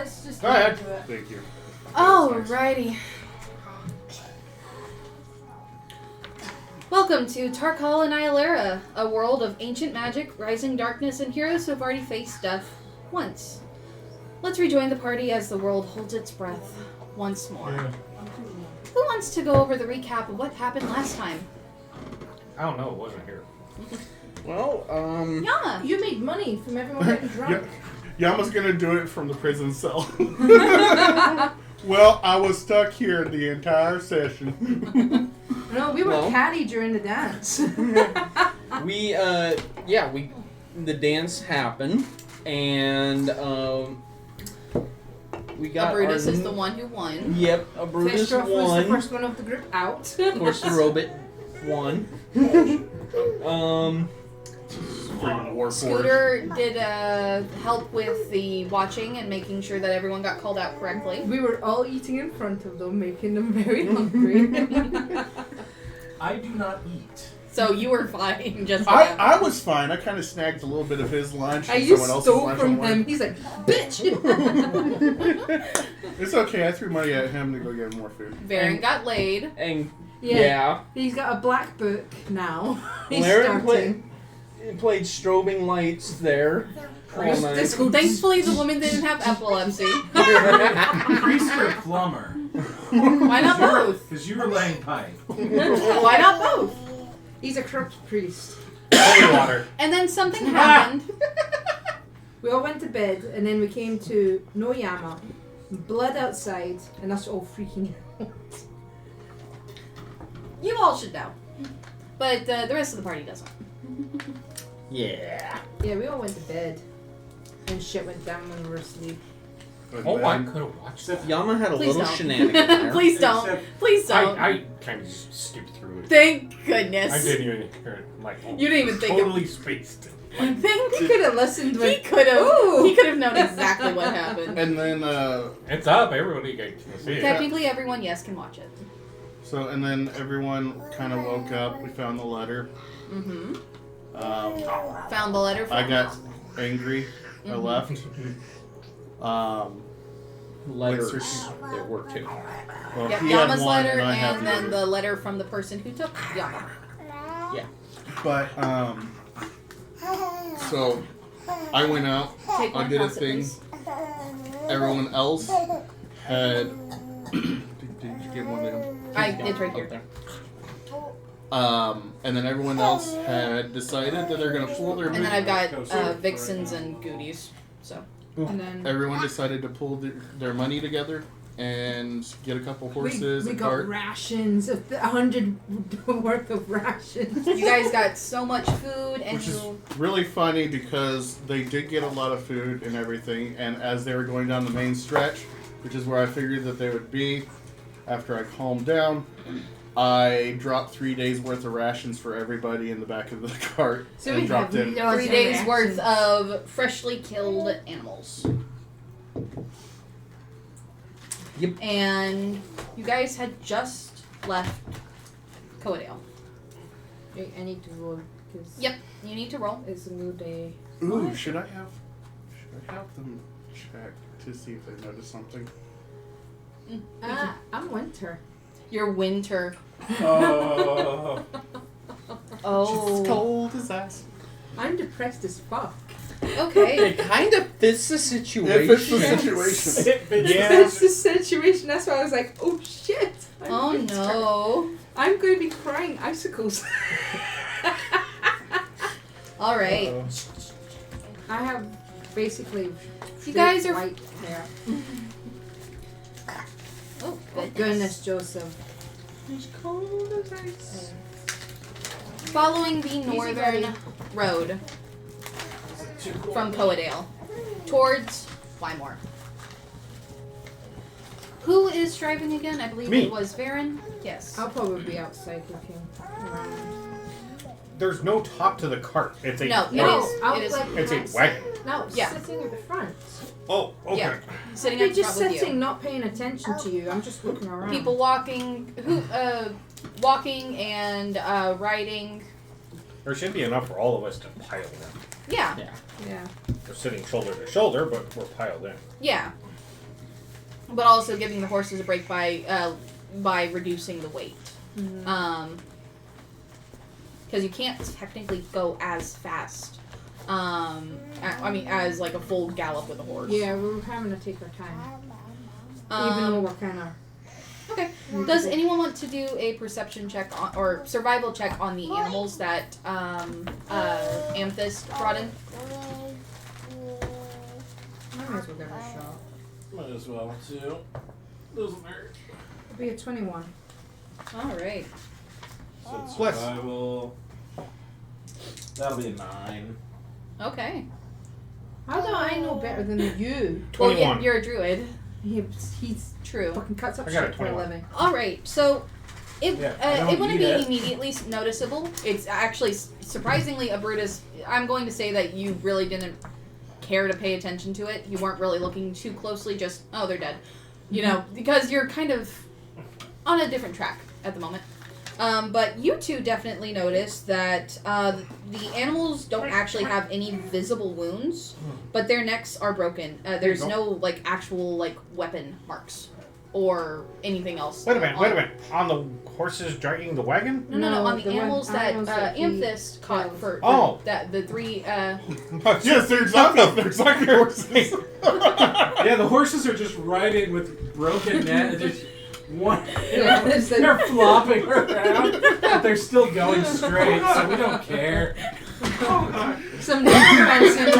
let's just Go ahead. into it. Thank you. Alrighty. Welcome to Tarkal and Iolera, a world of ancient magic, rising darkness, and heroes who have already faced death once. Let's rejoin the party as the world holds its breath once more. Yeah. Who wants to go over the recap of what happened last time? I don't know. It wasn't here. Well, Yeah. You made money from everyone getting drunk. Yama's gonna do it from the prison cell. Well, I was stuck here the entire session. No, we were Well. catty during the dance. the dance happened, and we got Brutus our is the one who won. Yep, a Brutus Fistro was the won. first one of the group out. Of course, the robot won. Freaking war Scooter did help with the watching and making sure that everyone got called out correctly. We were all eating in front of them, making them very hungry. I do not eat. So you were fine, just for that. I was fine. I kind of snagged a little bit of his lunch. I and just someone else's stole lunch from on the way. him. He's like, bitch! It's okay. I threw money at him to go get him more food. Varen got laid. And Yeah. He's got a black book now. He's Laren starting. played strobing lights there all night. Disco. Thankfully, the woman didn't have epilepsy. Priest or plumber? Why not both? Because you were laying pipe. Why not both? He's a corrupt priest. Holy water. And then something happened. We all went to bed, and then we came to Noyama. Blood outside, and us all freaking out. You all should know. But the rest of the party doesn't. Yeah. Yeah, we all went to bed. And shit went down when we were asleep. But Oh, I then- could have watched that. Yama had a Please little don't. shenanigan there. Please don't. Except- Please don't. I kind of just skipped through it. Thank goodness. I didn't even hear it. Like, You didn't even think of- totally spaced it. Thank He could have listened He with. could have. Ooh. He could have known exactly what happened. And then, It's up. Everybody can see it. Technically, everyone, yes, can watch it. and then everyone kind of woke up. We found the letter. Mm-hmm. Um, Found the letter from I got angry. I Mhm. left. Letters. Like, There were two. Well, Yep, he had Yama's one, letter and I had and the then other. the letter from the person who took Yama. But so I went out. Take I one did a pass it, thing. please. Everyone else had. Did you get one of them? It's right here. And then everyone else had decided that they're gonna pull their. And then I've got So- Vixens and Goodies. So And then Everyone decided to pull their money together and get a couple horses, we a got cart. rations, 100 worth of rations. you guys got so much food, and Which is you. really funny because they did get a lot of food and everything, and as they were going down the main stretch, which is where I figured that they would be, after I calmed down, I dropped 3 days worth of rations for everybody in the back of the cart So and we dropped have in. no 3 days worth rations. of freshly killed animals. Yep. And you guys had just left Coadale. I need to roll because Yep, you need to roll. it's a new day. Ooh, should I have them check to see if they noticed something? I'm winter. Your winter. Oh. Oh. It's cold as ass. I'm depressed as fuck. Okay. It kind of fits the situation. If it's the situation. That's the situation. That's why I was like, oh shit. I'm Oh winter. no. I'm going to be crying icicles. All right. I have basically. You guys straight are- white hair. Oh Goodness, Joseph. It's cold as ice. Following the northern road from Coadale towards Wymore. Who is driving again? I believe Me. it was Varen. Yes. I'll probably be outside looking around. There's no top to the cart. It's a No, it No, is. I'll It is. like It's a not wagon. No, Yeah. sitting at the front. Oh, okay. Yeah. Sitting You're at the just front with sitting, you. not paying attention to you. I'm just looking around. People walking, walking and riding. There should be enough for all of us to pile in. Yeah. Yeah. We're sitting shoulder to shoulder, but we're piled in. Yeah. but also giving the horses a break by reducing the weight. Mm-hmm. Because you can't technically go as fast. As like a full gallop with a horse. Yeah, we're having to take our time. Even though we're kind of... Okay. Does anyone want to do a perception check or survival check on the animals that Amethyst brought in? I might as well give it a shot. Might as well, too. Doesn't hurt. It'll be a 21. Alright. So it's Bless. survival. That'll be a 9. Okay. How do I know better than you? 21. You're a druid. He's True. fucking cuts up I got a shit for a 21. living. Alright, so it don't wouldn't eat be it. immediately noticeable. It's actually surprisingly a Brutus. I'm going to say that you really didn't care to pay attention to it. You weren't really looking too closely, just, oh, they're dead. You know, because you're kind of on a different track at the moment. But you two definitely notice that the animals don't actually have any visible wounds, but their necks are broken. There's no, like, actual, like, weapon marks or anything else. Wait a minute. On the horses dragging the wagon? No, on the the animals that animals that he Amethyst caught killed. for Oh. the three. Yes, they're zombie. They're zombie horses. Yeah, the horses are just riding with broken net. Just one, Yeah, it's like- they're flopping around, but they're still going straight, so we don't care. Some fancy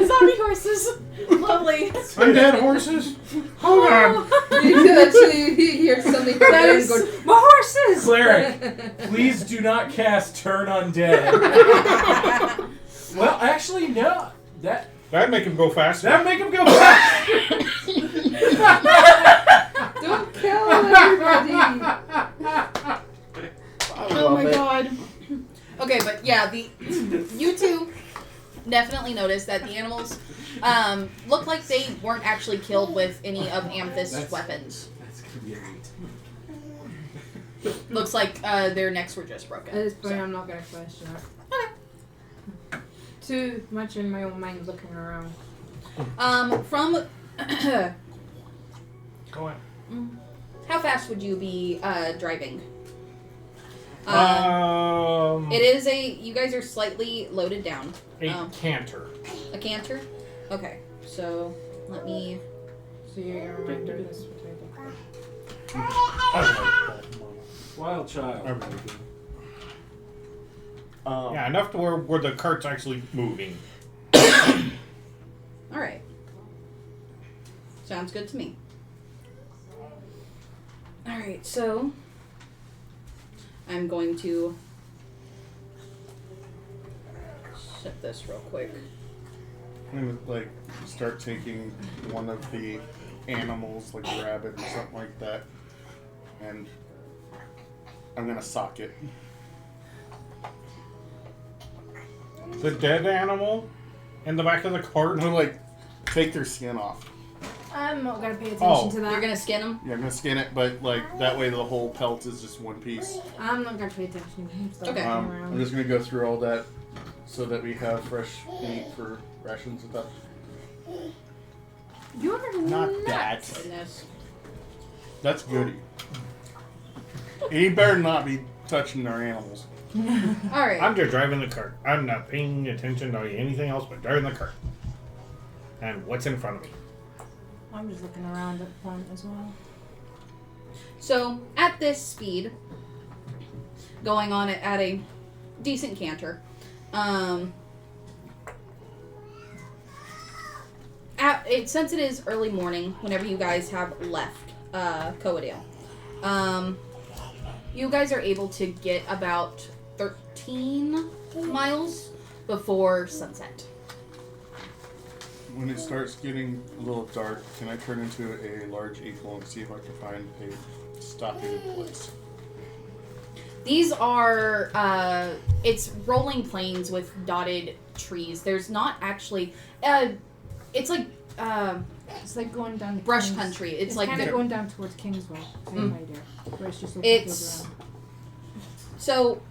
Zombie horses. Lovely. Undead horses? Hold on. You hear something That is- going, my horses! Cleric, please do not cast Turn Undead. Well, actually, no. That'd make him go faster. That'd make him go back. Don't kill everybody! Oh my god. Okay, but yeah, you two definitely noticed that the animals look like they weren't actually killed with any of Amethyst's weapons. That's gonna be a neat. Looks like their necks were just broken. At this point, I'm not going to question it. Too much in my own mind looking around. From Go on. how fast would you be driving? It is you guys are slightly loaded down. A canter. A canter? Okay, so let me. So you're going to reminder this what I Wild child. I'm really good. Yeah, enough to where the cart's actually moving. Alright. Sounds good to me. Alright, so I'm going to set this real quick. I'm gonna like start taking one of the animals, like a rabbit or something like that, and I'm gonna sock it. The dead animal in the back of the cart. I'm gonna like take their skin off. I'm not going to pay attention Oh. to that. You're gonna skin them? Yeah, I'm gonna skin it, but like that way the whole pelt is just one piece. I'm not going to pay attention. I'm still Okay. looking around. I'm just gonna go through all that so that we have fresh meat for rations and stuff. You're Not nuts. that. Goodness. That's goody. He better not be touching our animals. Alright. I'm just driving the cart. I'm not paying attention to anything else but driving the cart. And what's in front of me? I'm just looking around at the front as well. So, at this speed, going on at a decent canter, since it is early morning, whenever you guys have left Coadale, you guys are able to get about 13 miles before sunset. When it starts getting a little dark, can I turn into a large eagle and see if I can find a stopping place? These are, it's rolling plains with dotted trees. There's not actually, it's like, It's like going down to brush Kings- country. It's It's like, kind of the- going down towards Kingsville. Same idea. Where it's just open It's- fields so,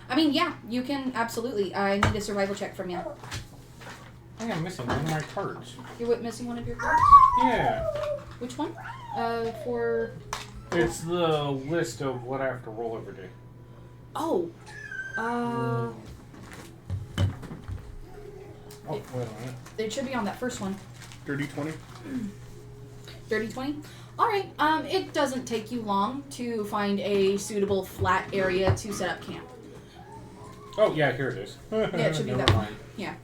I mean, yeah, you can absolutely. I need a survival check from you. think I'm missing one of my cards. You're missing one of your cards? Yeah. Which one? For... It's the list of what I have to roll every day. Oh. Oh, wait a minute. It should be on that first one. Dirty 20. Dirty 20? Alright, it doesn't take you long to find a suitable flat area to set up camp. Oh, yeah, here it is. Yeah, it should be Never that mind. one. Yeah.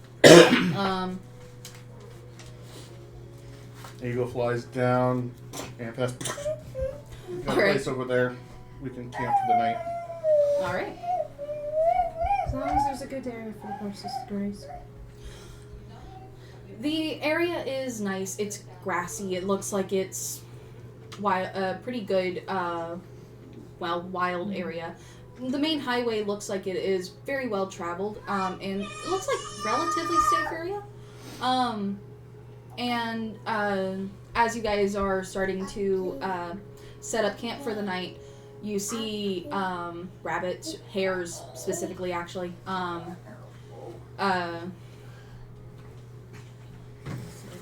Eagle flies down. And past. Got a Alright. place over there. We can camp for the night. Alright. As long as there's a good area for horses to graze. The area is nice. It's grassy. It looks like it's a pretty good, wild area. The main highway looks like it is very well traveled, and it looks like relatively safe area. As you guys are starting to set up camp for the night, you see rabbits, hares specifically, actually.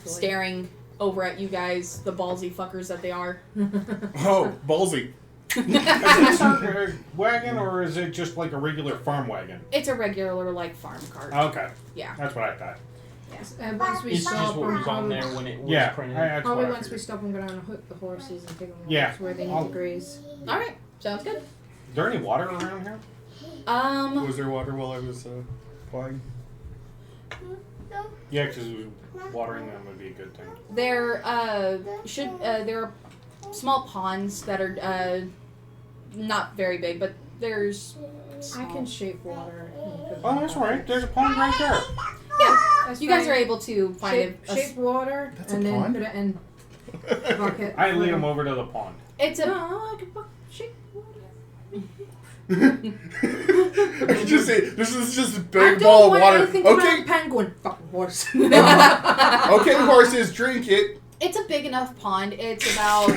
Staring over at you guys, the ballsy fuckers that they are. Oh, ballsy. Is this a wagon or is it just like a regular farm wagon? It's a regular, like, farm cart. Okay. Yeah. That's what I thought. Once we It's just stop, what was on probably, there when it was Yeah. printed. That's probably what I once we figured. stop, I'm going to hook the horses and take them Yeah. where they need I'll- to graze. Alright, sounds good. Is there any water around here? Was there water while I was flying? Yeah, because watering them would be a good thing. There are small ponds that are not very big, but there's I small. can shape water. Oh, that's right. There's a pond right there. Yeah, That's you guys fine. are able to find shape water That's a and then pond? put it in bucket. I lead them over to the pond. It's a No, I can shape water. I can just say, this is just a I big don't ball of want water. anything Okay, about penguin. Fucking horse. okay, horses, drink it. It's a big enough pond. It's about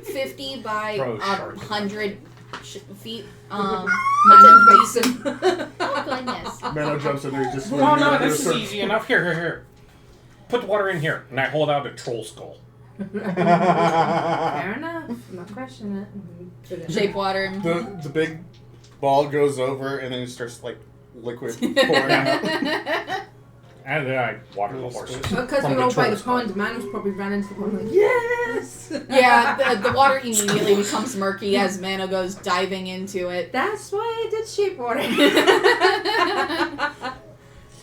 50 by Pro shark. 100 feet. Man It's a basin. oh goodness. Mano jumps in there, just Oh, swimming no, around. this is easy enough. Here. Put the water in here. And I hold out a troll skull. Fair enough. I'm not questioning it. Put it in. Shape water. The big ball goes over and then it starts like liquid pouring out. And then I water the horses. Because From we the were all by troll the skull. pond, man was probably ran into the pond like, yes! Yeah, the water immediately becomes murky as Mano goes diving into it. That's why I did shape water.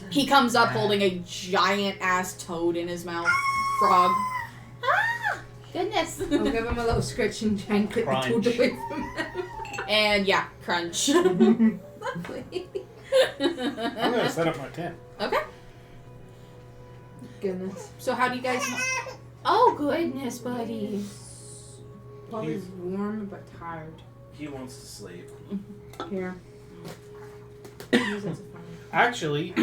He comes up holding a giant ass toad in his mouth. Frog. Ah! Goodness. I'll give him a little scratch and try and clip the toad Crunch. away from him. And yeah, crunch. Lovely. I'm going to set up my tent. Okay. Goodness. So how do you guys? Oh goodness, buddy. Probably warm but tired. He wants to sleep. Here. Use it as a fan. Actually,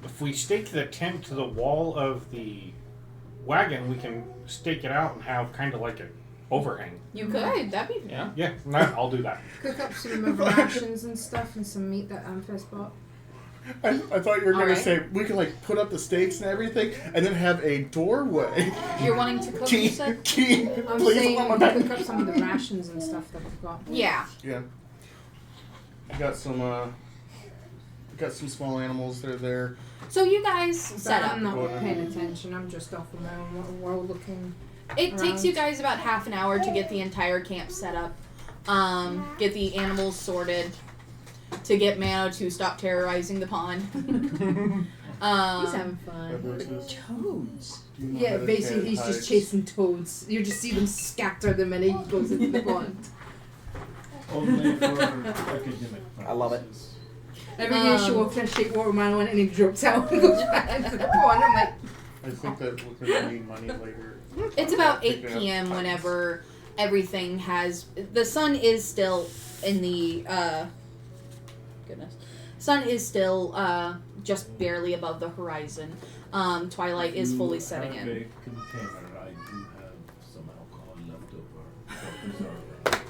if we stake the tent to the wall of the wagon, we can stake it out and have kind of like an overhang. You could. That'd be. Yeah. Yeah, no, I'll do that. Cook up some of the rations and stuff and some meat that first bought. I thought you were going Alright. to say we can like put up the stakes and everything and then have a doorway. You're wanting to cook, you Key, said? key, I'm please saying hold my we back. cook up some of the rations and stuff that we've got. Yeah. Yeah. Got some small animals. They're there. So you guys But set up. I'm not Going on. paying attention. I'm just off on my own little world looking. It takes around. you guys about half an hour to get the entire camp set up. Get the animals sorted. To get Mano to stop terrorizing the pond. He's having fun. Versus, Toads. do you know Yeah, how to basically get he's hides? just chasing toads. You just see them scatter the minute he goes into the pond. Only for academic I love it. purposes. Every day she walks in a shape water man and he drops out and goes back into the pond. I'm like, I think that we're going to need money later. It's about 8 Picking up p.m. hides. whenever everything has. The sun is still in the. Goodness. Sun is still just barely above the horizon. Twilight is fully setting If in. you have a container, I do have some alcohol left over for preserving.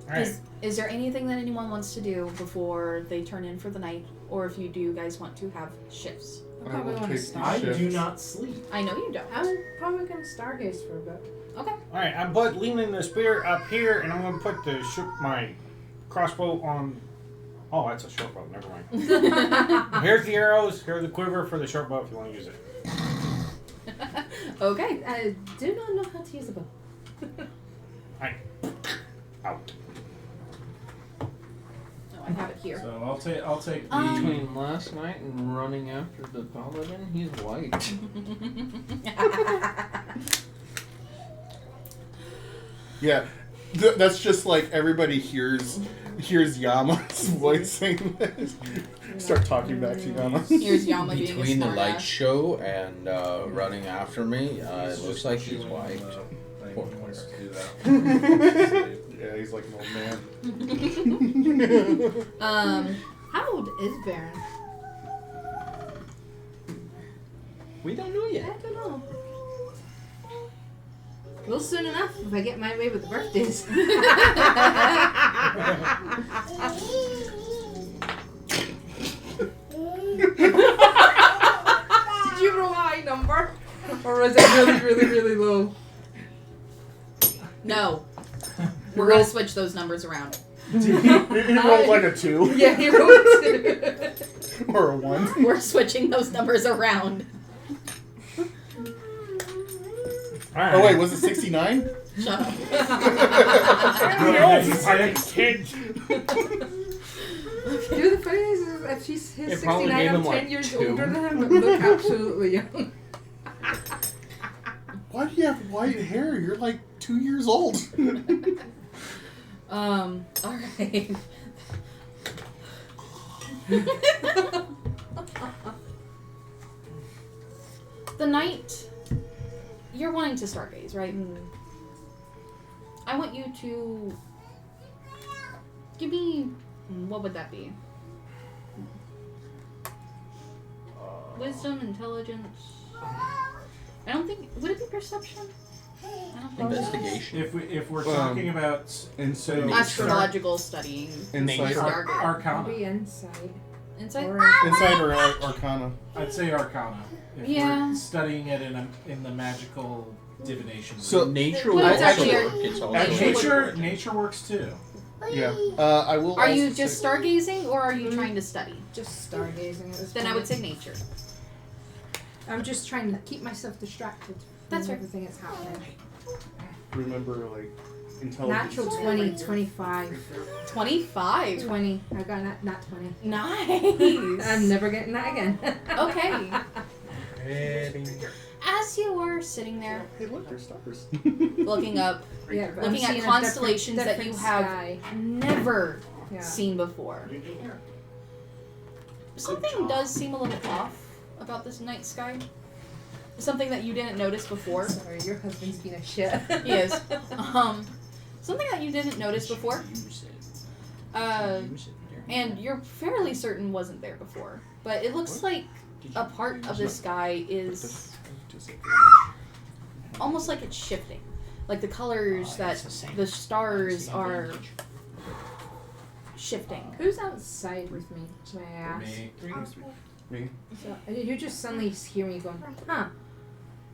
Alright. Is there anything that anyone wants to do before they turn in for the night? Or if you do guys want to have shifts? I probably will want to take start. I shifts. do not sleep. I know you don't. I'm probably going to stargaze for a bit. Okay. Alright, I'm leaning the spear up here, and I'm going to put my crossbow on... Oh, that's a short bow. Never mind. Here's the arrows. Here's the quiver for the short bow if you want to use it. Okay. I do not know how to use a bow. Out. No, I have it here. So I'll take the. Between last night and running after the paladin, he's white. Yeah, that's just like everybody hears Yama's voice saying this. Start talking back to Yama. Here's Yama being a Between the smart light ass. show and running after me, it looks like he's white. Thing Poor wants to do that. Yeah, he's like an old man. How old is Baron? We don't know I yet. don't know. Well, soon enough if I get my way with the birthdays. Did you roll a high number? Or was it really, really, really low? No. We're going to switch those numbers around. He rolled like a 2 Yeah, he rolled a 2. or a 1. We're switching those numbers around. Alright. Oh wait, was it 69? Shut up. You fucking kid. You know, the funny thing is, if she's his It probably 69, gave I'm him, 10 like, years 2. older than him, but look absolutely young. Why do you have white hair? You're like 2 years old. Alright. The night, you're wanting to stargaze, right? I want you to give me, what would that be? Wisdom, intelligence. I don't think, would it be perception? I don't think so. Investigation. If we're talking about Insight. Astrological studying. Insight. Ar- It'll Arcana, be insight. Insight? Or Insight or Arcana. I'd say Arcana. If Yeah. we're studying it in the magical divination. So- Nature Well, will it's also actually- work. It's also nature works too. Yeah. I will. Are you also just say- stargazing or are you trying to study? just stargazing at this Then I point. would say nature. I'm just trying to keep myself distracted from That's right. everything that's happening. Remember, like, intelligence. Natural 20, 25. 25. 20. I got not 20. Nice. I'm never getting that again. Okay. As you are sitting there Hey, look, there's stars. looking up, Yeah, but looking I'm at seeing a constellations that different you have sky. never Yeah. seen before, something does seem a little off about this night sky. Something that you didn't notice before. Sorry, your husband's being a shit. He is. Something that you didn't notice before. And you're fairly certain wasn't there before. But it looks like a part of the sky is almost like it's shifting. Like the colors that the stars are shifting. Who's outside with me? May I ask? Me. So you just suddenly hear me going, huh?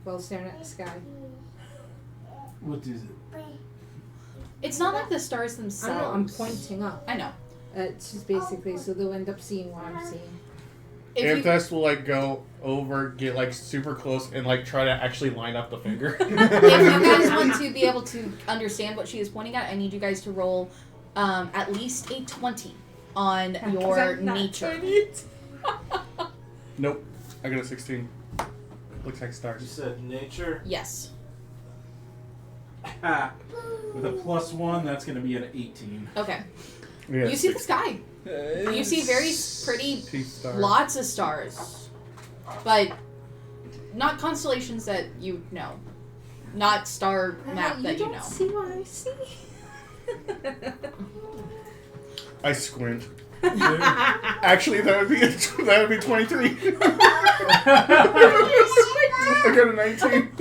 While staring at the sky. What is it? It's not like the stars I themselves. don't know, I'm pointing up. I know. It's just basically so they'll end up seeing what I'm seeing. If you, Amethyst will like go over, get like super close, and like try to actually line up the finger. if you guys want to be able to understand what she is pointing at, I need you guys to roll at least a 20 on your I'm not nature. Nope, I got a 16. Looks like You stars. said nature. Yes. With a +1, that's going to be an 18. Okay. Yeah, You see the sky. You see very pretty, 16 stars. lots of stars, but not constellations that you know, not star map that you don't know. see what I see. I squint. Actually, that would be 23. I got a 19.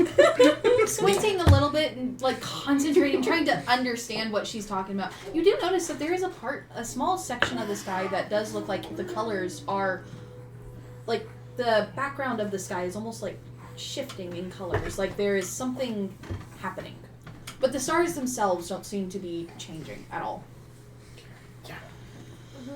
squinting a little bit and like concentrating, trying to understand what she's talking about, you do notice that there is a small section of the sky that does look like the colors are, like the background of the sky is almost like shifting in colors, like there is something happening. But the stars themselves don't seem to be changing at all. I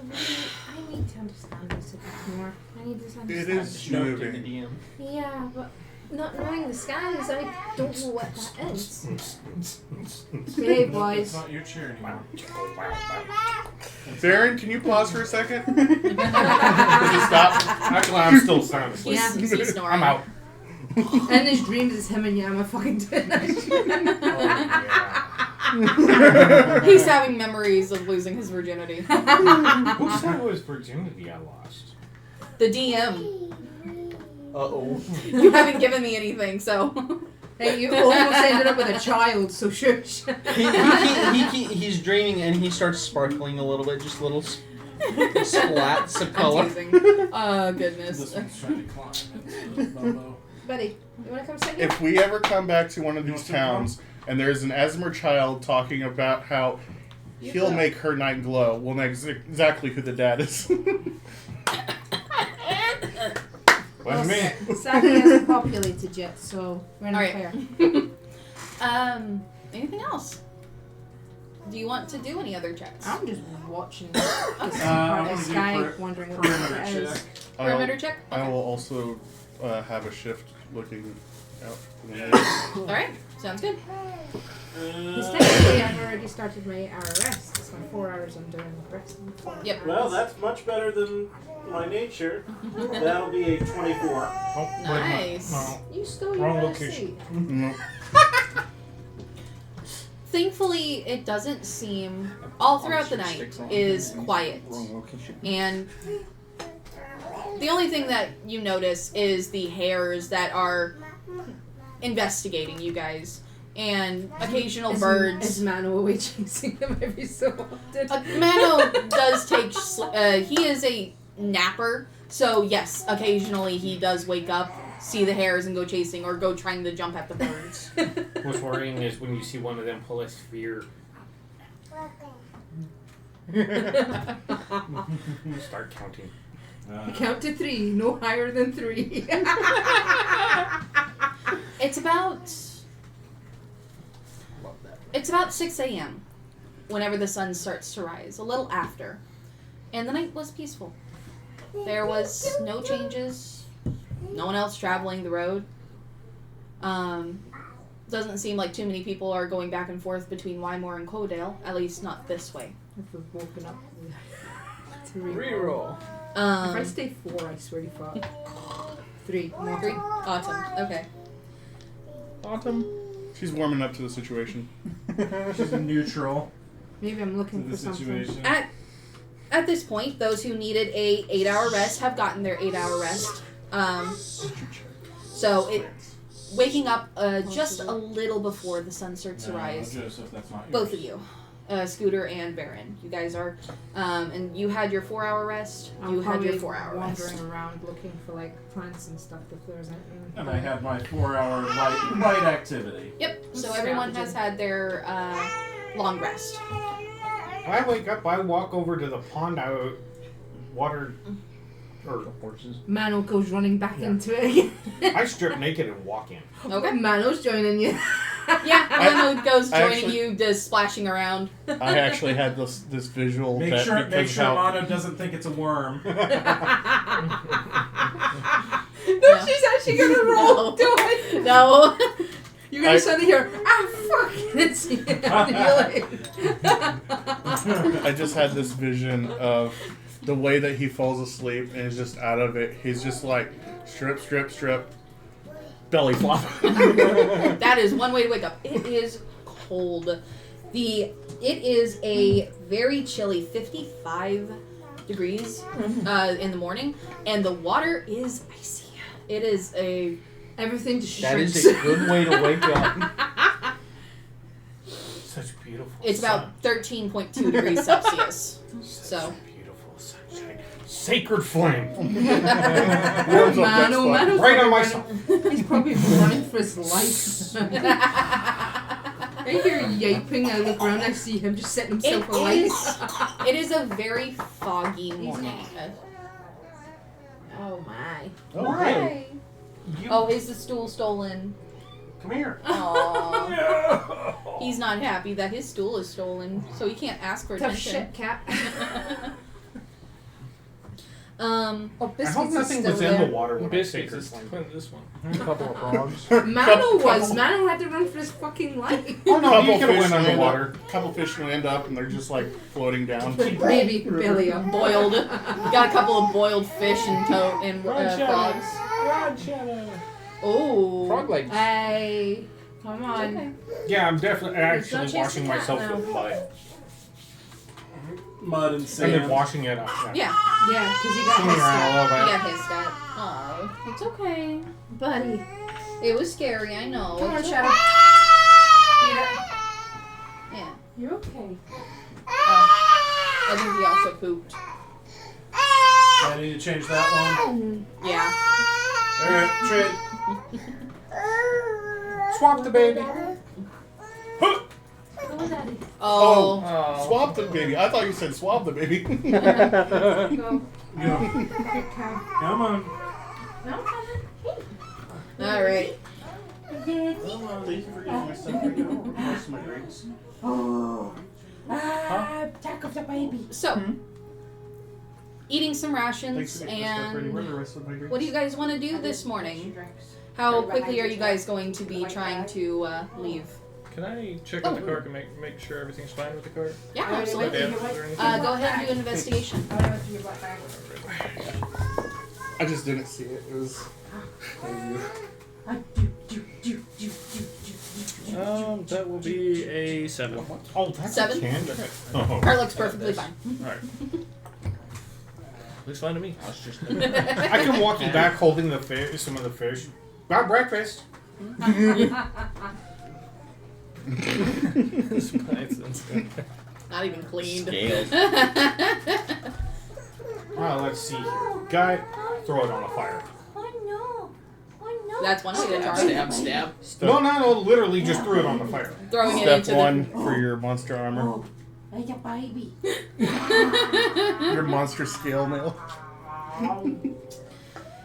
need to understand this a bit more. I need to understand. It is Note in moving. the DM. Yeah, but not knowing the skies, I don't know what that is. Hey, It's boys. not your chair anymore. Baron, can you pause for a second? Does it stop? Actually, I'm still sound asleep. He's snoring. I'm out. In his dreams, it's him and Yama fucking doing that shit. Oh, He's having memories of losing his virginity. yeah. Who said it was virginity I lost? The DM. Uh-oh. You haven't given me anything, so. Hey, you almost ended up with a child, so shush. He's dreaming and he starts sparkling a little bit, just little splats of color. Amazing. Goodness. This one's trying to climb. It's Bumbo. Buddy, you wanna come sit here? If we ever come back to one of these towns and there's an Esmer child talking about how he'll make her night glow, we'll know exactly who the dad is. Wasn't me. Sadly, hasn't populated yet, so we're not Alright. fair. Anything else? Do you want to do any other checks? I'm just watching I the wanna do sky, wondering what perimeter it check. is. Perimeter check? I will also have a shift looking out for the natives. Alright, sounds good. Because technically, I've already started my hour rest. It's my 4 hours I'm doing rest. Yep. Well, that's much better than my nature. That'll be a 24. Oh, wait a minute. Nice. No. You stole Wrong your location. seat. No. Thankfully, it doesn't seem, all throughout the night, is quiet. Wrong location. And the only thing that you notice is the hares that are investigating you guys. And occasional birds. Is Mano away chasing them every so often? Mano does take, he is a napper, so yes, occasionally he does wake up, see the hares and go chasing, or go trying to jump at the birds. What's worrying is when you see one of them pull a sphere. Start counting. Count to 3, no higher than 3. It's about 6 a.m. whenever the sun starts to rise, a little after. And the night was peaceful. There was no changes, no one else traveling the road. Doesn't seem like too many people are going back and forth between Wymore and Codale, at least not this way. If we've woken up to Reroll. If I stay 4, I swear to fuck. 3. No, 3? Autumn. Okay. Autumn. She's warming up to the situation. She's neutral Maybe I'm to looking the for something. situation. At this point, those who needed a 8-hour rest have gotten their 8-hour rest. So waking up just a little before the sun starts to No, rise. Joseph, that's not yours. Both of you, Scooter and Baron, you guys are, and you had your 4-hour rest. I'm You had your probably 4-hour wandering rest. around looking for like plants and stuff if there's anything. And I had my 4-hour light activity. Yep. So everyone has had their long rest. I wake up, I walk over to the pond out, water, or Horses. Mano goes running back Yeah. into it again. I strip naked and walk in. Okay. Mano's joining you. Yeah, Lemo goes I joining actually- you, just splashing around. I actually had this visual. Make that sure because Mono how- doesn't think it's a worm. No, she's actually gonna roll. Do it. No. You're gonna I- suddenly hear, fuck, it's you. And you're like, I just had this vision of the way that he falls asleep and is just out of it. He's just like strip, strip, strip, belly flop. That is one way to wake up. It is cold. It is a very chilly 55 degrees in the morning, and the water is icy. It is a everything just That shrinks. is a good way to wake up. Such beautiful it's sun. about 13.2 degrees Celsius. Such So beautiful sunshine. Sacred flame. Warms up that Mano, spot. Mano's Right on my probably He's probably running for his life. I hear yiping, I look around, I see him just setting himself alight. It is a very foggy morning. Oh my. Oh, hey. Oh, is the stool stolen? Come here. Aww. He's not happy that his stool is stolen, so he can't ask for Tough attention. shit, cat. Oh, I hope Biscuits is nothing still was in there. the water when I Biscuits sacred is flame. this one. A couple of frogs. Mano was. Mano had to run for his fucking life. Oh no, Couple you could have fish went land underwater. up. Couple fish land up, and they're just like floating down. Baby belly up. boiled. Got a couple of boiled fish and frogs. Oh. Frog legs. Hey, come on. Okay. Yeah, I'm definitely There's no actually chance washing of that myself now. with mud. Mud and And then sand. washing it up. Yeah. Yeah, because you got Swimming his around a stuff. little He bit. got his stat. Oh, it's okay. Buddy. It was scary, I know. Come on, It's Shadow. Yeah. You're okay. I think he also pooped. I need to change that one. Yeah. Alright, trade. Swap the baby. Go, Daddy. Oh. Oh. Swap the baby. I thought you said swab the baby. Go. Go. Good cow. Come on. No, All right. Thank you for getting my stuff right now. Most of my drinks. Oh. Attack of the baby. So, eating some Thanks rations for getting my stuff ready. Where are and the rest of my drinks? what do you guys want to do this morning? How quickly are you guys going to be trying to leave? Can I check out the cart and make sure everything's fine with the cart? Yeah, Alright, absolutely. Damage or anything? Go ahead and do an investigation. I just didn't see it. It was. That will be a 7. Oh, that's 7? a can. Oh. Car looks perfectly fine. Alright. Looks fine to me. I can walk you back holding the fish, some of the fish. Got breakfast. Not even cleaned. Scales. Let's see here. Guy, throw it on the fire. That's one way to charge. Stab, stab. No, literally just threw it on the fire. Throwing it Step into one for your monster armor. Like a baby. Your monster scale mail.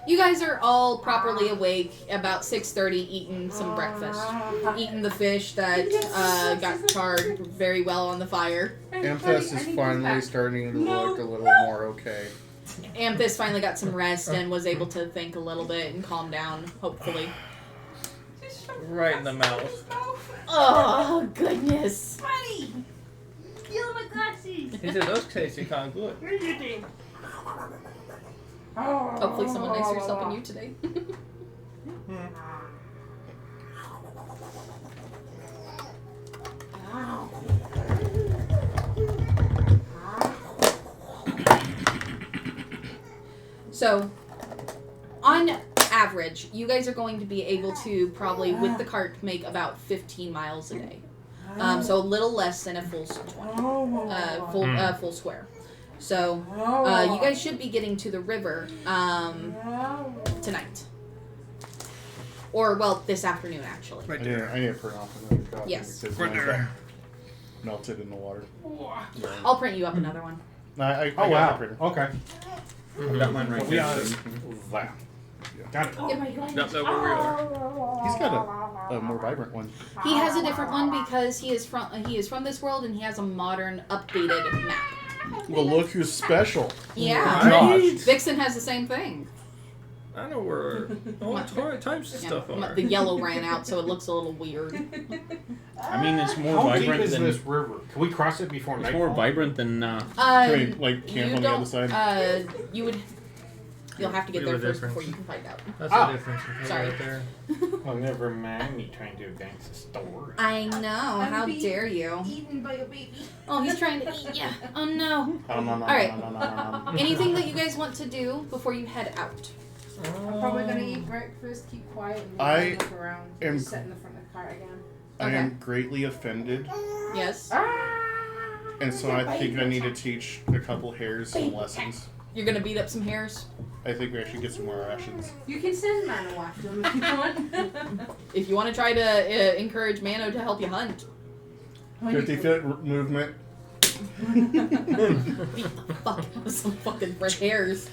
You guys are all properly awake about 6:30, eating some breakfast, eating the fish that got charred very well on the fire. Amethyst is finally starting to look a little more okay. Amethyst finally got some rest and was able to think a little bit and calm down, hopefully. Right in the mouth. Oh, goodness. Buddy! Steal my glasses! He said those tasty kind of good. Hopefully someone nicer is helping you today. So, on average, you guys are going to be able to probably, with the cart, make about 15 miles a day. So a little less than a full 20, full square. So, you guys should be getting to the river tonight. Or, well, this afternoon, actually. I need to print off another copy. Yes. Because mine's all melted in the water. I'll print you up another one. I Oh, got wow. the printer. Okay. I've got mine right We here. are. Wow. Got it. Am I going Not that where we are. He's got a more vibrant one. He has a different one because he is from this world and he has a modern, updated map. Well, look who's special. Yeah. Right. Vixen has the same thing. I know where all types of Yeah, stuff are. the yellow ran out, so it looks a little weird. I mean, it's more How deep vibrant is than this river? Can we cross it before it's nightfall? more vibrant than. Can we, like, camp you on the don't, other side? You'll have to get We there have a first difference. before you can find out. That's Ah. the difference. Sorry. Right there. Oh, never mind me trying to advance the story. I know. How dare you? Eaten by a baby. Oh, he's trying to eat you. Oh no. Alright. Anything that you guys want to do before you head out? I'm probably gonna eat breakfast, keep quiet, and I look around. am- Just sit in the front of the car again. I am greatly offended Yes. And so I think I need to teach a couple hares some lessons. You're gonna beat up some hares? I think we should get some more rations. You can send Mano after them if you want. If you want to try to encourage Mano to help you hunt. 50-foot movement. Beat the fuck out of some fucking red hares.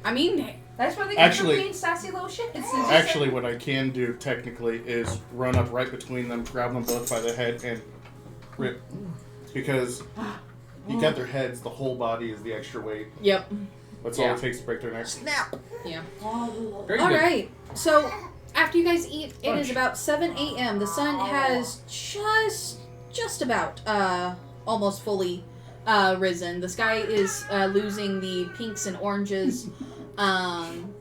I mean, That's why they get Actually- for being sassy little shits. Actually, what I can do technically is run up right between them, grab them both by the head, and rip. Because you got their heads, the whole body is the extra weight. yep. That's all it takes to break their neck. Snap. Yeah. Very All good. right. So after you guys eat, it is about 7 a.m. The sun has just about almost fully risen. The sky is losing the pinks and oranges, and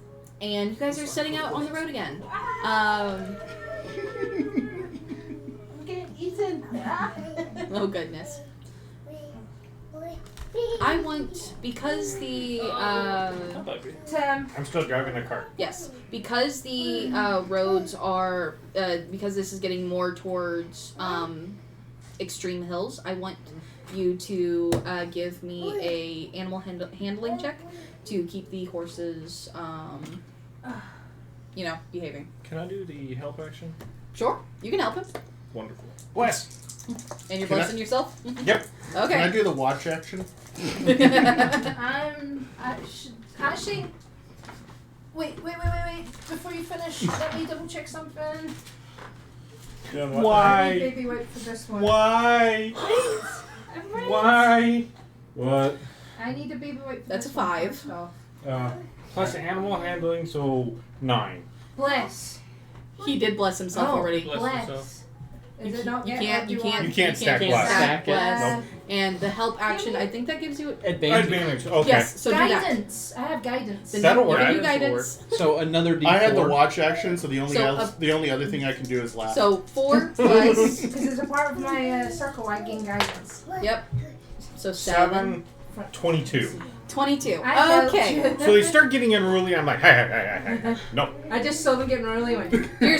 you guys are setting out on the road again. I'm getting eaten. Oh goodness. I want, because the Tim. I'm still driving the cart. yes, because the roads are because this is getting more towards extreme hills. I want you to give me a animal handling check to keep the horses, behaving. Can I do the help action? Sure, you can help him, Wonderful. West. and you're Can I- blessing yourself. Yep. Can I Okay. do the watch action? Actually. Wait. Before you finish, let me double check something. Doing what? I need Why? baby wipe for this one. Why? Wait. Why? What? I need a baby wipe for That's this a one 5. first off. Plus animal handling, so 9. Bless. He did bless himself already. Bless Is it not You yet? can't. Or do You can't. You can't stack stack bless. Stack it. bless. And the help action, I think that gives you Advantage. Okay. yes. So do that. Guidance. I have guidance. Then That'll you work. can do Guidance guidance. So another D4. I had the watch action, so the only So, the only other thing I can do is laugh. So 4 plus. Because as a part of my circle, I gain guidance. Yep. So 7. 22. 22. I helped Okay. you. So they start getting unruly. I'm like, hey. No. I just saw them getting really went. You're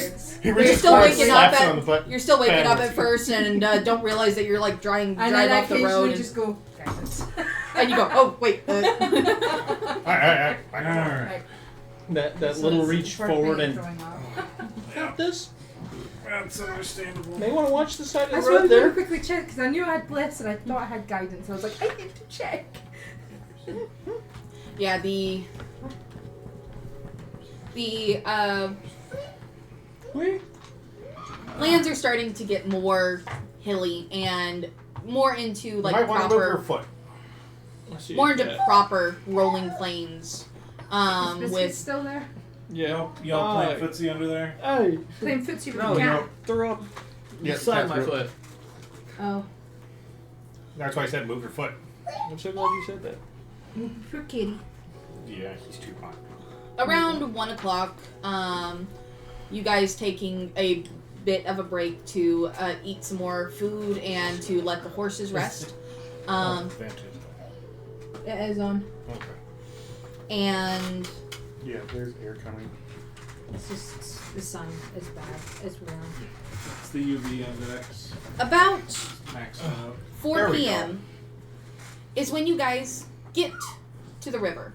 He still waking up slaps him on the at butt. you're still waking up Bam. at first and don't realize that you're like drive And then I off the road occasionally and, just go, guidance. and you go, oh wait. Alright. Right. that So little it's reach birthday forward and throwing off. got this. That's understandable. May want to watch the side I of just the wanted road to there. quickly check because I knew I had bliss and I thought I had guidance. I was like, I need to check. Yeah, the lands are starting to get more hilly and more into You like might want to move your proper foot. more into proper rolling plains. Is Biscuit With still there? Yeah. Y'all playing footsie under there? Hey. Playing footsie with No, the cat. no. Throw up Yeah, beside my that's foot. Oh, That's why I said move your foot. I'm so glad you said that. poor kitty. Yeah, he's too hot. around 1 o'clock, you guys taking a bit of a break to eat some more food and to let the horses rest. Advantage. It is on. Okay. And Yeah, there's air coming. It's just the sun is bad. It's warm. It's the UV index. about Maxed out. 4 There we p.m. is when you guys get to the river,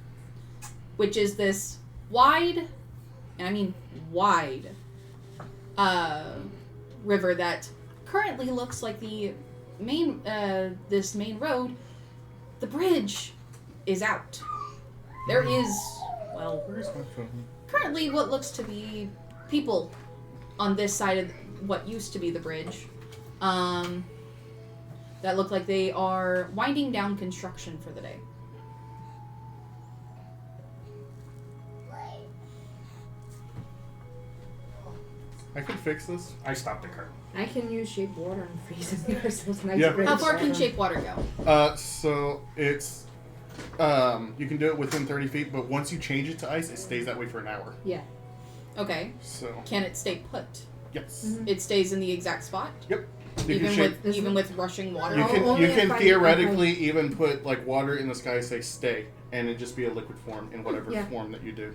which is this wide, and I mean wide, river that currently looks like the main, this main road. The bridge is out. There is, well, Where's my phone? currently what looks to be people on this side of what used to be the bridge. That look like they are winding down construction for the day. I could fix this. I stopped the cart. I can use shape water and freeze it. There's those nice Yeah. bridge How far can water. shape water go? So it's you can do it within 30 feet, but once you change it to ice, it stays that way for an hour. Yeah. Okay. So Can it stay put? yes, Mhm. It stays in the exact spot, you even can shape. with even with rushing water. You Oh, can only you if can I- theoretically even put like water in the sky, say stay, and it just be a liquid form in whatever Yeah. form that you do.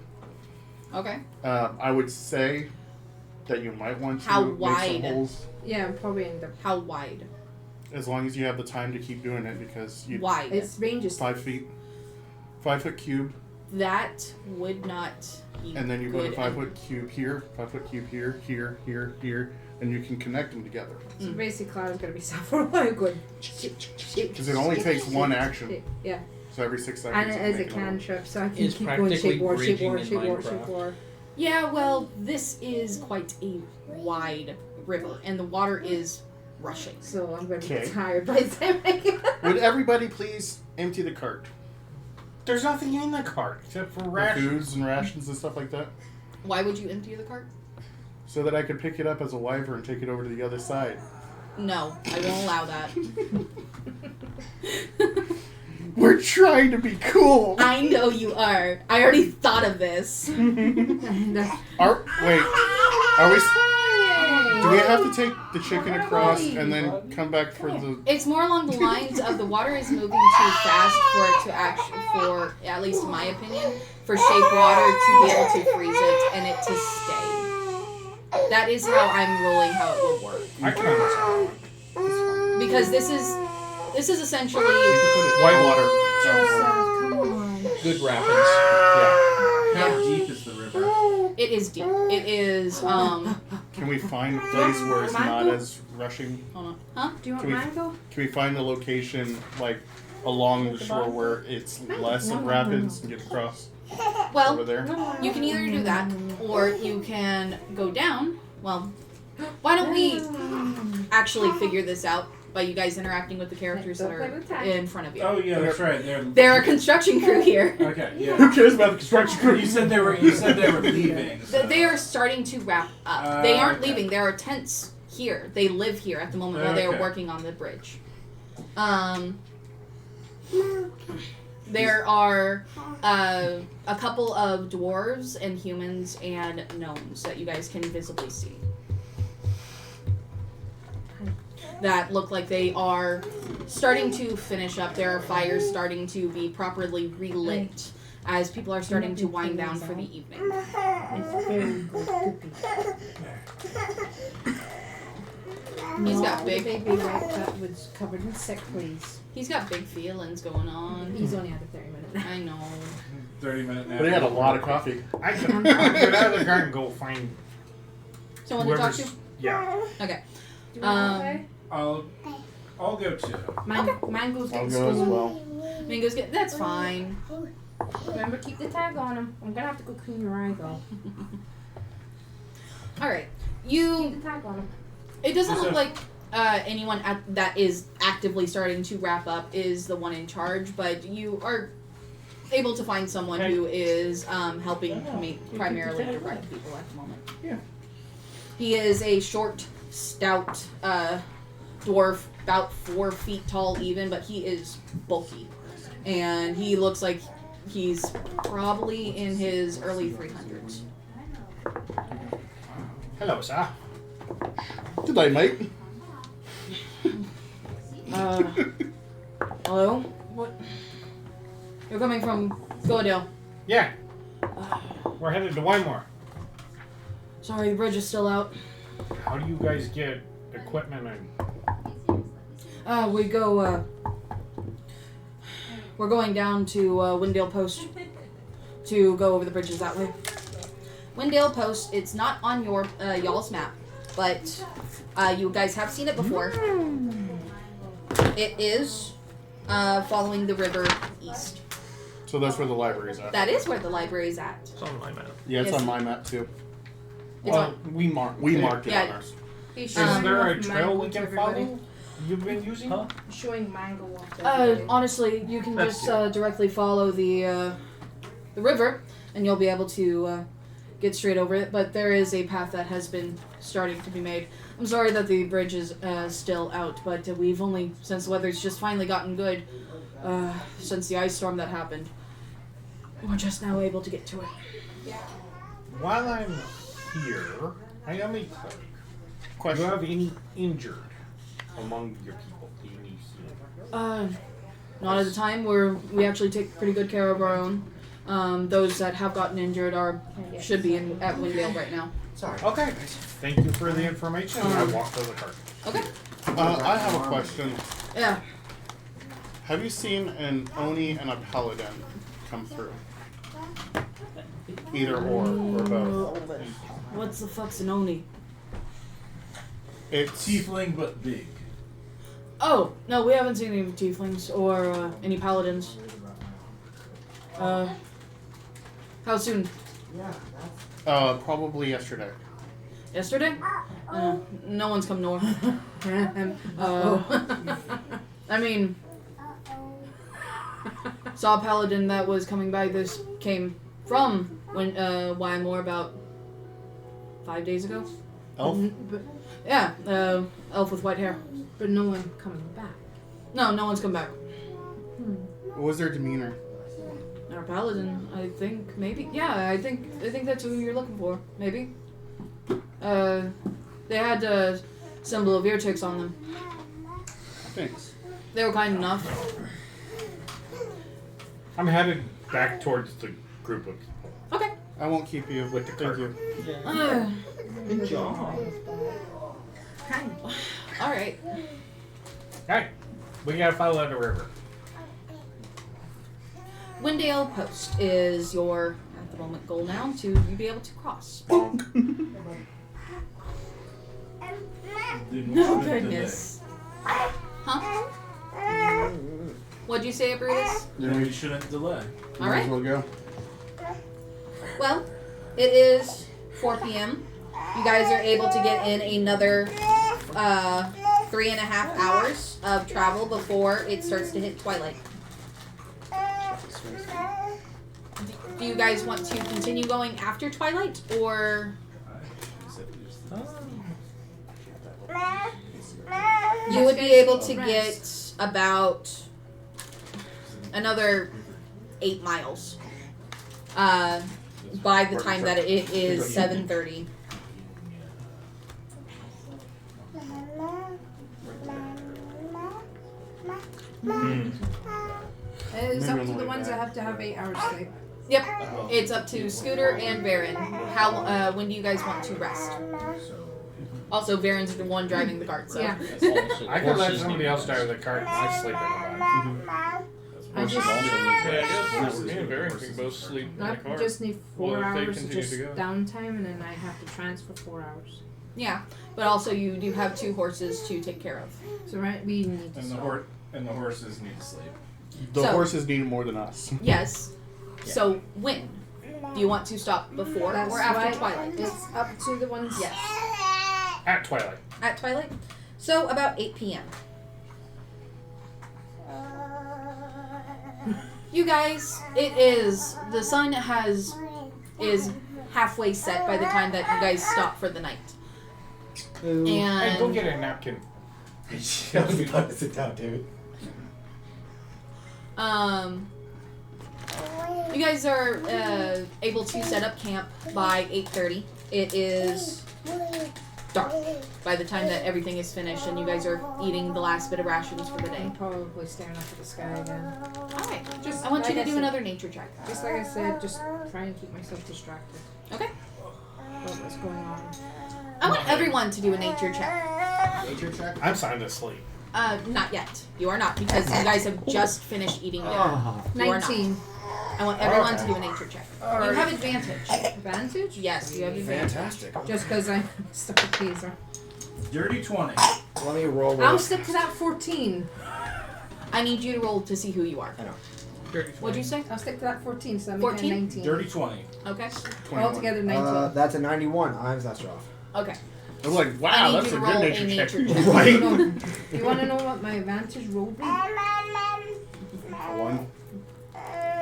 Okay. I would say that you might want to How make wide? some holes. Yeah, I'm probably in the. How wide? As long as you have the time to keep doing it, because you Wide. Its range is 5 feet, 5 foot cube, That would not be and then you put a good 5 foot cube here, 5 foot cube here, here, and you can connect them together. so basically Clara's gonna be sat for a while going. Because it only takes one action. Yeah, So every 6 seconds. and you it can is a make another one. cantrip, so I can It's keep going practically shape war, shape war, bridging in shape war, shape Minecraft. war. Yeah, well, this is quite a wide river, and the water is rushing. So I'm gonna be Okay. tired by the time I get. Would everybody please empty the cart? There's nothing in the cart except for The rations. foods and rations and stuff like that? Why would you empty the cart? So that I could pick it up as a wyvern and take it over to the other side. No, I won't allow that. We're trying to be cool! I know you are. I already thought of this. Are we... Do we have to take the chicken across and then come back for the... It's more along the lines of the water is moving too fast for it to for at least in my opinion, for shape water to be able to freeze it and it to stay. That is how I'm ruling how it will work. I can understand. Because this is essentially Whitewater. Come on. Good rapids. How deep is the river? it is deep. It is Can we find a place where it's not as rushing? hold on. Huh? Do you want Can we- mango? Can we find a location, like, along the shore where it's less of rapids and get across over Well, there? you can either do that or you can go down. Well, why don't we actually figure this out by you guys interacting with the characters that are in front of you. Oh yeah, that's right. They're a construction crew here. Okay, yeah. Who cares about the construction crew? You said they were leaving. So. They are starting to wrap up. They aren't Okay. leaving. There are tents here. They live here at the moment while they are Okay. working on the bridge. There are a couple of dwarves and humans and gnomes that you guys can visibly see. That look like they are starting to finish up. There are fires starting to be properly relit as people are starting to wind down for the evening. It's very good. He's got big- baby red that was covered in sick please. He's got big feelings going on. He's only had a 30 minute. I know. 30-minute nap. But he had a lot of coffee. I can get out of the garden and go find Someone to talk whoever's... to? Yeah. Okay. Do you want to I'll go too. Mango's I'll getting go as school. well. Mingo's get. That's fine. Remember, keep the tag on him. I'm gonna have to go clean your eye though. All right. Keep You. the tag on him. It doesn't What's look up? like anyone that is actively starting to wrap up is the one in charge, but you are able to find someone who is helping primarily direct people at the moment. Yeah. He is a short, stout dwarf, about 4 feet tall even, but he is bulky. And he looks like he's probably in his early 300s. Hello, sir. Good night, mate. Hello? What? You're coming from Philadelphia. Yeah. We're headed to Wymore. Sorry, the bridge is still out. How do you guys get equipment and... We go, we're going down to Windale Post to go over the bridges that way. Windale Post, it's not on your y'all's map, but you guys have seen it before. It is following the river east. So that's where the library's at. That is where the library is at. It's on my map. Yeah, it's Yes. on my map too. It's Well, on. We marked it Yeah. on ours. He's Is showing there off a trail mango we to can everybody. follow? You've been using? Huh? Showing mango off to everybody. Honestly, you can That's just directly follow the river, and you'll be able to get straight over it. But there is a path that has been starting to be made. I'm sorry that the bridge is still out, but we've only, since the weather's just finally gotten good, since the ice storm that happened, we're just now able to get to it. While I'm here, I am a cleric. Do you Question. have any injured among your people? Do you need healing? Not at the time. We actually take pretty good care of our own. Those that have gotten injured should be at Windale right now. Sorry. Okay. Thank you for the information. I walked to the cart. Okay. I have a question. Yeah. Have you seen an Oni and a Paladin come through? Either or both. What's the fuck's an Oni? It's Tiefling, but big. Oh, no, we haven't seen any tieflings or any paladins. How soon? probably yesterday. Yesterday? No one's come north. I mean, saw a paladin that was coming by. This came from Wymore about 5 days ago. Elf? But, Yeah, elf with white hair. but no one coming back. No one's come back. What was their demeanor? Our paladin, I think, maybe. Yeah, I think that's who you're looking for. Maybe. They had a symbol of ear ticks on them. Thanks. They were kind enough. I'm headed back towards the group of Okay. I won't keep you. With the Thank cart. you. Good job. All right. Alright. We gotta follow the river. Windale Post is your, at the moment, goal now to be able to cross. Didn't No want it goodness. Huh? What'd you say, Brutus? today. Then we shouldn't delay. All Might right. as well go. Well, it is 4 p.m. You guys are able to get in another 3.5 hours of travel before it starts to hit twilight. Do you guys want to continue going after twilight, or you would be able to get about another 8 miles by the time that it is 7:30. It's up to the ones that have to have 8 hours sleep. Yep, it's up to Scooter and Varen. How? When do you guys want to rest? Also, Varen's the one driving the cart, so. Yeah. I could let somebody else drive the cart and I sleep in the back. I just, Yeah, me and Barry can both sleep in the I car. just need 4 Well, if they hours of continue just to go. downtime, and then I have to transfer 4 hours. Yeah, but also you do have 2 horses to take care of. So right, we need to And stop. the horses need to sleep. The So- horses need it more than us. Yes. So when? Do you want to stop before That's or after why twilight? It's up to the ones. Yes. At twilight. At twilight? So about 8 p.m. You guys, the sun is halfway set by the time that you guys stop for the night. Hey, go And get a napkin. Sit down, David. you guys are able to set up camp by 8:30. It is dark by the time that everything is finished and you guys are eating the last bit of rations for the day. I'm probably staring up at the sky again. Alright. Just I want you like to do said- another nature check. Just like I said, just try and keep myself distracted. Okay. What's going on? I want everyone to do a nature check. Nature check. I'm sound asleep. Not yet. You are not, because you guys have just finished eating dinner. You are not. 19. I want everyone to do a nature check. You have advantage. Advantage? Yes, you have advantage. Fantastic. Just because I'm stuck with taser. Dirty 20. Let me roll. I'll stick to that 14. I need you to roll to see who you are. I know. What'd you say? I'll stick to that 14, so I'm 14? 19. Dirty 20. Okay. Altogether 19. That's a 91. I'm that's off. Okay. I was like, I wow, need that's you a to good roll nature a check. nature check. Right? You want to know what my advantage roll be? 1.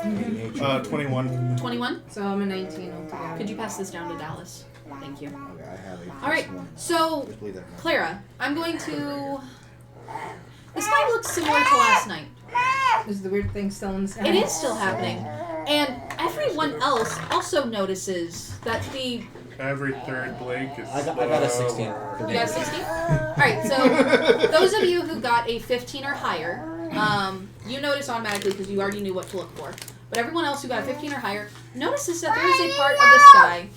Nature. 21. 21? So I'm a 19 altogether. Could you pass this down to Dallas? Thank you. Okay, I have a Alright, +1. so Just believe that. Clara, I'm going to. The sky looks similar to last night. Is the weird thing still in the sky? It is still happening. And everyone else also notices that the. Every third blink is I got a 16. You got 16? Alright, so those of you who got a 15 or higher, you notice automatically because you already knew what to look for. But everyone else who got a 15 or higher notices that there is a part of the sky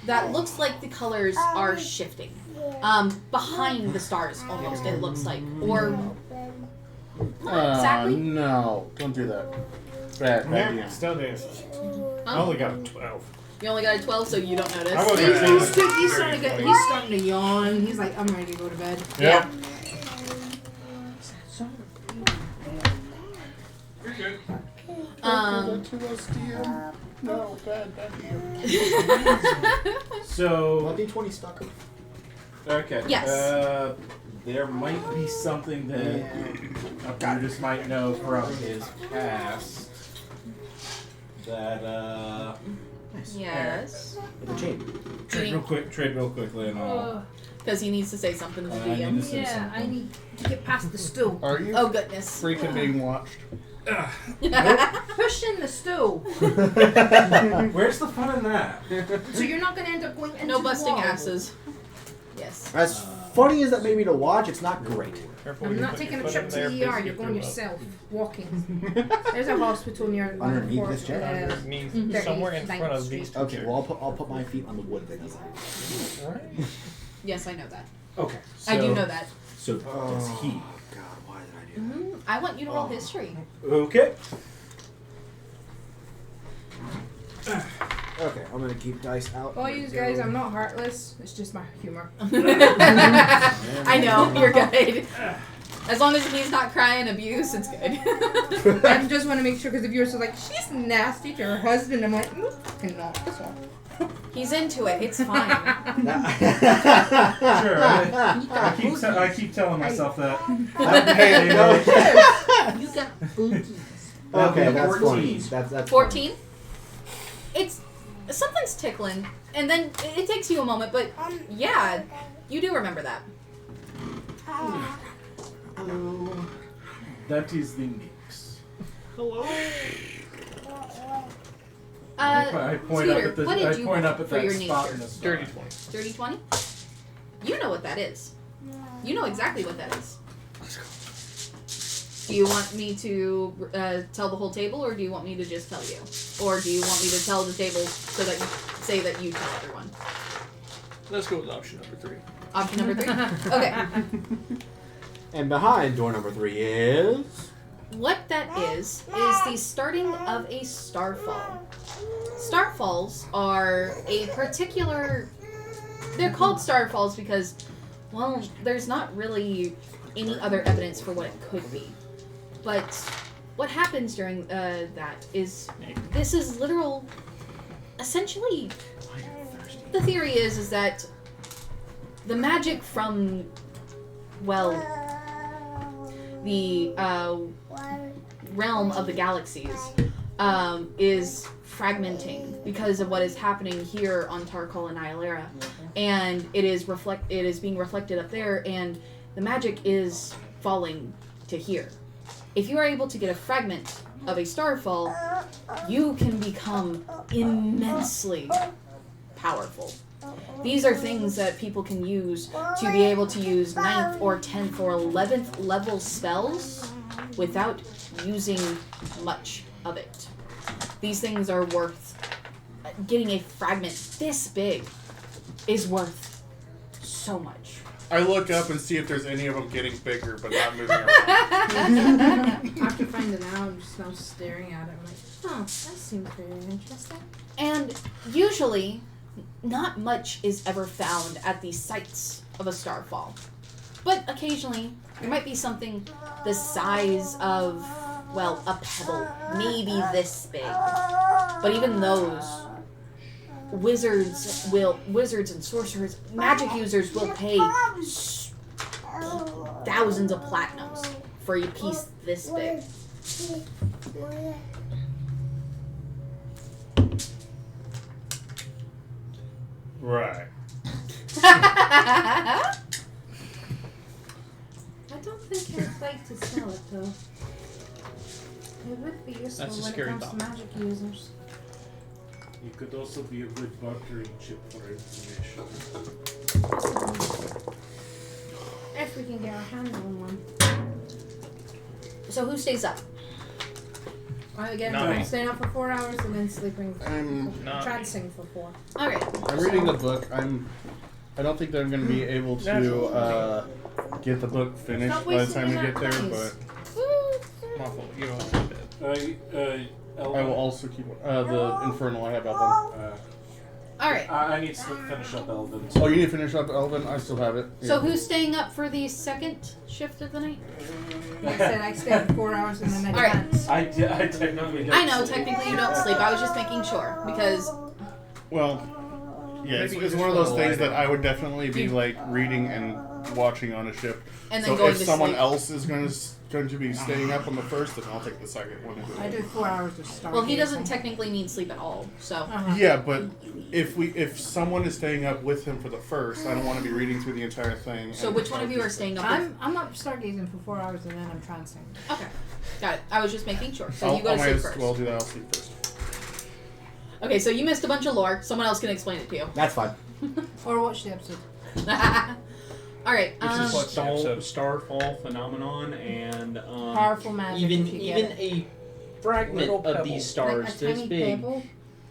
that looks like the colors are shifting. behind the stars, almost, it looks like. Or, not exactly. No, don't do that. Bad Yeah, idea. still is. I Oh. only got a 12. You only got a 12, so you don't notice. I was He's starting to yawn. He's like, I'm ready to go to bed. Yeah. You're good. No, bad idea. So, Let D20 stuck. okay. Yes. There might be something that Brutus might know from his past that, Yes. It's a chain. Trade real quickly and all. Because he needs to say something to the I need DM. to say Yeah, something. I need to get past the stool. Are you Oh, goodness. freaking being watched? Push in the stool. Where's the fun in that? So you're not going to end up going into No the busting wall. asses. Yes. As funny as that may be to watch, it's not great. Careful I'm you not put taking your a foot trip in to there, the ER. biscuit You're going through yourself. Walking. There's a hospital near Underneath this chair? Underneath, Very somewhere in front of nice these two Okay, chairs. well I'll put my feet on the wood then. Right. Yes, I know that. Okay. I do know that. So does he? God, why did I do that? I want you to roll history. Okay. Okay, I'm gonna keep dice out. All you guys, I'm not heartless. It's just my humor. I know, you're good. As long as he's not crying abuse, it's good. I just want to make sure because if you're so like, she's nasty to her husband, I'm like, fucking not. That's all. He's into it. It's fine. Sure. I keep telling myself that. Hey, no. You got booties. Okay, that's 14. funny. That's 14. It's something's tickling, and then it takes you a moment, but yeah, you do remember that. That is the mix. I point Scooter, up at the what did you point up at for that your spot nature? in the sky. Dirty 20. Dirty 20? You know what that is. You know exactly what that is. Do you want me to tell the whole table, or do you want me to just tell you? Or do you want me to tell the table so that you say that you tell everyone? Let's go with option number 3. Option number 3? Okay. And behind door number 3 is... What that is the starting of a starfall. Starfalls are a particular... They're called starfalls because, well, there's not really any other evidence for what it could be. But what happens during that is, this is literal, essentially, the theory is that the magic from, well, the realm of the galaxies is fragmenting because of what is happening here on Tarkal and Nihilera, and it is being reflected up there, and the magic is falling to here. If you are able to get a fragment of a starfall, you can become immensely powerful. These are things that people can use to be able to use 9th or 10th or 11th level spells without using much of it. These things are worth... Getting a fragment this big is worth so much. I look up and see if there's any of them getting bigger, but not moving around. After finding out, I'm just now staring at it. I'm like, that seems very interesting. And usually, not much is ever found at the sites of a starfall. But occasionally, there might be something the size of, well, a pebble, maybe this big. But even those, wizards and sorcerers, magic users will pay thousands of platinums for a piece this big. Right. I don't think I'd like to sell it, though. It would be useful That's a when it scary comes thought. to magic users. You could also be a good bartering chip for information. If we can get our hands on one. So who stays up? Again, Nine. I'm staying up for 4 hours and then sleeping. I'm Nine. Trancing for 4. Alright. reading the book. I'm I don't think that I'm going to be able to get the book finished Stop by the wasting time we your get there, nice. but My fault. You don't have to bed. I will also keep the Infernal I have Elven. Alright. I need to finish up Elvin. Oh, you need to finish up Elven? I still have it. So Yeah. who's staying up for the second shift of the night? Like I said, I stayed 4 hours and then I Alright. advanced. I technically don't I know, sleep. technically you don't sleep. I was just making sure because Well, yeah, Maybe it's you one of just those wanna things lie that I would definitely be like reading and watching on a ship. and then So going if to someone sleep. else is going to be staying up on the first, then I'll take the second one. I do 4 hours of stargazing. Well, he doesn't technically need sleep at all, so. Uh-huh. Yeah, but if someone is staying up with him for the first, I don't want to be reading through the entire thing. So and which one of you are staying up with? I'm up stargazing for 4 hours and then I'm trancing. Okay. Got it. I was just making sure. So I'll, you go to might sleep as first. well do that. I'll sleep first. Okay, so you missed a bunch of lore. Someone else can explain it to you. That's fine. Or watch the episode. Alright, Which is what the episode. Starfall phenomenon and Powerful magic. even if you get it. a fragment Little of pebble. these stars Like a this tiny big, pebble,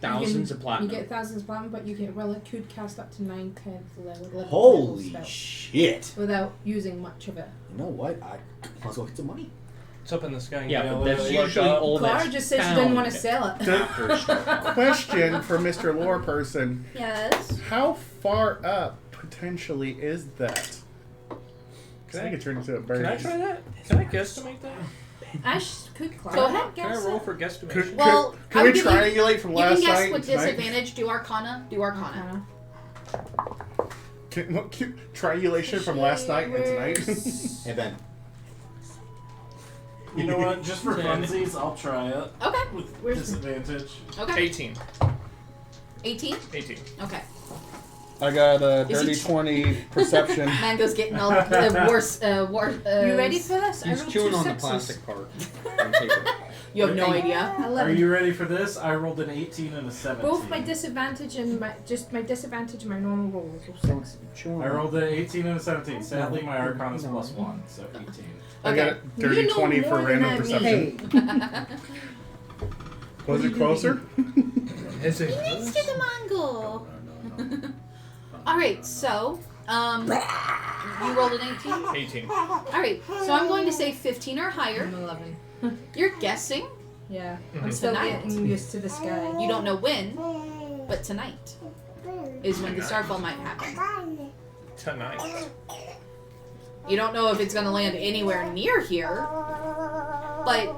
thousands you of can, platinum. You get thousands of platinum, but you could cast up to 9/10 level Holy spell shit. without using much of it. You know what? I might as well get some money. It's up in the sky. Yeah, Yeah, but that's look usually up. all Clara that's just said she didn't want to found sell it. after Starfall. Question for Mr. Lore Person: yes. how far up potentially is that? Because I think it turned into a bird. Can I try that? Can I guesstimate that? Ash could Clara. Go ahead. Can I guess roll it. for guesstimation? Could, Well, can I we would give you- triangulate from You last can guess night with and tonight? disadvantage. Do Arcana. Do Arcana. Triangulation from last night and tonight? Hey, Ben. You know what? Just for Yeah. funsies, I'll try it Okay. with Where's disadvantage. Okay. 18. 18? 18. Okay. I got a Is he dirty 20 perception. Mango's getting all the worse. You ready for this? I He's rolled chewing 2 on the sixes. plastic part. on paper. You have no idea. 11. Are you ready for this? I rolled an 18 and a 17. Both my disadvantage and my disadvantage and my normal rolls were 6. I rolled an 18 and a 17. Sadly, my Arcana is No. +1, so 18. I got a dirty You know 20 for more than random I perception. Was it closer? Is it? Next to the mango. Alright, so, you rolled an 18? 18. Alright, so I'm going to say 15 or higher. I'm 11. You're guessing. Yeah. Mhm. I'm still Tonight. getting used to the sky. You don't know when, but tonight is when the starfall might happen. Tonight. You don't know if it's going to land anywhere near here, but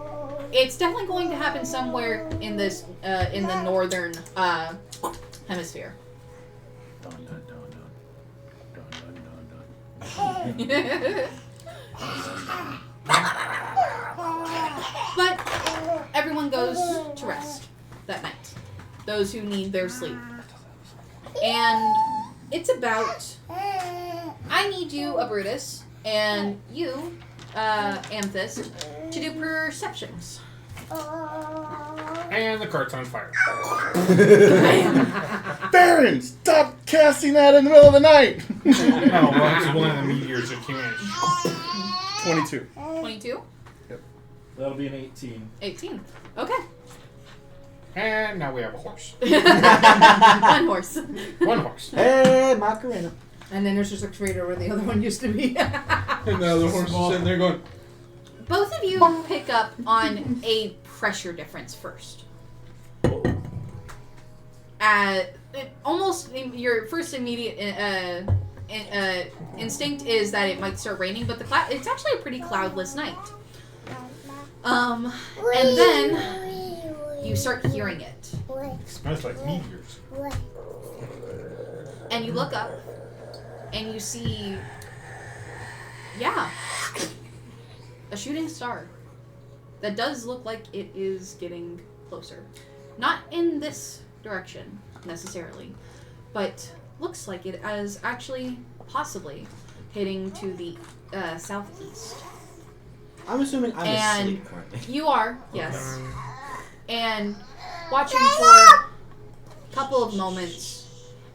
it's definitely going to happen somewhere in this in the northern hemisphere. But everyone goes to rest that night. Those who need their sleep. And it's about... I need you, Abrutus, and you, Amethyst, to do perceptions. And the cart's on fire. Baron, stop casting that in the middle of the night! No, well, it's one of the meteors that came in. 22. 22? That'll be an 18. 18. Okay. And now we have a horse. One horse. One horse. Hey, Macarena. And then there's just a crater where the other one used to be. And now the horse is sitting there going, Both of you pick up on a pressure difference first. Almost your first immediate instinct is that it might start raining, but it's actually a pretty cloudless night. And then you start hearing it, It smells like meteors. and you look up, and you see, yeah, a shooting star that does look like it is getting closer. Not in this direction, necessarily, but looks like it is actually possibly heading to the southeast. I'm assuming I'm And asleep currently. you are, yes. And watching for a couple of moments,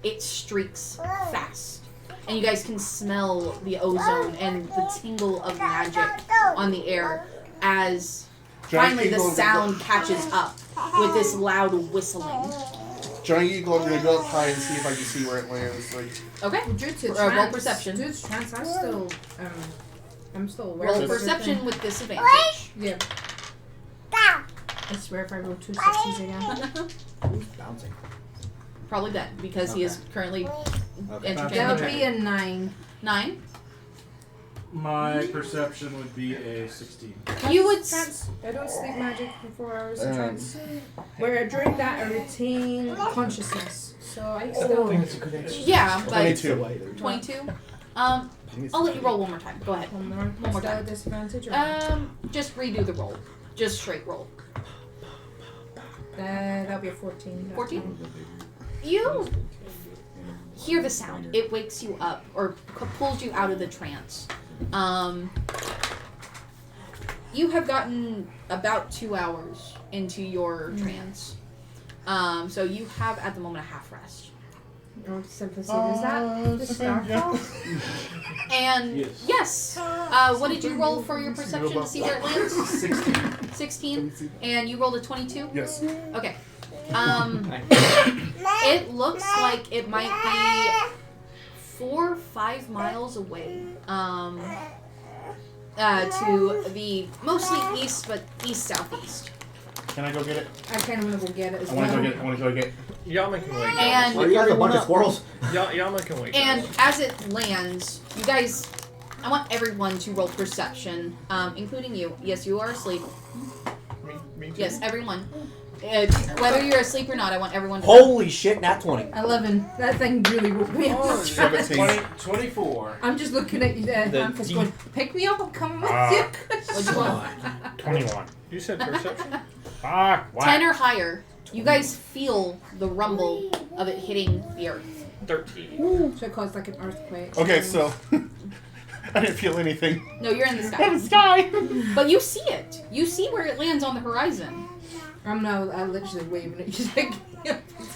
it streaks fast. And you guys can smell the ozone and the tingle of magic on the air as finally the sound catches up with this loud whistling. Giant eagle, I'm gonna go up high and see if I can see where it lands. Like, Okay. Well, due to Roll trance, perception. Due to trance, I'm still aware Roll of perception everything. with disadvantage. Yeah. I swear if I roll 2 60s again. Who's bouncing? Probably Ben, because he is currently entertaining That'll the be a 9. 9. My perception would be a 16. You would. Trance. I don't sleep magic for 4 hours in Um, trance. Where during that I retain consciousness. So I I still. think it's a good idea. Yeah, but 22. 22. I'll let you roll one more time. Go ahead. One more. One more Still time. disadvantage. Or Just redo the roll. Just straight roll. that'll be a 14. 14? You hear the sound. It wakes you up or pulls you out of the trance. You have gotten about 2 hours into your trance. So you have at the moment a half rest. Oh, simplicity. Is that the starfall? And Yes. yes. What did you roll for your perception to see where it lands? 16. 16. And you rolled a 22? Yes. Okay. It looks like it might be 4 or 5 miles away. To the mostly east, but east-southeast. Can I go get it? I kind of want to go get it as I want to well. go get it. I want to go get it. Yama can wait. And Are you guys a bunch of squirrels? Yama can wait. And as it lands, you guys, I want everyone to roll perception, including you. Yes, you are asleep. Me too. Yes, everyone. Whether you're asleep or not, I want everyone to. Holy shit, nat 20. 11. That thing really woke me up. 17. 24. I'm just looking at you there. The I'm just deep- going, pick me up, I'm coming with Ah. you. What'd you want? 21. You said perception? Fuck. What? 10 or higher. You guys feel the rumble of it hitting the earth. 13. So it caused like an earthquake. Okay, so I didn't feel anything. No, you're in the sky. Sky. But you see it. You see where it lands on the horizon. I'm now literally waving at you like,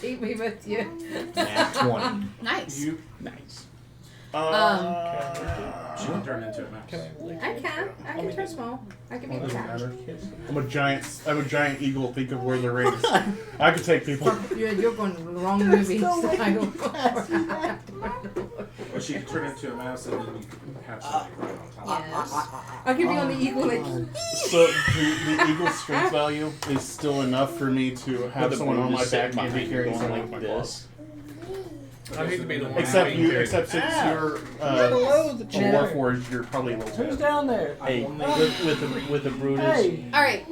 take me with you. Nat 20. Nice. You Nice. she can turn into a mouse. Can I leave? I can turn small. I can be Doesn't attached. matter. I'm a giant eagle. Think of Lord of the Rings. I could take people. You're going to the wrong movie style. Or she can turn into a mouse and then you can have something right on top. Yes. I could be on the eagle like. So the eagle's strength value is still enough for me to have With the someone on my Brutus back sitting and be behind you carrying going someone like with my claws. this. I hate to be the one. Except being you, carried. except since you're Hello, the a chair. warforged, you're probably a little Who's bit. down there? Hey, with the Brutus. Hey. Alright.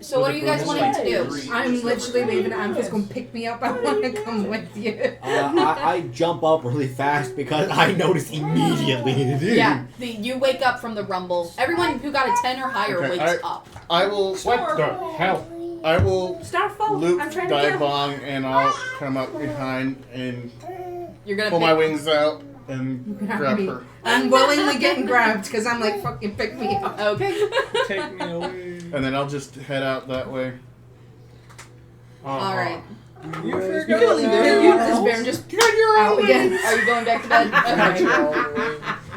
So what are you guys wanting to do? I'm literally waving at Amethyst going, pick me up, I want to come with you. I jump up really fast because I notice immediately. Yeah. You wake up from the rumble. Everyone who got a 10 or higher Okay, wakes up. I will. What the hell? I will Starfall, loop I'm trying to dive get bong and I'll come up behind and You're gonna pull pick, my wings out and grab me. her. I'm willingly getting grabbed because I'm like, fucking pick me up. Okay. Take me away. And then I'll just head out that way. Alright. You You forgot can leave that. it. You just bear and just out again. Are you going back to bed?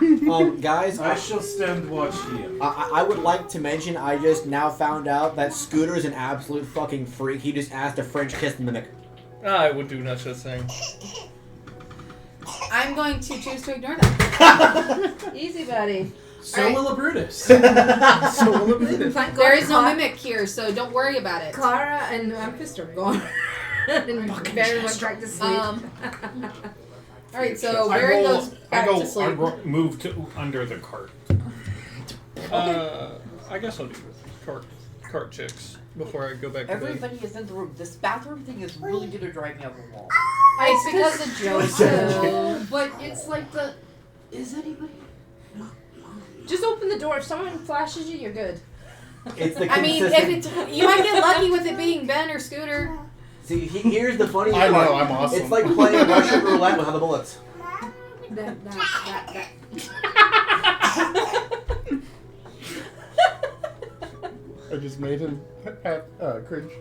Okay. Guys, I shall stand watch here. I would like to mention I just now found out that Scooter is an absolute fucking freak. He just asked a French kiss mimic. I would do no such thing. I'm going to choose to ignore that. Easy, buddy. So Alright. will a Brutus. So will it be. Thank God There is no Cla- mimic here, so don't worry about it. Clara and Amethyst are gone. And Barry went back to sleep. Alright, so I Barry roll- goes back to sleep. move to under the cart. I guess I'll do cart chicks before I go back to bed. Everybody is in the room. This bathroom thing is really gonna drive me up the wall. It's because of Joseph. But it's like the. Is anybody? Just open the door. If someone flashes you, you're good. It's the I mean, consistent. if it's, you might get lucky with it being Ben or Scooter. See, here's the funny I part. know, I'm awesome. It's like playing Russian roulette without the bullets. That. I just made him cringe.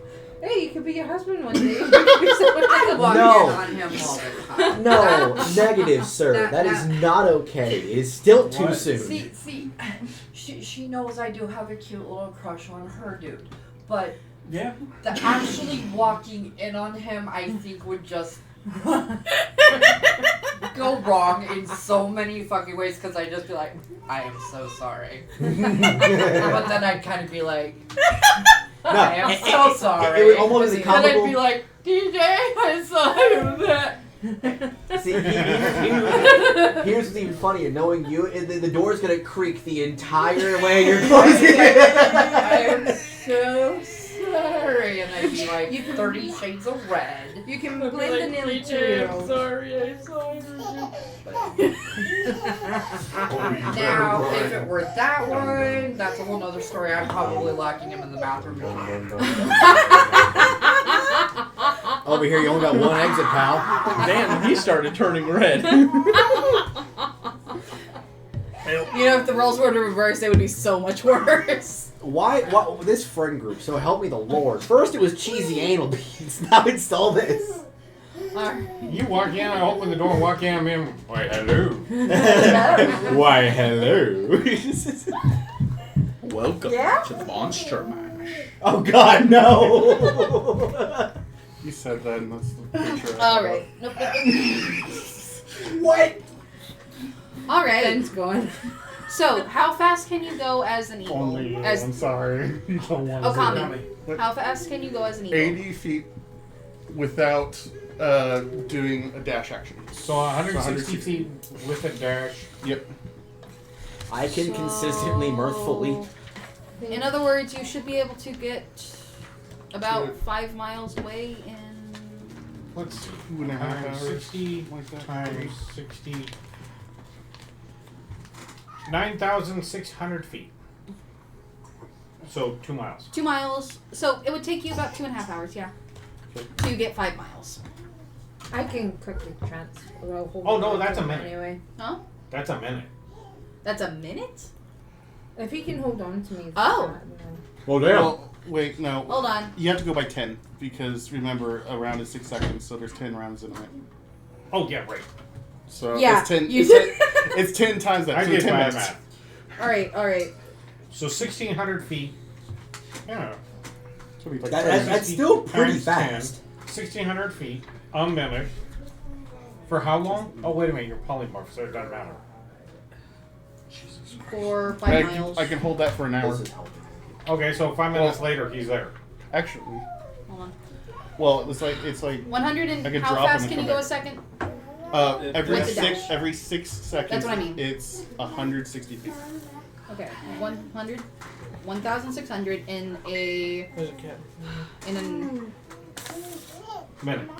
Hey, you could be your husband one day. You could be someone else. Walk No. in on him all the time. No, negative, sir. Nah, That is not okay. It is still too What? soon. See, she knows I do have a cute little crush on her dude, but Yeah. Actually walking in on him, I think, would just go wrong in so many fucking ways because I'd just be like, I am so sorry. But then I'd kind of be like, I am so sorry. It would almost be Then I'd comical. be like, DJ, I saw you that. See, here's what's even funnier. Knowing you, the door's gonna creak the entire way you're closing it. I am so sorry. And I'd be like, 30 Shades of Red. You can blend the nearly two. Sorry, I saw you. Now, if it were that one, that's a whole nother story. I'm probably locking him in the bathroom. Over here, you only got one exit, pal. Damn, he started turning red. You know, if the roles were to reverse, it would be so much worse. Why this friend group? So help me the Lord. First it was cheesy anal beads. Now it's all this. You walk in, I open the door and walk in, I'm in. Why, hello. Why, hello. Welcome to the Monster Mash. Oh God, no! You said that, and that's the picture. Alright. What? Alright. Ben's gone. So, how fast can you go as an eagle? Only you, As I'm sorry. You don't want to say Okami. that. How fast can you go as an eagle? 80 feet without doing a dash action. So 160 feet with a dash. Yep. I can consistently, mirthfully. In other words, you should be able to get about 5 miles away in... Let's see. 2.5 hours. 60 Like that. times 60. 9,600 feet. So 2 miles. 2 miles. So, it would take you about 2.5 hours, yeah. To get 5 miles. I can quickly transfer. Oh, no, that's a minute. Anyway, Huh? That's a minute. That's a minute? if he can hold on to me. Oh. Well, Well, wait, no. Hold on. You have to go by 10 because remember, a round is 6 seconds, so there's 10 rounds in a minute. Oh, yeah, right. So Yeah, it's 10. you It's, did. it's 10 times that. I so did 10 bad minutes. math. Alright. So 1,600 feet. Yeah. So it'd be like That's 30. still pretty times fast. 1,600 feet. A minute. For how long? Oh, wait a minute. You're polymorph, so it doesn't matter. For 5 I miles. can hold that for an hour. This is helping. Okay, so 5 minutes later, he's there. Actually, Hold on. well, it's like 100 and... I could How drop fast him can and you come go a second? every With the dash. every 6 seconds. That's what I mean. It's 160 feet. Okay. 100... 1,600 in a... There's a cat. In an... Minute.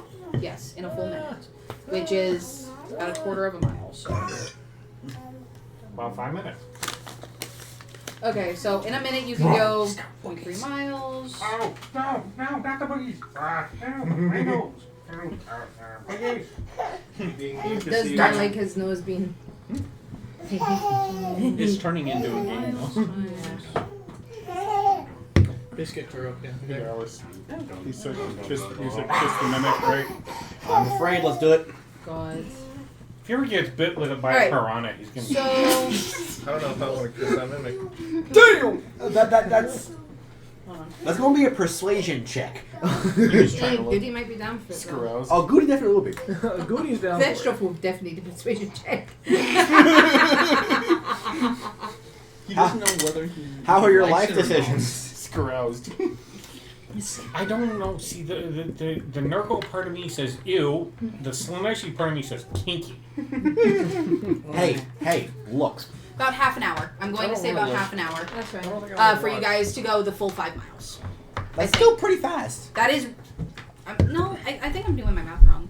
Yes, in a full minute. Which is about a quarter of a mile, so... About 5 minutes. Okay, so in a minute you can go 0.3 miles. Oh, no, not the boogies. No, my nose. Boogies. Does not like his nose being. It's turning into a game. Biscuit Kuro, yeah. Yeah, I was. You said kiss the mimic, right? I'm afraid. Let's do it. God. If he ever gets bit with it by Alright. a piranha, he's gonna So... I don't know if I want to kiss that mimic. Damn! That's Hold on. that's gonna be a persuasion check. He's trying to look. Goody might be down for it. though. Screws. Oh, Goody definitely will be. Goody's down That for stuff will definitely do persuasion check. He doesn't know whether he. How are your likes life it or not. decisions? Scroused. I don't know. See, the Nurgle part of me says ew. The Slaneshi part of me says kinky. Hey, looks. About half an hour. I'm going to say about half an hour. That's right. For you guys to go the full 5 miles. That's still pretty fast. That is... no, I think I'm doing my math wrong.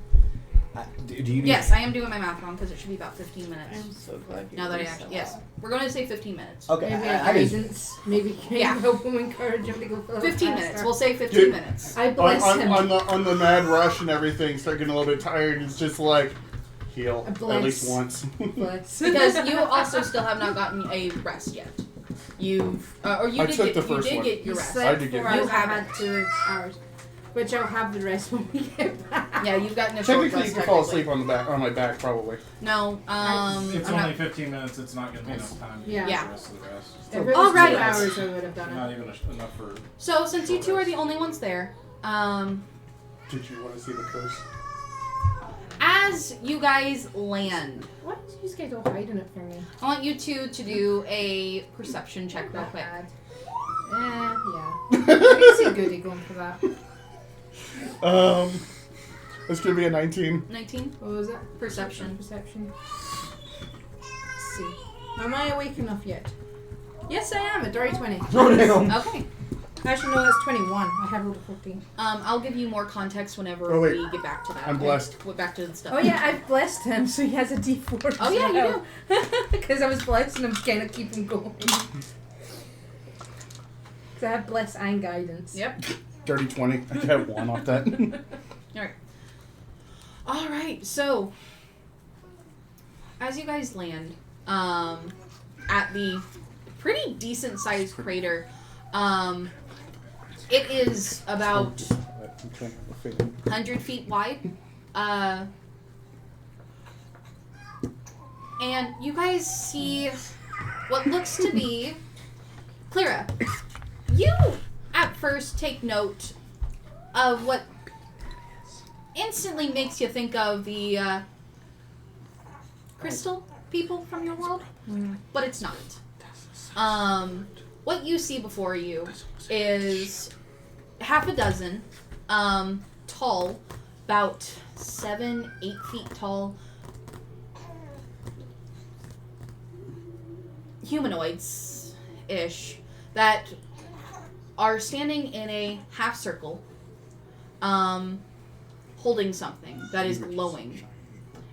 Do you need Yes, I am doing my math wrong because it should be about 15 minutes. I'm so glad you Now that I said actually... that. Yes. We're going to say 15 minutes. Okay, Maybe I just, guidance. Maybe can Yeah. help him encourage him to go for 15 faster. minutes. We'll say 15 Dude. minutes. I bless him. on the mad rush and everything, start getting a little bit tired. It's just like heal Bless. at least once. Bless. Because you also still have not gotten a rest yet. You've... or you I did took get, the first you did one. get your You rest. I slept did 4 get hours. You I haven't. had 2 hours. Which I'll have the rest when we get back. Yeah, you've gotten a short Technically, rest. you could fall asleep on my back, probably. No, It's I'm only not- 15 minutes. It's not going to be enough time to Yeah. get Yeah. the rest of the rest. If it was Alright. 2 hours, I would have done Not it. even enough for. So since you two are the only ones there, Did you want to see the curse? as you guys land, What? These guys all hiding it from me. I want you two to do a perception check real Not quick. bad. Yeah. I can see Goody going for that. It's gonna be a 19. 19 What was it? perception. Perception. Let's see. Am I awake enough yet? Yes, I am. A dirty 20. Oh, damn. Okay. Actually, no, that's 21. I have rolled a 14. I'll give you more context whenever Oh, wait. we get back to that. I'm blessed. We're back to the stuff. Oh yeah, I've blessed him, so he has a D4. Oh, yeah, you do. Because I was blessing him to kind of keep him going. Because I have bless and guidance. Yep. Dirty 20. I could have 1 off that. All right. So, as you guys land, at the pretty decent sized crater, it is about 100 feet wide. And you guys see what looks to be Clara. You at first take note of what instantly makes you think of the crystal people from your world, but it's not. What you see before you is half a dozen tall, about 7-8 feet tall humanoids-ish that are standing in a half circle, holding something that is glowing.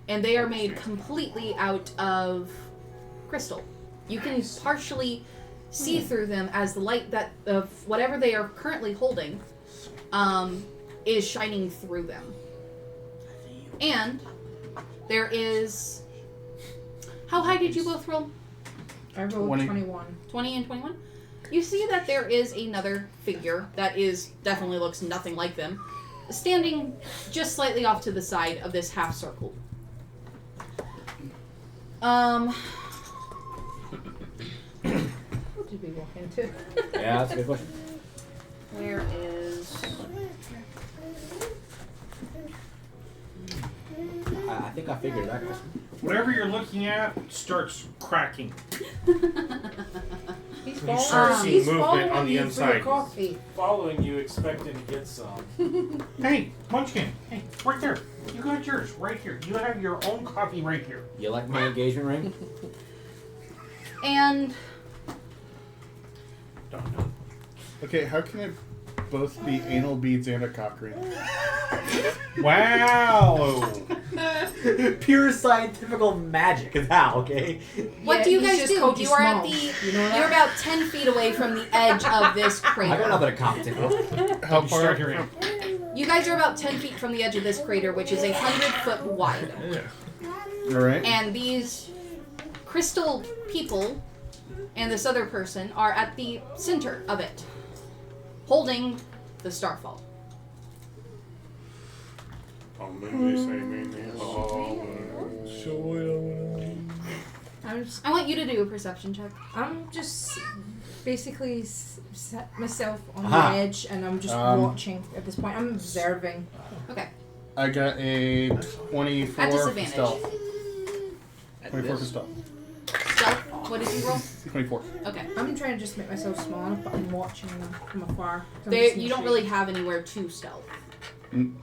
And they are made completely out of crystal. You can partially see through them as the light that of whatever they are currently holding is shining through them. And there is... How high did you both roll? I rolled 20. 21. 20 and 21? You see that there is another figure that definitely looks nothing like them, standing just slightly off to the side of this half circle. What did we walk into? Yeah, that's a good question. Where is... I think I figured that question. Whatever you're looking at starts cracking. He's You start seeing he's movement following on the you for inside. your coffee. Following you, expecting to get some. Hey, Munchkin. Hey, right there. You got yours right here. You have your own coffee right here. You like my engagement ring? And... Okay, how can it both be anal beads and a cock ring? Wow. Pure scientific magic is how, okay? What Yeah, do you he's guys just do? called You you are at small. the... You know that? You're about 10 feet away from the edge of this I got crater. another cock tickle. How You far? start hearing. You guys are about 10 feet from the edge of this crater, which is 100 foot wide. Alright. And these crystal people and this other person are at the center of it, holding the starfall. I want you to do a perception check. I'm just basically set myself on Aha. the edge and I'm just watching at this point. I'm observing. Okay. I got a 24 At for disadvantage. stealth. 24 for stealth. Stealth. What did you roll? 24. Okay. I'm trying to just make myself small enough, but I'm watching them from afar. You don't really have anywhere to stealth. I You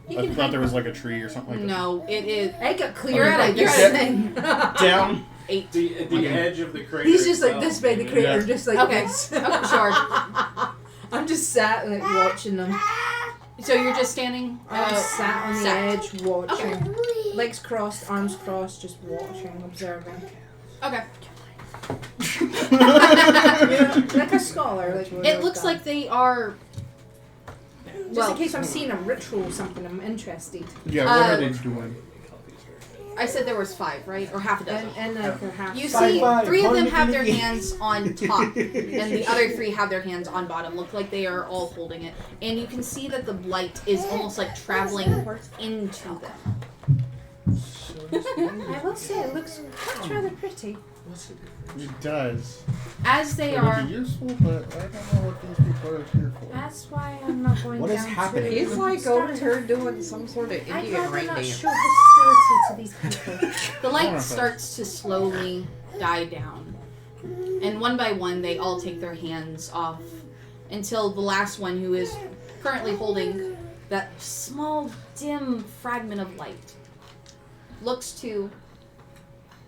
can thought hide there was like a tree or something like that. No, it is I got clear You're at by a- you're this at a- thing. Down. 8. The edge of the crater. He's just like itself, this by the maybe. crater, Yeah. just like Okay. this. Okay, sure. I'm just sat like watching them. So you're just standing. I'm sat on the sat. edge watching. Legs crossed, arms crossed, just watching, observing. Okay. Like a scholar. Like one of It those looks guys. like they are. Just in case I'm seeing a ritual or something, I'm interested. Yeah, what Uh, are they doing? I said there was 5, right? Or half a dozen. And like a half. You Five, see, five, 3 of them one have their infinity. hands on top, and the other 3 have their hands on bottom. Look like they are all holding it. And you can see that the light is almost like traveling into them. I will say it looks rather pretty. It does. As they It would are... be useful, but I don't know what these people are here for. That's why I'm not going What down is happening? to He's like over here doing some sort of I'd Indian rather rain not dance. show hostility to these people. The light starts to slowly die down. And one by one, they all take their hands off until the last one, who is currently holding that small, dim fragment of light, looks to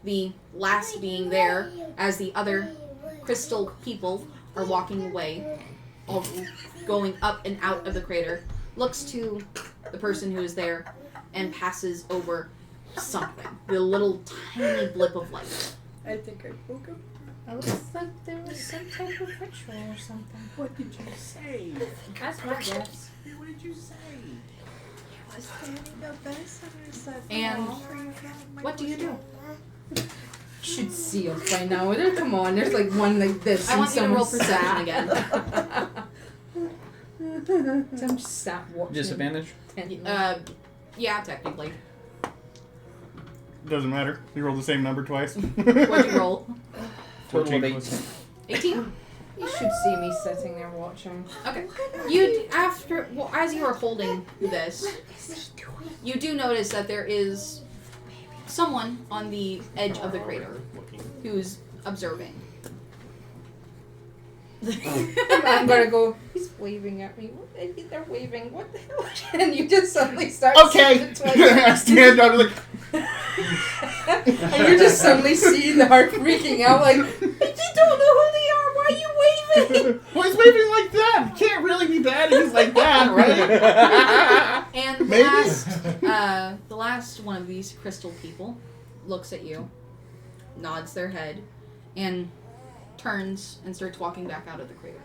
the last being there as the other crystal people are walking away, all going up and out of the crater, looks to the person who is there and passes over something. The little tiny blip of light. I think I broke him. It looks like there was some type of ritual or something. What did you say? That's my guess. What did you say? And what do you do? Should see us by now. Come on, there's like one like this. I and want you to roll some perception sat. again. Some sat watching. Disadvantage? Yeah, technically. Doesn't matter. You rolled the same number twice. What'd you roll? Total of 14 18. plus- 18? You should see me sitting there watching. Okay. As you are holding this, you do notice that there is someone on the edge of the crater who's observing. I'm gonna go. He's waving at me. They're waving. What the hell? And you just suddenly start. Okay. seeing I stand up like. and you just suddenly see the heart freaking out. Like, you don't know who they are. Why are you waving? Well, he's waving like that. Can't really be bad if he's like that, right? And the Maybe. the last one of these crystal people looks at you, nods their head, and turns and starts walking back out of the crater.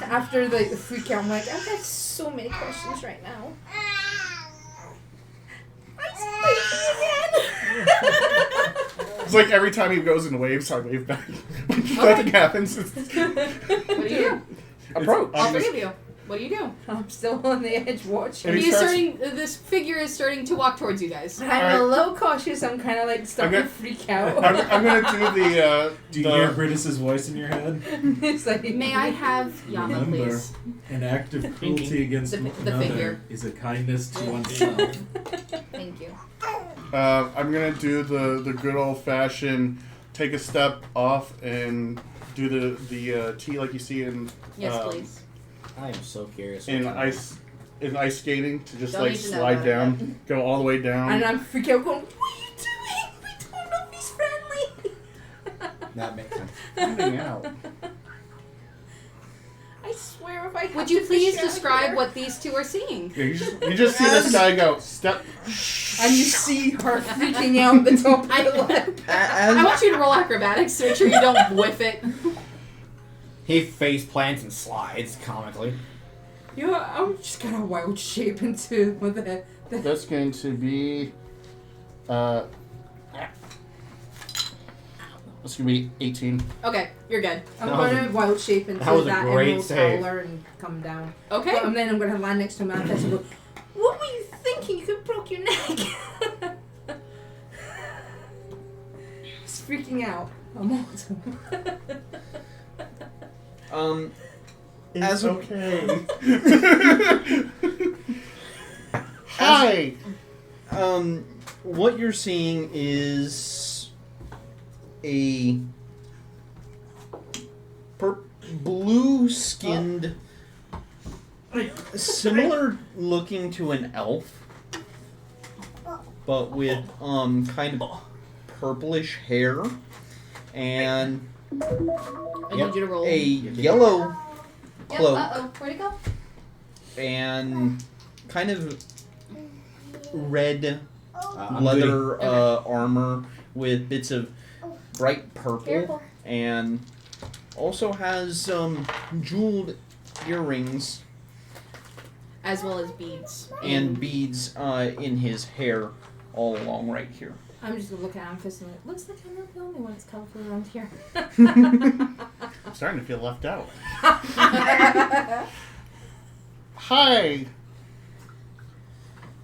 After the freak out, I'm like, I've got so many questions right now. It's like every time he goes in waves, I wave back. Nothing happens. What do you do? Approach. All 3 of you. What do you do? I'm still on the edge watching. And he He's starts- this figure is starting to walk towards you guys. I'm a little cautious. I'm kind of like starting to freak out. I'm gonna do the. Do you hear Britis's voice in your head? It's like, May I have Yama, Remember, please? an act of cruelty against The another figure. is a kindness to oneself. Thank you. I'm gonna do the good old fashioned take a step off and do the T like you see in Yes, please. I am so curious. in ice skating to just Don't like need to know slide about down, go all the way down. and I'm freaking out going, what are you doing? We don't know if he's friendly. That makes sense. Finding out. I swear if I have Would you to please fish out describe here- what these 2 are seeing? Yeah, you just see this guy go step. And you see her freaking out at the top of the lip. I want you to roll acrobatics to make sure you don't whiff it. He face plants and slides comically. Yeah, I'm just gonna wild shape into with the That's going to be. That's gonna be 18. Okay, you're good. I'm That was gonna wild shape into that was a that great emerald save. howler and come down. Okay. And then I'm gonna land next to him and go, what were you thinking? You could broke your neck. He's freaking out. I'm awesome. As a, okay. Hi. what you're seeing is a blue-skinned, similar looking to an elf, but with kind of purplish hair and I need you to roll. a yellow Yep, cloak uh-oh. Where'd it go? and kind of red I'm leather Okay. armor with bits of bright purple Careful. and also has some jeweled earrings as well as beads. And beads in his hair all along right here. I'm just gonna look at Amphis and like, looks like I'm not the only one that's colorful around here. I'm starting to feel left out. Hi.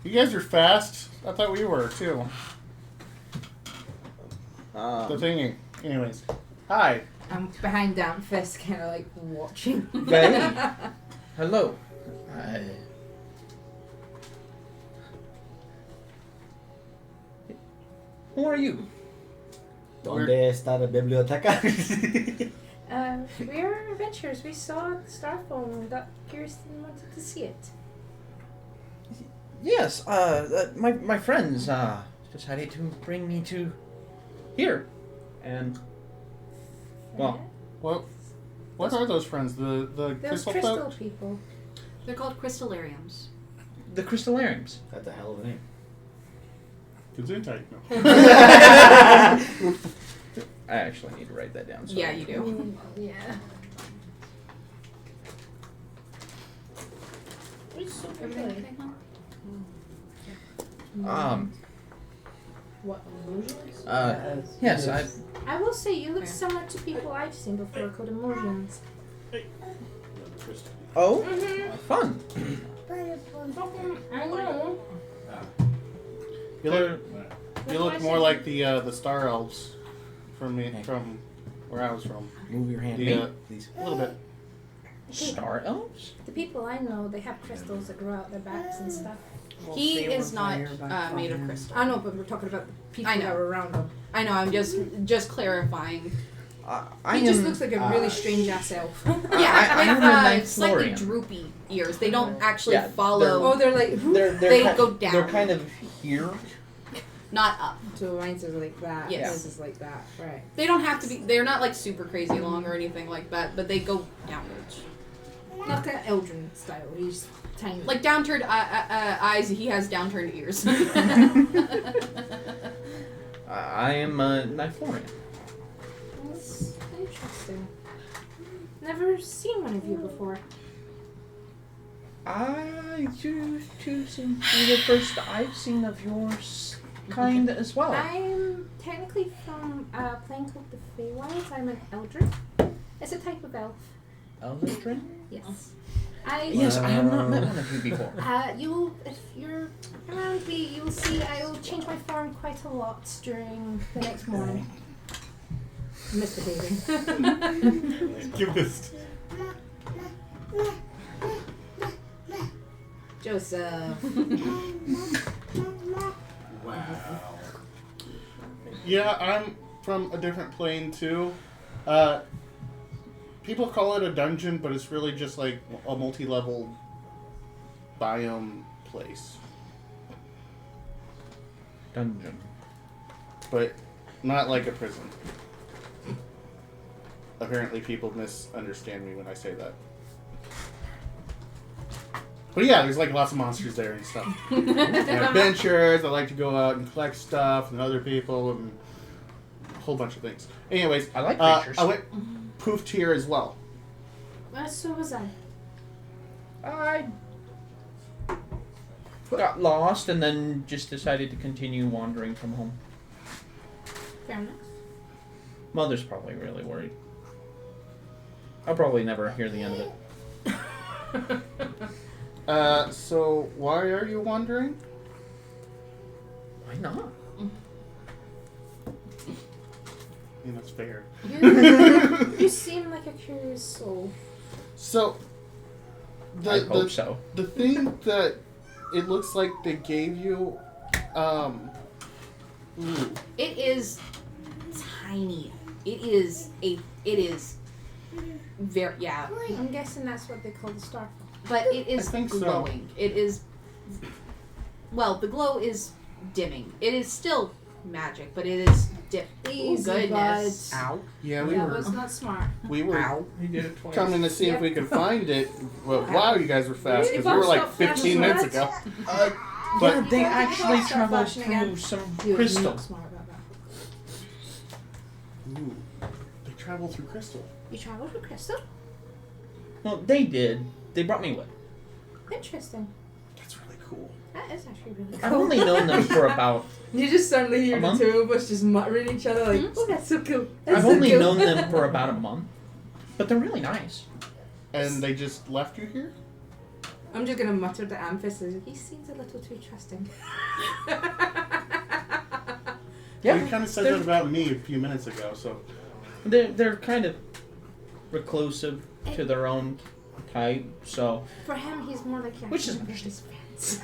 You guys are fast. I thought we were too. The thingy. Anyways. Hi. I'm behind Amphis, kind of like watching. Hey. Hello. Who are you? ¿Dónde está la biblioteca? We're adventurers. We saw the Starfall and we got curious and wanted to see it. Yes, my friends decided to bring me to here. And, well, What are those friends? The Those crystal crystal folk? people. They're called crystallariums. the crystallariums. That's a hell of a name. Gesundheit. No. I actually need to write that down. So Yeah, you do. Yeah. Everything okay, huh? What illusions? Yes, I will say you look similar to people I've seen before called illusions. Oh, Mm-hmm. fun. I know. You look more like the star elves from where I was from. Move your hand, please. A little bit. Star elves? The people I know, they have crystals that grow out their backs and stuff. He is not made of crystal. I know, but we're talking about the people I know. that were around him. I know. I'm just clarifying. He just looks like a really strange ass elf. Yeah, I am they a have slightly Nightflorian. droopy ears. They don't actually Yeah, follow. Oh, they're like They go down. They're kind of here. Not up. So mine's is like that. Yes. This is like that. Right. They don't have to be. They're not like super crazy long or anything like that, but they go downwards. Not that Eldrin style. He's tiny. Like downturned eyes. He has downturned ears. I am a Nightflorian. That's interesting. Never seen one of you before. You seem to be the first I've seen of yours kind as well. I'm technically from a plane called the Feywilds. I'm an Eldrin. It's a type of elf. Eldrin? Yes. Yes, I have not met one of you before. If you're around me, you'll see I'll change my form quite a lot during the next morning. Misbehaving. Give this. Joseph. Wow. Yeah, I'm from a different plane too. People call it a dungeon, but it's really just like a multi-level biome place. Dungeon. But not like a prison. Apparently people misunderstand me when I say that. But yeah, there's like lots of monsters there and stuff. And adventures, I like to go out and collect stuff and other people and a whole bunch of things. Anyways, I like creatures. I went poofed here as well. So was I. I got lost and then just decided to continue wandering from home. Fair enough. Mother's probably really worried. I'll probably never hear the end of it. So why are you wandering? Why not? I mean, that's fair. You seem like a curious soul. So, I hope so. the thing that it looks like they gave you, It is tiny. It is very, yeah. I'm guessing that's what they call the Starfall. But it is I think so. glowing. It is, well, the glow is dimming. It is still magic, but it is Easy, goodness. bud. Ow. yeah, That was not smart. we were He did it twice. coming to see if we could find it. Well, wow, you guys were fast Really? because we were like Stop 15 flashing minutes lights. ago. Yeah, they Stop actually traveled flashing through again. some You're crystal. not smart about that. Ooh, they travel through crystal. You traveled with Crystal? Well, they did. They brought me with. Interesting. That's really cool. That is actually really cool. I've only known them for about. You just suddenly hear A the month? two of us just muttering each other like, oh, that's so cool. That's I've so only cool. known them for about a month, but they're really nice. And they just left you here? I'm just gonna mutter to Amphis. He seems a little too trusting. You kind of said that about me a few minutes ago, so. They're kind of reclusive to their own type, so. For him, he's more like Which is his friends.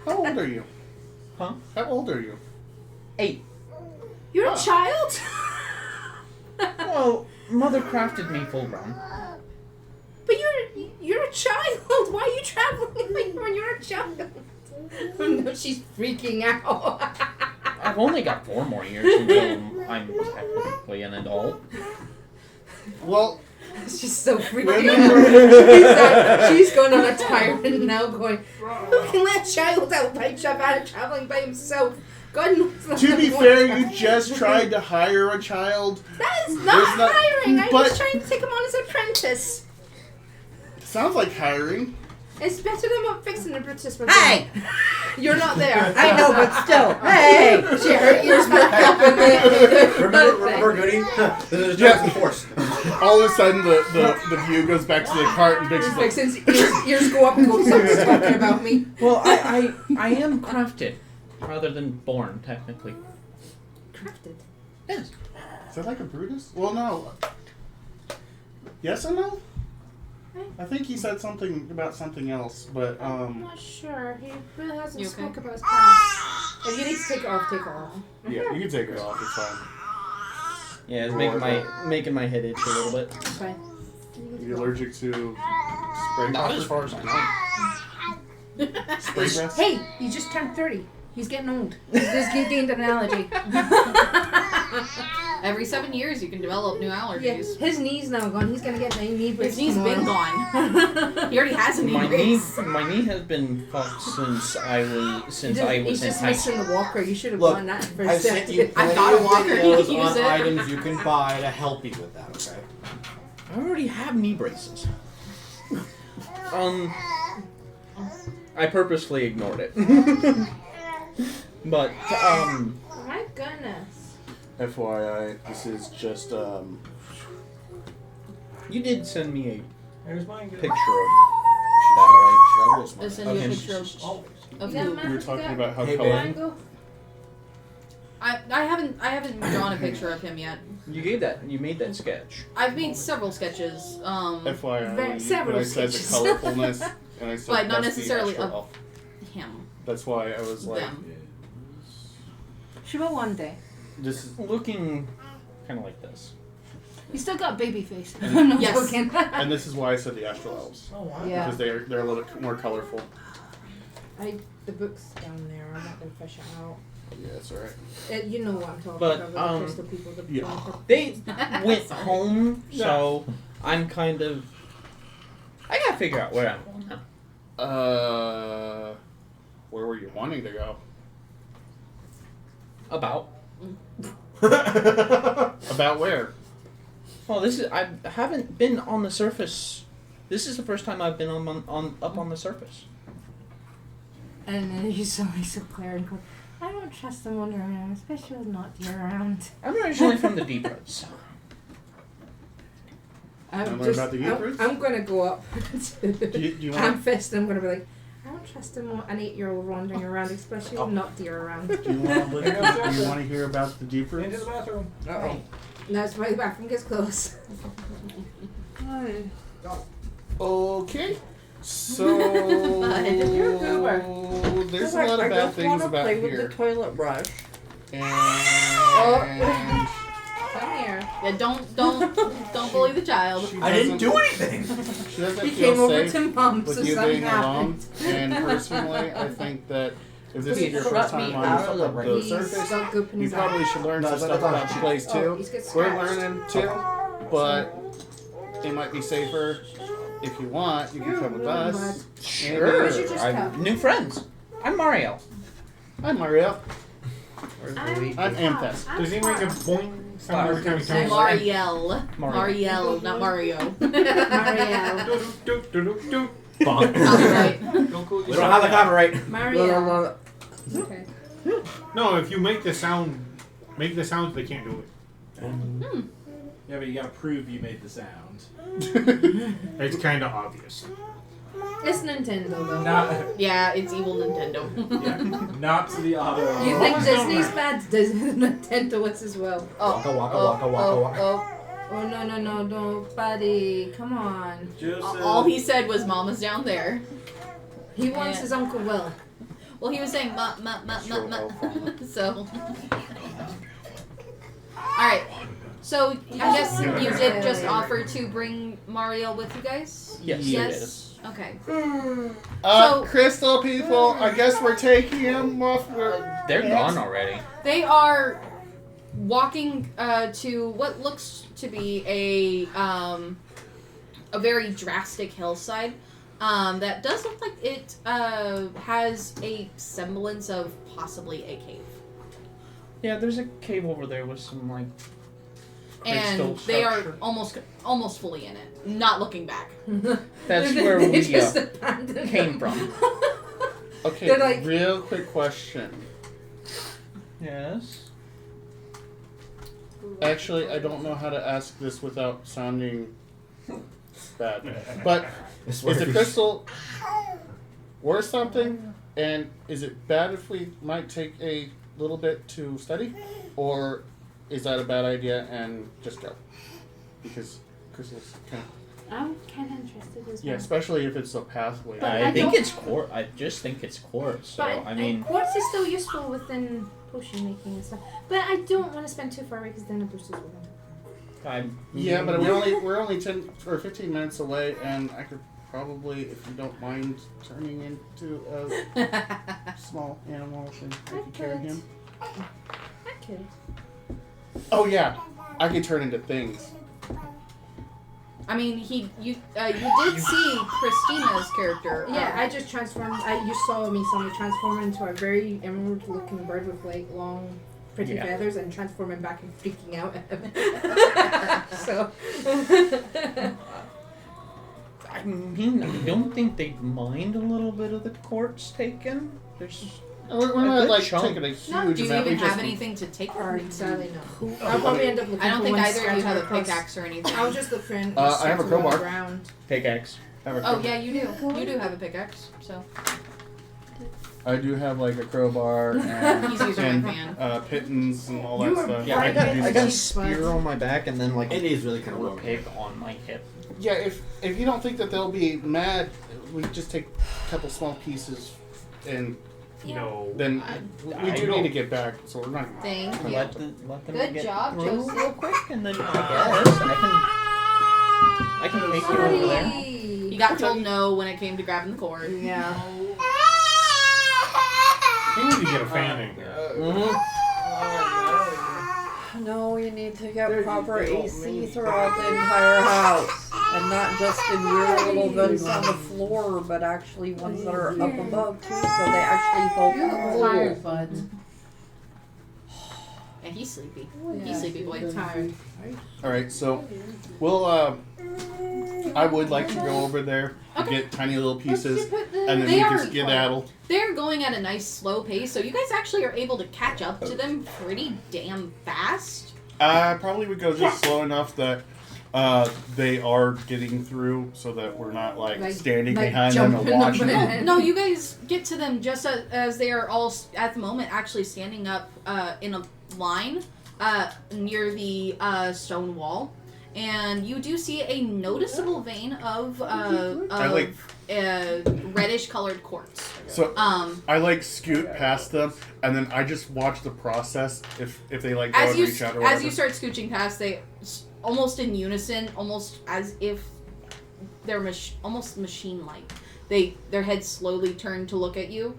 How old are you? Huh? How old are you? 8. You're a child? Well, mother crafted me full grown. But you're a child. Why are you traveling when you're a child? Oh no, she's freaking out. I've only got 4 more years until I'm technically an adult. Well, It's just so freaking Remember- out. She's going on a tyrant now going, who can let a child out by traveling by himself? God knows that's to be not fair, going you just tried to hire a child. That is There's not not- hiring. I'm but- just trying to take him on as an apprentice. Sounds like hiring. It's better than what fixing a British would Hey! You're not there. I know, but still. Hey! She, her ears perk up in the Remember Goody? This is just the force. All of a sudden, the view goes back to the cart and Bix is like, Vixen's ears go up and go, someone's talking about me. Well, I am crafted rather than born, technically. Crafted. Yes. is that like a Brutus? Well, no. Yes and no? I think he said something about something else, but I'm not sure. He really hasn't You okay? spoke about his past. If you need to take it off, take it off. yeah, you can take it off. It's fine. Yeah, it's making my head itch a little bit. It's fine. Are you allergic to spray? Not as far as I know. Spray breath? Hey, you just turned 30. He's getting old. He gained an allergy. Every 7 years, you can develop new Yeah, allergies. his knee's now gone. He's gonna get knee brace. His knee's been tomorrow. gone. He already has a knee My brace. knee has been fucked since I was He's in just high missing school. the walker. You should have Look, done that for I've sent you I've plenty got a of walker, you videos can use on it. items you can buy to help you with that, okay? I already have knee braces. I purposely ignored it. But My goodness. FYI, this is just you did send me There's mine. a picture of that, right? that was I'll mine. send you a Okay. picture of Yeah, who. man. We were talking about how Hey, color. babe. Mango? I haven't drawn a picture of him yet. You made that sketch. I've made several sketches. FYI, Several when I said the sketches. colorfulness, and I said But not that's the necessarily astral of- elf. him. That's why I was like, Them. She will one day. this is, Looking kind of like this. You still got baby face. I'm not Yes. joking. and this is why I said the astral elves Oh, wow. Yeah. because they're a little bit more colorful. The book's down there. I'm not gonna fish it out. Yeah, that's all right. You know what I'm talking But, about. The crystal people. The yeah. They went Sorry. home, so I'm kind of. I gotta figure out where I'm going now. Where were you wanting to go? About. About where? Well, I haven't been on the surface. This is the first time I've been up on the surface. And then you saw me so clear and go, I don't trust them wandering around, especially with not deer around. I'm originally from the deep roots. Wanna learn about the deep roots? I'm gonna go up Do you want? Amphist and I'm gonna be like, I don't trust an 8-year-old wandering around, especially with not deer around. Do you want to hear about the deep Into roots? the bathroom. Right. That's why the bathroom gets close. Okay. So You're Goober. there's a lot of bad things about play here. with the toilet brush. And Come here. Yeah, don't bully the child. she I didn't doesn't- do anything! She doesn't He feel came over safe to mom, with so you something being alone. happened. And personally, I think that if this is your Shut first me time out of the on the ring. surface, got goop in you his probably eye. should learn No, some that's stuff not about the shit. place Oh, too. he's got We're scratched. learning too, but it might be safer if you want. You can come with us. Sure. We should just I'm come. new friends. I'm Mario. I'm Mario. I'm I'm Amphest. Does he make a boing sound every time he comes? Marielle. Marielle, not Mario. Mario. Do, do, do, do, do. Bonk. Copyright. We don't have the copyright. Mario. Okay. No, if you make the sounds, they can't do it. Yeah, but you gotta prove you made the sound. It's kind of obvious. It's Nintendo though. Not, Yeah, it's evil Nintendo. yeah, not to the auto. You think Disney's bad? Nintendo is as well. Oh, Waka waka waka waka waka. Oh no, nobody. Come on. Joseph. All he said was "Mama's down there." He wants Yeah. his Uncle Will. Well, he was saying "ma." So. All right. So I guess you did just offer to bring Mario with you guys. Yes. Yes. Okay. So, Crystal people, I guess we're taking him off. They're gone already. They are walking to what looks to be a very drastic hillside that does look like it has a semblance of possibly a cave. Yeah, there's a cave over there with some like. And crystal they are structure. almost fully in it, not looking back. That's where we just abandoned came them. from. Okay, They're like- real quick question. Yes. Actually, I don't know how to ask this without sounding bad. But is the crystal worth something? And is it bad if we might take a little bit to study? Or is that a bad idea and just go? Because crystals kind of... I'm kind of interested as well. Yeah, especially if it's a pathway. But I I think don't- it's quartz. I just think it's quartz. So But I mean, quartz is still useful within potion making and stuff. But I don't want to spend too far away because then it bruises with them. Yeah, but we're only 10 or 15 minutes away, and I could probably, if you don't mind, turning into a small animal and I could carry him. I could. Oh yeah, I could turn into things. I mean, you did see Christina's character. Yeah, I just transformed. You saw me suddenly transform into a very emerald-looking bird with like long, pretty feathers, and transform him back and freaking out at him. So. I mean, I don't think they'd mind a little bit of the quartz taken. There's We're a not good like chunk. taking a huge No, do you amount. even We just have anything to take from Or it? sadly no. I'll probably end up looking I don't for think one either of you have a scattered across- pickaxe or anything. I'll just look for an. I have a crowbar. Ground. pickaxe. Oh yeah, you do. You do have a pickaxe. So I do have like a crowbar and, he's using and my fan. pittons and all You that are stuff. Yeah, I got Right, I got a cheap spear bud. on my back and then like It is really kind a of warm. pick on my hip. Yeah, if you don't think that they'll be mad, we just take a couple small pieces, and No. then we I do don't- need to get back. So we're not. Thank you. Let them Good get job, through Joseph. real quick, and then I guess I can take you over there. He got told no when it came to grabbing the cord. Yeah. We need to get a fan in here. No, you need to get proper AC throughout the entire house. And not just in weird little vents on the floor, but actually ones that are up above too, so they actually hold the Tired, cool. bud. And he's sleepy. Yeah. He's sleepy boy. Tired. All right, so we'll. I would like to go over there to Okay. get tiny little pieces, and then They we are- can skedaddle. They're going at a nice slow pace, so you guys actually are able to catch up to them pretty damn fast. Probably would go just slow enough that they are getting through, so that we're not like standing behind them and jumping up watching them. and- No, you guys get to them just as they are all at the moment actually standing up in a line near the stone wall, and you do see a noticeable vein of reddish colored quartz. So I like scoot past them, and then I just watch the process. If they like go and reach out or whatever. as you start scooching past, they almost in unison, almost as if they're almost machine-like. Their heads slowly turn to look at you,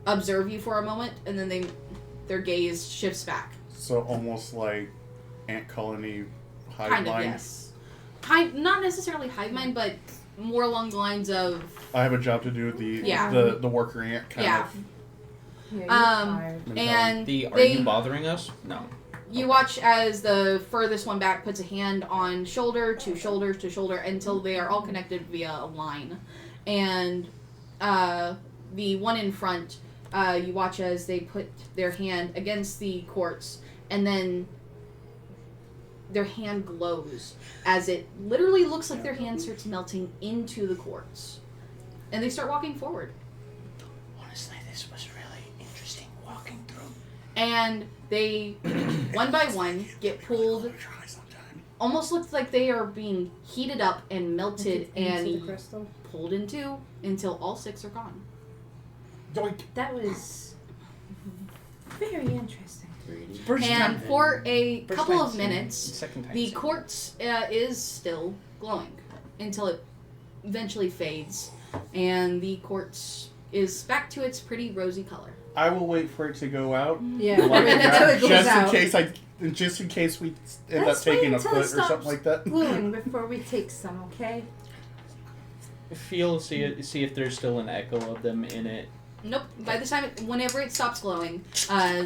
observe you for a moment, and then their gaze shifts back. So almost like ant colony hive Kind of, mind. yes. Not necessarily hive mind, but more along the lines of I have a job to do with Yeah. the worker ant kind yeah. of. Yeah, you're tired. mentality. And Are they, you bothering us? No. you watch as the furthest one back puts a hand on shoulder to shoulder to shoulder until they are all connected via a line. and the one in front, you watch as they put their hand against the quartz, and then their hand glows as it literally looks like their hand starts melting into the quartz. And they start walking forward. Honestly, this was really interesting walking through. And they, one by one, get pulled. Almost looks like they are being heated up and melted and pulled into until all 6 are gone. That was very interesting. And for a First couple time of seeing it. minutes, Second time the seeing it. quartz is still glowing until it eventually fades, and the quartz is back to its pretty rosy color. I will wait for it to go out. Yeah, Like, until it goes out. just in case we end Let's up taking wait a until foot it or something stops like that. glowing before we take some, okay? See if there's still an echo of them in it. Nope. By the time, whenever it stops glowing,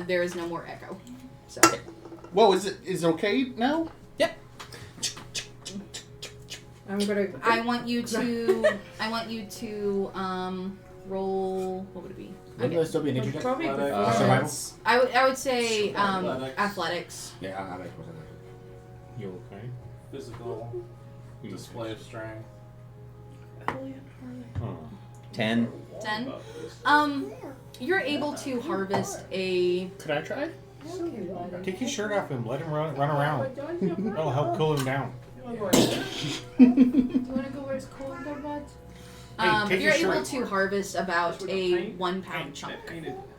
there is no more echo. So. Whoa, is it okay now? I'm gonna. I want you to roll. What would it be? Wouldn't there still be a nature check? Probably Survival? I would say Athletics. athletics. Yeah, I make more sense. You okay? Physical display of strength. 10. 10. You're able to harvest a. Could I try? Take your shirt off and let him run around. That'll help cool him down. Do you want to go where it's cold, though, bud? Take You're your able shirt. to harvest about a 1 pound chunk.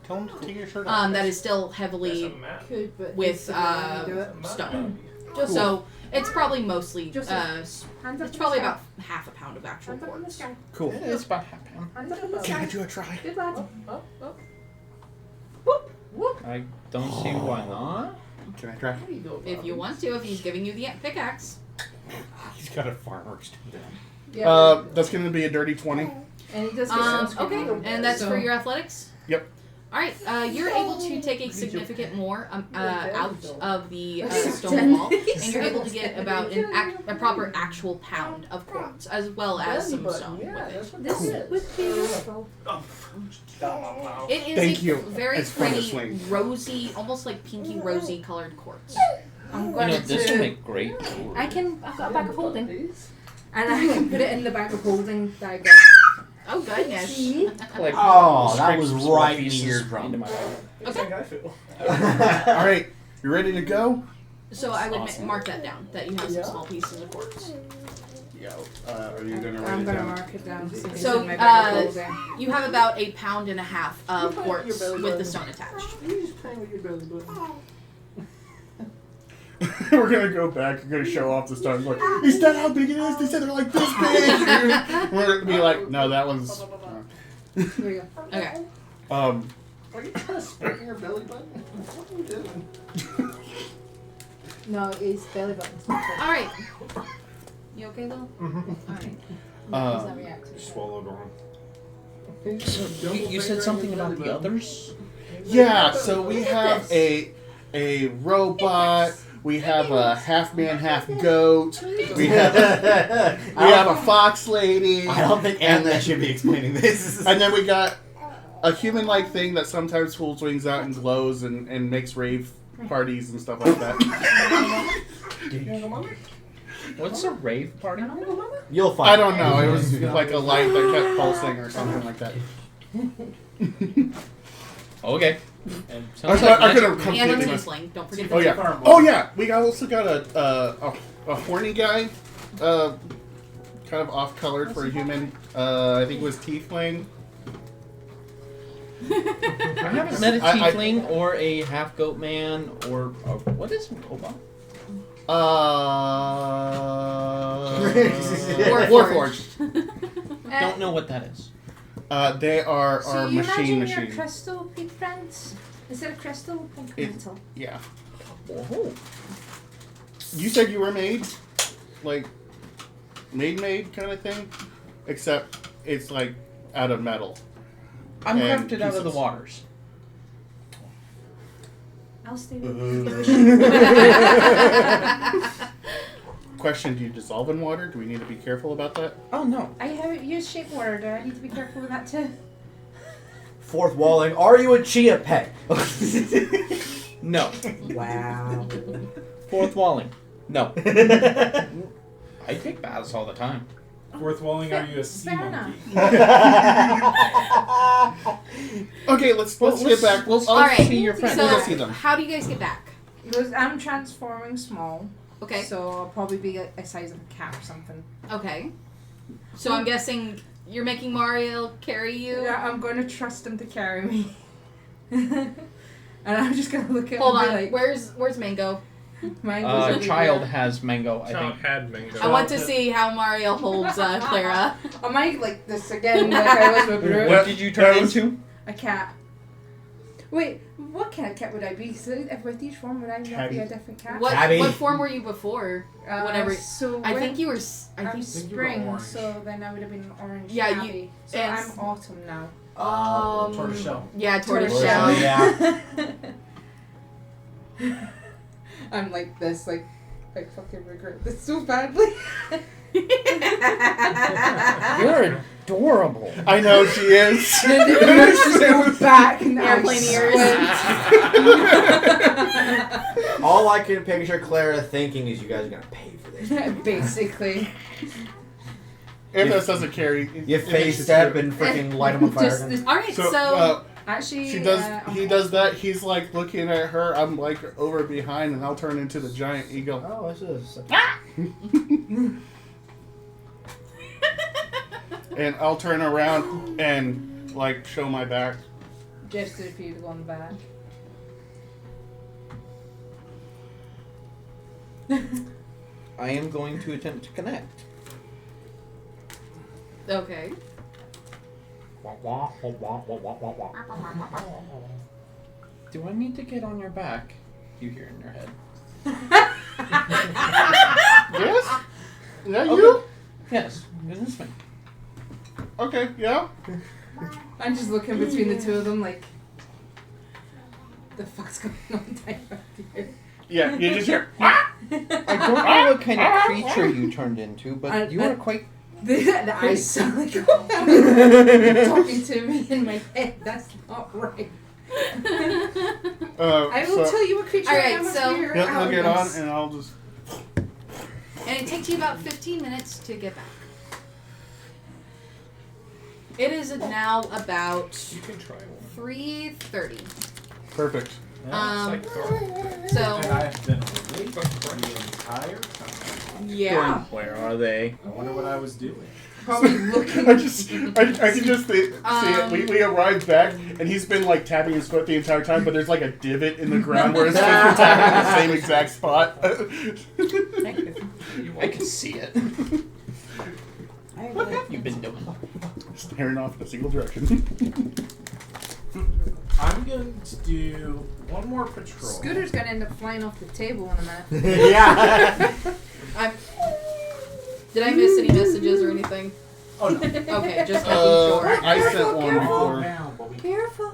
Tell him to take your shirt off. That is still heavily Could, but with do it. stone. Just So it's probably mostly Just it's hands up probably in the about half a pound of actual Hands up in the quartz. sky. Cool. It's about half pound. Hands up in the Can I sky. do a try? Good lad. I don't see why not. Can I try? If you want to, if he's giving you the pickaxe. He's got a farmer's too. Yeah. That's gonna be a dirty 20. And it does get sunscreen. Okay, and that's So- for your athletics? Yep. Alright, you're able to take a significant more out of the Okay. stone wall, and you're able to get about a proper actual pound of quartz, as well as some stone with it. This would be useful. It is Thank a you. very It's fun to pretty, swing. rosy, almost like pinky rosy colored quartz. I'm You going know, this will to. make great jewelry. I've got a bag of holding. And I can put it in the bag of holding that I got. Oh goodness. Like, Oh, that scrape was some small right in the pieces eardrum. into my bag. Okay, All right, you ready to go? so I would Awesome. mark that down, that you have some small pieces of quartz. Yeah. Are you gonna write I'm it gonna down? mark it down. So, it's So, in my bag of holding. You have about 1.5 pounds of quartz with the stone attached. We're gonna go back. We're gonna show off the stones. Like, is that how big it is? They said they're like this big. We're gonna be like, no, that one's. Here we go. Okay. Are you trying to spit in your belly button? What are you doing? No, it's belly button. Alright. You okay though? Mm-hmm. Alright. Swallowed wrong. You said something about the others? Yeah. So we have a robot. We have a half man, half goat. We have a fox lady. I don't think Anna should be explaining this. And then we got a human-like thing that sometimes pulls wings out and glows and makes rave parties and stuff like that. What's a rave party? You'll find. I don't know. It was like a light that kept pulsing or something like that. Okay. I Sounds could like have And a completely. tiefling. Don't forget the Oh tiefling. yeah. Oh yeah. We also got a horny guy, kind of off-colored for a human. I think it was tiefling. I haven't met a I- tiefling or a half goat man or what is a robot? Warforged. Don't know what that is. They are So our you machine imagine your machine. crystal, big friends? Instead of crystal, think It- metal. Yeah. Oh. You said you were made, like made kind of thing, except it's like out of metal. I'm And crafted out of the pieces. waters. I'll stay Uh, with you. question: do you dissolve in water? Do we need to be careful about that? Oh no. I haven't used shape water. Do I need to be careful with that too? Fourth walling. Are you a chia pet? No. Wow. Fourth walling. No. I take baths all the time. Fourth walling, are you a sea Fair monkey? Okay, let's get back. We'll All right. see your friends. So, We'll see them. how do you guys get back? Because I'm transforming small. Okay. So I'll probably be a size of a cat or something. Okay. So I'm guessing you're making Mario carry you. Yeah, I'm going to trust him to carry me. And I'm just going to look at Hold him on. and be like, Where's Mango? mine goes over Child here. has mango, I Child think. had mango. I want to see how Mario holds Clara. Am I like this again like I was with Bruce? What did you turn into? A cat. Wait, what kind of cat would I be? So if with each form, would I not Tabby. be a different cat? What form were you before? Whatever. So I when- think you were. I I'm think. spring, orange. so then I would have been an orange. Yeah, tabby. you- So and- I'm autumn now. Tortoiseshell. Yeah, Tortoiseshell, tortoiseshell. yeah. I'm like this, like I fucking regret this so badly. You're adorable. I know she is. So back and Airplane ears. All I can picture Clara thinking is you guys are gonna pay for this. Basically. If this doesn't carry, You face step and freaking light him on fire. Just this- All right, so, actually, she does. okay. He does that. He's like looking at her. I'm like over behind, and I'll turn into the giant eagle. Oh, this is. And I'll turn around and like show my back. Just for you to go on the back. I am going to attempt to connect. okay. Do I need to get on your back? You hear in your head. Yes. Yeah, Okay. you. Yes, it is me. Okay. Yeah. I'm just looking between the two of them, like, the fuck's going on back here? Yeah. You just hear. I don't know what kind of creature you turned into, but you are quite. The eyes sound like you're talking to me in my head. That's not right. I will tell you what creature All I right, am. so- He'll get on, and I'll just. And it takes you about 15 minutes to get back. It is now about You can try one. 3:30. Perfect. Um, And so I've been awake the entire time. yeah. Where are they? I wonder what I was doing. Probably looking. I can just see it. We arrived back, and he's been like tapping his foot the entire time, but there's like a divot in the ground where his foot's been tapping in the same exact spot. I can see it. What have you been doing? Staring off in a single direction. I'm going to do one more patrol. Scooter's gonna end up flying off the table in a minute. Yeah. Did I miss any messages or anything? Oh no. Okay, just making sure. I sent one Calm before. down, Bobby. Careful.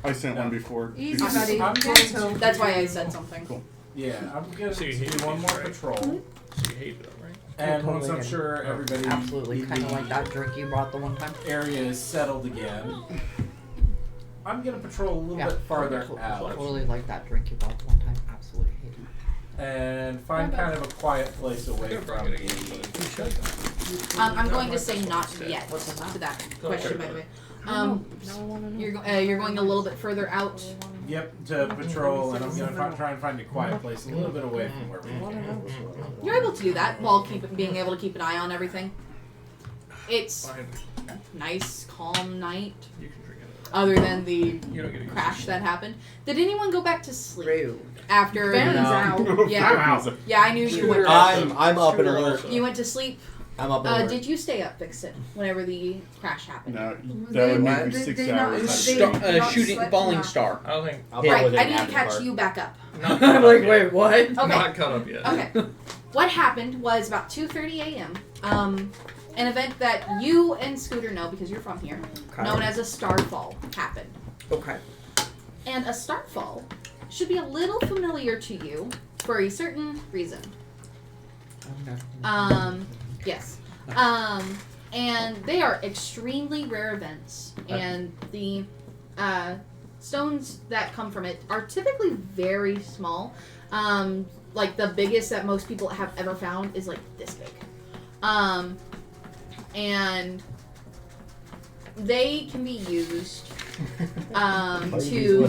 I sent one before. Easy, I'm buddy. going Gentle. to- That's why I said something. Cool. Yeah, I'm going So to you do hate one these, more right? patrol. So you hated them, right? And once Totally I'm get sure it. everybody Absolutely, in kind of the like that drink you brought the one time. area is settled again, I'm going to patrol a little bit farther out Totally like that drink you brought the one time. Absolutely hate it. and find kind of a quiet place away from the... I'm going to say not yet What's in that? to that question, by the way. You're going a little bit further out. Yep, to patrol, and I'm going to try and find a quiet place a little bit away from where we are. You're able to do that while being able to keep an eye on everything. It's nice, calm night. You can drink it. Other than the You don't get a crash that happened. Did anyone go back to sleep Rude. after? Ben's out. Yeah, yeah, I knew you went. I'm up and alert. You went to sleep. I'm up and alert. Did you stay up, Vixen, whenever the crash happened? No, that would make me They- 6 they not- hours. they- not Shooting slept falling enough. star. I don't think. Oh, I'll Yeah. probably Right, I take need an to catch after you back up. Not caught up yet. what? Okay. Not caught up yet. Okay. What happened was about 2:30 a.m. An event that you and Scooter know because you're from here, known as a starfall, happened. Okay. And a starfall should be a little familiar to you for a certain reason. Yes. And they are extremely rare events, and the stones that come from it are typically very small. Like the biggest that most people have ever found is like this big. And they can be used to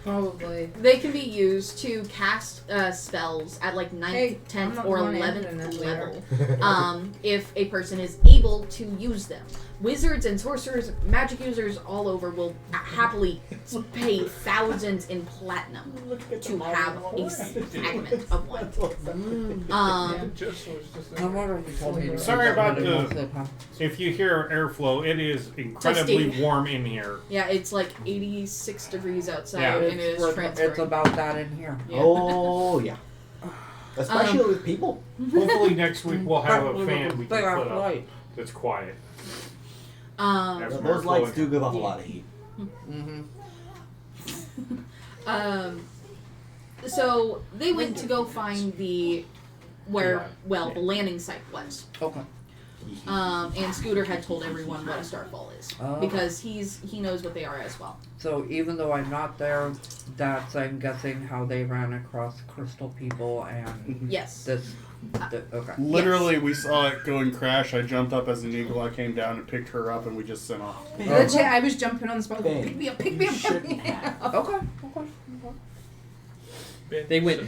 Probably. they can be used to cast spells at like 9th, Hey, 10th, I'm or not going 11th in level. later. If a person is able to use them. Wizards and sorcerers, magic users all over will happily pay thousands in platinum to have a fragment of one. No wonder he told me to Sorry get about rid of the. it, huh? If you hear airflow, it is incredibly warm in here. Yeah, it's like 86 degrees outside Yeah. and it is transferring. It's about that in here. Yeah. Oh yeah. Especially with people. Hopefully next week we'll have a fan we They can are put up right. that's quiet. Yeah, those lights do give off a lot of heat. So they went to go find the the landing site was. Okay. And Scooter had told everyone what a starfall is Oh. because he knows what they are as well. So even though I'm not there, that's I'm guessing how they ran across crystal people and Yes. this. Okay. Literally, we saw it go and crash. I jumped up as an eagle. I came down and picked her up, and we just sent off. Legit, I was jumping on the spot. Bang. Pick me up, pick me up. Pick me up. Okay. They went.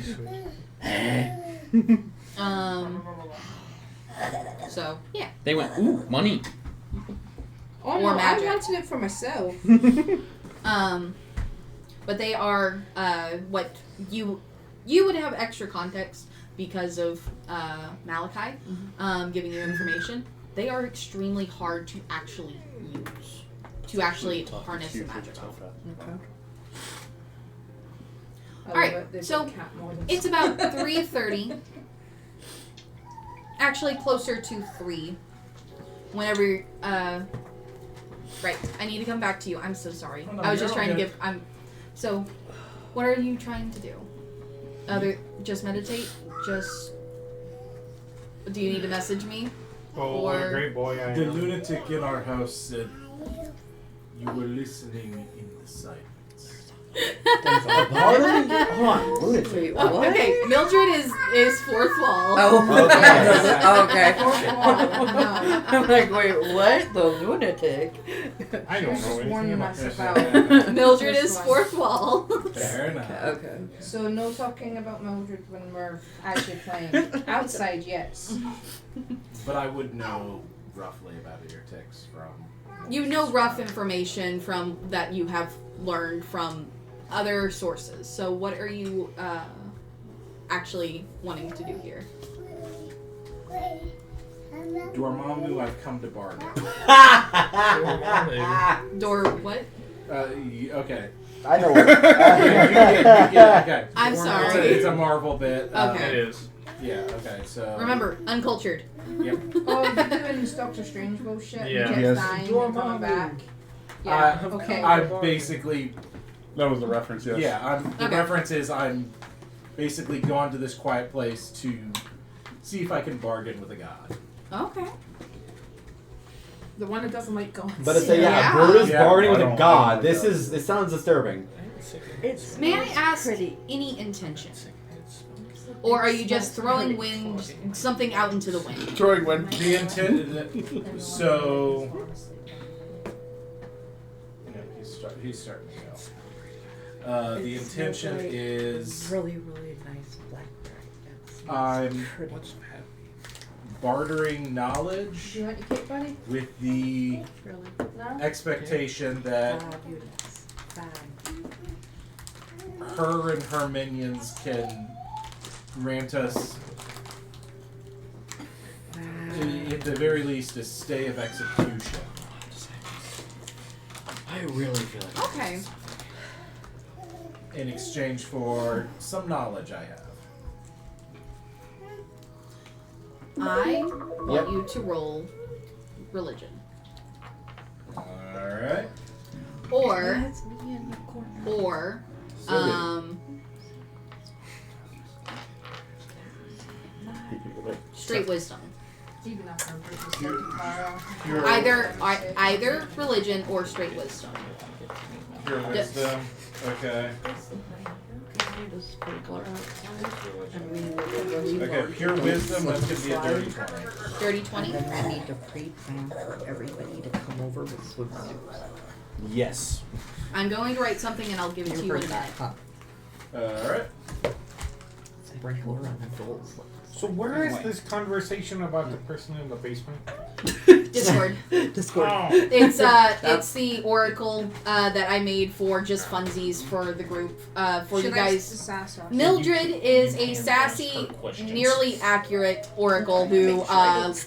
So yeah. They went. Ooh, money. Oh Or no, I magic. wanted it for myself. But they are what you would have extra context because of Malachi giving you information. They are extremely hard to actually use, to actually harness the magic. All right, so it's about 3:30. Actually, closer to 3. Whenever, right, I need to come back to you. I'm so sorry. Oh, no, I was just you're trying to all give. So, what are you trying to do? Just meditate. Just. Do you need to message me? Oh, what a great boy I The am. lunatic in our house said you were listening in the silence. There's a part of me. Hold on, lunatic. Wait, Oh, what? okay, Mildred is fourth wall. Oh, okay. No. I'm like, wait, what? The lunatic? I don't know Just anything warning about us this. about. Mildred is This one. fourth wall. Fair enough. Okay. So no talking about Mildred when we're actually playing. Outside, yes. But I would know roughly about your ticks from. You know rough information from that you have learned from other sources. So what are you actually wanting to do here? Dormammu, I've come to bargain. Door what? Okay. I know. You get it, okay. I'm sorry. It's a Marvel bit. Okay. It is. Yeah, okay, so. Remember, uncultured. Yep. Oh, you're doing Doctor Strange bullshit. Yeah. You kept Yes. dying and coming back. Yeah. Okay. I'm basically. That was the reference, yes. Yeah, the Okay. reference is I'm basically gone to this quiet place to see if I can bargain with a god. Okay. The one that doesn't like guns. But it's a Yeah. Brutus Yeah. bargaining I with a don't god. like This that. is. It sounds disturbing. It's May I ask pretty. any intention? Or are you just throwing something out into the wind? Throwing one. The intent. So. Yeah, he's starting to go. The intention is really, really nice black dragon. I'm pretty. bartering knowledge Do you want your cake, buddy? with the Really No? expectation that fabulous. her and her minions can grant us, at the very least, a stay of execution. I really feel like. Okay. In exchange for some knowledge I have. I want Yep. you to roll religion. Alright. Or That's me in the corner. or So good. straight wisdom. Even after Brutus Pure, Either religion or straight wisdom. Pure wisdom. Okay. Okay, pure wisdom, that's going to be a dirty 20. Dirty 20? And then we need to pre-plan for everybody to come over with swimsuits. Yes. I'm going to write something and I'll give it to you in a minute. Alright. Sprinkler on adults. So where is this conversation about the person in the basement? Discord. Discord. Oh. It's the oracle that I made for just funsies for the group. For you guys. Mildred is a sassy, nearly accurate oracle who, has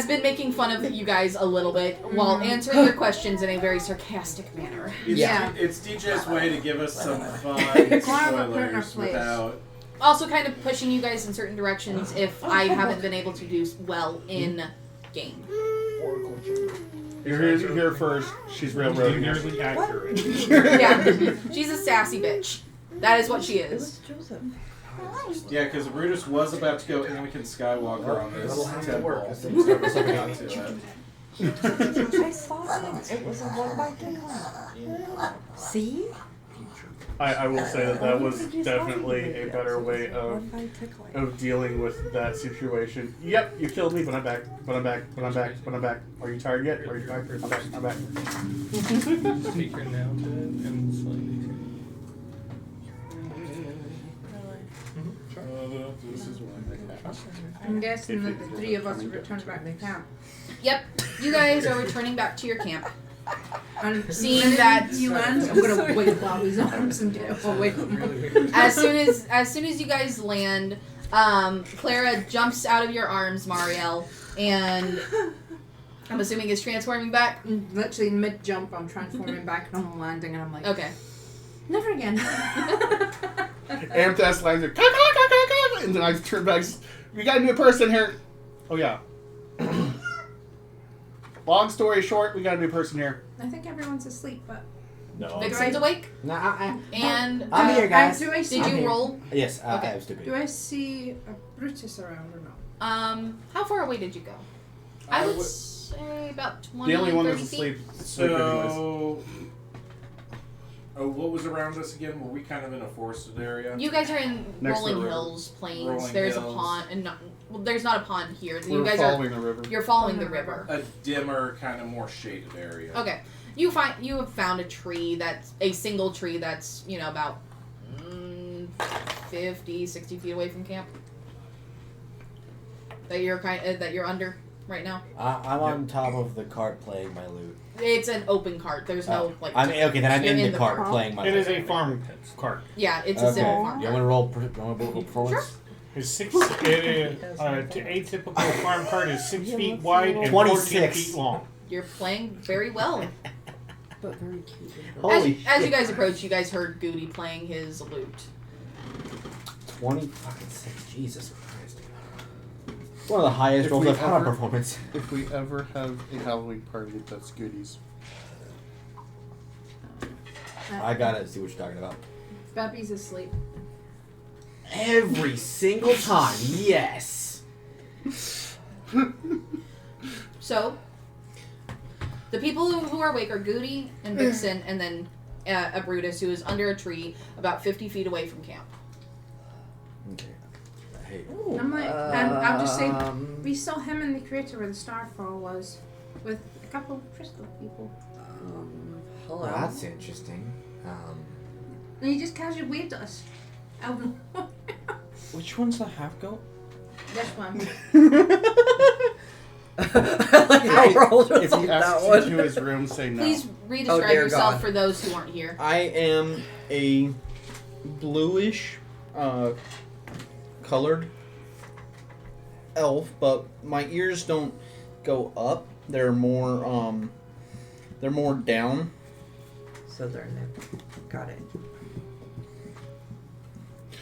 been making fun of you guys a little bit while answering your questions in a very sarcastic manner. It's DJ's way to give us some fun spoilers without. Also, kind of pushing you guys in certain directions if I haven't been able to do well in game. You're here first. She's railroading you. Nearly accurate. Yeah, she's a sassy bitch. That is what she is. Yeah, because Brutus was about to go Anakin Skywalker on this temple. I saw him. It was a 1x10. See? I will say that was definitely a better way of dealing with that situation. Yep, you killed me, but I'm back. But I'm back. But I'm back. But I'm back. Are you tired yet? Are you tired? I'm back. I'm back. Speaker now to and slightly. This is I'm guessing that the three of us returned back to camp. Yep, you guys are returning back to your camp. And Seeing that you land, I'm gonna wait Bobby's arms and get away from him. as soon as you guys land, Clara jumps out of your arms, Marielle, and I'm assuming is transforming back. Literally in mid jump, I'm transforming back and I'm landing, and I'm like, Okay. never again. Amethyst lands there, and then I turn back. We got a new person here. Oh yeah. Long story short, we got a new person here. I think everyone's asleep, but No. Vixen's awake, Nah, and I'm here, guys. do I see? did I'm you here. roll? Yes, Okay. I was stupid. Do I see a Brutus around or not? How far away did you go? I would say about 20, The only one 30 that's feet. asleep. Asleep anyways. So, what was around us again? Were we kind of in a forested area? You guys are in Next to the rolling river. hills, plains. Rolling There's a hills. pond, and not, well, there's not a pond here. We're You guys following the river. you're following the river. A dimmer, kind of more shaded area. Okay, you have found a tree that's a single tree that's about 50, 60 feet away from camp. That you're under right now. I'm on top of the cart playing my lute. It's an open cart. There's no Okay, then I'm you're in the cart playing my It lute. is a farm cart. Yeah, it's a Okay. simple farm You cart. want to roll performance? Sure. It is a typical farm cart is 6 feet wide and 26. 14 feet long. You're playing very well. But very cute. Holy As you shit. guys approach, you guys heard Goody playing his lute. 26. Jesus Christ. One of the highest If rolls we I've had on ever- performance. If we ever have a Halloween party, that's goodies. I gotta see what you're talking about. Bubby's asleep. Every single time, yes. So, the people who are awake are Goody and Vixen, and then a Brutus who is under a tree about 50 feet away from camp. Okay. Hey. I'm like, and I'll just say, we saw him in the crater where the starfall was, with a couple of crystal people. Hello. Well, that's interesting. And he just casually waved at us. Out of nowhere. Which one's the half goat? This one. Like how we're all just If on he that asks you one. to his room, say no. Please re-describe dear yourself God. for those who aren't here. I am a bluish colored elf, but my ears don't go up. They're more down. So they're in there. Got it.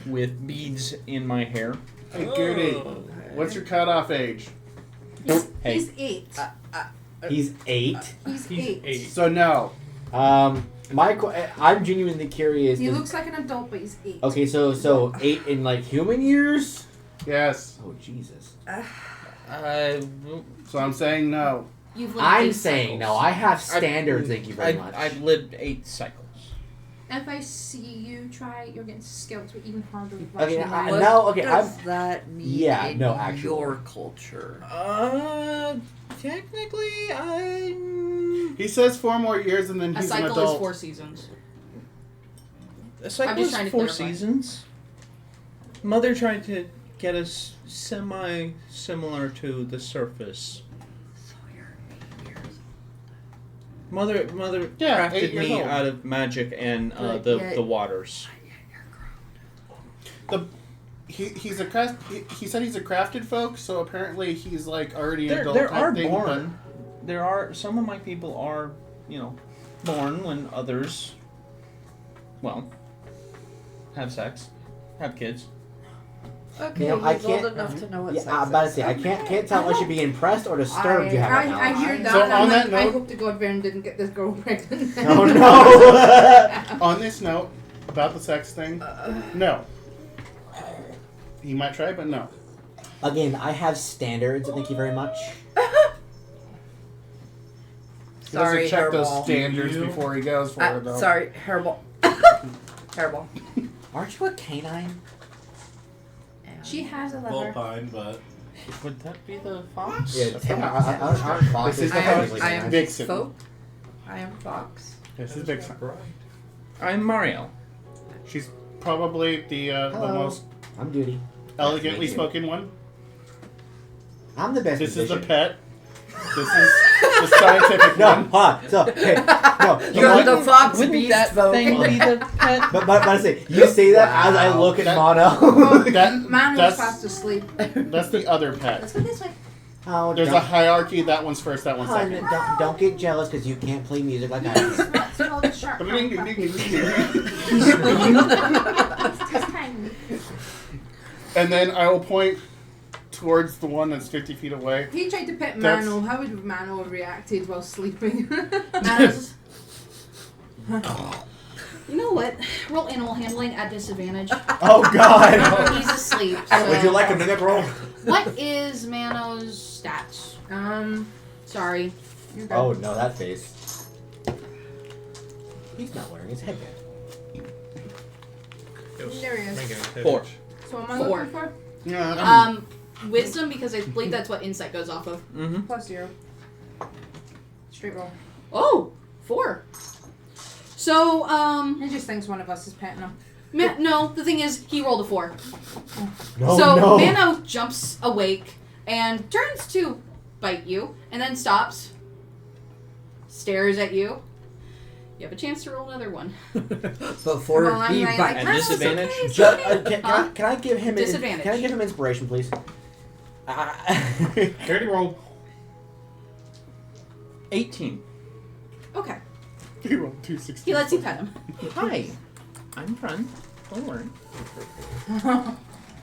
With beads in my hair. Hey, Goody, what's your cutoff age? Hey, He's 8. he's 8. He's He's 8. 8. So no. I'm genuinely curious. He looks like an adult, but he's 8. Okay, so 8 in like human years. Yes. Oh Jesus. So I'm saying no. You've lived I'm 8 saying cycles. no. I have standards. Thank you very much. I've lived 8 cycles. If I see you try it, you're getting skills with even harder. Okay, What no, okay, does I'm- that mean Yeah, in no, actually. your culture? Technically, I'm. He says 4 more years and then A he's an cycle adult. is 4 seasons. A cycle just is trying to 4 clarify. seasons. Mother tried to get us semi-similar to the surface. So you're 8 years Mother Yeah, 8 crafted years me old. out of magic and But the yet- waters. He's a he said he's a crafted folk, so apparently he's like already an There, adult there type are thing, born. There are some of my people are, born when others, well, have sex, have kids. Okay, You know, I he's old can't- enough to know what Yeah, sex I'm about to is. say I can't tell if I should be impressed or disturbed. You have that I knowledge. hear that. So and on I'm that like, I note- hope to God Varen didn't get this girl pregnant. Oh no! On this note about the sex thing, no. He might try, but no. Again, I have standards. Thank you very much. He Sorry, doesn't check those hairball. standards before he goes for it, though. Sorry, hairball. Hairball. Aren't you a canine? She has a lover. Vulpine, but Would that be the fox? Yeah, aren't foxes This is the technically fox. canines? Vixen. Folk. I am Fox. This is Vixen. I'm Mario. She's probably the Hello. most I'm Duty. elegantly Thank you. spoken one. I'm the best. This is the musician. pet. This is the scientific No, one. hold on. So, hey, no. You're one- the Fox Wouldn't Beast that folk. thing be the pet? but I say, you say that as I look at That- Mono. Man was That's fast asleep. that's the other pet. Let's go this way. Oh, There's a don't, hierarchy. That one's first. That one's hon, second. don't get jealous because you can't play music like I do. Let's go the shark. And then I will point towards the one that's 50 feet away. If he tried to pet That's- Mano, how would Mano have reacted while sleeping? Mano's- You know what? Roll animal handling at disadvantage. Oh God! He's asleep. Would you so- like a minute roll? What is Mano's stats? Sorry. You're good. Oh no, that face. He's not wearing his headband. There he is. 4. So am I 4. looking for? Yeah. Wisdom, because I believe that's what insight goes off of. Mm-hmm. +0. Straight roll. Oh, 4. So, He just thinks one of us is petting him. no, the thing is, he rolled a 4. No, So no. Mano jumps awake and turns to bite you, and then stops, stares at you. You have a chance to roll another one. Before Well, I'm he like- bites. At "No, it's disadvantage? okay, it's Ju- okay." can I give him Disadvantage. Can I give him inspiration, please? Dirty roll. 18. Okay. He rolled 260. He lets you pet him. Hi. I'm fun. Don't worry.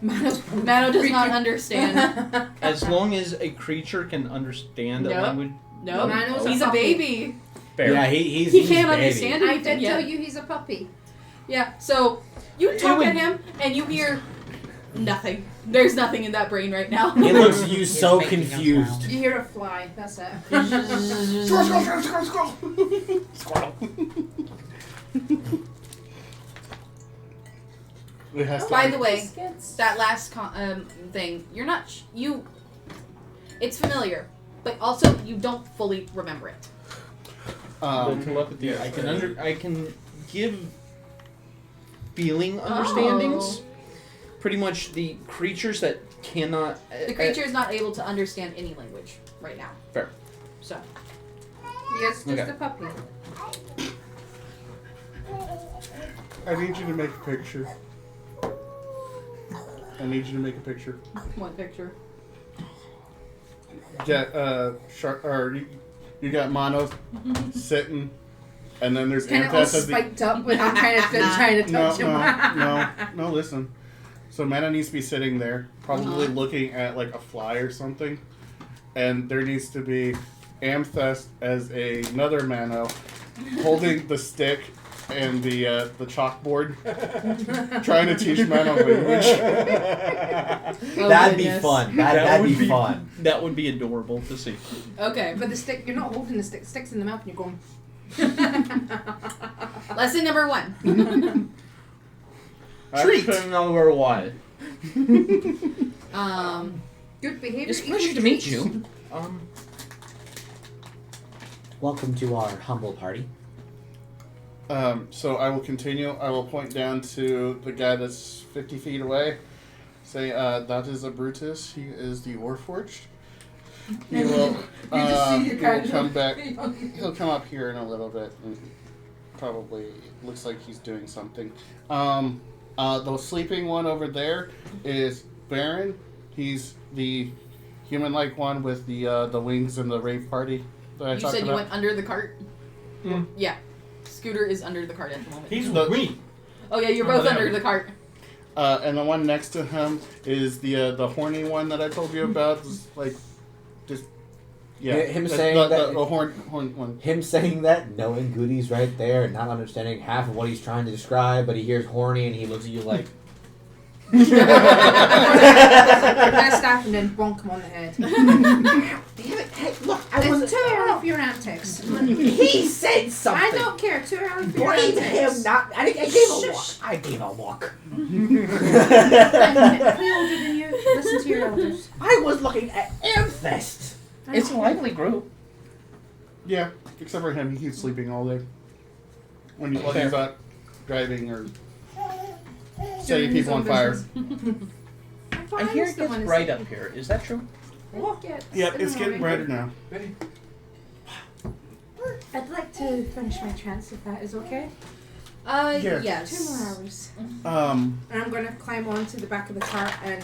Mano does not understand. As long as a creature can understand a Nope. language. No, Mano's he's a puppy. baby. Fair. Yeah, he's He he's can't baby. understand I anything did yet. tell you he's a puppy. Yeah, so you It talk would- at him and you hear nothing. There's nothing in that brain right now. He looks at you so confused. You hear a fly, that's it. Squirrel. It has to By be- the way, Biscuits. that last thing, you're not it's familiar, but also you don't fully remember it. The telepathy. I can give feeling understandings. Pretty much the creatures that cannot. The creature is not able to understand any language right now. Fair. So, Yes, just Okay. a puppy. I need you to make a picture. I need you to make a picture. one picture. Shark, or you got Mono sitting, and then there's Kind of all Amethyst as the. spiked up with him trying to No, touch him. no, listen. So Mana needs to be sitting there, probably looking at like a fly or something, and there needs to be Amethyst as another Mano holding the stick and the chalkboard, trying to teach men a language. That'd be fun. That'd be fun. That would be adorable to see. Okay. But the stick, you're not holding the stick. The stick's in the mouth and you're going. Lesson number 1. Treat number 1. Good behavior. It's a pleasure to meet you. Welcome to our humble party. So I will continue. I will point down to the guy that's 50 feet away. Say, that is a Brutus. He is the Warforged. He will, he will come back. He'll come up here in a little bit and probably looks like he's doing something. The sleeping one over there is Baron. He's the human-like one with the wings and the rave party that I You talked said about. you went under the cart? Yeah. Scooter is under the cart at the moment. He's with me. Oh yeah, you're both under the cart. And the one next to him is the horny one that I told you about. Him saying that. The horn one. Him saying that, knowing Goody's right there, and not understanding half of what he's trying to describe, but he hears horny and he looks at you like. That staff and then bonk him on the head. Damn it! Hey, look, I It's was too early for your antics. He said something. I don't care. Too early for your Blame antics. him, not. I gave a walk. I gave a walk. I'm way older than you. Listen to your elders. I was looking at Amfest. It's a lively group. Yeah, except for him, he keeps sleeping all day. When he's not driving or setting people on fire. I hear it gets bright up here. Is that true? Yep, it's getting brighter now. I'd like to finish my trance if that is okay. Yeah. Yes. 2 more hours. Um, And I'm going to climb onto the back of the cart and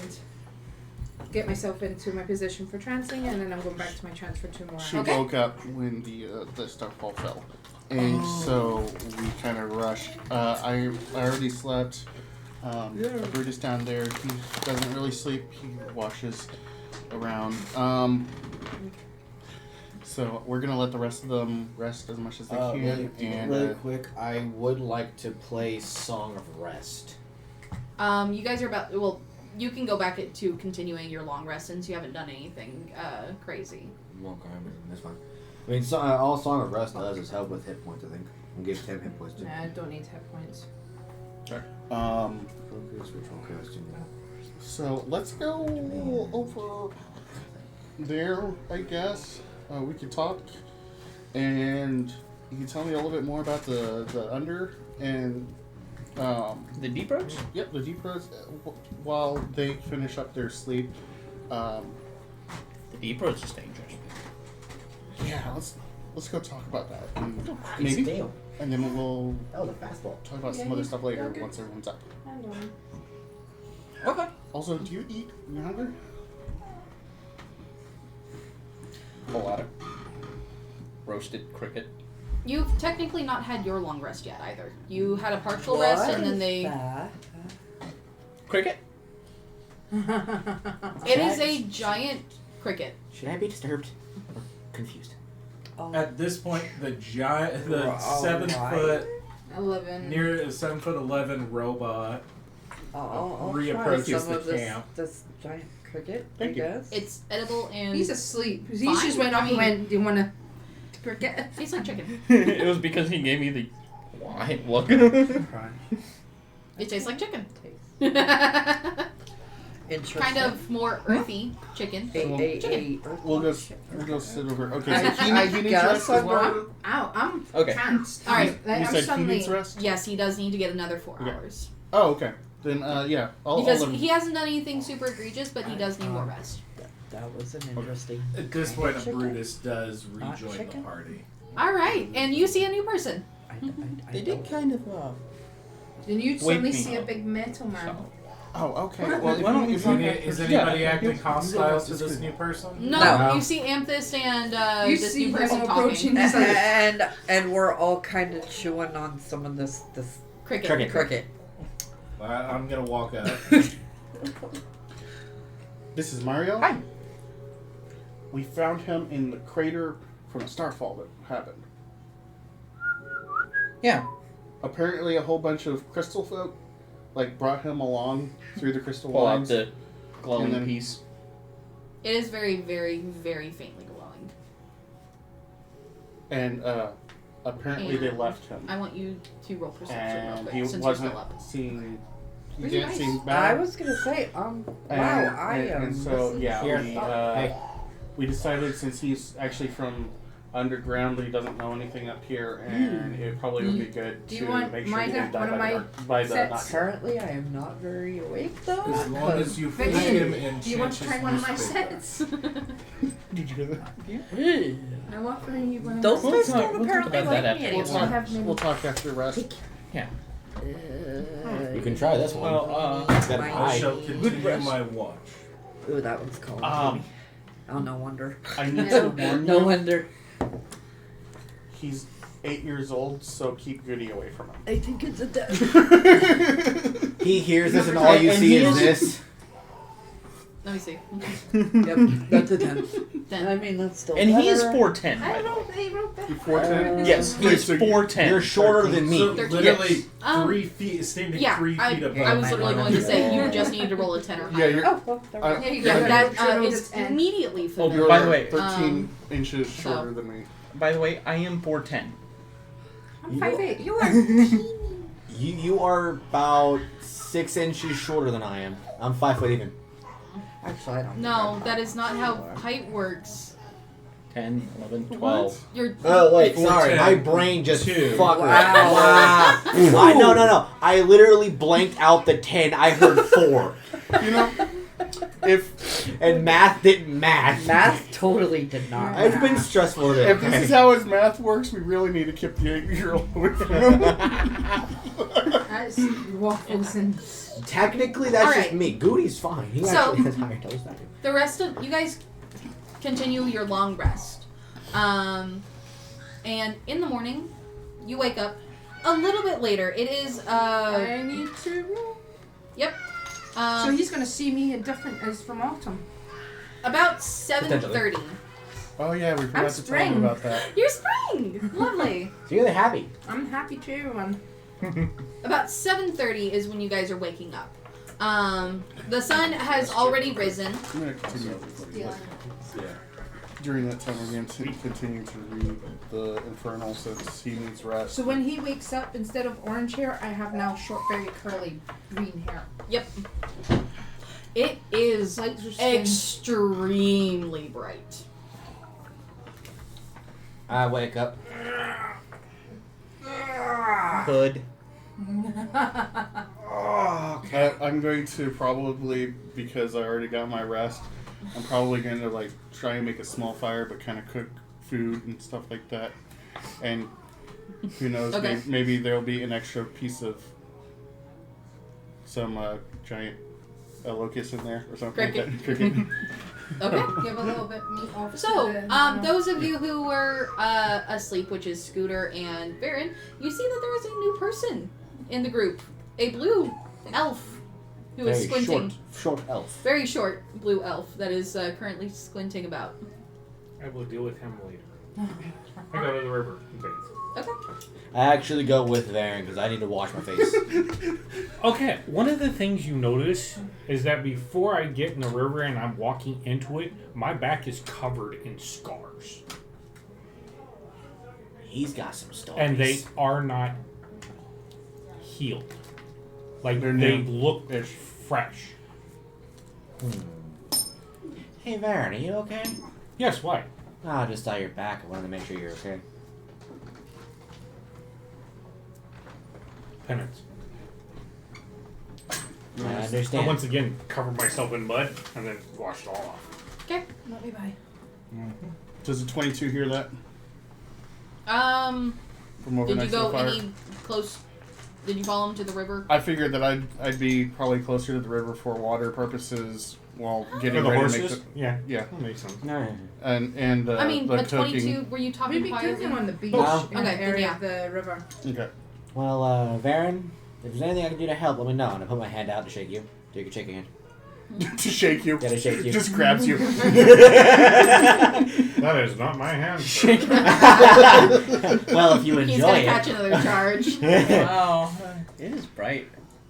get myself into my position for trancing, and then I'm going back to my trance for 2 more hours. she woke up when the starfall fell. And so we kind of rushed. I already slept. Brutus down there, he doesn't really sleep. He washes around. So we're gonna let the rest of them rest as much as they can. Really quick, I would like to play Song of Rest. You guys are about. Well, you can go back to continuing your long rest since you haven't done anything crazy. Okay, that's fine. I mean, all Song of Rest does is help with hit points, I think. And gives 10 hit points too. Nah, I don't need hit points. Sure. Focus, ritual casting. So let's go over there, I guess. We could talk, and you can tell me a little bit more about the under and the deep roads. Yep, the deep roads. While they finish up their sleep. The deep roads is dangerous. Yeah, let's go talk about that. And Maybe. Damn. And then we'll That was a fastball. talk about some other stuff later once everyone's up. Okay. Also, do you eat when you're hungry? A lot of roasted cricket. You've technically not had your long rest yet either. You had a partial rest, and then they. Cricket? It is a giant cricket. Should I be disturbed or confused? At this point, the 7 foot 11. near 7'11" robot I'll reapproaches try some the of this, camp. this giant cricket, Thank you. I guess. It's edible and. He's asleep. He Fine. just went up and went, do you want to cricket? Tastes like chicken. It was because he gave me the why look. It tastes like chicken. Interesting. Kind of more earthy chicken. Chicken. We'll go sit over. Okay, I- so he needs guess rest as well. I'm Okay. tranced. All right. You I'm said he suddenly. needs rest? Yes, he does need to get another 4 Okay. hours. Oh, okay. Then, yeah. Because he hasn't done anything super egregious, but he does need more rest. That was an interesting. At this point, a Chicken? Brutus does Not rejoin the chicken? party. All right, and you see a new person. I They did don't- kind of Then you Wake suddenly me see a up. big metal man. Oh, okay. Why Well, don't you if you Is anybody Yeah. acting hostile to It's this good. new person? No, No. you see Amethyst and You this see new him person approaching. talking. He's like, And we're all kind of chewing on some of this Cricket. cricket. I'm gonna walk up. This is Mario. Hi. We found him in the crater from the starfall that happened. Yeah. apparently a whole bunch of crystal folk like brought him along through the crystal Pull out lines. the glowing then- piece. It is very, very, very faintly glowing. And apparently they And left him. I want you to roll perception real And quick he since you're wasn't still up. seeing. He Where's didn't your seem dice? bad. I was gonna say, wow, I am. And so yeah, Here. we we decided since he's actually from underground, he doesn't know anything up here, and it probably would be good Do to you want make sure my he didn't one die of my by the sets? not Apparently, I am not very awake though. As long as you But feed you- him and Do you want to change try one of my his newspaper. sets? Did you hear that? I'm offering you one of Those my guys sets. don't we'll talk apparently about like that me after. We'll anymore. have maybe- talk after rest. You can try this one. Well, That Mine. I I- shall Good continue rest. my watch. Ooh, that one's cold. Oh, no wonder. I need to warn No you. wonder. He's 8 years old, so keep Goody away from I think it's a death. him. He hears this, and all you And see he is is- this. Let me see. Yep, that's a 10. Then I mean, that's still And he is better. 4'10", I by the don't way. know. They wrote that. You 4'10"? Yes, he is So 4'10". You're shorter than me. So 13. literally Um, 3 feet, standing yeah, 3 feet above. I was literally going to say you just need to roll a 10 or Yeah, higher. you're. Oh, well, there we I- go. Yeah, you Yeah, got that it. Sure, is it's 10. immediately Oh, familiar. you're By the way, 13 inches shorter so- than me. By the way, I am 4'10". I'm 5'8". You are teeny. You are about 6 inches shorter than I am. I'm 5 foot even. Actually, I don't. No, that is not how height works. 10, 11, 12. You're Oh wait, 4'10", sorry, my brain just 2. fucked. Wow. Wow. No. I literally blanked out the 10. I heard 4, You know, if and math didn't match. Math totally did not. It's been stressful today. if this is how his math works, we really need to keep the 8-year-old away from him. That's waffles and. Technically, that's All just right. me. Goody's fine. He So- actually has higher toes than I do. the rest of you guys continue your long rest. And in the morning, you wake up a little bit later. It is I need to roll. yep. So he's gonna see me different as from autumn. About 7:30. Oh yeah, we forgot to tell spring. him about that. You're spring. Lovely. So you're happy. I'm happy too. And About 7:30 is when you guys are waking up. The sun has already risen. I'm gonna continue. During that time, we're going to continue to read the Infernal since he needs rest. so when he wakes up, instead of orange hair, I have now short, very curly green hair. Yep. It is Lights are skin. extremely bright. I wake up. Hood. I'm going to probably, because I already got my rest, I'm probably going to like try and make a small fire, but kind of cook food and stuff like that. And who knows, Okay. maybe there'll be an extra piece of some giant locust in there or something Cricket. like that. Cricket. Okay. Give a little bit meat off. So, to the, those of you who were asleep, which is Scooter and Baron, you see that there is a new person in the group. A blue elf who is Very squinting. short elf. Very short blue elf that is currently squinting about. I will deal with him later. I go to the river and bathe. Okay. I actually go with Varen because I need to wash my face. Okay, one of the things you notice is that before I get in the river and I'm walking into it, my back is covered in scars. He's got some stories. And they are not healed. Like, They're they new. look Ish. fresh. Hey Varen, are you okay? Yes, why? Oh, I just saw your back. I wanted to make sure you're okay. Penance. I I understand. once again covered myself in mud and then washed it all off. Okay. Let me buy. Does the 22 hear that? From over Did you next to the go fire? any close? Did you follow him to the river? I figured that I'd be probably closer to the river for water purposes while getting For the ready horses? to make Yeah. yeah, That makes sense. No. and I mean, the a 22. cooking. Were you talking Maybe quietly? him on the beach Oh. in Okay, the then area yeah. of the river. Okay. Well, Varen, if there's anything I can do to help, let me know. And I put my hand out to shake you. So you can shake your hand. to shake you. Gotta shake you. Just grabs you. That is not my hand. Well, if you enjoy He's gonna it. catch another charge. Wow. It is bright.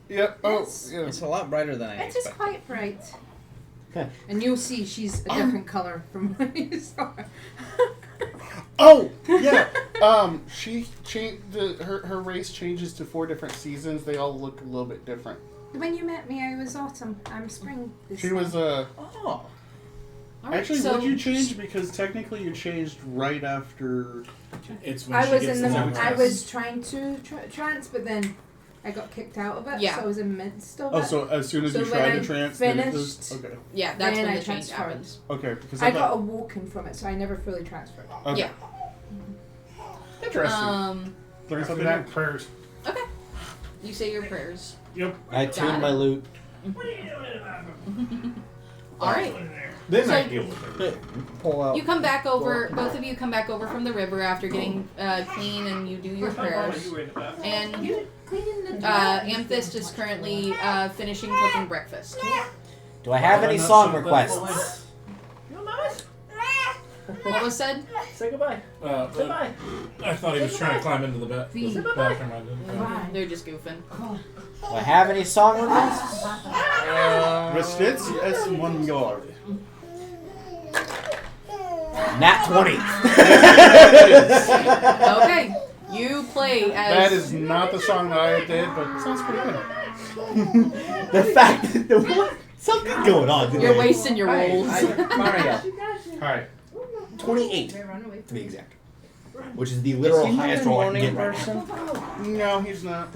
Yep. Oh, It's- yeah. It's a lot brighter than I It is expected. quite bright. And you'll see she's a different color from what you saw. Oh, yeah. She changed her race changes to 4 different seasons. They all look a little bit different. When you met me, I was autumn. I'm spring. This She was Oh. All right, actually. so Would you change because technically you changed right after? It's when I she was gets in the. long I rest. was trying to trance, but then I got kicked out of it. Yeah. So I was in midst of Oh, it. so as soon as So you when tried I to trance, then it finished- was, okay. yeah, that's Then when I the change transferred. happens. Okay, because I got awoken from it, so I never fully transferred. Okay. Yeah. Interesting. Learn After something that, new. prayers. Okay. You say your prayers. Yep. I Got tuned it. my loot. All right. Then So- I deal with it. Pull out. You come back over. Both of you come back over from the river after getting clean, and you do your prayers. And Amethyst is currently finishing cooking breakfast. Do I have any song requests? What was said? Say goodbye. Goodbye. I thought he was trying to climb into the bathroom. I didn't. They're just goofing. Do I have any song requests? Restits, yes, one yard. Nat 20. Okay. You play as. That is not the song that I did, but it sounds pretty good. The fact that what? Something's going on today. You're wasting your rolls. Mario. Hi. 28 to be exact. Which is the literal highest roll I can get right now. No, he's not.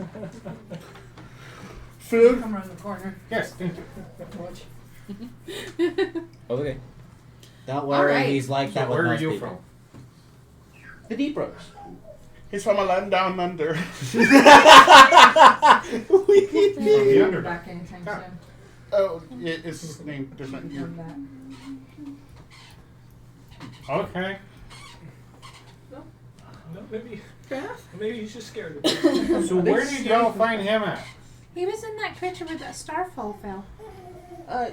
Food? Come around the corner. Yes, thank you. Okay. Don't worry, Alright. he's like that with Where are most you people. from? The Deep Rose. He's from a land down under. From the underdog. Back anytime Yeah. soon. Oh, it's named different here. From that. Okay. No, maybe he's just scared of me. So where did y'all find him at? He was in that creature where that starfall fell.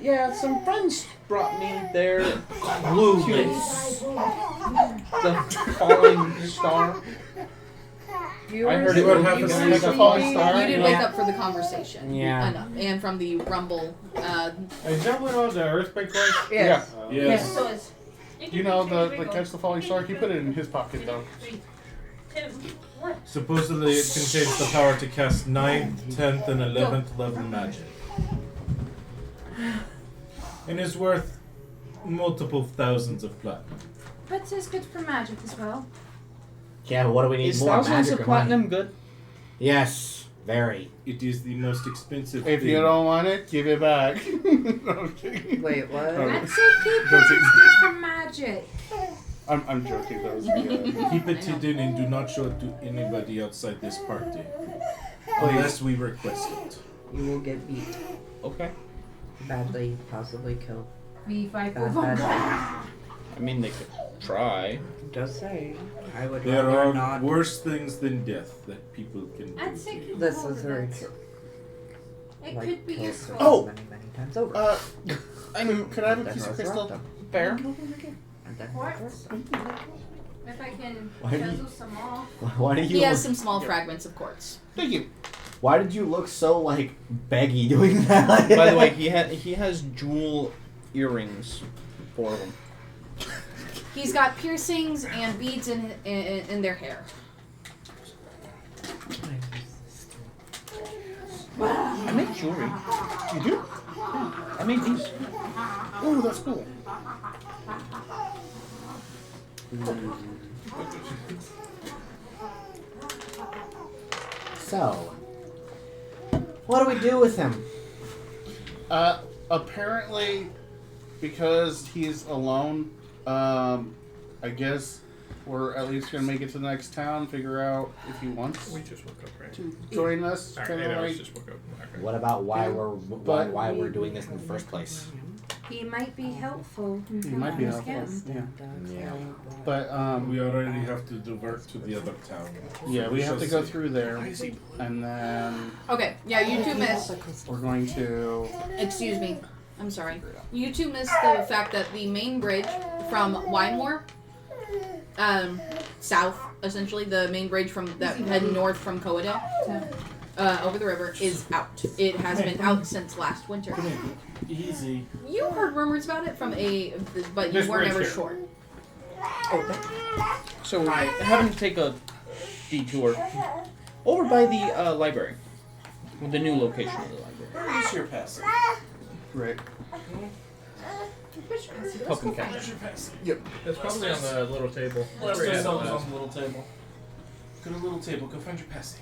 Yeah, some friends brought me their clueless. The falling star. You I were heard it would would have you a guys sleeping a falling star. You did Yeah. wake up for the conversation. Yeah. Enough. And from the rumble. Is that what all the earthquake was? Yes. Yes. So it's. You know the catch the falling star? He put it in his pocket though. Supposedly it contains the power to cast 9th, 10th, and 11th level magic. And is worth multiple thousands of platinum. But it's good for magic as well. Yeah, but what do we need Is more? thousands Magic of or money? platinum good? Yes, very. It is the most expensive If thing. you don't want it, give it back. Okay. Wait, what? Oh. I'd say keep it. Don't It's take- good for magic. I'm joking though. Keep it hidden and do not show it to anybody outside this party. Unless we request it. You will get beat. Okay. Badly, possibly killed. V5 Bad, over. bad. I mean, they could try. Just saying. I would There rather are not. worse things than death that people can I'd do. say to you. keep This hold is of very it. true. It Like, could be killed useful. Oh! many, many times over. Could I have a Then piece of resurrect crystal? them. Fair. And then What? resurrect them. If I can Why do you- puzzle some off. Why do you? He has Look, some small fragments of quartz. Thank you. why did you look so like beggy doing that? By the way, he has jewel earrings, 4 of them. He's got piercings and beads in their hair. I make jewelry. You do? I make these. Oh, that's cool. So, what do we do with him? Apparently, because he's alone, I guess we're at least gonna make it to the next town, figure out if he wants We just woke up, right? to join us. Alright, Kinda I like, just woke up. Okay. What about why Yeah, why we're doing this in the first place? He might be helpful. he might be Ask helpful. him. Yeah. But We already have to divert to the other town. yeah, we have to shall go see. through there, and then Okay, yeah, you two miss. we're going to. Excuse me. I'm sorry. You two missed the fact that the main bridge from Wymore, south, essentially, the main bridge from that head north from Coadale, over the river, is out. It has been out since last winter. Easy. You heard rumors about it but you This were bridge never here. sure. So I having to take a detour over by the library, the new location of the library. Use your passive. Right. Help him catch. Use your passive. It's probably on the little table. Let's do something on the little table. Go to the little table. Go find your passive.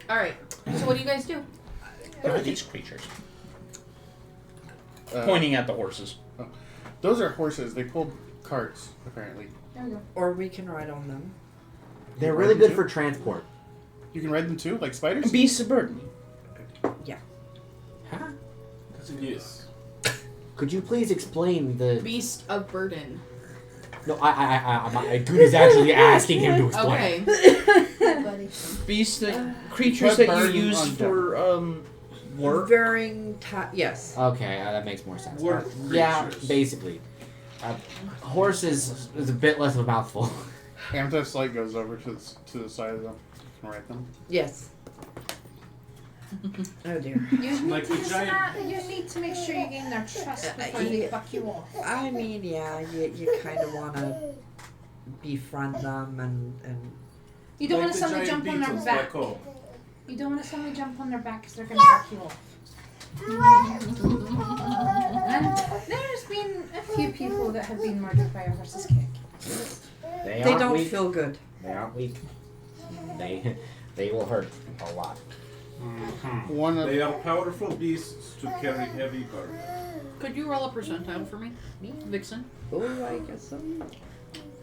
Alright, so what do you guys do? What are these creatures? Pointing at the horses. Those are horses. They pulled carts, apparently. Or we can ride on them. They're Ride really them good too? for transport. You can ride them too, like spiders? Beasts of burden. Huh? Yes. Could you please explain the? Beast of Burden. No, my dude is actually asking him to explain. Okay. Beasts creatures Put that you burden use on for work. Varying yes. Okay, that makes more sense. Work Yeah, creatures. basically. Horse is a bit less of a mouthful. Amethyst light goes over to the side of them. Can ride them. Yes. Oh dear. You Like the giant. you need to make sure you gain their trust before they fuck you off. I mean, yeah, you kind of want to befriend them and You don't Like want to the suddenly giant jump on their beetles back. back home. You don't want to suddenly jump on their back because they're going to fuck you off. And there's been a few people that have been murdered by a horse's kick. they aren't don't weak. feel good. They aren't weak. They will hurt a lot. One of They are powerful beasts to carry heavy burden. Could you roll a percentile for me? Vixen? Oh, I guess so.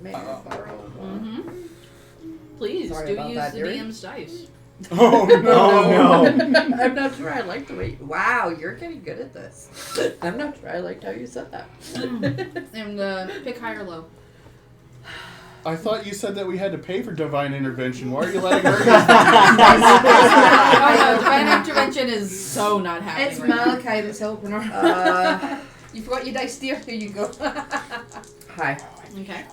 Maybe I'll borrow. Mm-hmm. Please, Sorry do about use that, the dearie. DM's dice. Oh no! I'm not sure I like the way. Wow, you're getting good at this. I'm not sure I liked how you said that. And pick high or low. I thought you said that we had to pay for divine intervention. Why are you letting her? Oh no, divine intervention is so not happening. It's right now. Malachi that's helping her. You forgot your dice, dear. Here you go. Hi. Okay.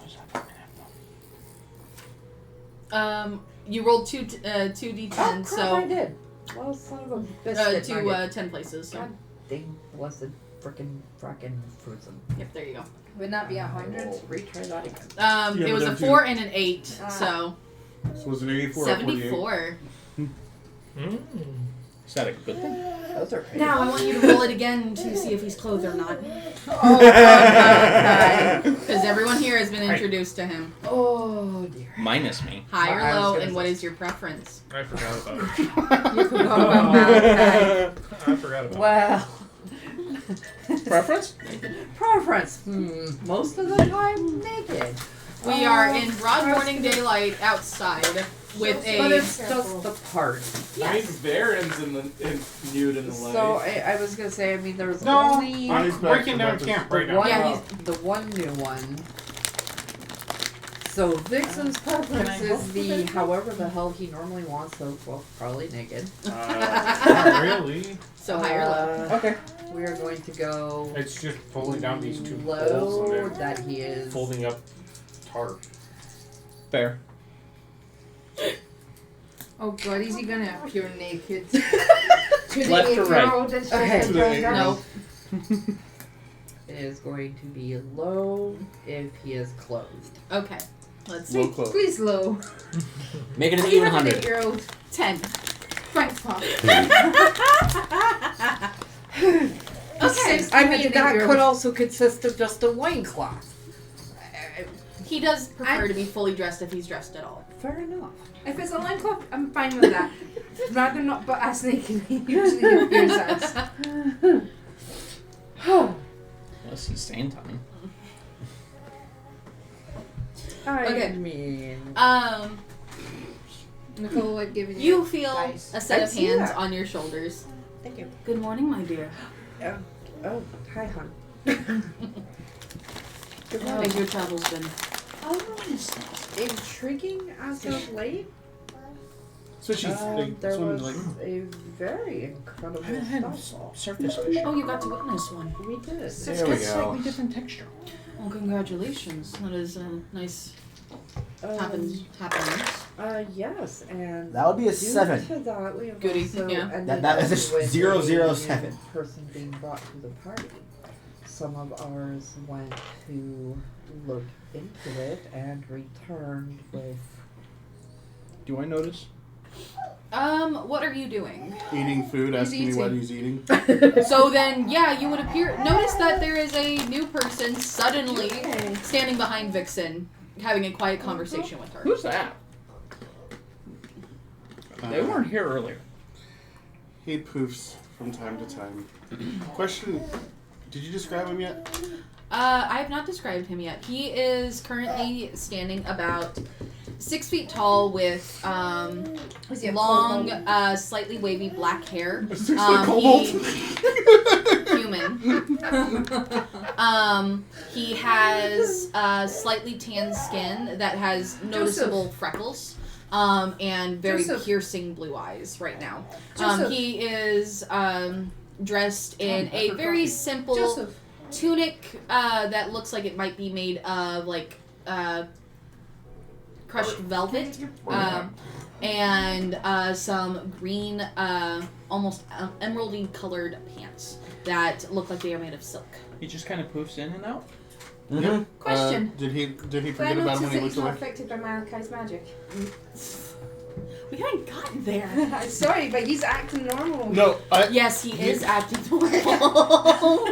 You rolled two d10, I so did. Well, son of a biscuit. two nugget. 10 places. So. God dang blessed frickin' fruitsome. Yep, there you go. Would not be 100. Retry that again. Yeah, It was but a don't you- 4 and an 8, so So was it 84 or 48? 74. Is that a good thing? Those are pretty. Now I want you to roll it again to see if he's clothed or not, Oh, because everyone here has been introduced to him. oh dear. Minus me. High or I was low, gonna and what say- is your preference? I forgot about it. You forgot about Malachi. I forgot about Well, Preference? preference. Most of the time, naked. We are in broad morning daylight outside with But a. it's just the part. I mean, Baron's nude in the light. So I was gonna say, I mean, there's No, only I'm He's back breaking for down breakfast. camp right the now. one, Yeah, the one new one. So Vixen's preference is the however the hell he normally wants, so well, probably naked. Not really. So high or low. Okay. We are going to go It's just pulling down these two poles low and then that he is. folding up tarp. Fair. Oh god, is he gonna appear naked? To the Left or right? 8-year-old that's Okay. just To the 8-year-old. No. It is going to be low if he is clothed. Okay. Let's Low see. close. Please low. Make it an Even even an 100. 8-year-old. 10. Thanks, Pop. Okay. I mean, that could also consist of just a loincloth. He does prefer to be fully dressed if he's dressed at all. Fair enough. If it's a loincloth, I'm fine with that. Rather not butt ass naked. He usually appears as. Unless he's Santon. I Okay. mean, Nicole, I've given You feel dice. a set I of see hands that. on your shoulders. thank you. Good morning, my dear. Oh, hi, hon. Good How morning. has your travels been? Intriguing as of late. So she's like, There swimming was like. a very incredible I haven't had starfall. surface fish. Oh, you got to witness one. We did. It's There we got go. slightly different texture. Well, congratulations. That is a nice happenings. Yes, and That would be a due 7. to that, we have Goody, also yeah. ended That is a up with 007. new person being brought to the party. Some of ours went to look into it and returned with. Do I notice? What are you doing? Eating food, He's asking me what eating. he's eating. So then, yeah, you would notice that there is a new person suddenly standing behind Vixen, having a quiet conversation with her. Who's that? They weren't here earlier. He poofs from time to time. Question: did you describe him yet? I have not described him yet. He is currently standing about 6 feet tall with Is he a long, kobold? slightly wavy black hair. Kobold? Human. He has slightly tan skin that has noticeable freckles. And very Joseph. piercing blue eyes right now. Joseph. He is dressed in a very simple Joseph. tunic that looks like it might be made of like crushed velvet, and some green, almost emeraldy colored pants that look like they are made of silk. He just kind of poofs in and out. Mm-hmm. Question. Did he Did I forget about notice him when he that looked he's not away? affected by Malachi's magic? We haven't gotten there. I'm sorry, but he's acting normal. No, Yes, he is acting normal.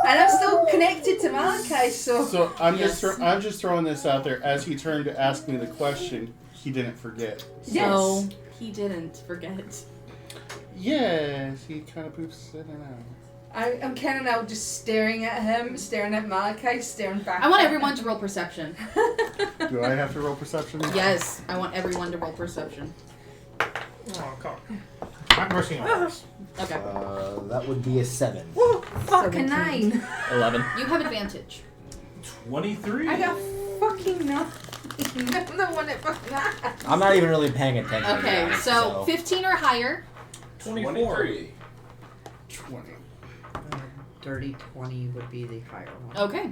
And I'm still connected to Malachi, so. So I'm Yes. I'm just throwing this out there. As he turned to ask me the question, he didn't forget. So he didn't forget. Yes, he kind of poofs in and out. I'm kind of now just staring at him, staring at Malachi, staring back. I want at everyone him. to roll perception. Do I have to roll perception? Yes, I want everyone to roll perception. Oh, come on. I'm rushing on this. Okay. That would be a 7. Whoa, fuck a 9. 11. You have advantage. 23. I got fucking 9. I'm the one that fucking 9. I'm not even really paying attention. Okay, to so 15 or higher. 23. 20. Dirty 20 would be the higher one. Okay.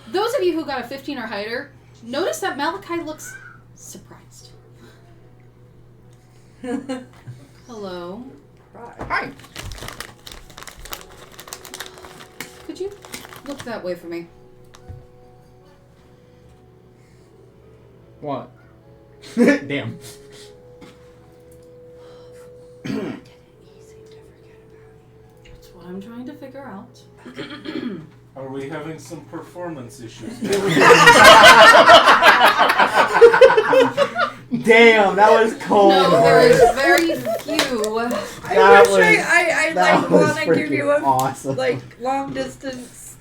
Those of you who got a 15 or higher, notice that Malachi looks surprised. Hello. Hi. Could you look that way for me? What? Damn. That's what I'm trying to figure out. Are we having some performance issues? Damn, that was cold. No, there is very few. I That wish was- I that like was want to give you a freaking awesome. like long distance.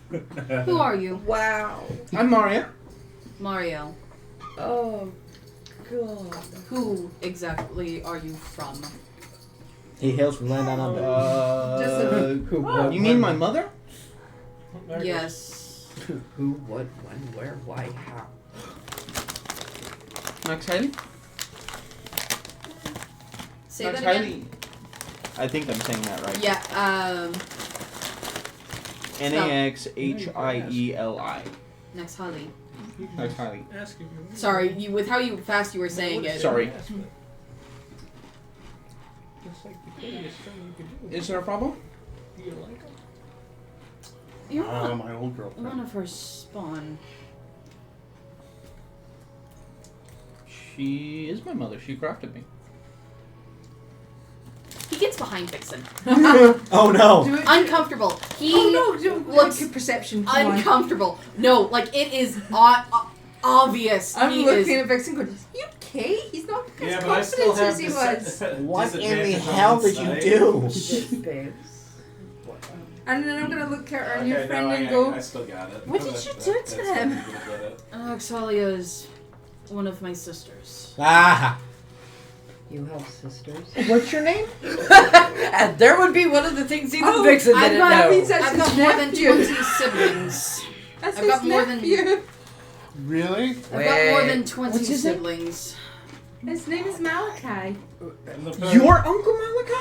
Who are you? Wow. I'm Mario. Mario. Oh, God. Who exactly are you from? He hails from land down under. Who, what, You mean my when, mother? Yes. who, what, when, where, why, how? Max Hiley? Say Max that again. Hiley. I think I'm saying that right. Yeah, Naxhieli. next Holly. Max Hiley. Sorry, you with how fast you were saying it. Sorry. Is there a problem? You're not My old girlfriend. one of her spawn. She is my mother. She crafted me. He gets behind Vixen. Oh no! Do it. Uncomfortable. He Oh no! looks Good perception. Come on. uncomfortable. No, like it is obvious. I'm he looking is. at Vixen going, is he okay? He's not as Yeah, but I still confident have as he was. What in the disadvantage on hell did you insight. do? Yes, babes. And then I'm gonna look at our new Okay, friend no, and I go, still got it. what did you do to him? Axalia is one of my sisters. Ah! You have sisters? What's your name? And there would be one of the things even Oh, Vixen I've didn't got, know. means that's I've got his more than nephew. 20 siblings. That's I've his got more than- nephew. Really? I've got more than Wait. 20 What's his name? siblings. His name is Malachi. Your Uncle Malachi?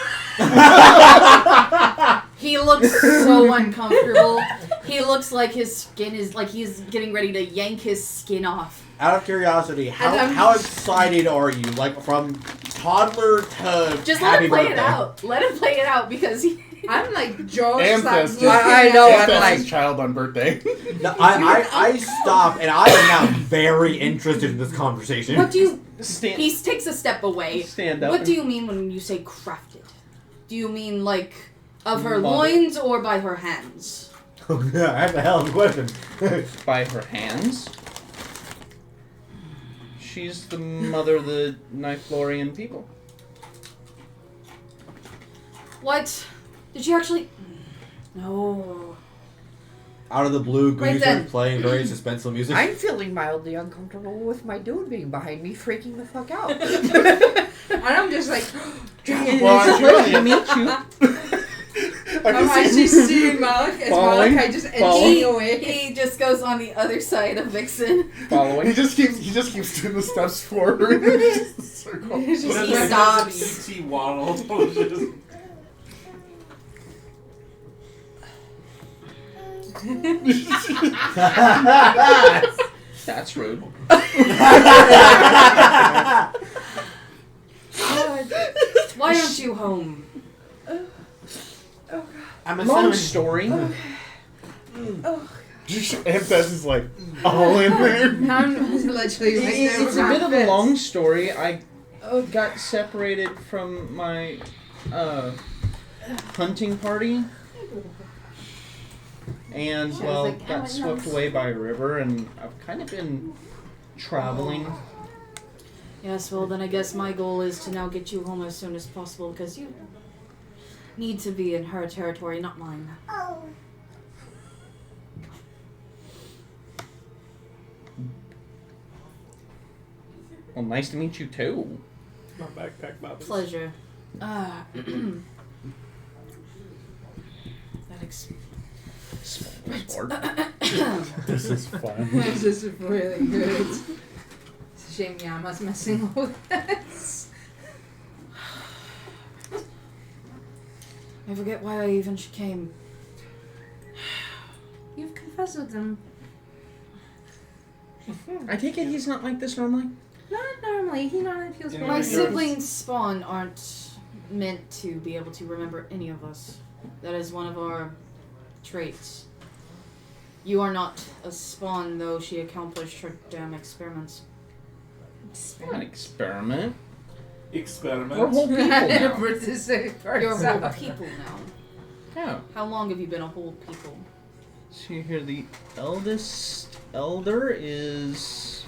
He looks so uncomfortable. He looks like his skin is like he's getting ready to yank his skin off. Out of curiosity, how excited are you? Like from toddler to Just happy let him play birthday? it out. Let him play it out because I'm like George. Ancestors. I know, I'm Ancestors' like- child on birthday. No, I stop and I am now very interested in this conversation. What do you? Stand, He takes a step away. stand up. What do you mean when you say crafted? Do you mean like of her Mother. loins or by her hands? That's a hell of a question. By her hands? She's the mother of the Niflorian people. What? Did you actually? No. Out of the blue, Right Goody then. starts playing very suspenseful music. I'm feeling mildly uncomfortable with my dude being behind me, freaking the fuck out. And I'm just like, Well, I'm sure Nice to meet you. I'm actually seeing Malachi as Following. Malachi just Following. edging away. He just goes on the other side of Vixen. Following. He just keeps doing the steps forward. Just a circle. He's just He like, stops. PT waddle. Just- That's rude. Why aren't you home? I'm Long assuming. story. Ancestors is like all in there. I'm literally right there. It's a bit of a long story. I got separated from my hunting party. And, She was well, like, "Oh, got it swept knows." away by a river, and I've kind of been traveling. Yes, well then I guess my goal is to now get you home as soon as possible because you need to be in her territory, not mine. Well, nice to meet you, too. My backpack, Bob. Pleasure. That Sport. This is fun. This is really good. It's a shame Yama's messing with this. I forget why I even came. You've confessed with them. I take it he's not like this normally? Not normally. He normally feels very My nervous. siblings spawn aren't meant to be able to remember any of us. That is one of our traits. You are not a spawn, though she accomplished her damn experiments. Not an experiment. Experiment. We're whole people now. You're a whole people now. Yeah. How long have you been a whole people? See here, the eldest elder is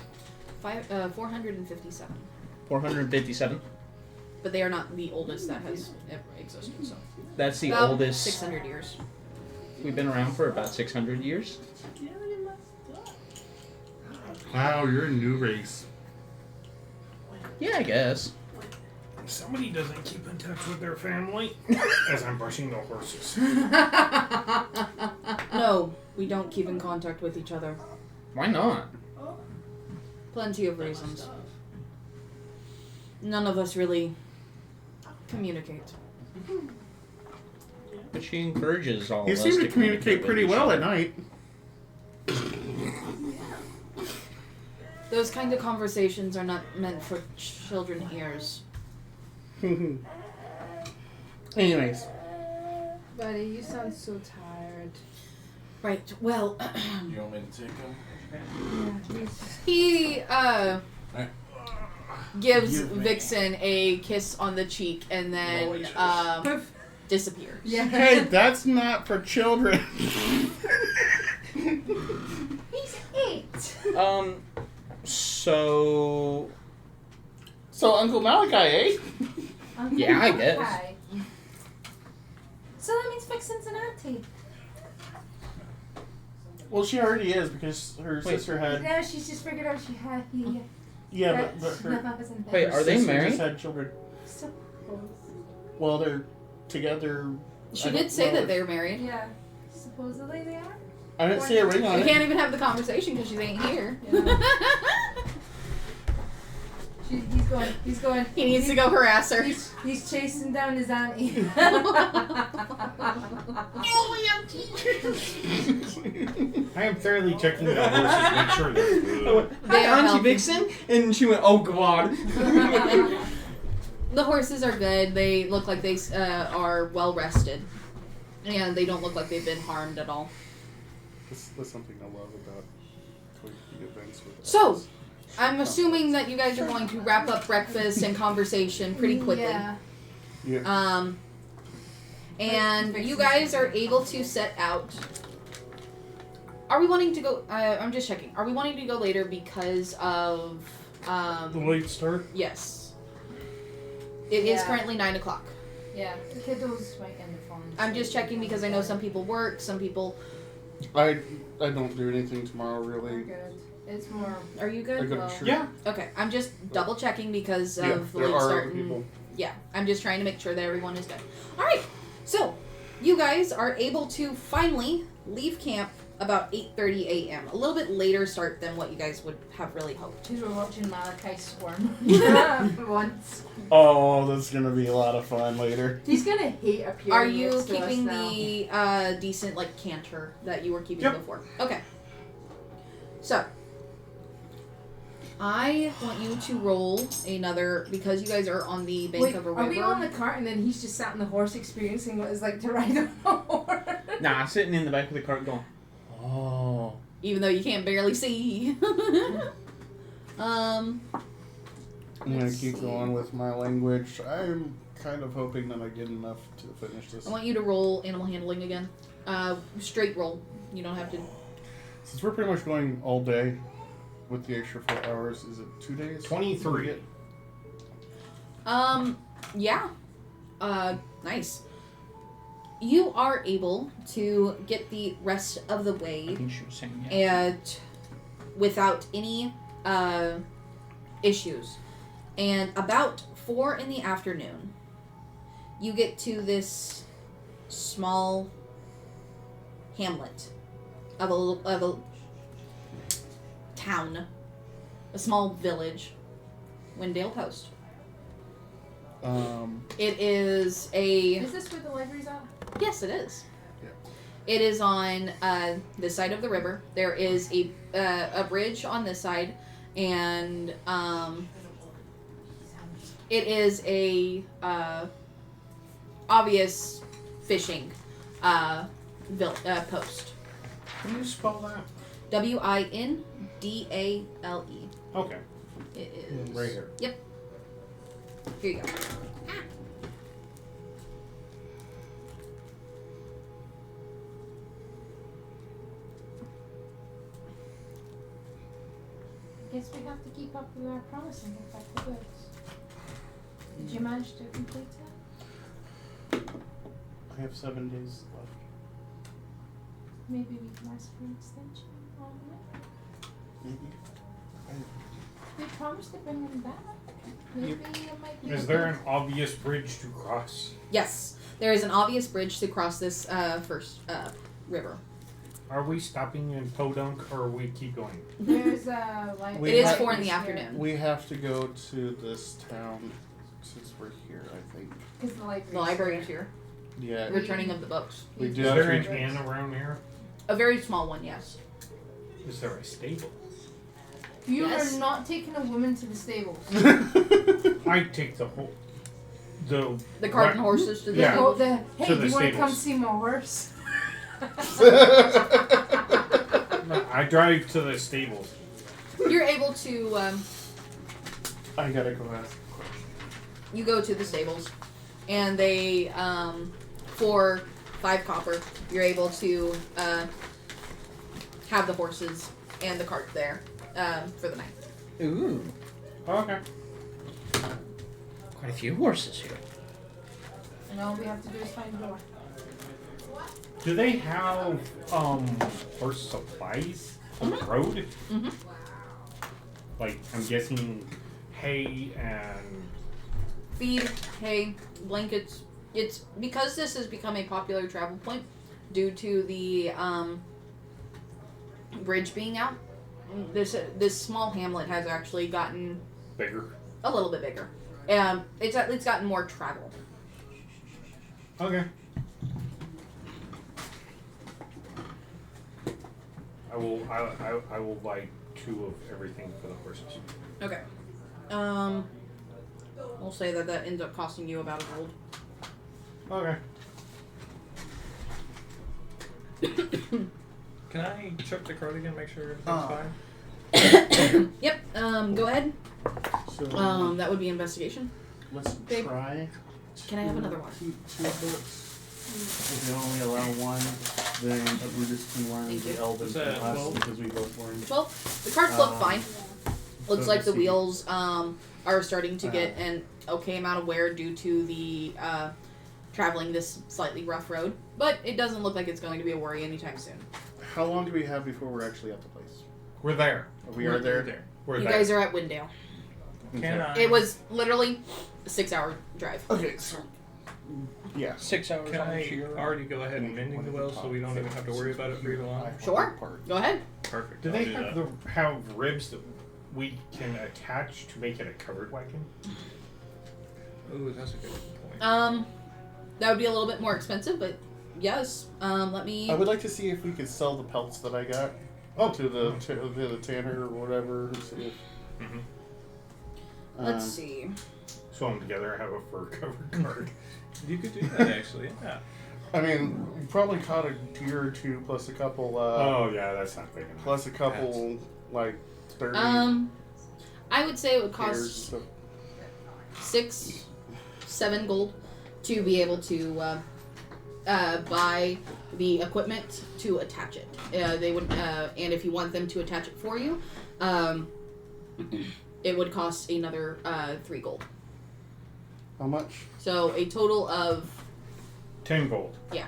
457. 457. But they are not the oldest that has ever existed, so. That's the About oldest. 600 years. We've been around for about 600 years. Wow, you're a new race. Yeah, I guess. Somebody doesn't keep in touch with their family as I'm brushing the horses. No, we don't keep in contact with each other. Why not? Plenty of reasons. None of us really communicate. But she encourages all You of us seem to communicate with pretty each well other. at night. Those kind of conversations are not meant for children ears. Anyways. Buddy, you sound so tired. Right, well, You want me to take him? Yeah, he, gives Give me. Vixen a kiss on the cheek and then, disappears. yeah. Hey, that's not for children. He's 8. So So Uncle Malachi, eh? Yeah, I guess. Okay. So that means Vixen's an auntie. Well, she already is because her sister had. No, she's just figured out she had the. Yeah, but her, wasn't there. Wait, are they sister married? just had children. Suppose. Well, they're together. She I did don't say know that if- they're married. Yeah. Supposedly they are. I didn't see a ring on We it. can't even have the conversation because she ain't here. He's going. He needs to go harass her. He's chasing down his auntie. I am thoroughly checking the horses, make sure they're good. They are Auntie healthy. Vixen, and she went, "Oh God." The horses are good. They look like they are well rested, and they don't look like they've been harmed at all. That's something I love about going to the events with So, us. I'm assuming that you guys are going to wrap up breakfast and conversation pretty quickly. Yeah. And you guys are able to set out. Are we wanting to go? I'm just checking. Are we wanting to go later because of The late start? Yes. It is Yeah. currently 9 o'clock. Yeah, the kiddos might end up falling. I'm just checking because I know some people work, some people. I don't do anything tomorrow We're really. good. It's more. Are you I good? go to Well, church. Yeah. Okay, I'm just double checking because Yeah, of the there late are start. other and- people. Yeah, I'm just trying to make sure that everyone is good. All right, so you guys are able to finally leave camp about 8:30 a.m. A little bit later start than what you guys would have really hoped. Because we're watching Malachi squirm. Once. Oh, that's gonna be a lot of fun later. He's gonna hate appearing Are you next to us keeping now. the decent like canter that you were keeping Yep. before? Okay. So I want you to roll another because you guys are on the bank Wait, of a are river. we on the cart and then he's just sat on the horse experiencing what it's like to ride a horse? Nah, sitting in the back of the cart going, "Oh." Even though you can't barely see. I'm gonna Let's keep see. going with my language. I'm kind of hoping that I get enough to finish this. I want you to roll animal handling again. Straight roll. You don't have to. Since we're pretty much going all day with the extra 4 hours, is it 2 days? 23. Yeah. Nice. You are able to get the rest of the I way think she was saying yeah. and without any issues. And about 4 in the afternoon, you get to this small hamlet of a town, a small village, Windale Post. It is a Is this where the library's at? yes, it is. Yeah. It is on this side of the river. There is a bridge on this side, and it is a obvious fishing post. Can you spell that? Windale. Okay. It is Right here. Yep. Here you go. Guess we have to keep up with our promise and get back to goods. Did you manage to complete that? I have 7 days left. Maybe we can ask for an extension on it. Maybe. We promised to bring them back. Maybe it might be. Is there an obvious bridge to cross? Yes, there is an obvious bridge to cross this first river. Are we stopping in Podunk or we keep going? There's a like. We It is have- 4 in the afternoon. We have to go to this town since we're here, I think. Because the library. The library is here. Yeah. Returning of the books. We Is do there have an to. inn around here? A very small one, yes. Is there a stable? You Yes. are not taking a woman to the stables. I take the whole. The cart and horses to the Yeah. Oh, stables. hey, To do the you want to come stables. see my horse? No, I drive to the stables. You're able to I gotta go ask a question. you go to the stables, and they for 5 copper, you're able to have the horses and the cart there for the night. Ooh, Okay. quite a few horses here. And all we have to do is find a door. Do they have horse supplies on the road? Mhm. Like I'm guessing hay and Feed, hay, blankets. It's because this has become a popular travel point due to the bridge being out. This small hamlet has actually gotten bigger. a little bit bigger. It's gotten more travel. Okay. I will buy 2 of everything for the horses. Okay. We'll say that ends up costing you about a gold. Okay. Can I check the card again, make sure everything's fine? Yep. Go ahead. So That would be investigation. let's Babe. try. Can I have another one? Two books. If they only allow one, then a Buddhist can learn Thank you. the Elven Is that class 12? because we both learned. 12. The cards look fine. Looks so like the see. wheels are starting to get an okay amount of wear due to the traveling this slightly rough road, but it doesn't look like it's going to be a worry anytime soon. How long do we have before we're actually at the place? We're there. We are there. We're You there. guys are at Windale. Can I? It was literally a 6-hour drive. Okay, so yeah. 6 hours Can on I Shira. already go ahead and mending the well so we don't even have to worry about it for even long? Sure. Go ahead. Perfect. Do I'll they do have that. have ribs that we can attach to make it a covered wagon? Ooh, that's a good point. That would be a little bit more expensive, but yes. Let me. I would like to see if we could sell the pelts that I got. To the tanner or whatever. See if, Let's see. Sew them together. Have a fur covered card. You could do that actually. Yeah. I mean, you probably caught a deer or two plus a couple. Oh yeah, that's not big enough. Plus a couple like 30. I would say it would pairs cost of- 6-7 gold to be able to buy the equipment to attach it. They would, and if you want them to attach it for you, it would cost another 3 gold. How much? So a total of 10 gold. Yeah.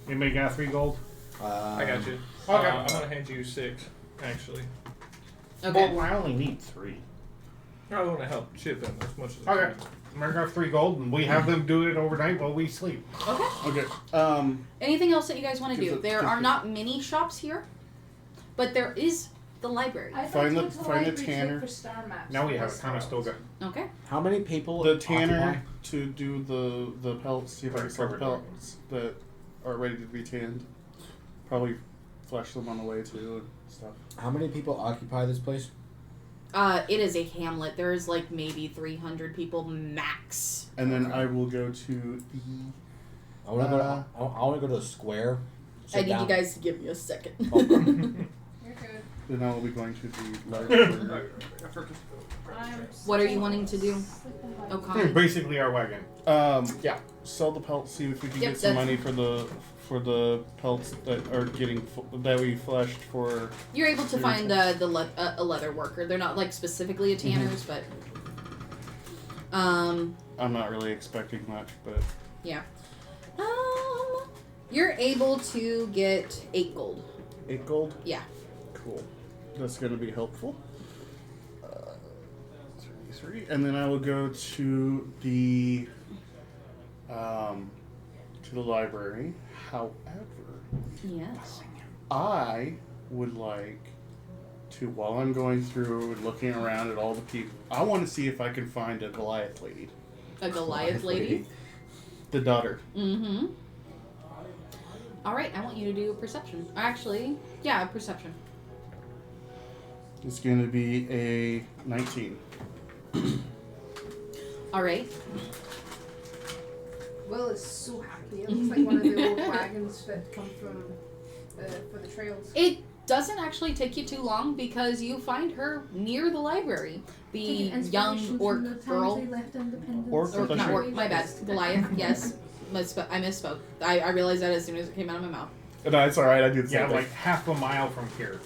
Anybody got 3 gold? I got you. Okay. I'm gonna hand you 6, actually. Okay. Well, I only need 3. I want to help chip in as much as I Okay. can. I got 3 gold, and we have them do it overnight while we sleep. Okay. Okay. Anything else that you guys want to Give do? the- There give are the- not many shops here, but there is the library. I Find thought the- to find the library to tanner. look for star maps. Now we for have the a Conestoga. Okay. How many people? The tanner occupy? to do the pelts. See if I can sell the pelts that are ready to be tanned. Probably flesh them on the way too and stuff. How many people occupy this place? It is a hamlet. There is like maybe 300 people max. And then I will go to the. I want to go. I want to go to the square. I need you guys to give me a second. You're good. Then I will be going to the library. What are you wanting to do? Okay. Basically, our wagon. Yeah. Sell the pelts. See if we can Yep, get some that's- money for the pelts that are getting that we fleshed for. You're able to Your find a leather worker. They're not like specifically a tanner's, but I'm not really expecting much, but yeah. You're able to get 8 gold. 8 gold. Yeah. Cool. That's going to be helpful. 33, and then I will go to the library. However, Yes. I would like to, while I'm going through and looking around at all the people, I want to see if I can find a Goliath lady. A Goliath lady. The daughter. Mm-hmm. All right. I want you to do a perception. Actually, yeah, perception. It's going to be a 19. All right. Will is so happy. It looks like one of the old wagons that come from for the trails. It doesn't actually take you too long because you find her near the library. The young orc girl. Orc? Or not orc, my bad. Goliath, yes. I misspoke. I realized that as soon as it came out of my mouth. No, it's alright. I did the Yeah, same thing. like half a mile from here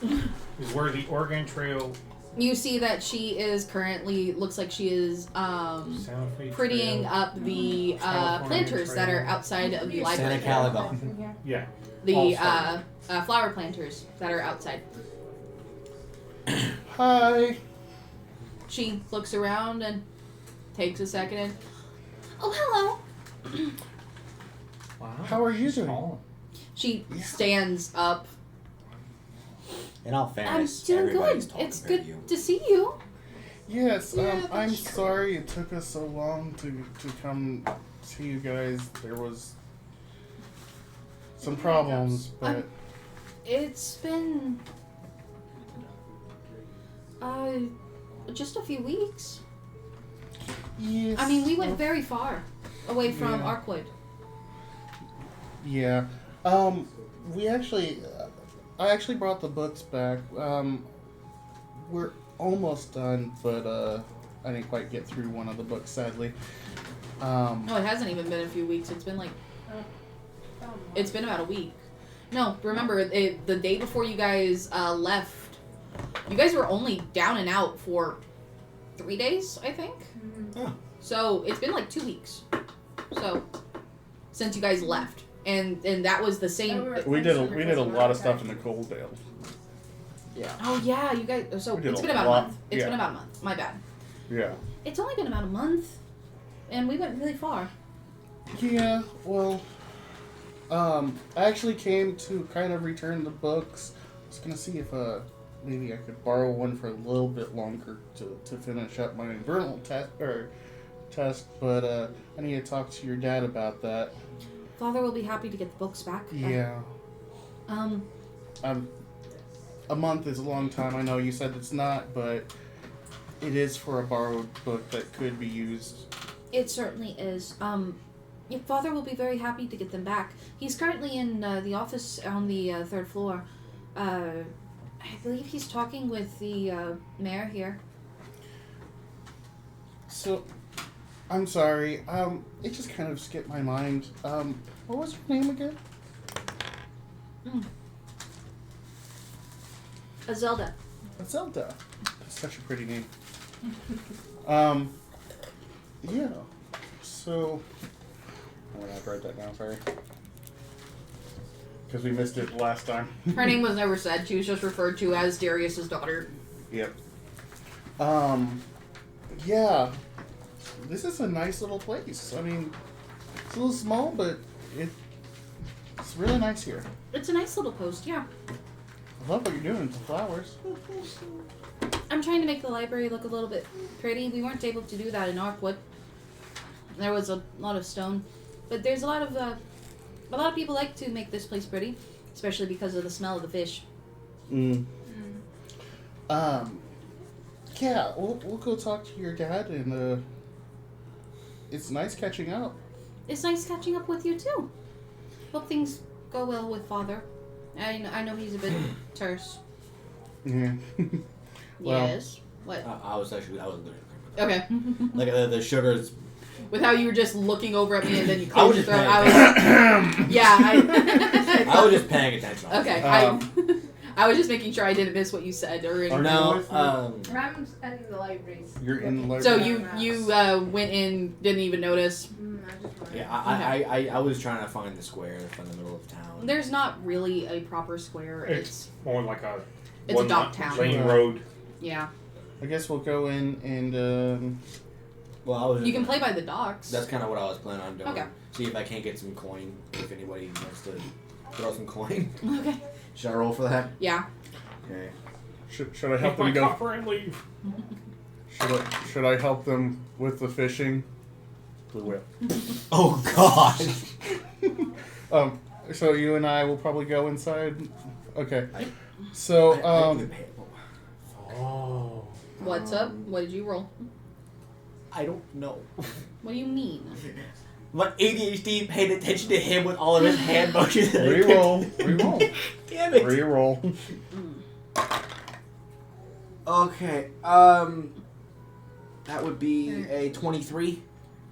is where the Oregon Trail. You see that she is currently, looks like she is Santa Fe prettying Trail. up the California planters that are Trail. outside of the library. Santa Caligo. Yeah. The All flower planters that are outside. Hi. She looks around and takes a second and, oh, hello. Wow. How are you she's doing? tall. She stands up. In all I'm fairness, doing everybody's good. talking It's about good you. to see you. Yes, Yeah, I'm that's true. sorry it took us so long to come to you guys. There was some problems, but It's been just a few weeks. yes. I mean, we went very far away from Yeah. Arkwood. Yeah. We actually, I actually brought the books back. We're almost done, but I didn't quite get through one of the books, sadly. No, it hasn't even been a few weeks. It's been like it's been about a week. No, remember the day before you guys left. You guys were only down and out for 3 days, I think. Oh. So it's been like 2 weeks. So since you guys left, and that was the same. We did a lot of stuff in the Coaldale. Yeah. Oh yeah, you guys. So We did it's a been about a lot, month. It's yeah. been about a month. My bad. Yeah. It's only been about a month, and we went really far. Yeah. Well, I actually came to kind of return the books. I was gonna see if maybe I could borrow one for a little bit longer to finish up my internal test, but I need to talk to your dad about that. Father will be happy to get the books back. Yeah. A month is a long time. I know you said it's not, but it is for a borrowed book that could be used. It certainly is. Your father will be very happy to get them back. He's currently in the office on the 3rd floor. I believe he's talking with the mayor here. So, I'm sorry. It just kind of skipped my mind. What was her name again? Zelda. Zelda. That's such a pretty name. Yeah. So, I'm gonna have to write that down. Sorry. Because we missed it last time. Her name was never said. She was just referred to as Darius's daughter. Yep. Yeah. This is a nice little place. I mean, it's a little small, but it's really nice here. It's a nice little post, yeah. I love what you're doing with the flowers. I'm trying to make the library look a little bit pretty. We weren't able to do that in Arkwood. There was a lot of stone, but there's a lot of people like to make this place pretty, especially because of the smell of the fish. Yeah, we'll go talk to your dad, and it's nice catching up. It's nice catching up with you too. Hope things go well with Father. I know he's a bit terse. Yeah. Well, Yes. What? I wasn't doing it. Okay. Like the sugars. With how you were just looking over at me and then you I was closed your just throat, paying I I was just paying attention. Okay. I was just making sure I didn't miss what you said or anything. No. Ram's in the library. You're in the library. So you went in, didn't even notice. Yeah, I was trying to find the square from the middle of town. There's not really a proper square. It's more like a it's a dock town. lane road. Yeah. I guess we'll go in and. Well, I was. You can play by the docks. That's kind of what I was planning on doing. Okay. See if I can't get some coin. If anybody wants to throw some coin. Okay. Should I roll for that? Yeah. Okay. Should I help Take my them go? copper and leave. Should I help them with the fishing? We will. Oh God. So you and I will probably go inside. Okay. So Oh. What's up? What did you roll? I don't know. What do you mean? My ADHD paid attention to him with all of his hand motions. Reroll. Damn it. Reroll. Okay. That would be a 23.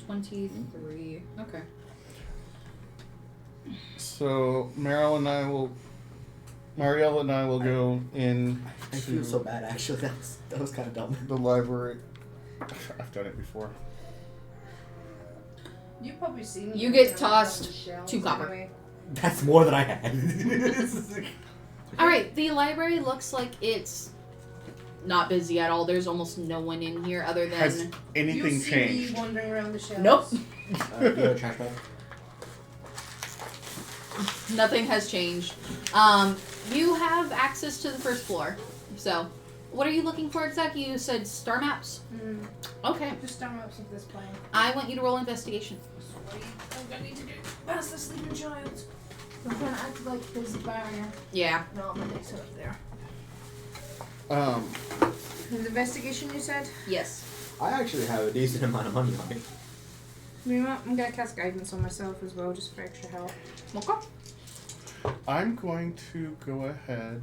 23. Okay. So Marielle and I will go in. I feel so bad actually. That was kind of dumb. The library. I've done it before. You've probably seen me. You get tossed 2 copper. Anyway. That's more than I had. Alright, the library looks like it's not busy at all. There's almost no one in here other than. Has anything You see changed? me wandering around the shelves. Nope. Do you have a trash bag? Nothing has changed. You have access to the 1st floor, so What are you looking for exactly? You said star maps? Okay. Just star maps of this plane. I want you to roll investigation. Sorry, I'm gonna need to get past the sleeping child. I'm trying to act like there's a barrier. Yeah. No, my legs are up there. The investigation, you said? Yes. I actually have a decent amount of money on me. You know what? I'm gonna cast guidance on myself as well, just for extra help. Okay. I'm going to go ahead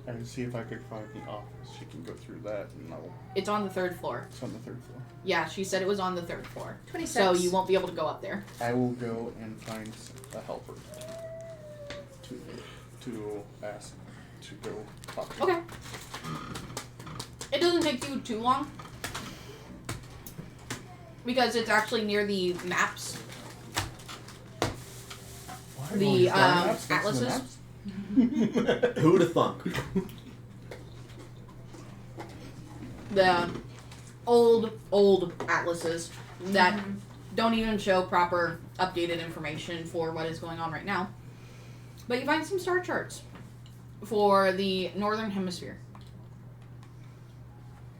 and see if I could find the office. She can go through that, and It's on the 3rd floor. it's on the 3rd floor. Yeah, she said it was on the 3rd floor. 26. So you won't be able to go up there. I will go and find a helper to ask to go talk to. Okay. It doesn't take you too long. Because it's actually near the maps. The atlases. Who'da thunk? The old atlases that don't even show proper updated information for what is going on right now. But you find some star charts for the northern hemisphere.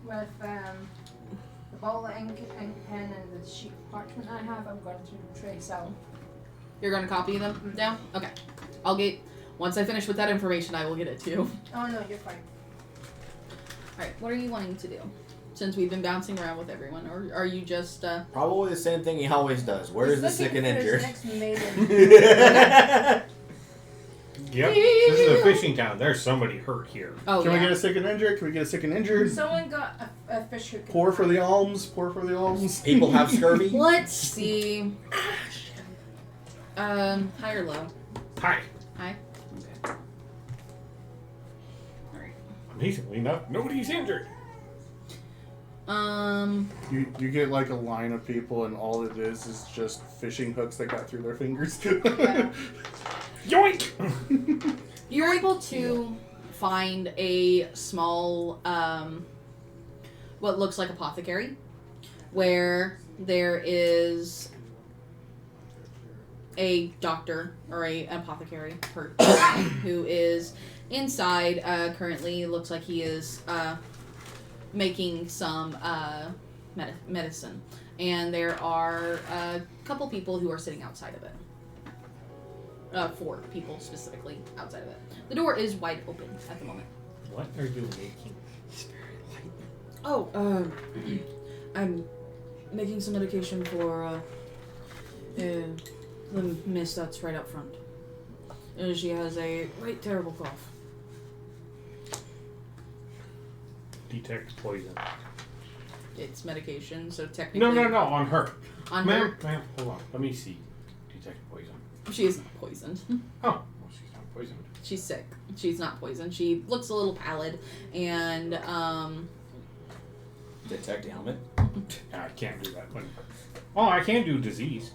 With the ball of ink and pen and the sheet of parchment I have, I'm going to trace out. You're going to copy them down? Okay. I'll get... Once I finish with that information, I will get it to you. Oh no, you're fine. Alright, what are you wanting to do? Since we've been bouncing around with everyone, or are you just, Probably the same thing he always does. Where's the sick and injured? Next maiden. Yep. This is a fishing town. There's somebody hurt here. Oh, Can yeah. we get a sick and injured? Can we get a sick and injured? Someone got a fish hook. Pour for the alms. Pour for the alms. People have scurvy. Let's see. High or low? Hi. High? Okay. Alright. Amazingly enough, nobody's injured. You get like a line of people, and all it is just fishing hooks that got through their fingers. Yoink! You're able to find a small, what looks like apothecary, where there is a doctor or an apothecary who is inside. Currently, looks like he is making some medicine, and there are a couple people who are sitting outside of it. 4 people specifically outside of it. The door is wide open at the moment. What are you making? Oh, I'm making some medication for the miss that's right up front. She has a right terrible cough. Detect poison. It's medication, so technically... No, on her. On Ma'am, her? ma'am, hold on. Let me see. Detect poison. She is not poisoned. Oh, well, she's not poisoned. She's sick. She's not poisoned. She looks a little pallid, and, Detect helmet. I can't do that one. Oh, I can do disease.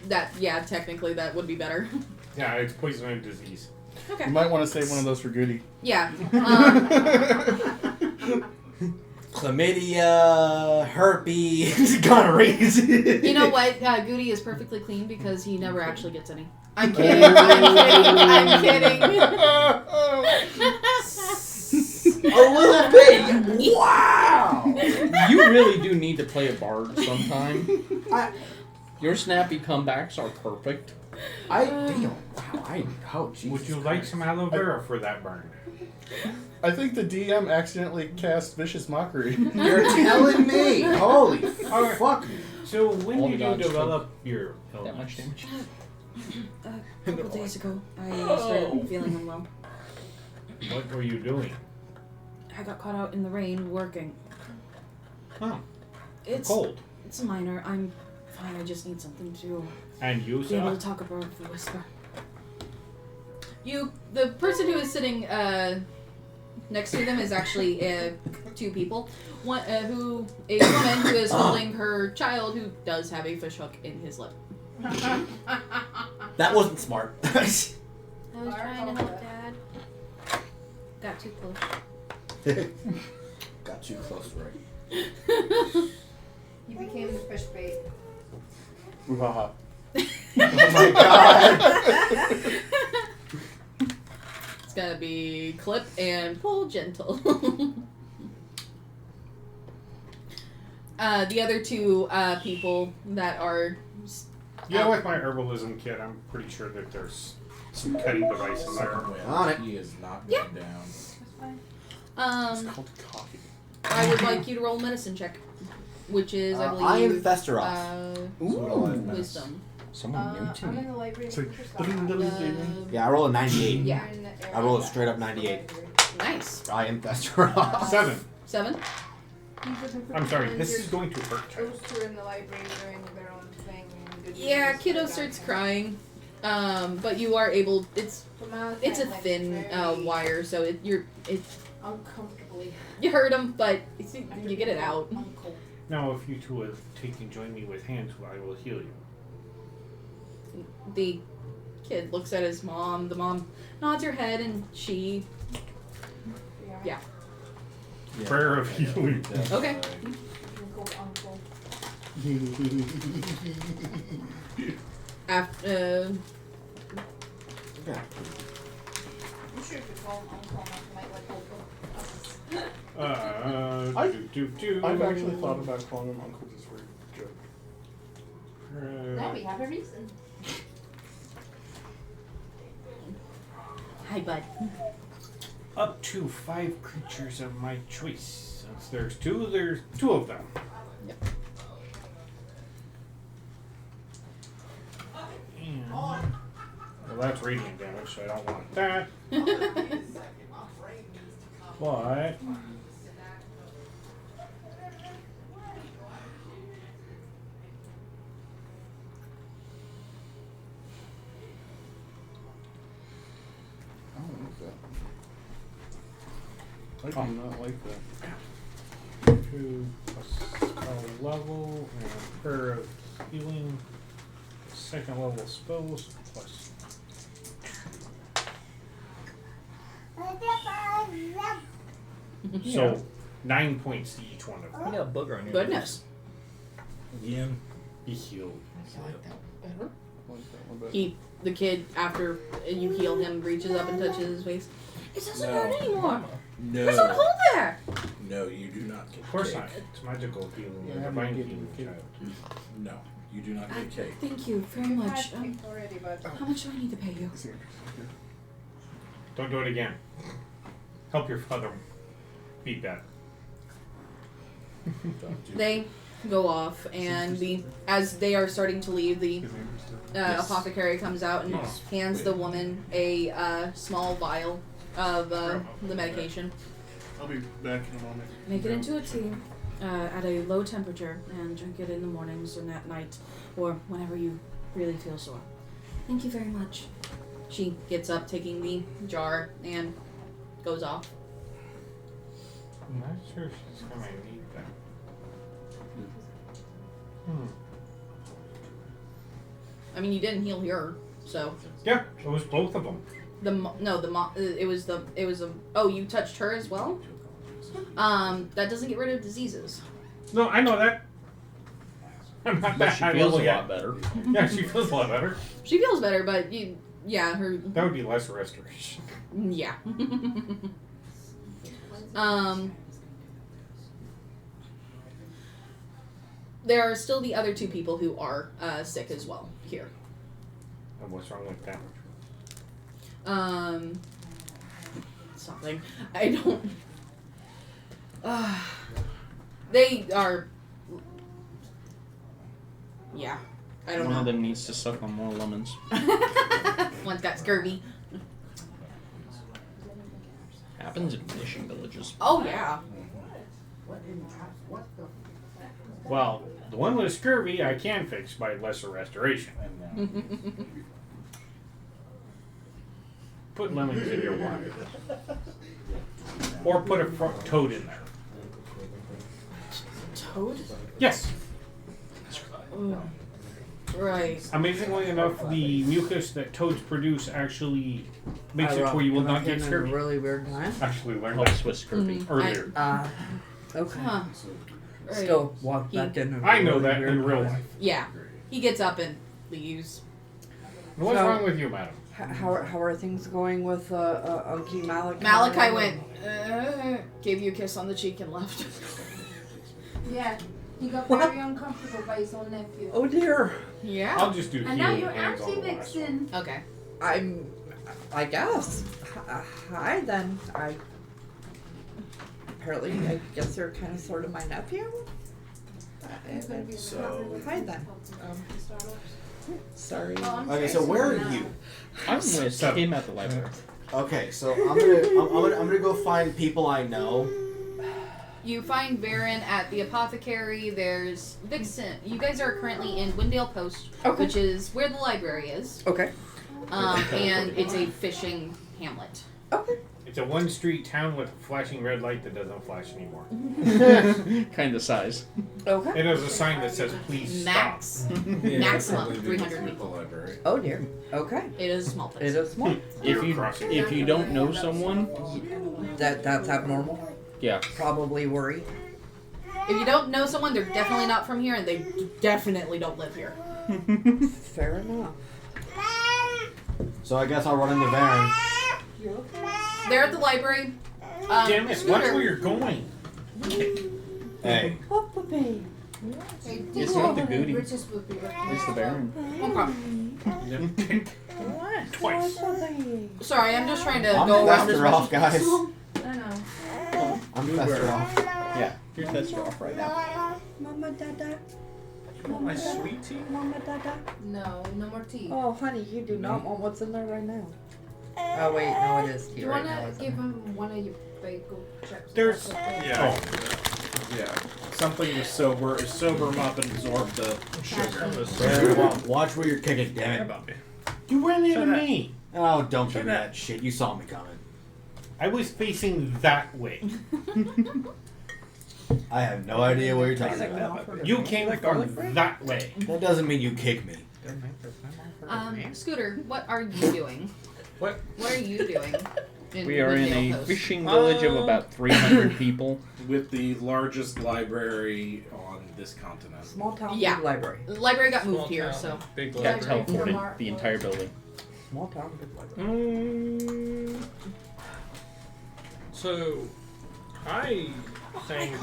technically that would be better. Yeah, it's poison and disease. Okay. You might want to save one of those for Goody. Yeah. Chlamydia, herpes, gonorrhea. You know what? Goody is perfectly clean because he never actually gets any. I'm kidding. I'm kidding. A little bit. Wow. You really do need to play a bard sometime. Your snappy comebacks are perfect. Jesus Would you like some aloe vera for that burn? I think the DM accidentally cast Vicious Mockery. You're telling me. Holy fuck. So when All did the you gods develop your That illness? much damage. A couple days ago, I started feeling unwell. What were you doing? I got caught out in the rain working. Oh, It's cold. It's minor. I'm fine. I just need something to And you, be able sir? to talk above the whisper. The person who is sitting next to them is actually 2 people. One a woman who is holding her child who does have a fish hook in his lip. That wasn't smart. I was trying to help Dad. Got too close. Got too close, right? You became the fish bait. Ooh-ha-ha. Oh my god. gonna be clip and pull gentle. The other two people that are. Yeah, with my herbalism kit, I'm pretty sure that there's some cutting device in there. On it. He is not going down. That's fine. It's called coffee. I would like you to roll a medicine check, which is, I believe, I am Festeroth. wisdom. Someone new to I'm me. in the library. So, Yeah, I roll a 98. Yeah. I roll a straight up 98. Nice. I am Festeroth. 7. 7? I'm sorry, this is going to hurt. Those two in the library doing their own thing. And Yeah, kiddo starts crying. But you are able. It's a thin wire, so it's uncomfortably. you hurt him, but you get it out. Now, if you two will take and join me with hands, I will heal you. The kid looks at his mom. The mom nods her head, and she. Yeah. Prayer of healing. Okay. Uncle. After. Yeah. I'm sure if you call him uncle, that might like I've actually thought about calling him Uncle just for a joke. Now we have a reason. Hi, bud. Up to 5 creatures of my choice. Since there's 2 of them. Yep. And, well, that's radiant damage, so I don't want that. But I don't like that. I do not like that. 2 plus spell level and prayer of healing. Second level spells plus. So 9 points to each one of them. You got a booger on your Goodness. Again. Be healed. The kid, after you heal him, reaches up and touches his face. It doesn't hurt anymore. No. There's a hole there. No, you do not get Of course cake. not. It's magical healing. Yeah, Divine I'm healing, getting child. No, you do not get cake. Thank you very We've much. had cake already, but How much do I need to pay you? Don't do it again. Help your father be better. They go off, and as they are starting to leave, the apothecary comes out and hands the woman a small vial of the medication. I'll be back in a moment. Make it into a tea at a low temperature and drink it in the mornings and at night, or whenever you really feel sore. Thank you very much. She gets up, taking the jar, and goes off. I'm not sure she's gonna need that. I mean, you didn't heal her, so. Yeah, it was both of them. Oh, you touched her as well? That doesn't get rid of diseases. No, I know that. I'm not But that she high feels a level lot yet. better. Yeah, she feels a lot better. She feels better, but her. That would be less restoration. Yeah. There are still the other 2 people who are sick as well here. And what's wrong with that? Something. I don't. They are. Yeah. I don't One know. of them needs to suck on more lemons. One's got scurvy. Happens in fishing villages. Oh, yeah. Well, the one with scurvy I can fix by lesser restoration. Put lemons in your water. Or put a toad in there. Toad? Yes. Right. Amazingly enough, the mucus that toads produce actually makes it where you will not get scurvy. Really weird time. Actually learned Helps that with scurvy. earlier. Okay. Huh. Right. Still walk back in. I know that in real life. Yeah. He gets up and leaves. What's So- wrong with you, madam? How are things going with Unky Malachi? Malachi went, gave you a kiss on the cheek and left. Yeah, he got very uncomfortable by his own nephew. Oh dear. Yeah. I'll just do And now healing you're hands on the last one. anti-vixen. Okay. I guess. Hi then. Apparently, I guess you're kind of sort of my nephew. So- Hi then. Sorry. Okay, so where are you? I'm with him at the library. Okay, so I'm gonna go find people I know. You find Varen at the apothecary. There's Vixen. You guys are currently in Windale Post, which is where the library is. Okay. And it's a fishing hamlet. Okay. It's a one-street town with a flashing red light that doesn't flash anymore. Kind of size. Okay. It has a sign that says, please Max. Yeah, Maximum probably 300 the people. library. Oh dear. Okay. It is a small place. It is small. If you don't know someone, That's abnormal. yeah. Probably worry. If you don't know someone, they're definitely not from here, and they definitely don't live here. Fair enough. So I guess I'll run into Varen. They're at the library. Damn it, watch Scooter. where you're going. Hey. It's not the Goody. Richest would be It's the Baron. Okay. Twice. Sorry, I'm just trying to I'm go around this Fester off, motion. guys. I know. I'm Fester off. Yeah, you're Fester off right now. Mama Dada. You want my sweet tea? Mama Dada. No, no more tea. Oh, honey, you do not want what's in there right now. Oh, wait, no, it is Do tea you right wanna now. isn't give it? him one of your bagel chips? There's- Yeah. Yeah. Something to sober him up and absorb the sugar. Varen, watch where you're kicking, damn it. You ran into me. Oh, don't give me that shit. You saw me coming. I was facing that way. I have no idea what you're talking about. You came from that way. That doesn't mean you kick me. Scooter, what are you doing? What? What are you doing? We are in Windale a Post? fishing village of about 300 people. With the largest library on this continent. Small town, Yeah. big library. The library got moved here, so. Big Got library. teleported the entire building. Small town, big library. So, I think.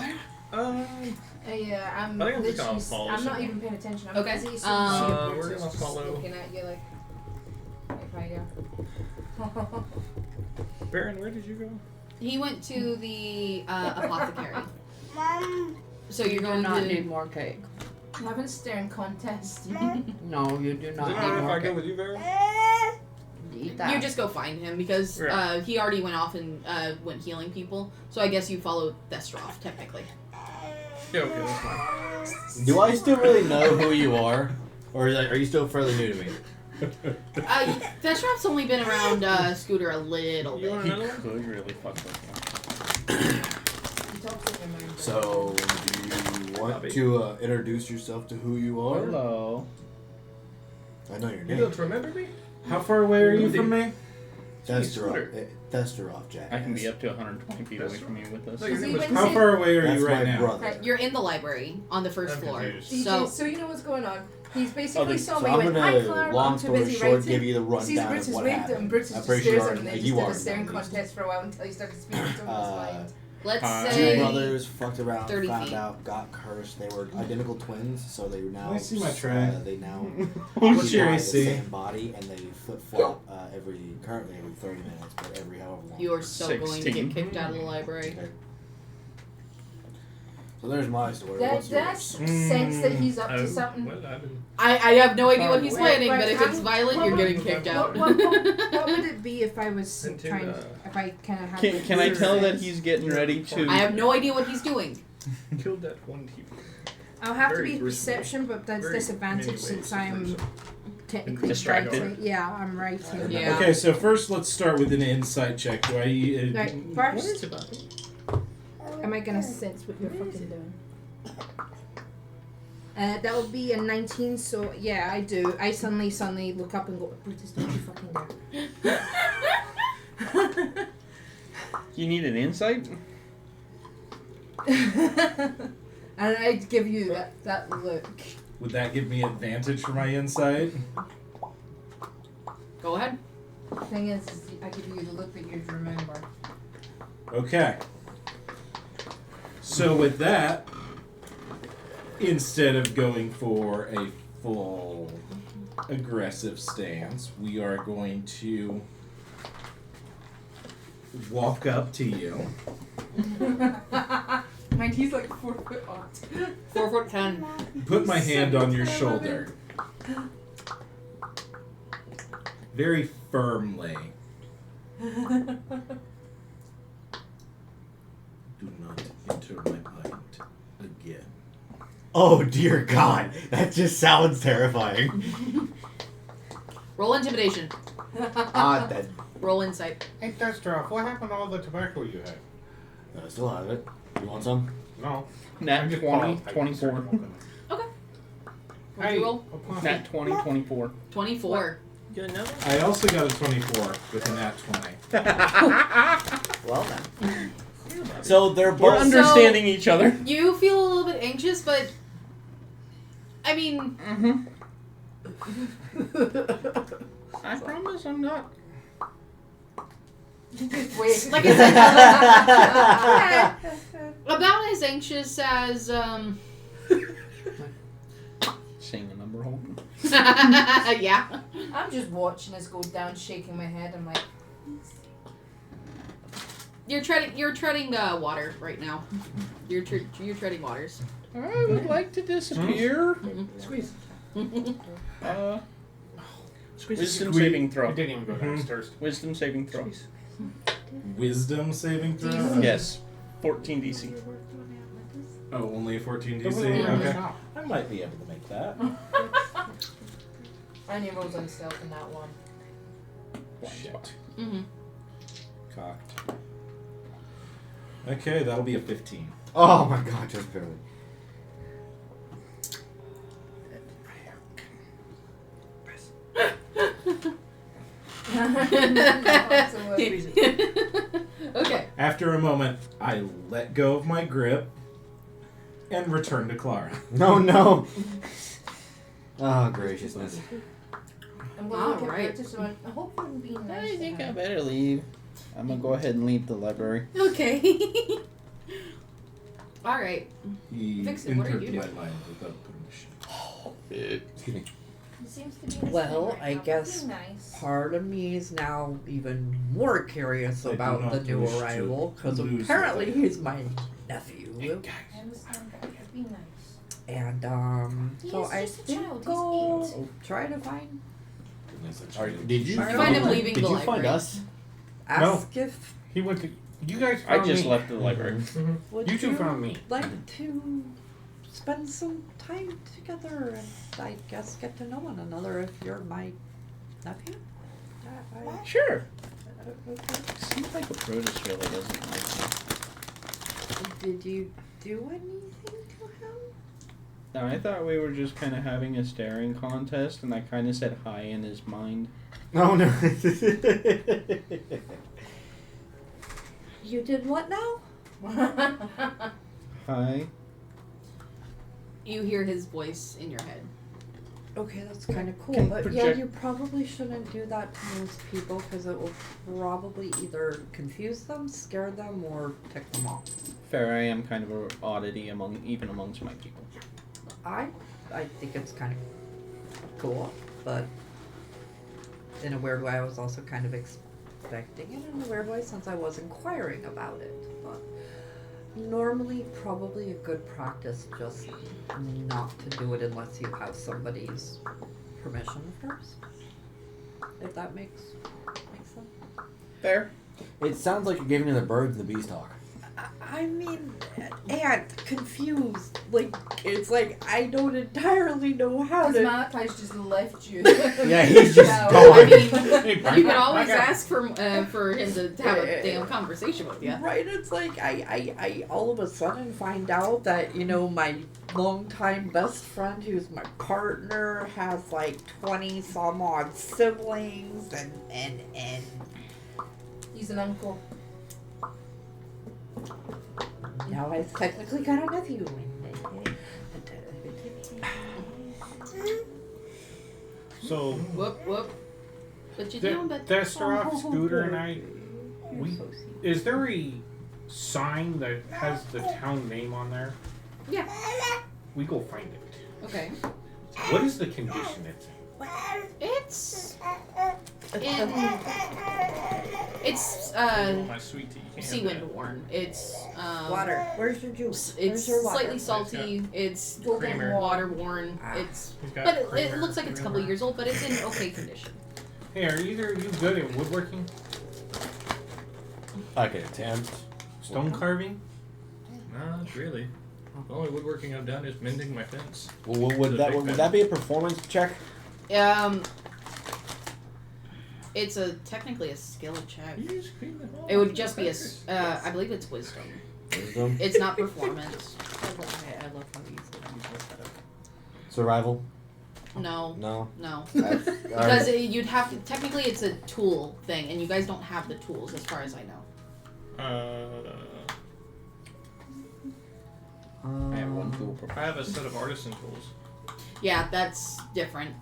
Yeah, I'm I think I'm just gonna literally. follow I'm not someone. even paying attention. I'm Okay, busy. So we're gonna just follow- looking at you like right here. Baron, where did you go? He went to the apothecary. So you're You do going not to. need more cake. I'm having a staring contest. No, you do Is not it need alright if more I go cake. with you, Baron? Eat that. You just go find him because Yeah. he already went off and went healing people. So I guess you followed Thestroff, technically. Yeah, okay, that's fine. Do I still really know who you are? Or are you still fairly new to me? Thestroff's only been around Scooter a little You bit. want He another one? could really fuck with him. He talks in your mind. So, do you want to introduce yourself to who you are? Hello. I know your You name. don't remember me? How far away are you from me? Thesteroff, Jack. I can be up to 120 feet away from you with this. No, your Is name he was even How Is far away are That's you right my now? brother. Right, you're in the library on the first I'm floor. confused. DJ, So so you know what's going on. He's basically they- saw So me. I'm Went, hi, gonna, Clara, long I'm too story busy short, writing. give you the Sees rundown British of what waved happened. and British I'm just pretty stares sure at him and they you just did a already staring know these. contest for a while until he started speaking to him in his mind. let's Two say brothers fucked around, 30 found feet. out, got cursed. They were identical twins, so they were now. Let me see my tray. They now. What's your occupy AC? The same body, and they flip flop currently every 30 minutes, but every however long. you are so going to 16. get kicked out of the library. Okay. So there's my story. That What's that's yours? sense that he's up to something. Well, I've been... I have no idea what he's Right, planning, right, but if how- it's violent, what you're would- getting kicked out. What would it be if I was Into, trying? uh, If I kind of had. Can I tell that he's getting ready to? I have no idea what he's doing. Killed that one TV. I'll have to Very be gruesome. perception, but that's Very disadvantage many since ways I'm gruesome. technically Distracted. writing. Yeah, I'm writing. Yeah. Okay, so first let's start with an insight check. Do I? Right, What first, is about? am I gonna sense what you're fucking doing? That would be a 19. So yeah, I do. I suddenly look up and go, Brutus, don't you fucking dare. You need an insight? And I'd give you that look. Would that give me advantage for my insight? Go ahead. thing is I give you the look that you'd remember. Okay. So with that, instead of going for a full aggressive stance, we are going to walk up to you. Mind he's like 4 foot odd. 4'10". Put my hand on your shoulder. Very firmly. Do not enter my mind again. Oh dear God, that just sounds terrifying. Roll intimidation. That Roll insight. Hey, Deathstroke, what happened to all the tobacco you had? I still have it. You want some? No. Nat I just 20, paused. I 24. Okay. What'd Hey, you roll? Nat 20, 24. 24. Get another? I also got a 24 with an nat 20. Well then. So they're We're both understanding each other. You feel a little bit anxious, but I mean, I promise I'm not. Wait. like I said, about as anxious as Seeing a number hole. yeah. I'm just watching us go down, shaking my head. I'm like, You're treading water right now. You're treading waters. I would like to disappear. squeeze. Wisdom saving I throw. didn't even go downstairs. Wisdom saving throw. Wisdom saving throw? Yes. 14 DC. Oh, only a 14 DC? Okay. Okay. I might be able to make that. I only rolls on stealth in that one. Shit. Mm-hmm. Cocked. Okay, that'll be a 15. Oh my God, just barely. Okay. After a moment, I let go of my grip and return to Clara. No, no. Oh, graciousness. I'm gonna look at Alright. her, so I hope I'm being nice. I think to I her. better leave. I'm gonna go ahead and leave the library. Okay. All right. He Vixen, what are entered you my doing? mind without permission. Excuse me. He seems to be in a Well, right I now. guess Being nice. part of me is now even more curious I do about the not new wish to arrival because lose apparently my- he's my nephew. I understand that. Be nice. And He so is I just a think child, he's go try to find Did you Find him leaving Did the you find library. us? ask if He went to. You guys I found just me. left the library. would You two found me. like to spend some time together and I guess get to know one another if you're my nephew. Sure. Okay. Seems like a Brutus really doesn't like me. Did you do anything to him? No, I thought we were just kind of having a staring contest, and I kind of said hi in his mind. Oh no. You did what now? Hi. You hear his voice in your head. Okay, that's kind of cool, Can but project- yeah, you probably shouldn't do that to most people because it will probably either confuse them, scare them, or tick them off. Fair, I am kind of an oddity even amongst my people. I think it's kind of cool, but in a weird way, I was also kind of expecting it in a weird way since I was inquiring about it. But normally, probably a good practice just not to do it unless you have somebody's permission first. If that makes sense. Fair. It sounds like you're giving her the birds and the bees talk. I mean, and confused. Like, it's like I don't entirely know how Because to. Malachi's just left you. Yeah, he's just No. gone. I mean, Hey, you could always I got- ask for him to have a damn conversation with you. Right, it's like I all of a sudden find out that, you know, my longtime best friend who's my partner has like 20 some odd siblings and He's an uncle. now I've technically got a nephew. So Whoop whoop. But you don't bet. Destarov, Scooter, and I. Is there a sign that has the town name on there? Yeah. We go find it. Okay. What is the condition it's in? It's My sweet tea. You can't sea have wind worn. It's Water. Where's your juice? It's Where's your water? slightly salty. It's Creamer. water worn. It's He's got but it creamer, looks like it's a couple creamer. years old, but it's in okay condition. Hey, are either of you good at woodworking? I can attempt. Stone carving? Not really. The only woodworking I've done is mending my fence. Well, would The that big would fence. that be a performance check? It's technically a skill check. You just clean the wall. It would just be I believe it's wisdom. Wisdom. It's not performance. I love how easy Survival. No. No. No. That's, Because you'd have to. Technically, it's a tool thing, and you guys don't have the tools, as far as I know. I have one tool. I have a set of artisan tools. Yeah, that's different.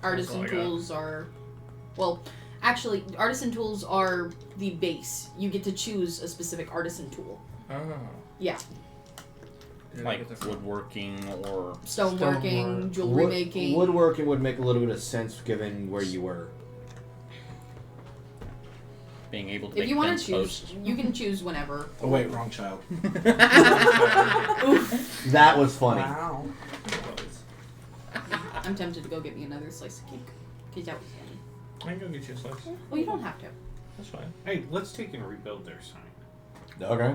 Artisan all I got. tools are, well, actually, artisan tools are the base. You get to choose a specific artisan tool. Oh. Yeah. Like woodworking or Stoneworking, jewelry making. Woodworking would make a little bit of sense given where you were. being able to If make you want fence to choose, posts. you can choose whenever. Oh wait, wrong child. That was funny. Wow. I'm tempted to go get me another slice of cake. Cause that was yummy. I can go get you a slice. Well, you don't have to. That's fine. Hey, let's take and rebuild their sign. Okay.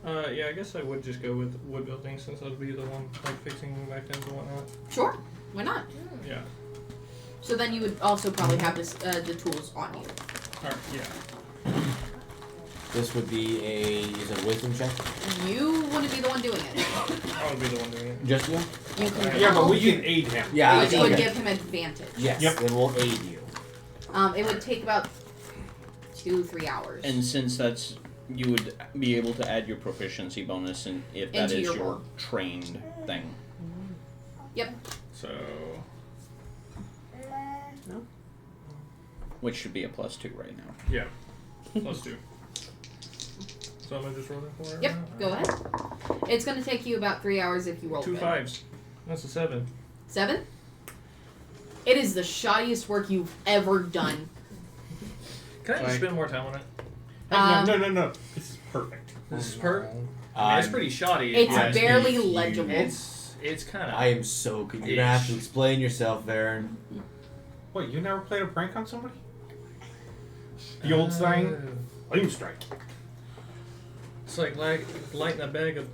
Alright. Yeah, I guess I would just go with wood building since I'd be the one like fixing my fence and whatnot. Sure. Why not? Yeah. So then you would also probably have this the tools on you. Alright, yeah. This would be is it a wisdom check? You wouldn't be the one doing it. I would be the one doing it. Just you? You can Yeah, but help, we can aid him. Yeah. which I would okay. give him advantage. Yes. Yep. It will aid you. It would take about 2-3 hours. And since that's you would be able to add your proficiency bonus and if that Into is your your roll. trained thing. Yep. So Which should be a +2 right now. yeah. +2. So I'm gonna just roll it for it? Yep. Go ahead. It's going to take you about 3 hours if you roll 2 good. 5s. That's a 7. 7? It is the shoddiest work you've ever done. Can I just spend more time on it? Hey, no. This is perfect. This is it's pretty shoddy. if It's you ask me. barely legible. It's kind of. I am so confused. You're gonna have to explain yourself, Varen. What, you never played a prank on somebody? The old saying? Flame strike. It's like lighting a bag of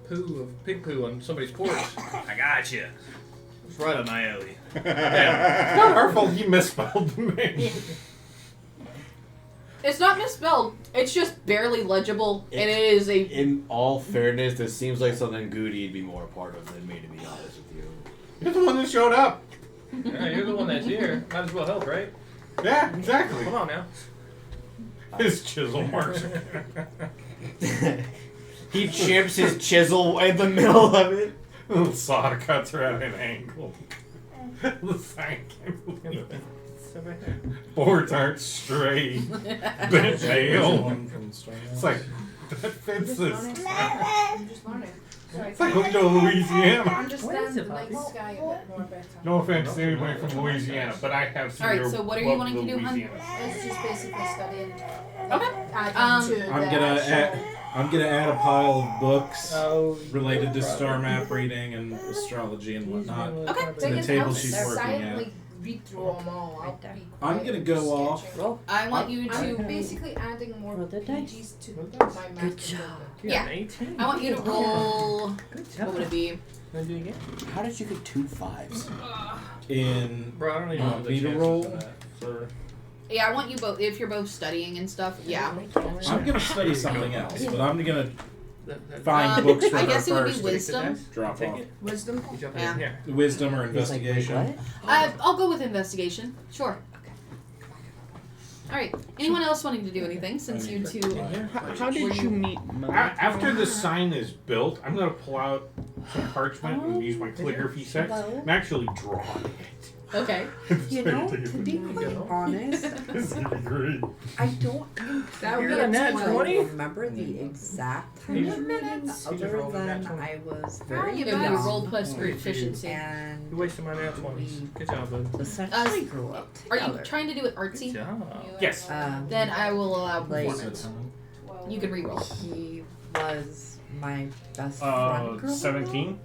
pig poo on somebody's porch. I got you. It's right on my alley. It's not our fault he misspelled the name. It's not misspelled. It's just barely legible, and it is a. In all fairness, this seems like something Goody'd be more a part of than me, to be honest with you. You're the one that showed up. Yeah, you're the one that's here. Might as well help, right? Yeah, exactly. Come on now. His chisel marks. He chips his chisel in the middle of it. Little saw cuts are at an angle. The sign can't believe it. Boards aren't straight. Bent nail. It's like, that fits this. I'm just learning. It's like going to Louisiana. Understand the night sky a bit more better. No offense to anybody from Louisiana, but I have seen Alright, so what are you wanting to do, hun? It's just basically studying. Okay. I'm gonna add a pile of books related to probably. star map reading and astrology and whatnot. Okay. To the table she's working at. silently read through them all. I'll be I'm quiet gonna go off. sketching. I want you I'm to. basically adding more Roll the dice. pages to my master Good job. Yeah. 18. I want you to roll. What would it be? Can I do it again? How did you get 2 5s? In Bro, I don't even You know want the me to chances roll? of that. For Yeah, I want you both. If you're both studying and stuff, yeah. I'm gonna study something else, but I'm gonna that, find books from I guess her it would be first. wisdom. Drop Take off. it. Wisdom. You jump Yeah. in here. Wisdom or investigation. I'll go with investigation. Sure. All right. Anyone else wanting to do anything since you two? How did you meet After the sign is built, I'm going to pull out some parchment and use my calligraphy set and actually draw on it. Okay. You know, to be quite honest, This would be great. I don't That would be a nat 20? remember the exact time of reading, other rolled a nat than 20. I was I'll very give you a young. roll plus proficiency. And You wasted my nat 20s. Good job, bud. essentially grew up Are together. you trying to do it Good artsy? job. Yes. Then I will allow Like- performance. You can reroll. He was my best friend. growing 17.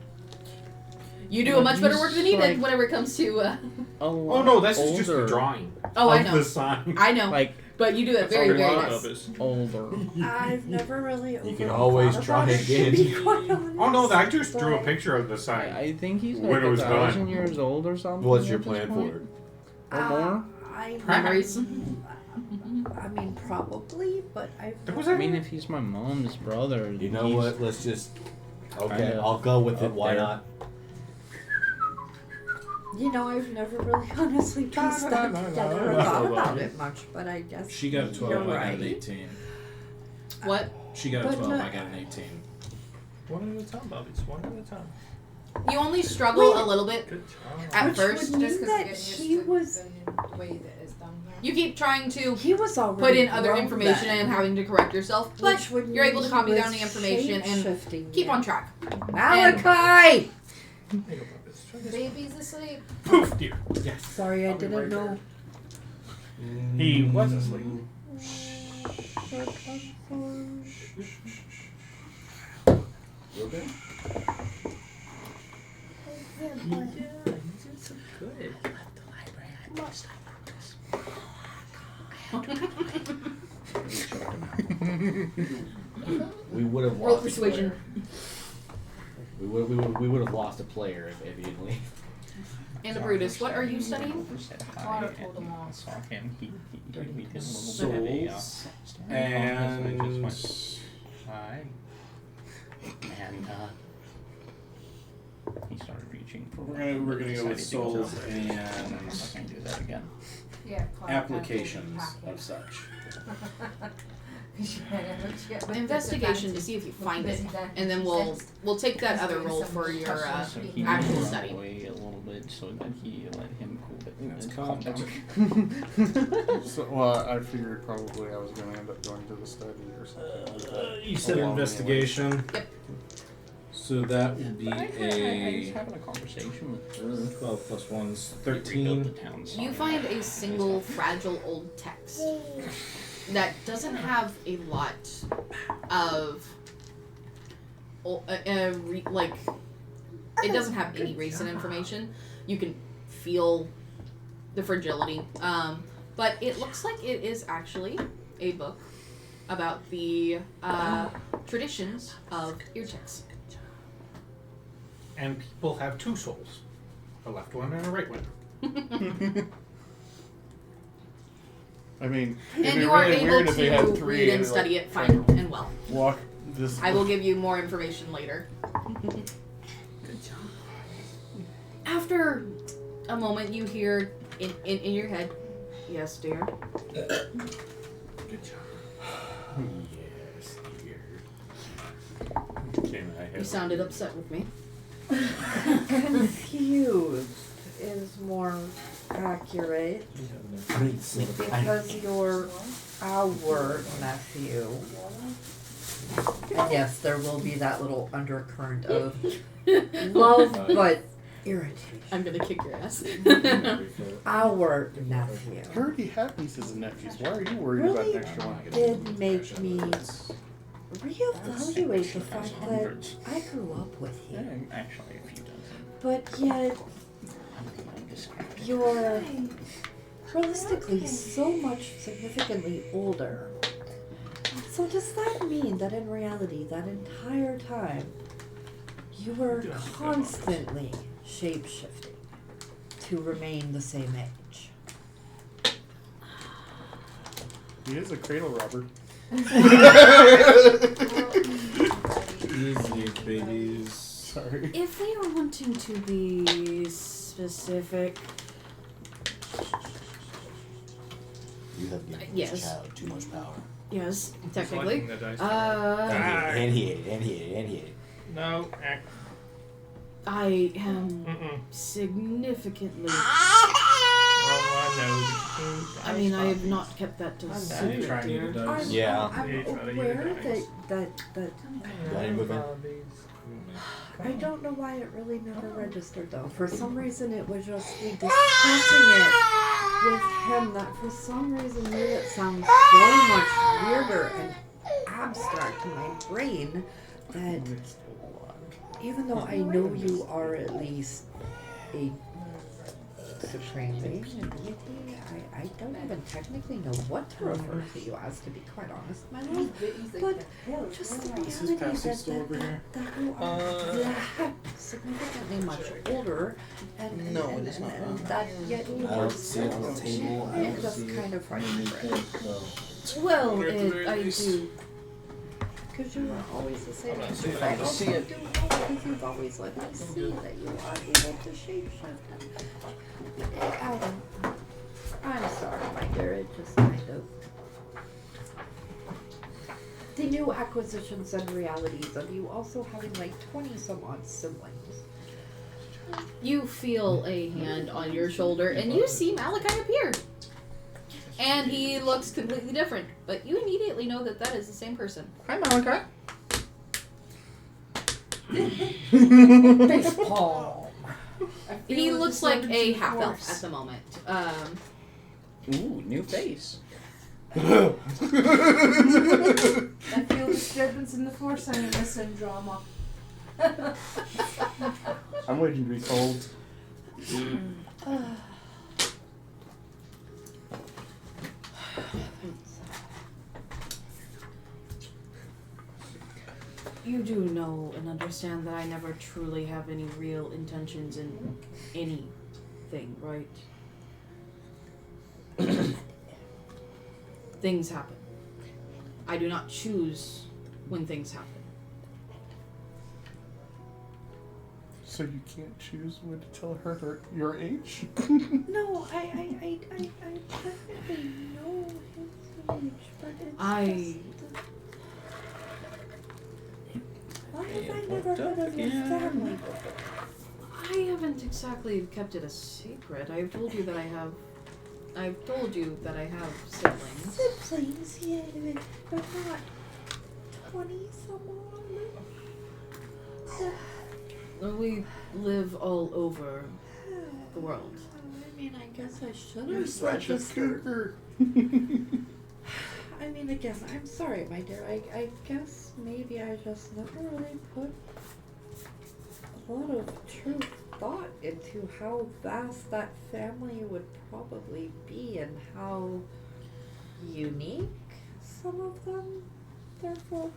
You do a much better work than he did Like- whenever it comes to. Oh no, this is just the older. drawing. Oh, I of know. the sign. I know. Like But you do it That's very, all very we nice. want of is older. I've never really. You can overthought always about try it, to again. be quite honest, Oh no, I just drew a but picture of the sign. I think he's When like it was 1,000 done. years old or something. What's your at this plan point. for it? Or more? I Memories. I mean, probably, but I mean, if he's my mom's brother, You know he's what? Let's just. Okay, kinda I'll go with it. up Why there. not? You know, I've never really honestly pieced that together or thought about it much, but I guess She got a 12, you're I got right. an 18. What? She got a But 12, no- I got an 18. one at a time, Bobbies. One at a time. You only struggle Wait. a little bit Good job. at Which first. would mean Just 'cause that you're getting he used to was the way that it's done here. You keep trying to he was already put in other grown information then, and having to correct yourself, but which would you're able mean to copy he down was the information and shape-shifting keep yet. on track. Malachi! There you go, Bobbies. Try this. Baby's asleep. Poof, dear. Yes. Sorry, I I'll be didn't right know. He was asleep. You okay? Yeah, you did so good. We would have Roll lost. persuasion. We would have lost a player if he didn't leave. And the Brutus, what are you studying? Said Water hi, pulled him and off. I saw him. He did a little Souls bit of a staring contest, and I just went, hi. And he started reaching for We're gonna go with decided to souls go. and I'm not going to do that again. Yeah. applications of such. Investigation to see if you find it, and then we'll take that other roll for your So he actual moved study. away a little bit so that he let him cool it. That's calm calm down. So, well, I figured probably I was going to end up going to the study or something. You said Along investigation. Yep. So that would be I was a having a conversation with her. 12 plus 1's We rebuilt 13. the town You sign. find a single fragile old text that doesn't have a lot of like it doesn't have any recent information. You can feel the fragility, but it looks like it is actually a book about the traditions of Irtex. And people have two souls, a left one and a right one. I mean, it'd And be you are really able weird if they had to three read and like, study it fine and well. walk this. I will give you more information later. Good job. After a moment, you hear in your head, "Yes, dear." Good job. Yes, dear. Can I have You sounded upset with me. Confused is more accurate because you're our nephew. And yes, there will be that little undercurrent of love, but irritation. I'm gonna kick your ass. Our nephew You already have nieces and nephews. Why are you worried Really? about an extra one? did make me reevaluate the fact that hundreds. I grew up with Yeah, you, actually, a few dozen. but yet I'm described. you're realistically so much significantly older. So does that mean that in reality, that entire time, you were constantly shape-shifting to remain the same age? He is a cradle robber. Easy, babies. Sorry. If we are wanting to be specific, You have given Yes. this child too much power. yes, Just technically. liking the dice. And he ate it, and he ate it, and he ate it. No. I am Mm-mm. significantly I know, but you can't. I mean, I have not kept that to Did secret, try and eat dear. the dice. Yeah. I'm Yeah, try to eat aware the that Got moving. I don't know why it really never registered though. For some reason, it was just me discussing it with him that for some reason made it sound so much weirder and abstract to my brain that even though I know you are at least a supreme being and deity, I don't even technically know what to refer to you as, to be quite honest, my lord. But just the reality that you are significantly much older and, No, it is not. and that yet you I are don't see it on the table. I it don't just see kind it. of frustrating. Well, I do. Because you are always the same. I'm not seeing it. I I also see it. do know because you've always let me see that you are able to shapeshift. I'm sorry, my dear. It just kind of. The new acquisitions and realities of you also having like 20 some odd siblings. You feel a hand on your shoulder, and you see Malachi appear. And he looks completely different, but you immediately know that that is the same person. Hi, Malachi. Baseball. He looks like a half elf at the moment. Ooh, new face. I feel disturbance in the force. I'm missing drama. I'm waiting to be told. You do know and understand that I never truly have any real intentions in anything, right? Things happen. I do not choose when things happen. So you can't choose when to tell her your age? No, I definitely know his age, but it's why have I never heard of your family before? I haven't exactly kept it a secret. I've told you that I have siblings. Siblings, yeah, but not 20 someone. We live all over the world. I mean, I guess I should You're have such a registered. cougar. I mean, again, I'm sorry, my dear. I guess maybe I just never really put a lot of true thought into how vast that family would probably be and how unique some of them, therefore,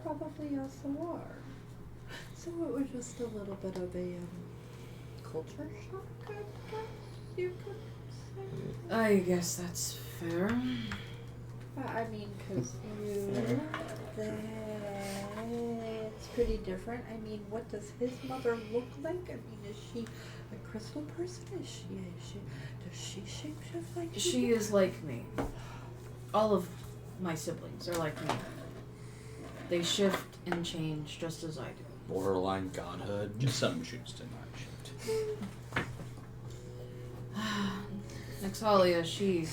probably also are. So it was just a little bit of a culture shock, I guess you could say. I guess that's fair. I mean, because it's pretty different. I mean, what does his mother look like? I mean, is she a crystal person? Does she shapeshift like you She do? is like me. All of my siblings are like me. They shift and change just as I do. Borderline godhood. Just some shoots to not shoot. Nexalia, she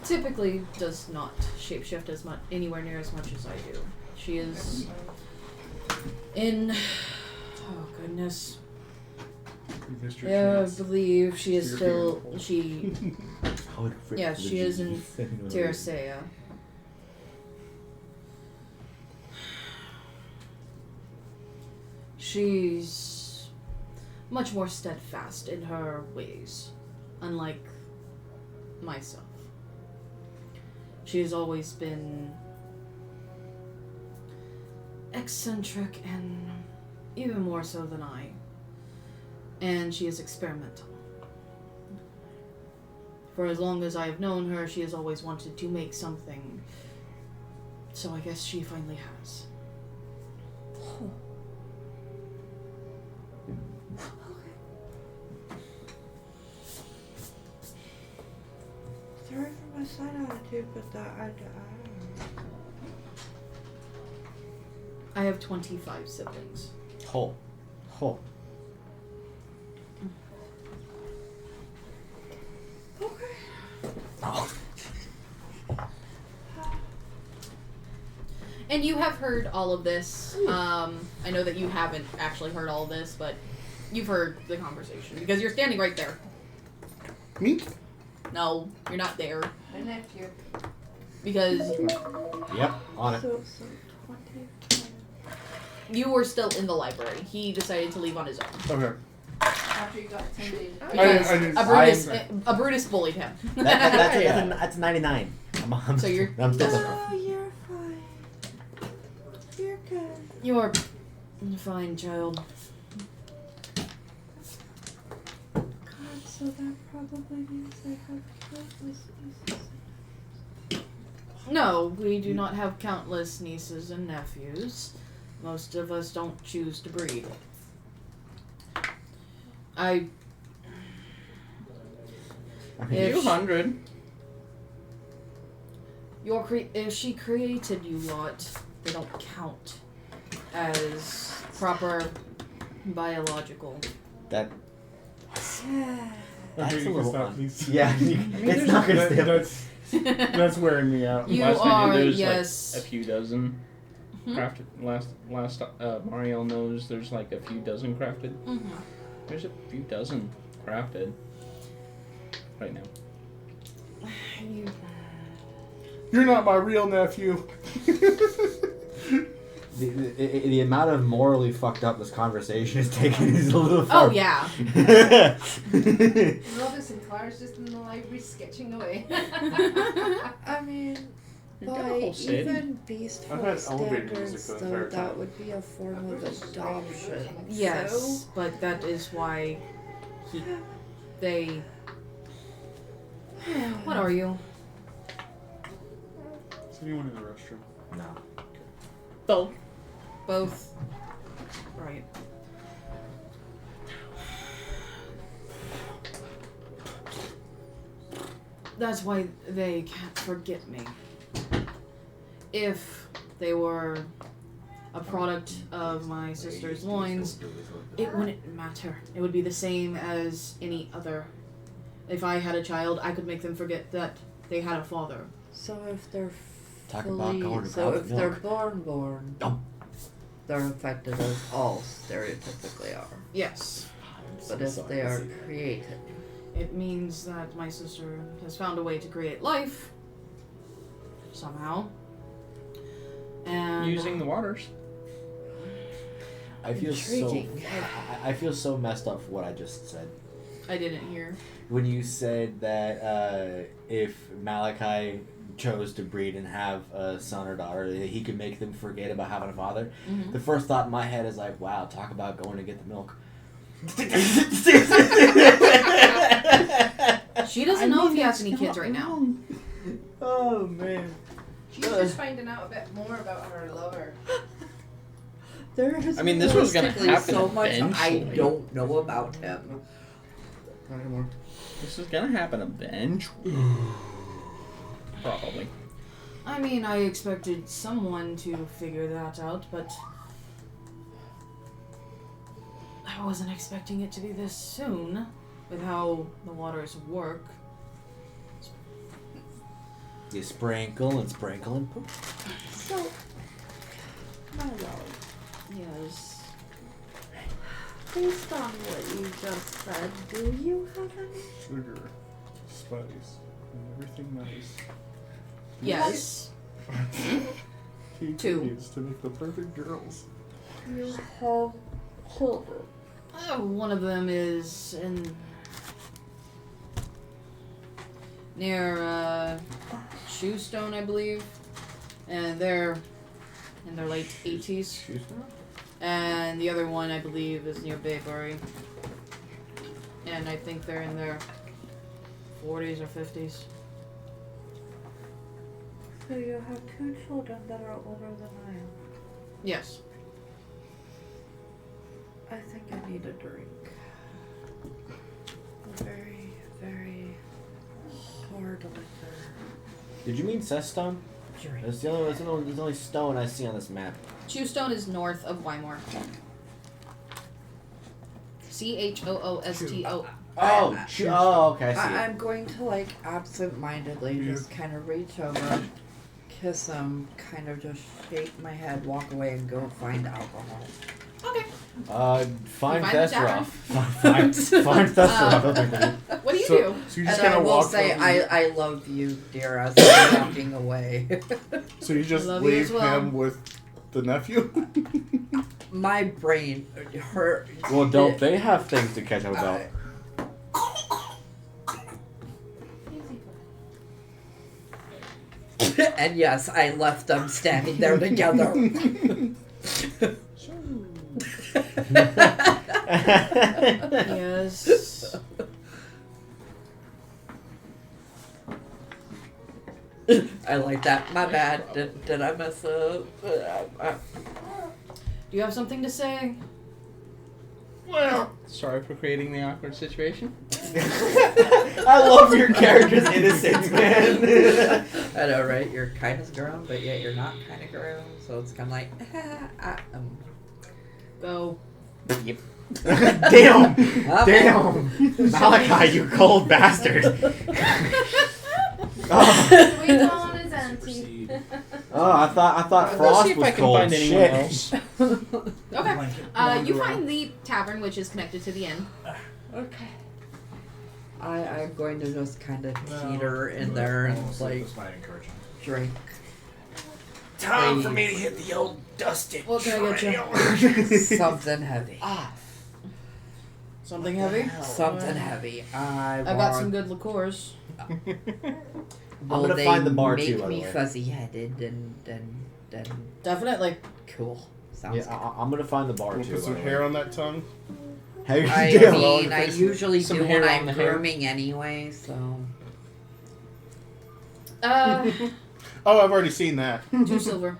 typically does not shapeshift as much, anywhere near as much as I do. She is in. Oh goodness. Yeah, I believe she is still. She. Yeah, she is in Terracea. She's much more steadfast in her ways, unlike myself. She has always been eccentric and even more so than I. And she is experimental. For as long as I have known her, she has always wanted to make something. So I guess she finally has. Sorry for my side attitude, but I have 25 siblings. Oh. Oh. now. And you have heard all of this. I know that you haven't actually heard all of this, but you've heard the conversation because you're standing right there. Me? No, you're not there My nephew. because Yep, on it. So 20. you were still in the library. He decided to leave on his own Okay. After you got 10 days. because I didn't- a Brutus bullied him. That's 99. I'm So you're- I'm still Oh, you're fine. You're good. You're fine, child. God, so that probably means I have countless nieces. No, we do not have countless nieces and nephews. Most of us don't choose to breed. I mean, If 200. if she created you lot, they don't count as proper biological. that Okay, that's a you can little stop, fun. please. Yeah, it's not gonna stay. That's wearing me out. You Last we are, knew, there's yes. like a few dozen Mhm. crafted. Last Mario knows there's like a few dozen crafted. Mm-hmm. There's a few dozen crafted right now. You're not my real nephew. The amount of morally fucked up this conversation is taking is a little far. Oh yeah. Robus and Clara's just in the library sketching away. I mean, You've got a by whole city. even beastful I've had elevator standards, music the though, entire that time. would be a form of adoption. Yes, So, but that is why they. What are you? Is anyone in the restroom? No. Both. Both. Right. That's why they can't forget me. If they were a product of my sister's loins, it wouldn't matter. It would be the same as any other. If I had a child, I could make them forget that they had a father. so if they're Talk about fully, going to so Cowboy if they're Milk. born, Oh. they're affected as all stereotypically are. Yes. But if they are created, It means that my sister has found a way to create life. Somehow. And Using the waters. I feel Intriguing. I feel so messed up for what I just said. I didn't hear. When you said that if Malachi chose to breed and have a son or daughter, he could make them forget about having a father. Mhm. The first thought in my head is like, wow, talk about going to get the milk. She doesn't know if he has any kids right now. Oh man. She's just finding out a bit more about her lover. there is I mean, this was gonna realistically happen so much I eventually. don't know about him. Not anymore. This is gonna happen eventually. Probably. I mean, I expected someone to figure that out, but I wasn't expecting it to be this soon with how the waters work. You sprinkle and sprinkle and poop. So, my love, Yes. based on what you just said, do you have any? Sugar, spice, and everything nice. Yes. Key Two. ingredients to make the perfect girls. You have children. One of them is near Shoestone, I believe, and they're in their late 80s. And the other one, I believe, is near Baybury, and I think they're in their 40s or 50s. So you have 2 children that are older than I am. Yes. I think I need a drink. A very, very hard liquor. Did you mean Cestone? Drink. That's the only stone I see on this map. Shoestone is north of Wymore. CHOOSTO. Okay, I see it. I'm going to like absent-mindedly just kind of reach over, kiss him, kind of just shake my head, walk away, and go find alcohol. Okay. Find You find the Thesseroff. Find Thesseroff. What do you do? So you just And kind I of will walk say, over- I love you, dear, as I'm walking away. So you just Love you leave as well. him with the nephew? My brain hurt. Well, don't they have things to catch up about? And yes, I left them standing there together. Yes. I like that. My bad. Did I mess up? Do you have something to say? Well, sorry for creating the awkward situation. I love your character's innocence, man. I know, right? You're kind of grown, but yet you're not kind of grown. So it's kind of like, Go. Yep. Damn! Okay. Damn! Malachi, you cold bastard! Wait on his auntie. Oh, I thought Let's Frost see if was I can cold. find anyone Shit. else. Okay. You find the tavern, which is connected to the inn. Okay. I'm going to just kind of teeter in there and like drink. Time for me to hit the old dusted What can I get you? Something heavy. Something heavy? Something heavy. I've got some good liqueurs. Will gonna they find the bar make too, by the me way. fuzzy-headed and Definitely. cool. Sounds Yeah, I'm gonna find the bar We'll too. put some by the way. hair on that tongue. How you I doing? mean, I usually Some do hair when on I'm the hair. grooming anyway, so. Oh, I've already seen that. 2 silver.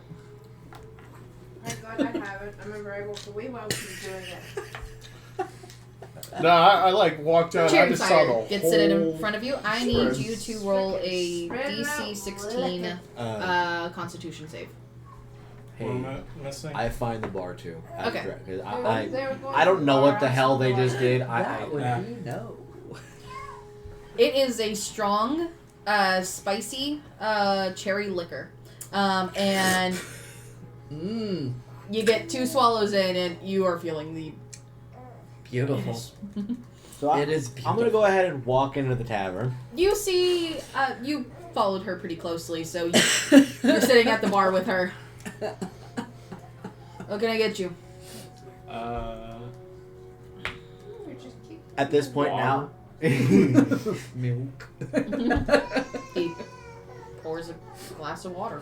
Thank God I have it. I remember I walked away while she was doing it. No, I like walked out. I Cherry just saw fire the gets whole it in front of you. I need spread. you to roll a Spread it DC out. 16 Constitution save. What am Hey, I missing? I find the bar too. Okay. I don't know what the hell they just did. That would be no. It is a strong, spicy cherry liquor. And Mmm. you get 2 swallows in and you are feeling the... Beautiful. So It is I'm beautiful. gonna go ahead and walk into the tavern. You see, you followed her pretty closely, so you're sitting at the bar with her. What can I get you? At this point now. Milk. He pours a glass of water.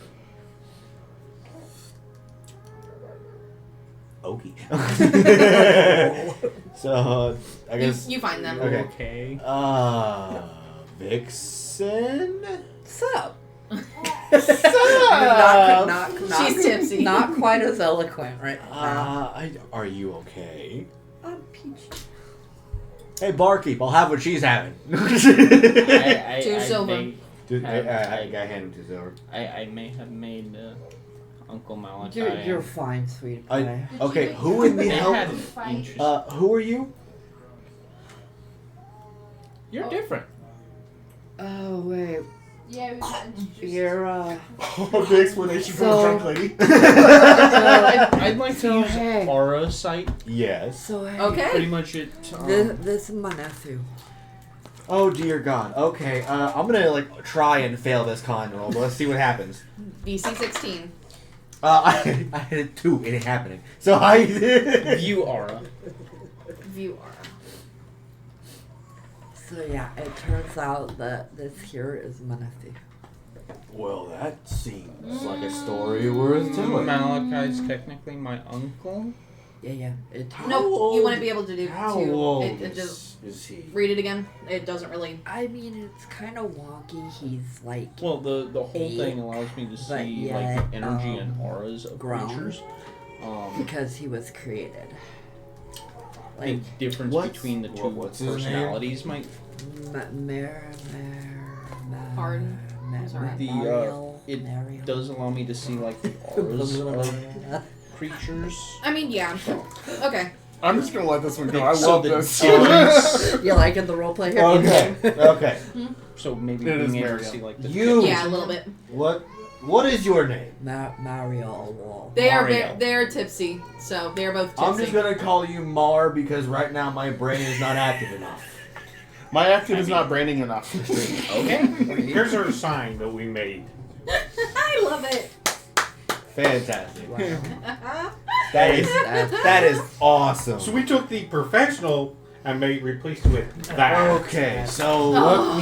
Okay. So I guess You find them. Okay. Vixen. Sup? Sup? Not, She's tipsy. Not quite as eloquent right now. Are you okay? I'm peachy. Hey, barkeep, I'll have what she's having. 2 silver. Dude, I got handed 2 silver. I may have made Uncle Malachi. You're fine, sweet pie. Okay, who in the They hell? had an interest. Who are you? You're different. Oh wait, Yeah, we got introduced. you're The explanation from the drunk lady. I'd like to use hey. aura sight. Yes. So hey, Okay. Pretty much it. this is my nephew. Oh dear God. Okay, I'm gonna like try and fail this con roll, but let's see what happens. DC 16. I had a 2. It ain't happening. So I View aura. View aura. So yeah, it turns out that this here is my nephew. Well, that seems like a story worth telling. Malachi's technically my uncle. Yeah. It. Nope, you wouldn't be able to do How 2. old It just is he? read it again. It doesn't really. I mean, it's kind of wonky. He's like Well, the whole Eight, thing allows me to but see yet, like the energy and auras of grown. creatures. because he was created. The Like difference what's- between the two what's his name? personalities might. Pardon? Sorry. It does allow me to see like the auras of creatures. I mean, yeah. Okay. I'm just gonna let this one go. I So love the this. difference- You liking the role play here? Okay. Okay. So maybe It is being able to Mario. see like the You. Yeah, a little bit. What is your name? Mario Wall. They are Mario. they're tipsy, so they are both tipsy. I'm just gonna call you Mar because right now my brain is not active enough. My active is not branding enough. Okay. Here's our sign that we made. I love it. Fantastic. That is awesome. So we took the professional and replaced it with that. Okay, so Oh,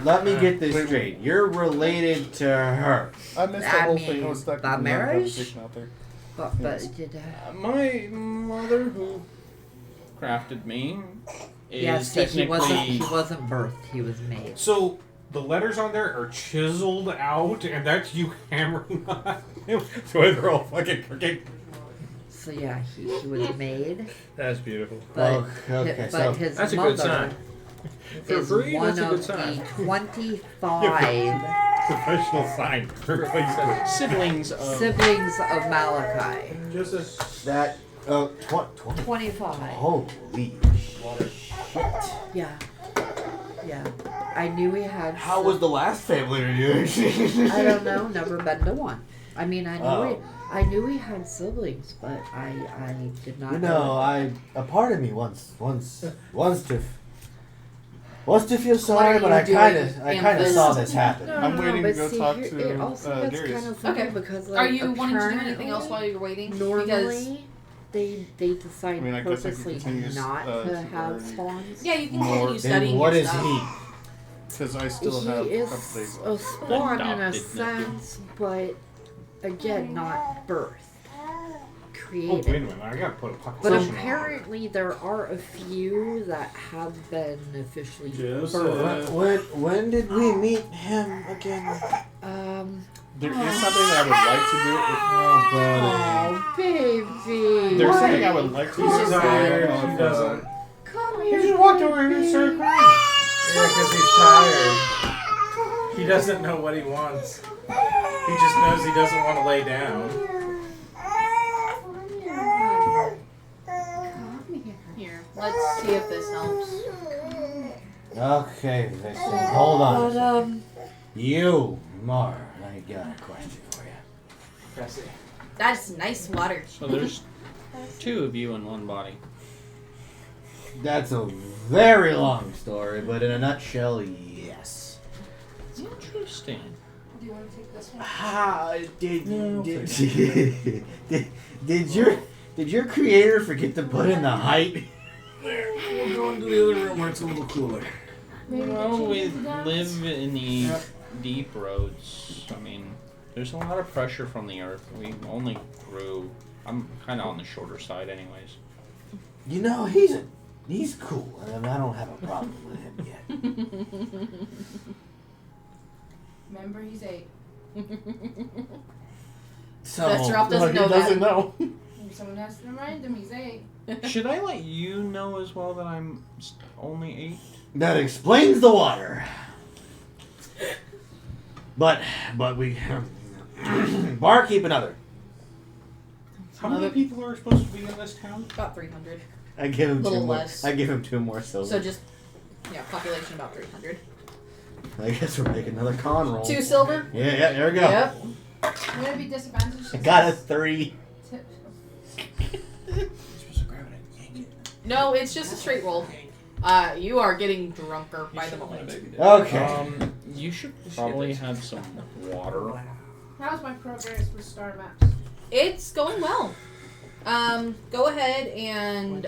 let me get this straight. You're related to her. I missed the I whole mean, thing. I was stuck by in the marriage? conversation out there. But did My mother, who crafted me, is yeah, see, technically. he wasn't birthed. He was made. So the letters on there are chiseled out, and that's you hammering on them. So they're all fucking crooked. So yeah, he was made. That's beautiful. But, Okay, but so his That's a mother good sign. For is free, one that's a good of sign. the 25 Professional sign. Replace it. Siblings of. siblings of Malachi. Just a That 25. Holy shit! Yeah. Yeah. I knew he had. How was the last family reunion? I don't know. Never been to one. I mean, I knew he had siblings, but I did not. You know, a part of me wants to feel sorry, are but you I doing, kind of saw Amethyst? this happen. No, I'm waiting to but go see, talk here- to, it also gets Darius. kind of funny Okay. because Are like, you wanting to do anything else while you're waiting? Because Normally, they decide I mean, I guess I could purposely continue, not to to have learn. spawns. yeah, you can More- continue Then studying what your is stuff. he? Because I still He have is a couple days a left. spawn in a Adopted nephew. sense, but again, not birth. Oh, wait a Created. minute. I gotta put a pocket But cushion on. apparently there are a few that have been officially Joseph. birthed. When did we meet him again? There is something that I would like to do. Oh, Oh, baby. There's something I would like to do. He's tired. He doesn't. Come You here. just walked over here and started crying. Yeah, because he's tired. He doesn't know what he wants. He just knows he doesn't want to lay down. Here, let's see if this helps. Okay, listen, hold on. But You, Mar, I got a question for you. That's nice water. So there's two of you in one body. That's a very long story, but in a nutshell, yes. Interesting. Do you want to take this one? How did your creator forget to put in the height? We'll go into the other room where it's a little cooler. Maybe Well, the we cheese dance? live in the deep roads. I mean, there's a lot of pressure from the earth. We only grew. I'm kind of on the shorter side, anyways. You know, he's cool. I mean, I don't have a problem with him yet. Remember, he's 8. So That's Ralph doesn't He know doesn't that. know. Someone has to remind him he's 8. Should I let you know as well that I'm only 8? that explains the water. But we barkeep another. How many people are supposed to be in this town? About 300. I give him Little two more. less. I give him 2 more silver. So just, yeah, population about 300. I guess we're making another con roll. 2 silver? Yeah, there we go. Yep. Would it be disadvantage? I got a 3. Tip. No, it's just a straight roll. You are getting drunker by the moment. Okay. You should probably have some water. How's my progress with star maps? It's going well. Go ahead and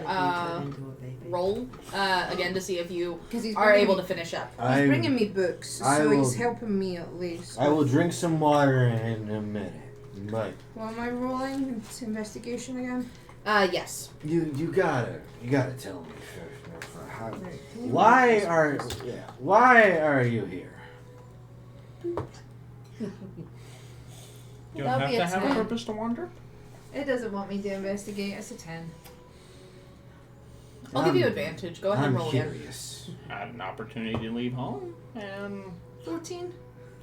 roll again to see if you Because he's are bringing able me- to finish up. He's bringing me books, I so will- he's helping me at least. I will drink some water in a minute. But What am I rolling? It's investigation again? Yes. you gotta tell me first. How, why are you here? You don't That'll have be to a have a 10. purpose to wander. It doesn't want me to investigate. It's a 10. I'll give you advantage. Go ahead and I'm roll again. curious. I had an opportunity to leave home and 14.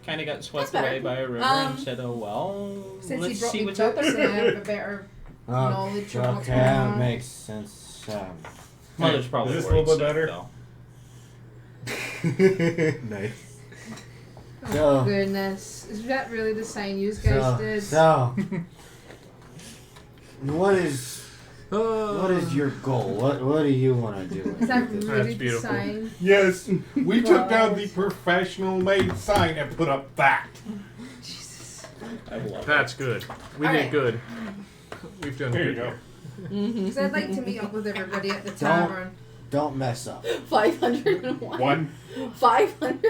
kind of got swept That's better. away by a river and said, "Oh well, Since let's he brought see me what's out books, there." and I have a better knowledge of what's Okay, going that on. makes sense. Mother's probably Is this a little bit worried better? sick, though. Nice. So- Oh goodness, is that really the sign you guys did? So, what is your goal? What do you want to do? Is that with this? really the beautiful. sign? Yes, we took down the professional made sign and put up that. Jesus. I love That's good. We All did right. good. We've done There good you go. here. Because I'd like to meet up with everybody at the Don't- tavern. Don't mess up. 501. One. 500.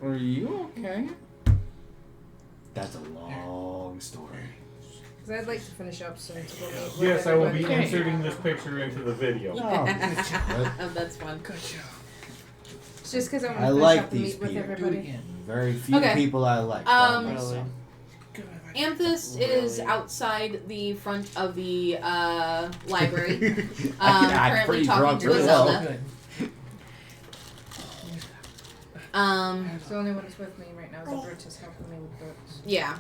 Are you okay? That's a long story. Because I'd like to finish up soon to go meet with Yes, I will be everybody. inserting this picture into the video. Oh, That's fun. It's just because I want to I finish like up and these meet with people. everybody. Very few Okay. people I like. Really? Amethyst is outside the front of the library. I can act Currently pretty talking drunk to really Zelda. The only one that's with me right now is Alberta's helping me with books. Yeah.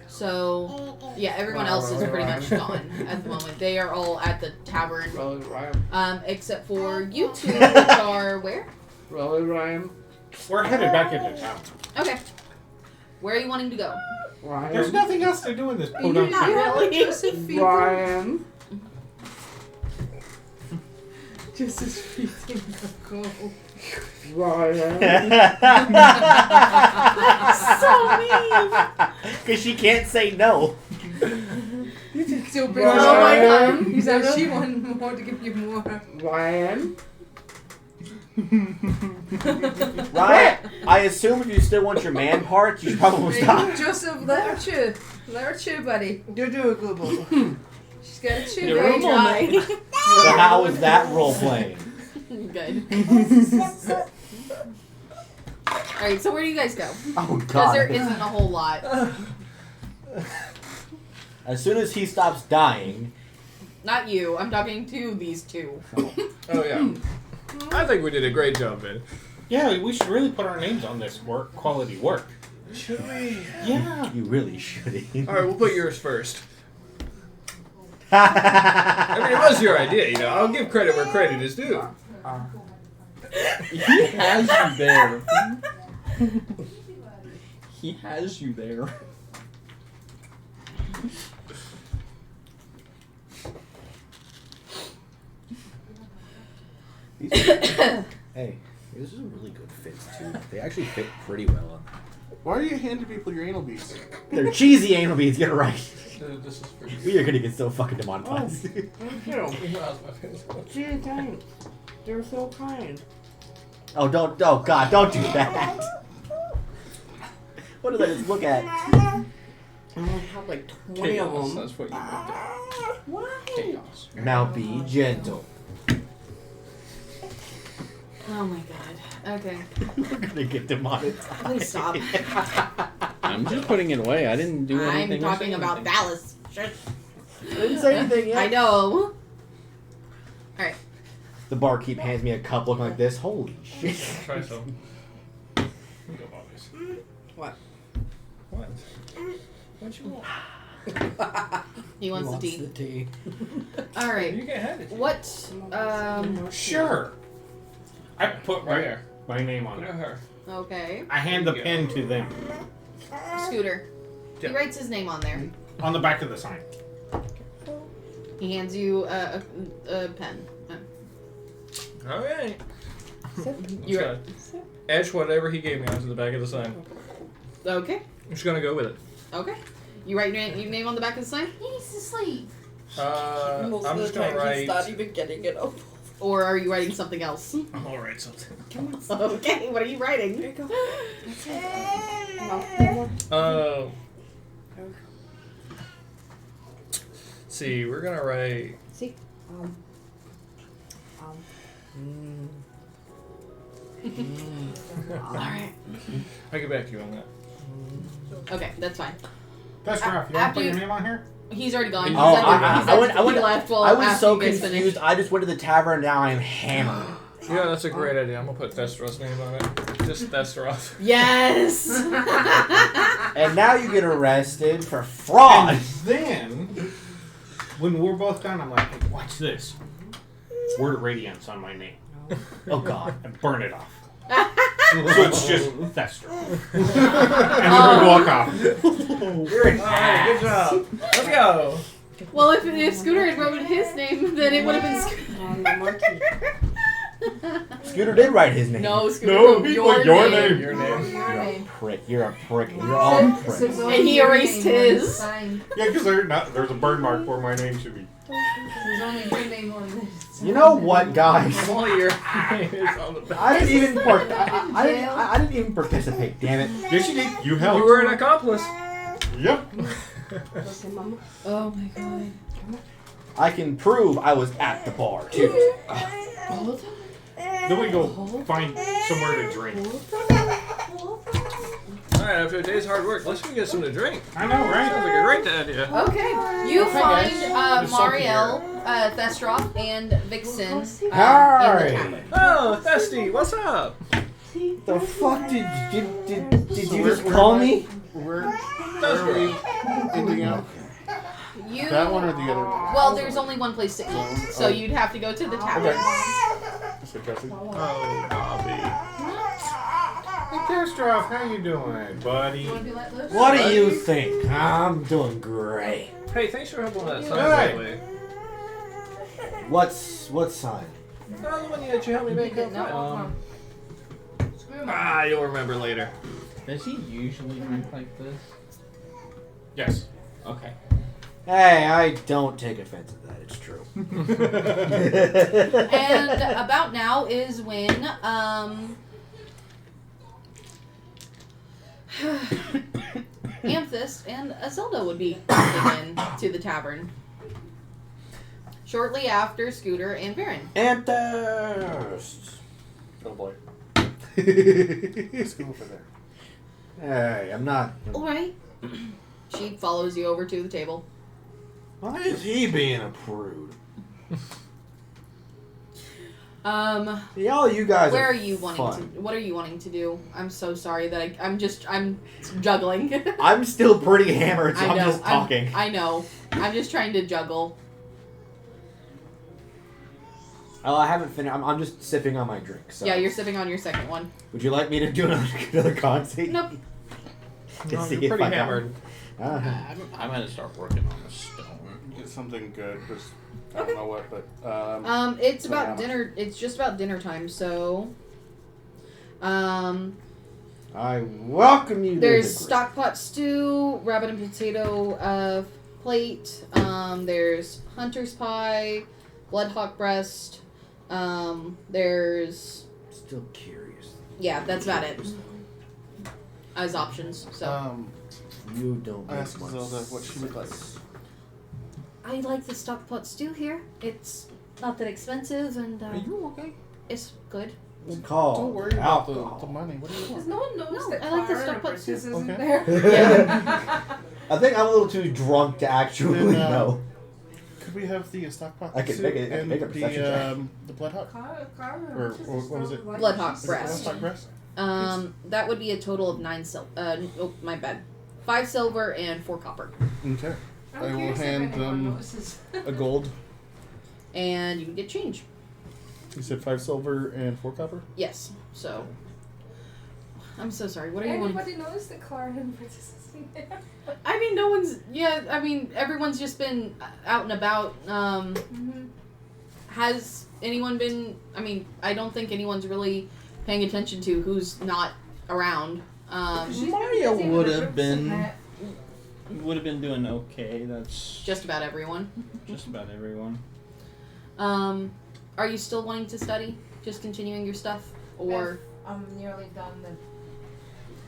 So, yeah, everyone else is pretty much gone at the moment. They are all at the tavern. Except for you two, which are where? We're headed back into town. Okay. Where are you wanting to go? There's nothing else to do in this podunk Not city. really. Ryan. Just as feeding the goal. Ryan. So mean. Because she can't say no. So big. Ryan. Oh my god. He's like, she wanted more to give you more. Ryan. Right? I assume if you still want your man parts, you should probably stop. Joseph, let her chew. Let her chew, buddy. You do a good boy. She's got to chew. You're Very dry. So how is that role playing? Good. Alright, so where do you guys go? Oh Because god. there isn't a whole lot. As soon as he stops dying. Not you. I'm talking to these two. Oh yeah. I think we did a great job, man. Yeah, we should really put our names on this work, quality work. Should we? Yeah. You really should. Alright, we'll put yours first. I mean, it was your idea, you know. I'll give credit where credit is due. He has you there. He has you there. Hey, this is a really good fits too. They actually fit pretty well on. Why are you handing people your anal beads? They're cheesy anal beads, get it right. This is for you. We are gonna get so fucking demonetized. Thank you. Gee, thanks. They're so kind. Oh god, don't do that. What did I just look at? I have like 20 of Chaos, them. that's what you meant. Why? Chaos. Now be gentle. Oh my god. Okay. We're gonna get demonetized. Please stop. I'm just putting it away. I didn't do I'm anything. or talking say about anything. Dallas. Shit. I didn't say anything yet. I know. Alright. The barkeep hands me a cup looking like this. Holy shit. Try some. What? What? What you want? He wants the tea. tea. Alright. You can have it. What? Sure. I put Right here. my name on Look at it. her. Okay. I hand the pen to them Scooter. He Yeah. writes his name on there. on the back of the sign. He hands you a pen. Alright. You're Just gotta etch whatever he gave me onto the back of the sign. okay. I'm just gonna go with it. Okay. You write your name on the back of the sign? He needs to sleep. Most I'm of just the gonna time write. he's not even getting it up. Or are you writing something else? I'll write something. Okay, what are you writing? There you go. See, we're gonna write. See? Alright. I'll get back to you on that. Okay, that's fine. That's rough. You want to after put your you- name on here? He's already gone. Oh, He left I he left was while I was after so you guys confused. finished. I just went to the tavern. Now I'm hammered. Yeah, that's a great idea. I'm gonna put Thestros' name on it. Just Thestros. Yes. And now you get arrested for fraud. And then, when we're both done, I'm like, hey, watch this. Word of radiance on my name. Oh God. And burn it off. So it's just Thester. And then we walk off. You're an ass. Good job. Let's go. Well, if Scooter had wrote his name, then it would have been Scooter. Scooter did write his name. No, Scooter wrote your name. Your name. You're a prick. You're a prick. You're all pricks. And he erased his. Yeah, because there's a bird mark where my name should be. There's only your name on this. You know what, guys? All your name is on the back. I didn't even I didn't even participate. Damn it! Yes, you did. You helped. You were an accomplice. Yep. Oh my god. I can prove I was at the bar too. Then we go find somewhere to drink. Alright, after a day's hard work, let's go get something to drink. I know, right? Sounds like a great idea. Okay. You Okay, find guys. Marielle, Thestroth, and Vixen in the Hi. tavern. Oh, Thesty, what's up? The fuck did you just call me? Where are we ending up? You, That one or the other one? well, there's only one place to eat, so you'd have to go to the tavern. So Jesse. Oh, Bobby. Hey, Kerstroff, how you doing, buddy? You want to be let loose? What do you think? I'm doing great. Hey, thanks for helping with that sign, Good. by the way. What sign? Oh, the one that you helped me make up. Screw him. You'll remember later. Does he usually drink like this? Yes. Okay. Hey, I don't take offense to that. It's true. And about now is when Amethyst and Zelda would be coming in to the tavern. Shortly after Scooter and Baron. Amethyst. Oh boy. School for there. Hey, I'm not. Alright. She follows you over to the table. Why is he being a prude? See, all you guys. Where are are you wanting fun. to? What are you wanting to do? I'm so sorry that I'm juggling. I'm still pretty hammered, so I I'm know. just talking. I know. I'm just trying to juggle. Oh, I haven't finished. I'm just sipping on my drink. So. Yeah, you're sipping on your second one. Would you like me to do another con save? Nope. To No, see you're if pretty I got- hammered. I'm gonna start working on the stone. Get something good. Just, I don't know what, but It's so about how much? dinner. It's just about dinner time. So, I welcome you. there's to the stockpot stew, rabbit and potato plate. There's hunter's pie, bloodhawk breast. There's Still curious. yeah, that's about it as options. So You don't. I make asked much Zelda what she would like. sense. I like the stockpot stew here. It's not that expensive and Are you okay? it's good. It's called. Don't worry about alcohol. the money. What do you Because want? no one knows No, that I like the Clara stuff, but Princess soup. isn't Okay. there. I think I'm a little too drunk to actually Then, know. Could we have the stockpot I could soup make it- I could and make a perception check. the bloodhawk? Clara Or Princess what was is it? like- Bloodhawk she's breast. so- Bloodhawk breast. That would be a total of 9 my bad. 5 silver and 4 copper. Okay. I'm I will curious if hand anyone them notices. a gold. And you can get change. You said 5 silver and 4 copper. Yes. So I'm so sorry. What are you wanting? Anybody notice that Clara and Princess isn't there? I mean, no one's. Yeah, I mean, everyone's just been out and about. Has anyone been? I mean, I don't think anyone's really paying attention to who's not around. Mario would have been doing okay. That's Just about everyone. just about everyone. Are you still wanting to study? Just continuing your stuff, or I'm nearly done. Then.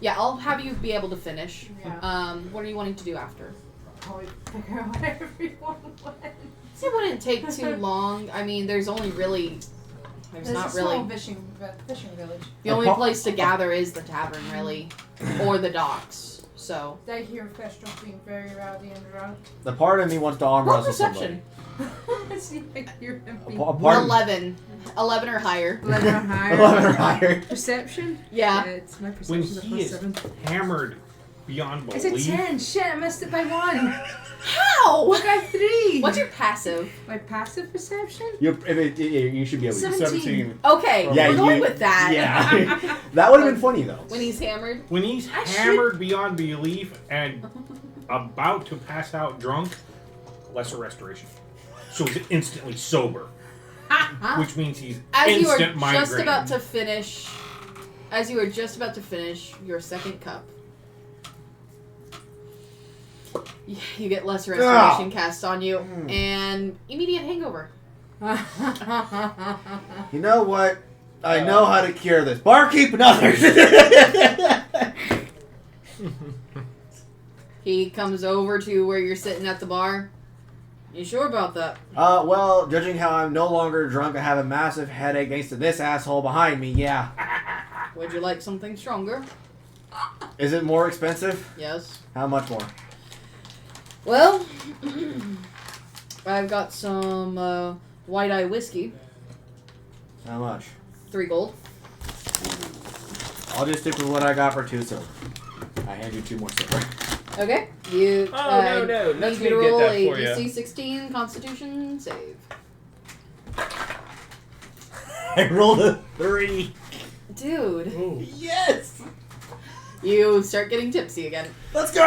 yeah, I'll have you be able to finish. Yeah. What are you wanting to do after? Probably figure out what everyone wants. It wouldn't take too long. I mean, there's only really. There's not a really. small fishing village. The only place to gather is the tavern, really, or the docks. So. I hear Festro being very rowdy and drunk. The part of me wants to arm Roll wrestle somebody. perception. You're Pardon? 11. 11 or higher. 11 or higher. 11 or higher. Perception? Yeah. It's my When perception. he is hammered beyond It's a belief. 10. Shit, I missed it by 1. How? I got 3. What's your passive? My passive perception? You should be able to. 17. Okay, Yeah, we're going you- with that. Yeah. That would have been funny though. When he's hammered. When he's I hammered beyond belief and about to pass out drunk, lesser restoration. So he's instantly sober, which means he's As you are instant migraine. just about to finish, your second cup, you get lesser restoration cast on you and immediate hangover. You know what? I know how to cure this. Barkeep and others. He comes over to where you're sitting at the bar. You sure about that? Well, judging how I'm no longer drunk, I have a massive headache thanks to this asshole behind me. Yeah. Would you like something stronger? Is it more expensive? Yes. How much more? Well, I've got some white eye whiskey. How much? 3 gold. I'll just stick with what I got for 2 silver. I hand you 2 more silver. Okay. You. Oh, no. Need Let you me to get roll that a for ya. DC 16 Constitution save. I rolled a 3. Dude. Yes! You start getting tipsy again. Let's go!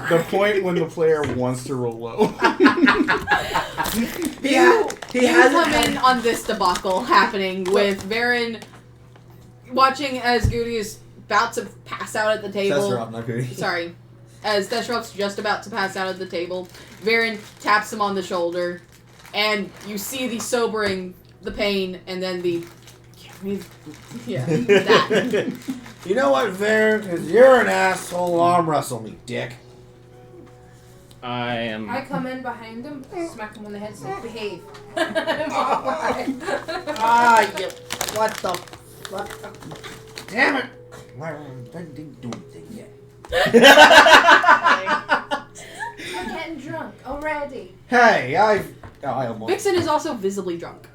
The point when the player wants to roll low. He You hasn't come had- in on this debacle happening with Varen watching as Goody is about to pass out at the table. Cesarov, not Goody. Sorry. As Desharov's just about to pass out at the table, Varen taps him on the shoulder, and you see the sobering, the pain, and then the... Yeah, that. You know what, Varen? Because you're an asshole, arm wrestle me, dick. I am. I come in behind him, smack him on the head, say, behave. What the fuck? Damn it! I didn't do anything yet. I'm getting drunk already. Hey, I almost. Vixen is also visibly drunk.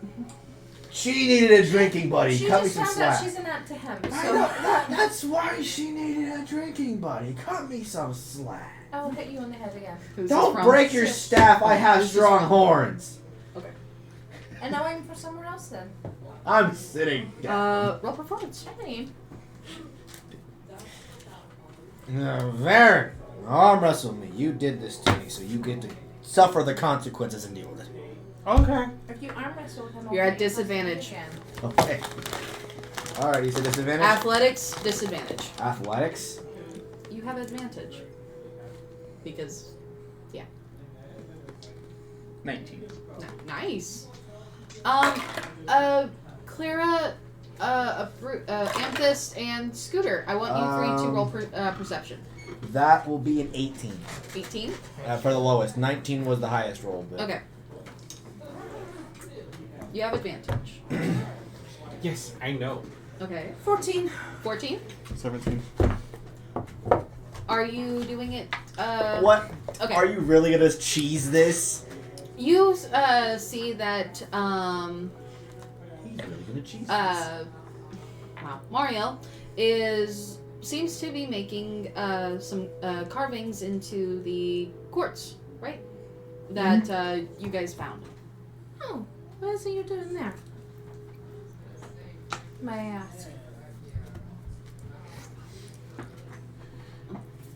She needed a drinking buddy. She Cut me just some found out slack. she's an aunt to him. I So know, that's why she needed a drinking buddy. Cut me some slack. I will hit you on the head again. Who's Don't this from? break your staff. I have Who's this strong from? horns. And now I'm for somewhere else then. I'm sitting down. Roll performance. 17. Varen, arm wrestle me. You did this to me, so you get to suffer the consequences and deal with it. Okay. If you arm wrestle him, You're at I'll hit you disadvantage. again. Okay. Alright, you said disadvantage? Athletics, disadvantage. Athletics? You have advantage. Because, 19. nice. Clara, Amethyst, and Scooter, I want you three to roll perception. That will be an 18. 18? For the lowest. 19 was the highest roll. But Okay. You have advantage. Yes, I know. Okay. 14. 14? 17. Are you doing it, What? Okay. Are you really gonna cheese this? You, see that, He's really gonna cheese this. wow, Mario seems to be making, some, carvings into the quartz, right? That, you guys found. Oh, what is it you're doing there? May I ask?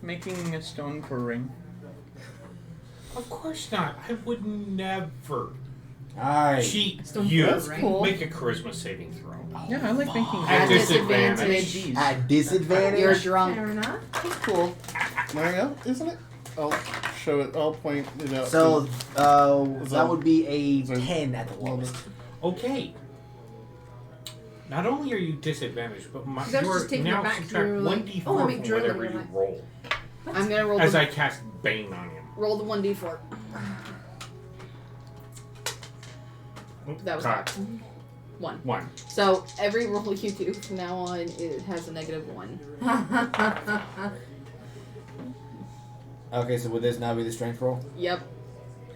Making a stone for a ring. Of course not. I would never Alright. cheat Stone you. That's cool. Make a charisma saving throw. Yeah, I like making At At disadvantage. Jeez. At disadvantage? You're drunk. Fair enough. That's cool. There you go, isn't it? I'll show it. I'll point it out. So, Is that would be a is there- 10 at the lowest. Okay. Not only are you disadvantaged, but Because I was you're just taking now it back to subtract your, like, 1d4 oh, I from make drill whatever and you you're like- roll. I'm gonna roll As the, I cast Bane on him. roll the 1d4. That was Cock. 1. 1. So every roll you do from now on, it has a -1. Okay, so would this now be the strength roll? Yep.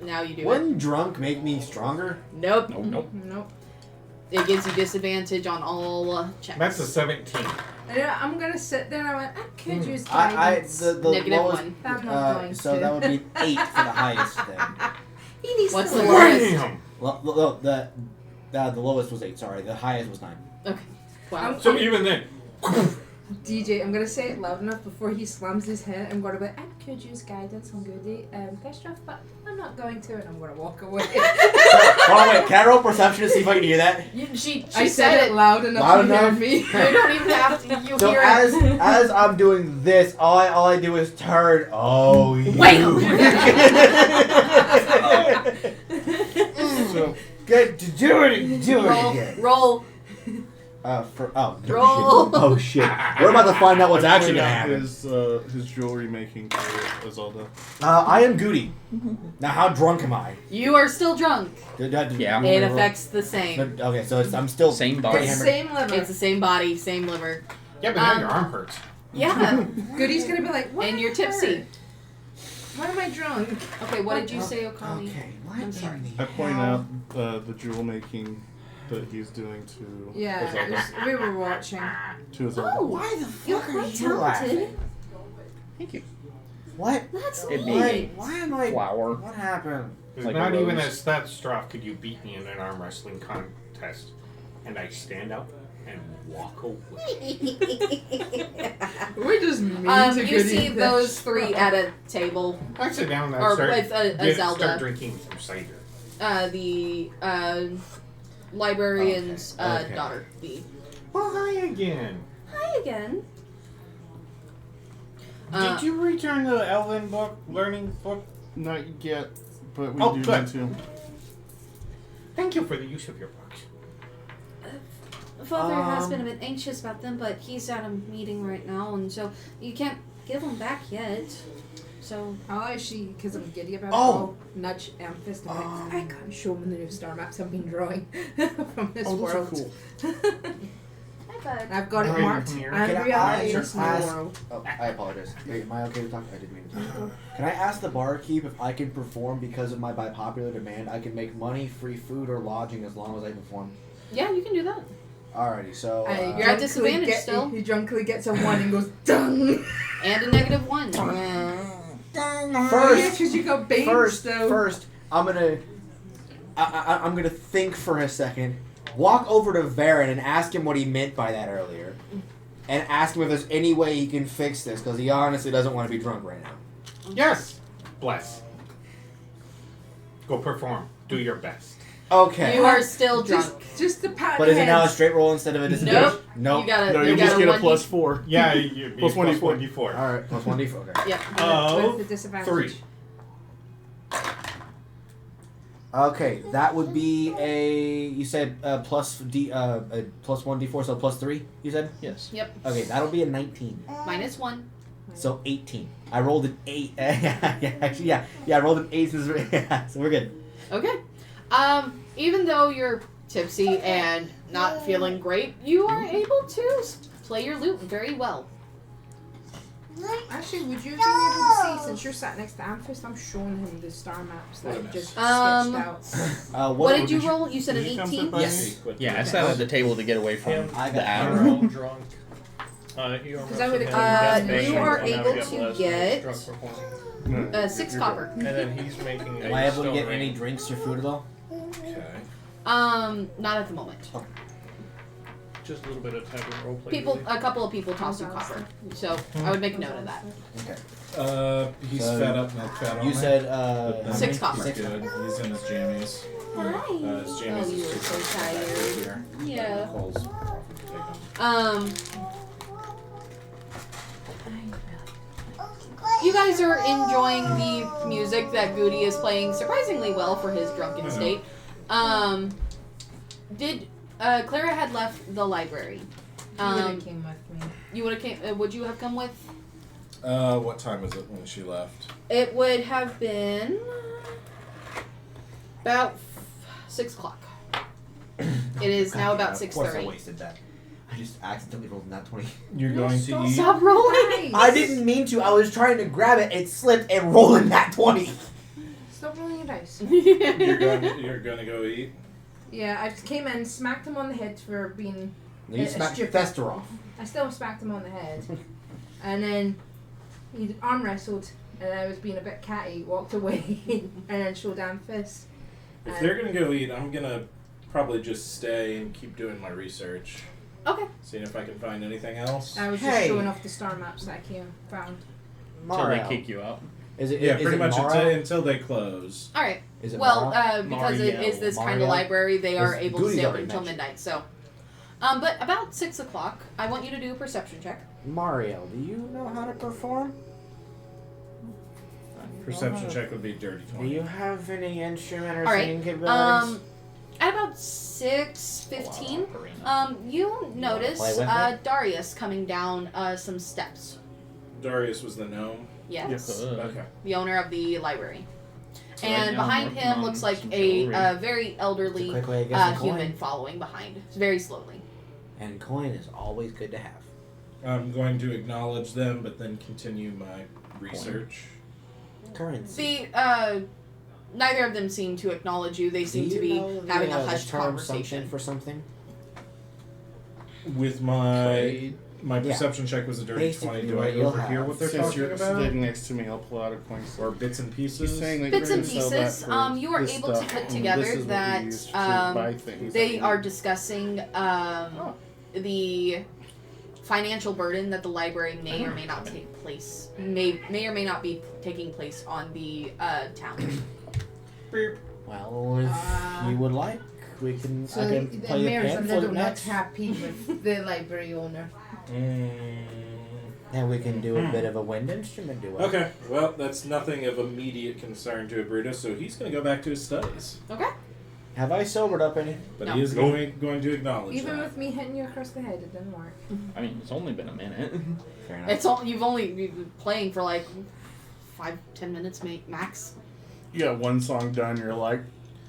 Now you do it. Wouldn't drunk make me stronger? Nope. Nope. Nope. It gives you disadvantage on all checks. That's a 17. And I'm gonna sit there and I went, I could use I guidance. the Negative lowest, 1. I'm not going so to. that would be 8 for the highest then. He needs What's to the learn. lowest? The lowest was 8. Sorry, the highest was 9. Okay. Wow. So even then, DJ, I'm gonna say it loud enough before he slams his head. I'm gonna be like, I could use guidance on Goody, Pestrov, but I'm not going to, and I'm gonna walk away. Hold on, wait. Can I roll perception to see if I can hear that? She I said it. loud enough Loud to hear enough? me. You don't even have to. You So hear as it. as I'm doing this, all I do is turn. Oh, Wham! So Good to do it. Do it Roll. again. Roll. No Roll. shit. Oh shit. We're about to find out what's I actually point gonna out happen. his jewelry making for Azalda. I am Goody. Now, how drunk am I? You are still drunk. Yeah. It affects the same. Okay, so I'm still Same pretty body. hammered. Same level. It's the same body, same liver. yeah, but now your arm hurts. Yeah. Goody's gonna be like, what And you're happened? tipsy. Why am I drunk? Okay, what did you say, Okami? Okay, what I'm sorry. in the I point hell? out the jewel making that he's doing to Yeah, it was, we were watching. to Azalda. Oh, Why the you're fuck are quite you laughing? talented. Thank you. What? That's It'd be- great. Why am I? Flour. What happened? Because Like a not even rose. as that Stroff could you beat me in an arm wrestling contest. And I stand up and walk away. We're just mean to You Goody see and those Pestrov. 3 at a table. I sit down and I Or start, with a start Zelda. drinking some cider. The librarian's Okay. daughter. The Well, hi again. Hi again. Did you return the Elven book, learning book? Not yet, but we Oh, do good. need to. Thank you for the use of your books. Father has been a bit anxious about them, but he's at a meeting right now, and so you can't give them back yet. So I'll actually, because I'm giddy about it, Oh. I'll nudge Amethyst and be like, I can't show him the new star maps I've been drawing from this Oh, those are world. cool. I've got it Okay, marked. here. Can Andrea I is new ask- world. Oh, I apologize. Wait, am I okay to talk? I didn't mean to talk. Can I ask the barkeep if I can perform because of my by popular demand? I can make money, free food, or lodging as long as I perform. yeah, you can do that. Alrighty, so I You're at drunkenly disadvantage still. He drunkenly gets a 1 and goes, dung! And a -1. First- because you got banged, first, so. I'm gonna think for a second. Walk over to Varen and ask him what he meant by that earlier, and ask him if there's any way he can fix this because he honestly doesn't want to be drunk right now. Yes. Bless. Go perform. Do your best. Okay. You are still drunk. Just the pat But is it now a heads. straight roll instead of a disadvantage? Nope. You gotta. No, you you just gotta get a 1d4. +4. Yeah, you Plus 1d4. 1d4. Alright, plus 1d4. Okay. Yep. With the Oh, disadvantage. 3. Okay, that would be a. You said plus 1d4, so plus 3. You said. Yes. Yep. Okay, that'll be a 19. -1. So 18. I rolled an 8. Actually, yeah, I rolled an 8. So we're good. Okay. Even though you're tipsy and not feeling great, you are able to play your lute very well. Actually, would you be able to see, since you're sat next to Amethyst, I'm showing him the star maps that I've just sketched out. What did you roll? You said an 18? Yes. Yeah, I sat at the table to get away from I the got Admiral. drunk. Because I would've- you are able to get No, 6 you're copper. And then he's making a Am I able to stone get ring. any drinks or food at all? Okay. Not at the moment. Just a little bit of tavern roleplay. A couple of people tossed you copper, so I would make a note of that. Okay. He's So, fed up, milk fat on You me. said But how 6 many? copper. He's good. He's in his jammies. Hi. His jammies Oh, you is were super so back tired. here. Yeah. Cole's offered to take him. You guys are enjoying the music that Goody is playing surprisingly well for his drunken state. Did Clara had left the library? You would have came with me. You would have came. Would you have come with? What time was it when she left? It would have been about 6 o'clock. It is now about Of course I 6:30. wasted that. I just accidentally rolled that 20. You're going to eat. Stop rolling. I didn't mean to. I was trying to grab it. It slipped and rolled in that 20. Stop rolling your dice. You're gonna go eat. Yeah, I just came in, smacked him on the head for being. You smacked Fester off. I still smacked him on the head, and then he arm wrestled, and I was being a bit catty, walked away, and then showed down fist. If they're gonna go eat, I'm gonna probably just stay and keep doing my research. Okay. Seeing if I can find anything else. I was just showing off the star maps that I found. Until they kick you out. Is it? Yeah, is pretty it much Mara? until they close. All right. Is it well, Mara? because it is this kind Mario? of library, they are Because able to Goody's stay open already until mentioned. midnight. So, but about 6 o'clock, I want you to do a perception check. Mario, do you know how to perform? Perception check would be dirty Do 20. you have any instrument or All right. singing capabilities? At about 6:15, you notice Play with me? Darius coming down some steps. Darius was the gnome. Yes. Okay. The owner of the library. So right And now I'm behind working him on looks like some a jewelry. very elderly It's a quick way to get some human coin. following behind, very slowly. And coin is always good to have. I'm going to acknowledge them, but then continue my research. Currency. Neither of them seem to acknowledge you. They seem Do to be you know the, having a the hushed term conversation. something for something? With my Trade. my Yeah. perception check was a dirty Basically 20. Do I what you'll overhear have. what they're Since talking you're about? sitting next to me, I'll pull out a coin. Or bits and pieces? He's saying that Bits you're and gonna sell that pieces. for You are this able to stuff, put and together this is what we that use to buy things they that we are need. discussing the financial burden that the library may or may not take place, may or may not be taking place on the town. Well, if you would like, we can. So I can the play the mayor's a pan little flute not next, happy with the library owner. and we can do a bit of a wind instrument duet. Okay, well, that's nothing of immediate concern to Brutus, so he's going to go back to his studies. Okay. Have I sobered up any? But No. he is going to acknowledge Even that. with me hitting you across the head, it didn't work. I mean, it's only been a minute. Fair enough. It's all you've been playing for like 5-10 minutes max. You got one song done, you're like,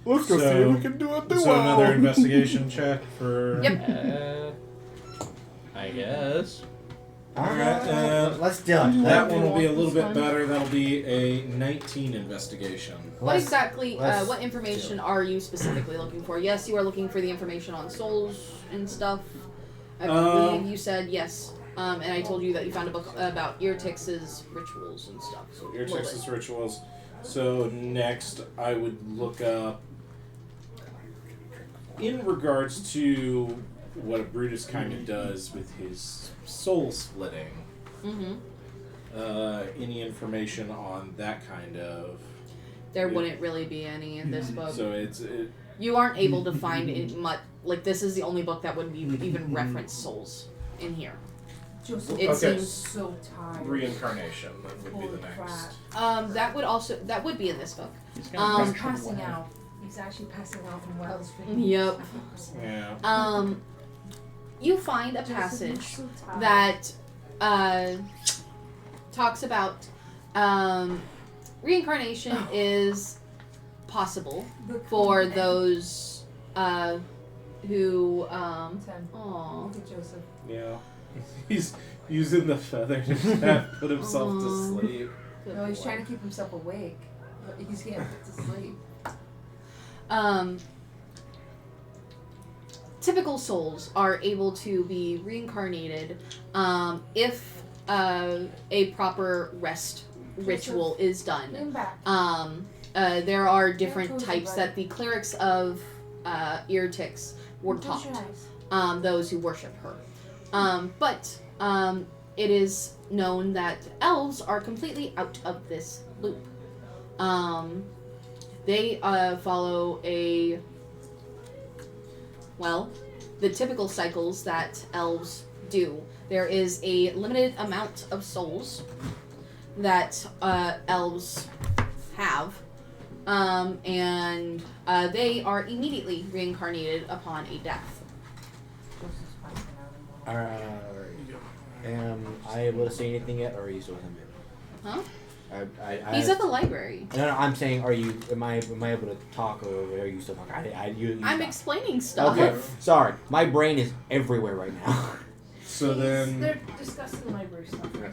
let's go see So- if we can do a duo. So another investigation check for... Yep. I guess. Alright, let's do it. that one will be a little bit better. That'll be a 19 investigation. What exactly? let's What information are you specifically looking for? Yes, you are looking for the information on souls and stuff. I believe you said yes. And I told you that you found a book about Eartix's rituals and stuff. So Eartix's rituals. So next, I would look up in regards to what a Brutus kind of does with his soul splitting. Mm-hmm. Any information on that kind of? There wouldn't really be any in this book. So You aren't able to find it much. Like this is the only book that would be even reference souls in here. Joseph It Okay. seems so tired. reincarnation. That would be Holy the crap. next. That would be in this book. He's Um, passing out. He's actually passing out in Wells. Yep. Yeah. You find a passage that talks about reincarnation is possible for those who aw. Look at Joseph. Yeah. He's using the feather to put himself to sleep. No, he's trying to keep himself awake. But he's getting put to sleep. Typical souls are able to be reincarnated if a proper rest ritual is done. Lean back. There are different Close your types eyes. that the clerics of Eartix were Close taught, your eyes. those who worship her. But it is known that elves are completely out of this loop. They follow the typical cycles that elves do. There is a limited amount of souls that elves have, and they are immediately reincarnated upon a death. Am I able to say anything yet, or are you still with him? Huh? He's at the library. No, I'm saying, am I able to talk, or are you still talking? I'm stop. explaining stuff. Okay, sorry. My brain is everywhere right now. So then, They're discussing library stuff. Okay.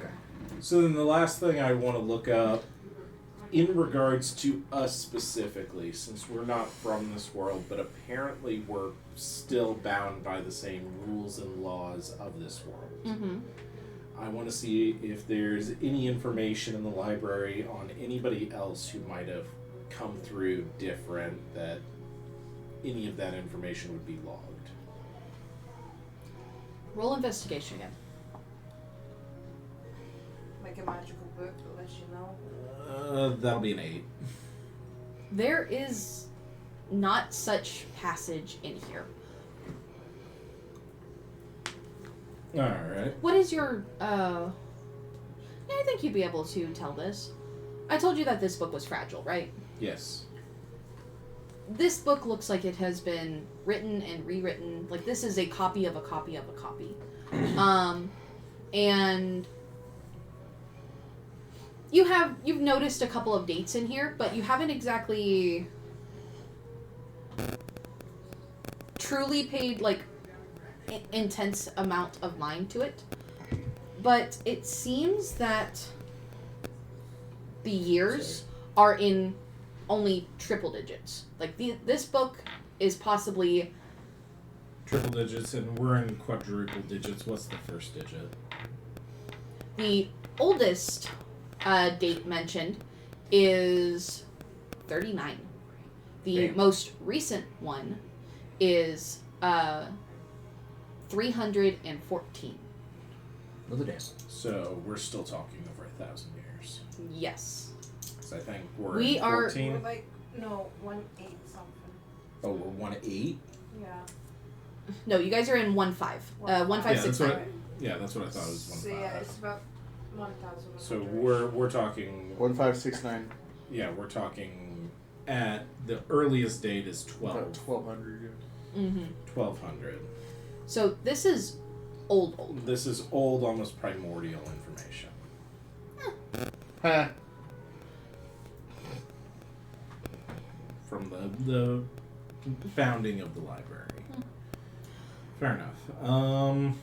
so then the last thing I want to look up in regards to us specifically, since we're not from this world, but apparently we're still bound by the same rules and laws of this world. Mm-hmm. I want to see if there's any information in the library on anybody else who might have come through different, that any of that information would be logged. Roll investigation again. Like a magical book that lets you know. That'll be an 8. There is not such passage in here. Alright. What is your, I think you'd be able to tell this. I told you that this book was fragile, right? Yes. This book looks like it has been written and rewritten. Like, this is a copy of a copy of a copy. And you've noticed a couple of dates in here, but you haven't exactly truly paid, like, intense amount of mind to it. But it seems that the years are in only triple digits. Like, this book is possibly Triple digits, and we're in quadruple digits. What's the first digit? the oldest date mentioned is 39. The most recent one is 314. Another dance. So we're still talking over 1,000 years. Yes. So I think we're We in are- 14. We're like, no, 1-8 something. Oh, we're 1-8? Yeah. No, you guys are in 1-5. 1-5-6-9. Yeah, that's what I thought it was 1-5. So yeah, it's about 1,000. So we're talking 1569. Yeah, we're talking at the earliest date is 1200. Mm-hmm. 1200. So this is old. This is old, almost primordial information. Huh. From the founding of the library. Fair enough.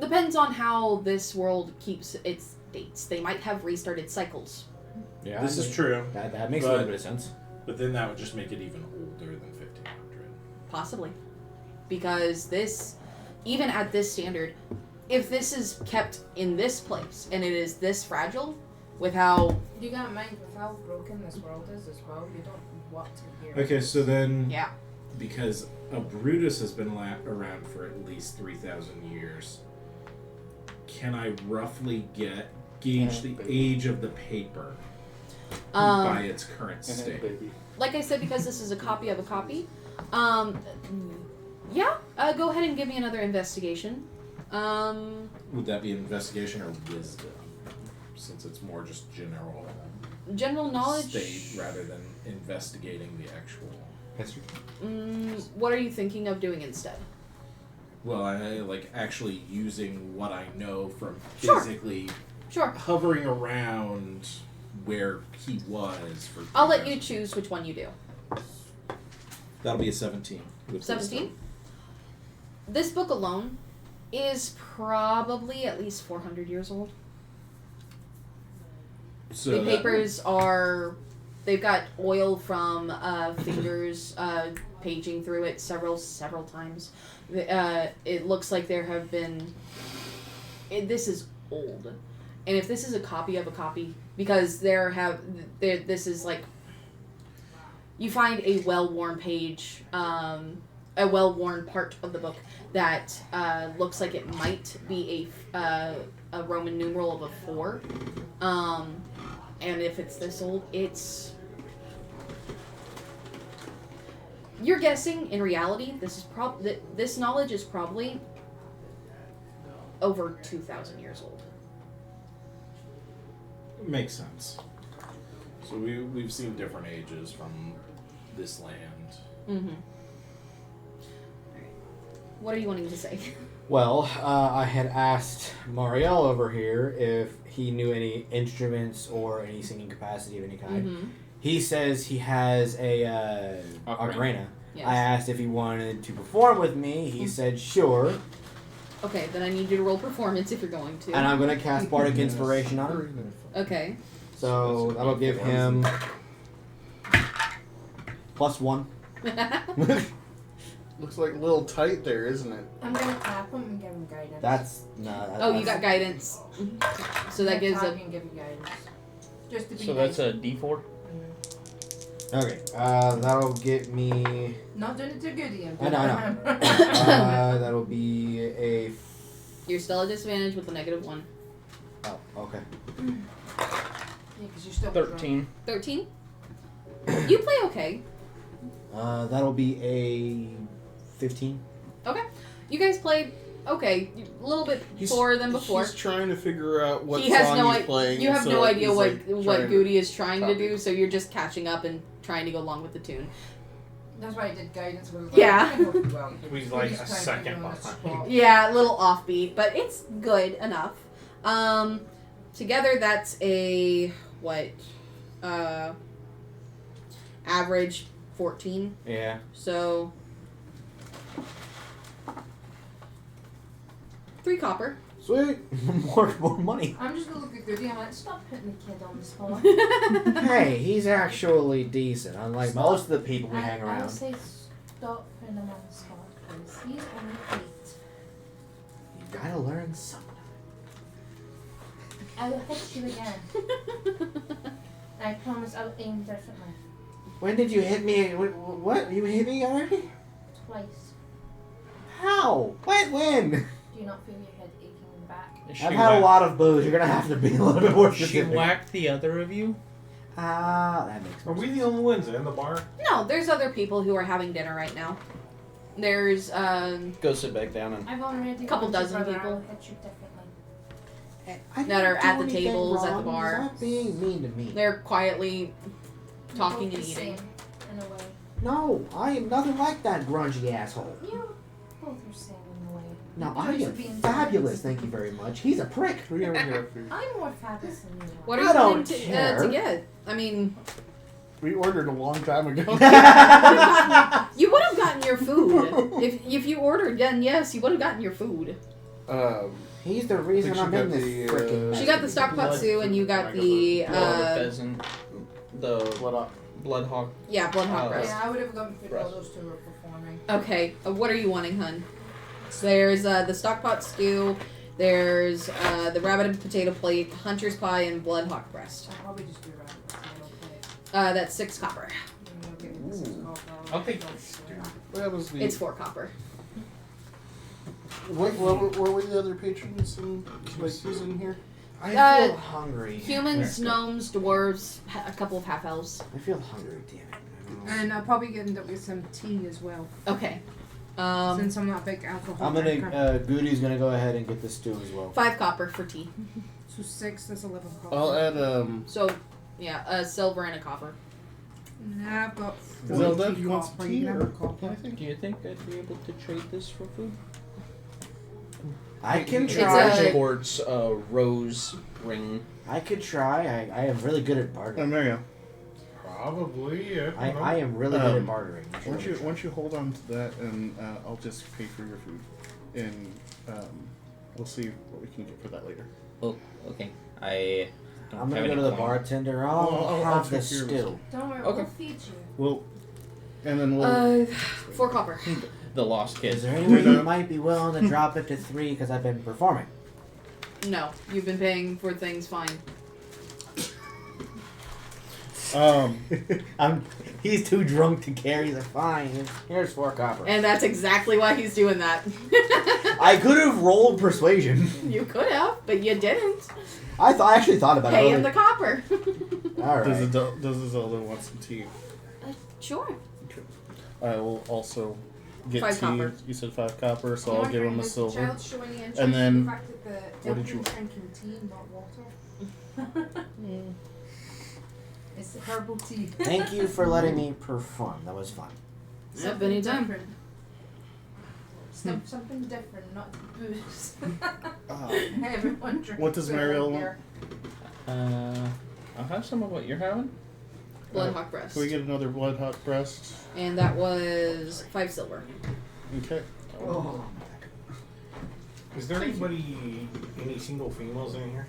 Depends on how this world keeps its dates. They might have restarted cycles. Yeah, This is true. That makes a little bit of sense. But then that would just make it even older than 1500. Possibly. Because this, even at this standard, if this is kept in this place and it is this fragile, with how... You gotta mind with how broken this world is as well. You don't want to hear. Okay, so then... Yeah. Because a Brutus has been around for at least 3,000 years, can I roughly gauge the age of the paper by its current state? Like I said, because this is a copy of a copy, yeah, go ahead and give me another investigation. Would that be investigation or wisdom? Since it's more just General knowledge. state rather than investigating the actual history. What are you thinking of doing instead? Well, I like actually using what I know from Sure. physically Sure. hovering around where he was for. I'll let you choose which one you do. That'll be a 17. with 17? wisdom. This book alone is probably at least 400 years old. So the that- papers are... They've got oil from fingers paging through it several times. It looks like there have been... this is old. And if this is a copy of a copy, because this is like... You find a well-worn page, a well-worn part of the book that looks like it might be a Roman numeral of a 4. And if it's this old, it's... You're guessing, in reality, this knowledge is probably over 2,000 years old. Makes sense. So we've seen different ages from this land. Mm-hmm. What are you wanting to say? Well, I had asked Marielle over here if he knew any instruments or any singing capacity of any kind. Mm-hmm. He says he has a ocarina. Yes. I asked if he wanted to perform with me. He said sure. Okay, then I need you to roll performance if you're going to. And I'm going to cast Bardic Inspiration on him. Okay. So that'll give him +1. Looks like a little tight there, isn't it? I'm gonna tap him and give him guidance. That's no. Oh, you got guidance. So that gives tap a. and give him guidance. Just to be So nice. that's a D4. Okay. That'll get me. Not doing it too good, Ian. I know. That'll be a. You're still at disadvantage with a -1. Oh, okay. Yeah, because you're still 13. 13. You play okay. That'll be a 15. Okay. You guys played okay. A little bit slower than before. He's trying to figure out what He has song no he's playing. You have so no idea he's, what like, what trying Goody is trying to copy. do, so you're just catching up and trying to go along with the tune. That's why I did guidance. Was Yeah. He's like a second behind. Yeah, a little offbeat, but it's good enough. Together that's a what? Average 14. Yeah. So 3 copper. Sweet. more money. I'm just gonna look at Goody. I'm like, stop putting the kid on the spot. Hey, he's actually decent, unlike most of the people we hang I around. would say stop putting him on the spot because he's only 8. You gotta learn something. I will hit you again. I promise I'll aim differently. When did you hit me? What? You hit me already? Twice. How? When? Do you not feel your head aching in the back? I've had a lot of booze. You're gonna have to be a little bit more She specific. whacked the other of you? That makes Are we the only ones in the bar? No, there's other people who are having dinner right now. There's Go sit back down and. I've already Couple warned you, dozen brother, people. I'll hit you differently. that are didn't at do the anything tables at wrong. the bar. Stop being mean to me. They're quietly You're talking both and the eating. same, in a way. No, I am nothing like that grungy asshole. You both are same in a way. No, You I guys are am being fabulous. Thank you very much. He's a prick. We never get our food. I'm more fabulous than you are. What are I you don't planning to care. get? I mean, We ordered a long time ago. you would have gotten your food if you ordered. Then yes, you would have gotten your food. He's the reason she I'm in got this the, freaking. She got the stock pot stew, and you got the pheasant. The Bloodhawk. Bloodhawk. yeah, bloodhawk breast. Yeah, I would have gone for all those two were performing. Okay, what are you wanting, hun? So there's the stock pot stew. There's the rabbit and potato plate, hunter's pie, and bloodhawk breast. I'll probably just do rabbit. That's 6 copper. I'll take the stew. That was the. It's 4 copper. What were the other patrons in, like, who's in here? I feel hungry. Humans, gnomes, dwarves, a couple of half elves. I feel hungry, damn it. And I'll probably end up with some tea as well. Okay. Since I'm not a big alcohol I'm drinker. gonna. Goody's gonna go ahead and get the stew as well. 5 copper for tea. So 6, that's 11 copper. I'll add So, yeah, a silver and a copper. Nah, I've got Zelda, 40 you want some copper. tea You can have or a copper. anything? Do you think I'd be able to trade this for food? I can It's try. a- Quartz rose ring. I could try. I am really good at bartering. There you go. Probably, yeah. I am really good at bartering. Why don't you hold on to that, and I'll just pay for your food, and we'll see what we can get for that later. Oh, okay. I don't I'm have gonna go any to the coin. bartender. I'll have the take care of it. stew. Don't worry, Okay. we'll feed you. Well, and then we'll. 4 copper. The lost kid. Is there any way you might be willing to drop it to 3 because I've been performing? No, you've been paying for things fine. He's too drunk to carry. He's like, fine. Here's 4 copper. And that's exactly why he's doing that. I could have rolled persuasion. You could have, but you didn't. I actually thought about Pay it. him the copper. All right. Does Zelda want some tea? Sure. I will also get 5 tea. copper. You said 5 copper, so I'll give him a silver. Child showing interest And then, in the fact that what did you? drinking tea, not water. It's herbal tea. Thank you for letting me perform. That was fun. Yep, anytime. Different. Something different, not booze. Everyone drinks. What does Mariel want? beer. I'll have some of what you're having. Bloodhawk breast. Can we get another Bloodhawk breast? And that was 5 silver. Okay. Oh. Is there any single females in here?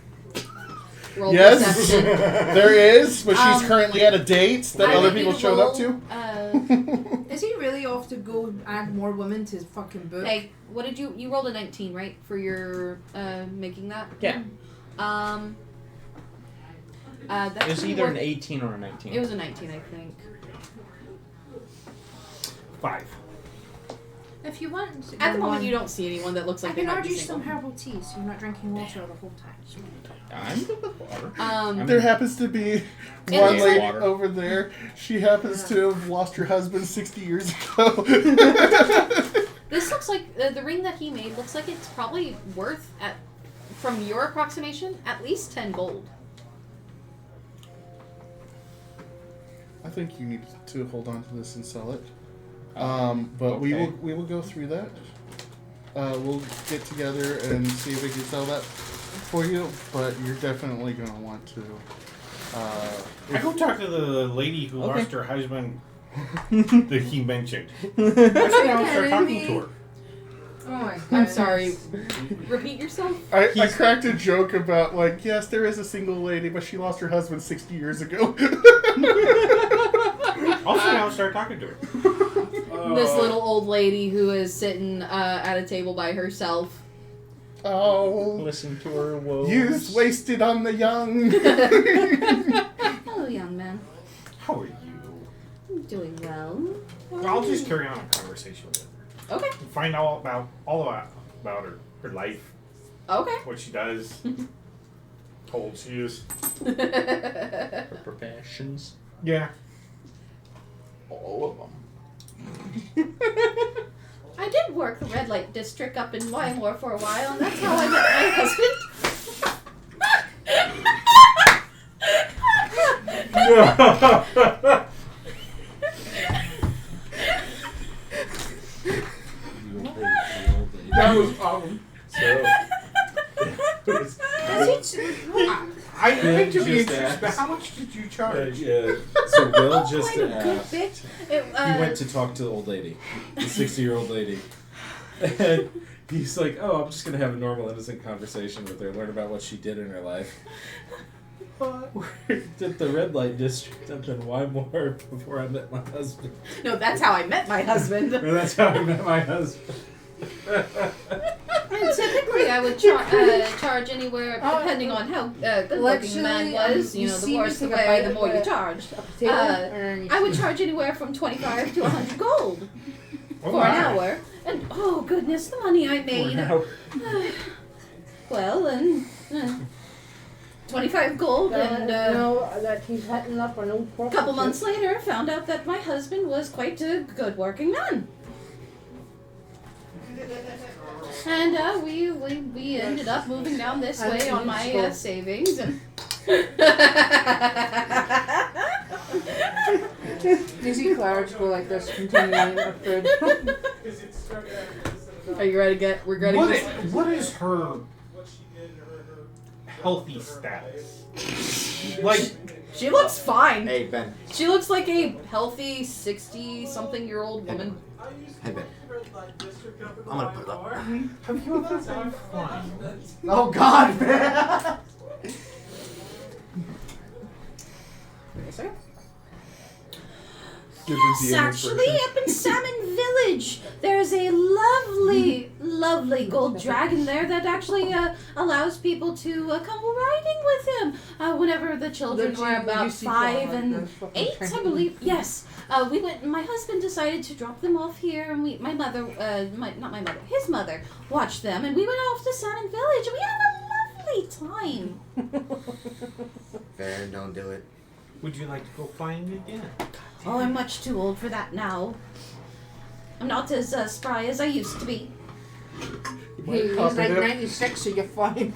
Roll Yes, perception. there is, but she's Um, currently at a date that I other want you people to showed up roll, to. Is he really off to go add more women to his fucking book? Hey, what did you rolled a 19, right? For your making that? Yeah. That It was should be either worth- an 18 or a 19. It was a 19, I think. 5. If you want, At the moment, you don't see anyone that looks like I they can might order be you some single. herbal tea, so you're not drinking water the whole time. I'm good with water. There happens to be It one looks lady like- over there. She happens to have lost her husband 60 years ago. This looks like the ring that he made looks like it's probably worth, from your approximation, at least 10 gold. I think you need to hold on to this and sell it. But we okay. will go through that. We'll get together and see if we can sell that for you. But you're definitely going to want to. I go talk to the lady who Okay. lost her husband that he mentioned. I sit down and start talking to her. Oh my god. I'm sorry. Repeat yourself? I cracked a joke about like, yes, there is a single lady, but she lost her husband 60 years ago. I'll sit down and start talking to her. This little old lady who is sitting at a table by herself. Oh, Listen to her woes. youth wasted on the young. Hello, young man. How are you? I'm doing well. I'll just carry on a conversation with her. Okay. Find out about her life, Okay. what she does, how old she is. Her professions. Yeah. All of them. I did work the red light district up in Wymore for a while, and that's how I met my husband. That was awesome. So, I hate to be Just interested, but ask. how much did you charge? yeah. So Will just Quite a good asked. bit. He went to talk to the old lady, the 60-year-old lady. And he's like, oh, I'm just going to have a normal, innocent conversation with her, learn about what she did in her life. Worked at the red light district up in Wymore before I met my husband. No, that's how I met my husband. Or that's how I met my husband. And typically, I would charge anywhere, depending on how good-looking the man was. You know, the worse the way, the more you charged. I would charge anywhere from 25 to 100 gold for an hour. And oh goodness, the money I made. Well, and 25 gold, and that he's heading up an old a couple months later, found out that my husband was quite a good-working man. And we ended up moving down this way on my savings, and Easy clouds go like this, continuing upward. Are you ready to get regretting this? What is her healthy status? Like, She looks fine. Hey, Ben. She looks like a healthy 60-something-year-old woman. Hey, Ben. I'm gonna put it up. have you ever been flying? Oh, God, man. Wait a second. Yes, Actually, up in Salmon Village, there's a lovely, lovely gold dragon there that actually allows people to come riding with him whenever the children were about 5 and 8, I believe. Yes, we went. My husband decided to drop them off here, and his mother watched them, and we went off to Salmon Village, and we had a lovely time. Baron, don't do it. Would you like to go flying again? Oh, I'm much too old for that now. I'm not as spry as I used to be. Hey, he's like 96, so you're fine.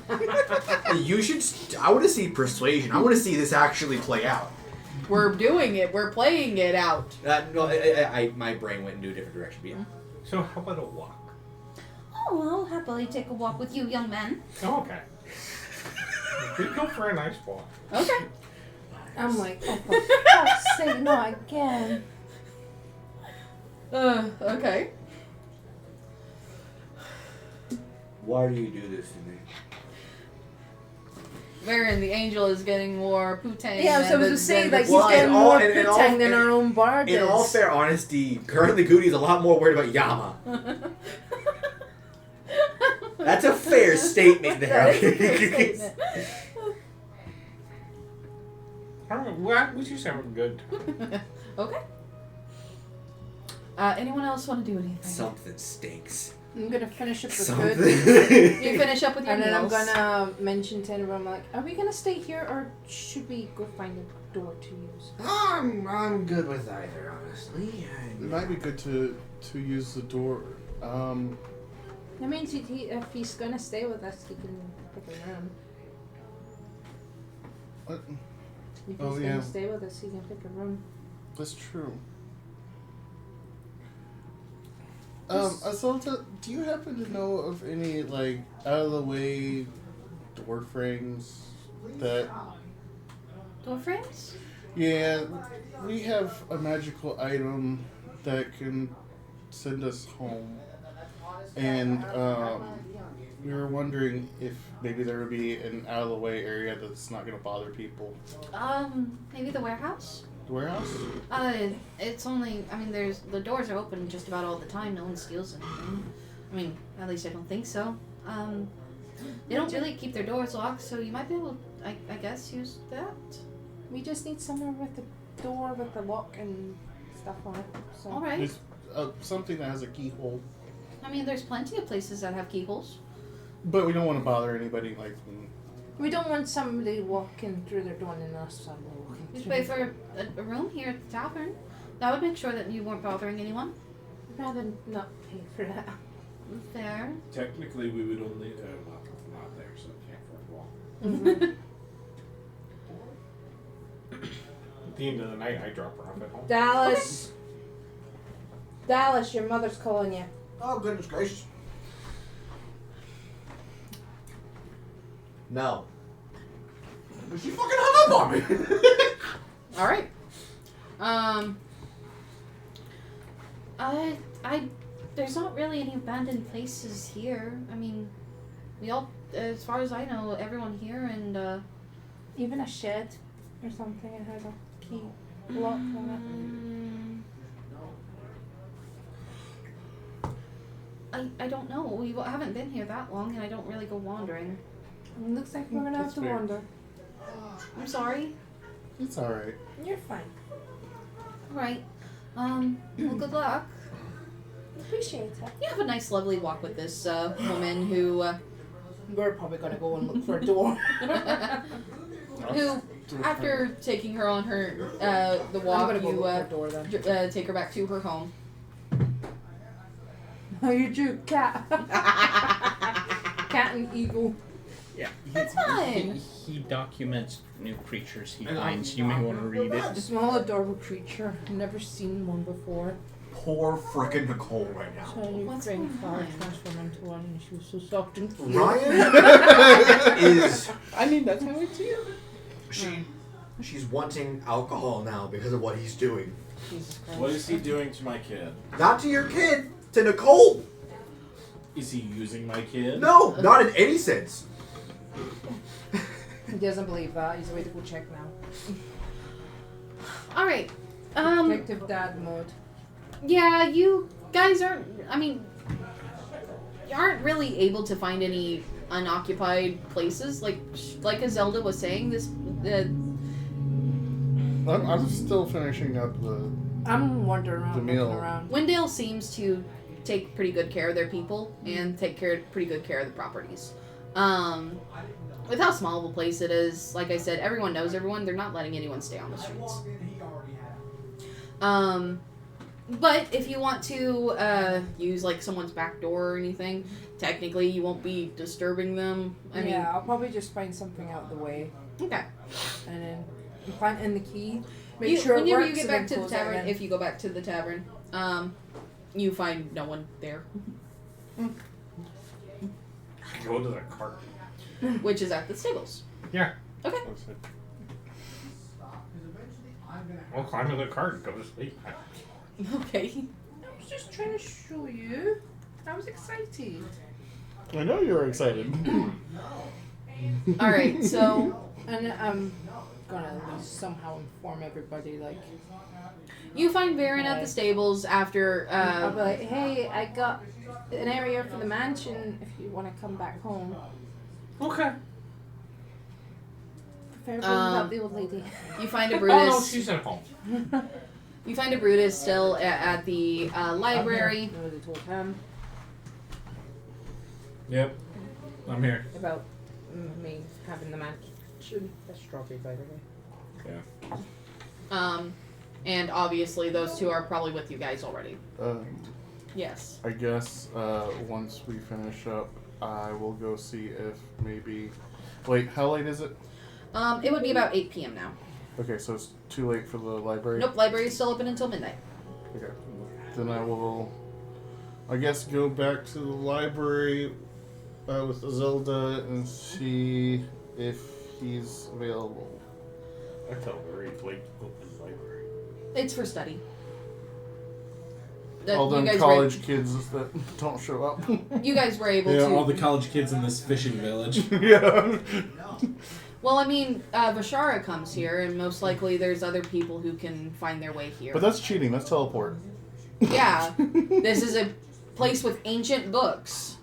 You should. I want to see persuasion. I want to see this actually play out. We're doing it. We're playing it out. No, my brain went into a different direction. But yeah. So how about a walk? Oh, I'll happily take a walk with you, young man. Oh, okay. We go for a nice walk. Okay. I'm like, oh, for fuck's sake, not again. Okay. Why do you do this to me? Baron, the angel, is getting more putang. Yeah, so I was than to say, the like, he's Well, getting in all- more in all- putang than in- our own bard In all is. fair honesty, currently Goody's a lot more worried about Yama. That's a fair statement there. That is a fair statement. I don't know. We just have good. Okay. Anyone else want to do anything? Something stinks. I'm gonna finish up with Something. food. You finish up with your And then I'm meals. gonna mention to everyone, like, are we gonna stay here or should we go find a door to use? I'm good with either, honestly. It might be good to use the door. That means if he's gonna stay with us, he can pick a room. What? If he's Oh, yeah. gonna stay with us, he can pick a room. That's true. Asalta, do you happen to know of any, like, out of the way door frames that... Door frames? Yeah, we have a magical item that can send us home. And, we were wondering if maybe there would be an out of the way area that's not going to bother people. Maybe the warehouse? The warehouse? It's only, I mean, the doors are open just about all the time. No one steals anything. I mean, at least I don't think so. They don't really keep their doors locked, so you might be able to, I guess, use that. We just need somewhere with the door with the lock and stuff on it. So. Alright. There's something that has a keyhole. I mean, there's plenty of places that have keyholes. But we don't want to bother anybody, like... We don't want somebody walking through their door and us suddenly walking Just through. pay for a room here at the tavern. That would make sure that you weren't bothering anyone. I'd rather not pay for that. Fair. Technically, we would only. Well, not there, so I can't afford to walk. At the end of the night, I drop her off at home. Dallas. Dallas, your mother's calling you. Oh, goodness gracious. No. She fucking hung up on me. All right. There's not really any abandoned places here. I mean, we all, as far as I know, everyone here and, Even a shed or something that has a key lock on I don't know. We haven't been here that long, and I don't really go wandering. it. Looks like we're gonna have to fair. wander. I'm sorry. It's alright. You're fine. All right. Well, good luck. Appreciate it. You have a nice, lovely walk with this woman who, We're probably gonna go and look for a door. who, after taking her on her the I'm walk, gonna go you look for a door then. take her back to her home. Oh, you drew cat. Cat and eagle. Yeah. That's fine. He documents new creatures he finds. You may want to read it. Small adorable creature. I've never seen one before. Poor frickin' Nicole right now. So you What's bring going flower on? transform into one and she was so soft and cute. Ryan is I mean, that's how it's here. she's wanting alcohol now because of what he's doing. Jesus Christ. What is he doing to my kid? Not to your kid, to Nicole. Is he using my kid? No, not in any sense. He doesn't believe that. He's ready to go check now. All right. Detective dad mode. Yeah, you guys aren't. I mean, you aren't really able to find any unoccupied places. Like Zelda was saying, I'm still finishing up the... I'm wandering The around, meal. looking around. Wendale seems to take pretty good care of their people and take pretty good care of the properties. With how small of a place it is, like I said, everyone knows everyone. They're not letting anyone stay on the streets. But if you want to use like someone's back door or anything, technically you won't be disturbing them. I mean, I'll probably just find something out of the way. Okay. And then find the key. Make You, sure it whenever works. you get and back then to the close it tavern, again. if you go back to the tavern, you find no one there, Go to the cart. which is at the stables. Yeah. Okay. We'll climb in the cart and go to sleep. Okay. I was just trying to show you. I was excited. I know you were excited. All right, so And I'm gonna at least somehow inform everybody, like, you find Varen at the stables after. I'll be like, hey, I got an area for the mansion if you want to come back home. Okay. Preferably without the old lady. You find a Oh Brutus. no, she's at home. You find a Brutus still at the library. You know, they told him Yep. I'm here. about me having the mansion. That's strawberry, by the way. Yeah. And obviously those two are probably with you guys already. Yes. I guess once we finish up, I will go see if maybe. Wait, how late is it? It would be about 8 p.m. now. Okay, so it's too late for the library? Nope, library is still open until midnight. Okay. Then I will, I guess, go back to the library with Zelda and see if he's available. I tell very late to open the library. It's for study. All You them guys college kids that don't show up. You guys were able Yeah, to. all the college kids in this fishing village. Yeah. Well, I mean, Vashara comes here, and most likely there's other people who can find their way here. But that's cheating. That's teleport. Yeah. This is a place with ancient books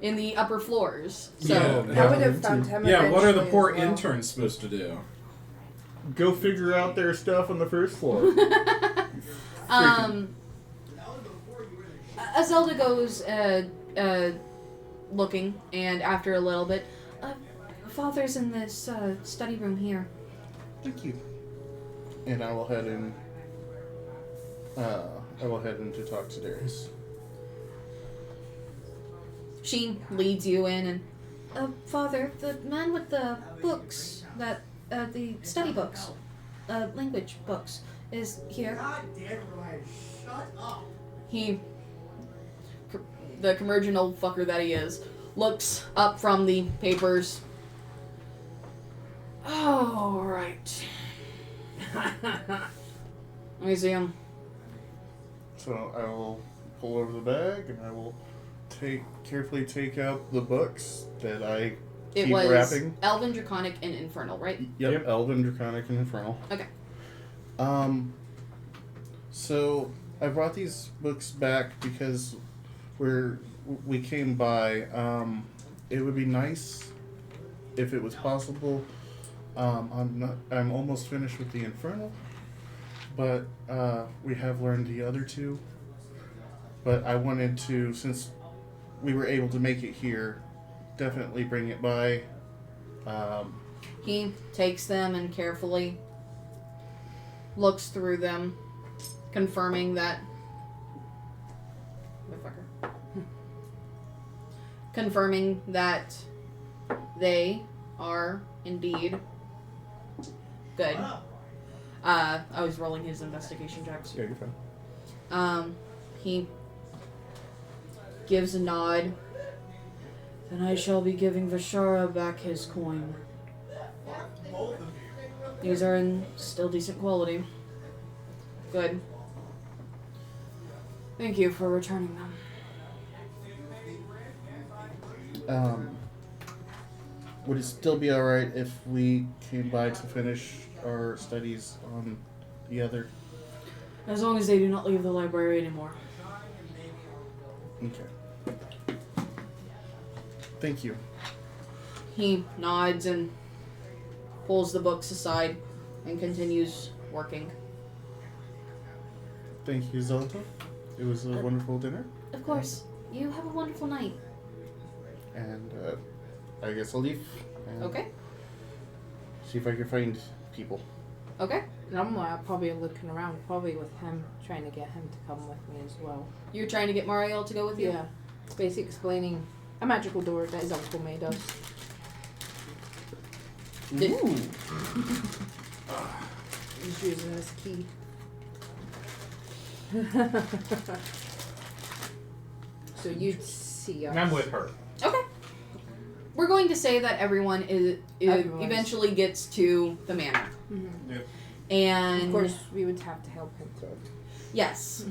in the upper floors. So Yeah, I would have found him. yeah, what are the eventually poor as well. interns supposed to do? Go figure out their stuff on the first floor. Zelda goes looking, and after a little bit, Father's in this study room here. Thank you. And I will head in. I will head in to talk to Darius. She leads you in, and Father, the man with the books, that the study books, language books, is here. God damn it, Ryan, shut up. He, the curmudgeon old fucker that he is, looks up from the papers. Oh, right. Let me see him. So I will pull over the bag and I will carefully take out the books that I It keep was wrapping. Elven, Draconic, and Infernal, right? Yep, Elven, Draconic, and Infernal. Okay. So I brought these books back because we came by. It would be nice if it was possible. I'm almost finished with the Infernal, but we have learned the other two. But I wanted to, since we were able to make it here, definitely bring it by. He takes them and carefully looks through them, confirming that. Motherfucker. Confirming that they are indeed good. I was rolling his investigation checks. Yeah, you're fine. He gives a nod. Then I shall be giving Vashara back his coin. These are in still decent quality. Good. Thank you for returning them. Would it still be alright if we came by to finish our studies on the other? As long as they do not leave the library anymore. Okay. Thank you. He nods and pulls the books aside and continues working. Thank you, Zelda. It was a wonderful dinner. Of course. You have a wonderful night. And I guess I'll leave. And Okay. See if I can find people. Okay. And I'm probably looking around, probably with him, trying to get him to come with me as well. You're trying to get Mariel to go with you? Yeah. Basically explaining a magical door that his uncle made us. Ooh. He's using this key. So you'd see us. And I'm with her. Okay. We're going to say that everyone Everyone's- eventually gets to the manor. Mm-hmm. Yep. And of course, we would have to help him through. yes.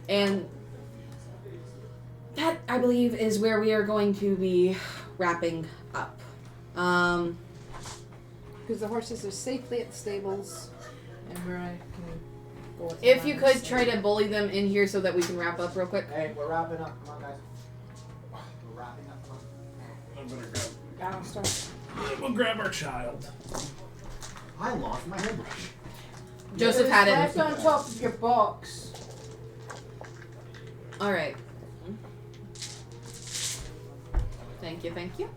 And that, I believe, is where we are going to be wrapping up. Because the horses are safely at the stables, and where I can go. With If the you lambs. could try to bully them in here so that we can wrap up real quick. Hey, we're wrapping up. Come on, guys. We're wrapping up. Come on. I'm gonna grab. I'll start. We'll grab our child. I lost my hairbrush. Joseph It was had left it. on top of your box. All right. Thank you. Thank you.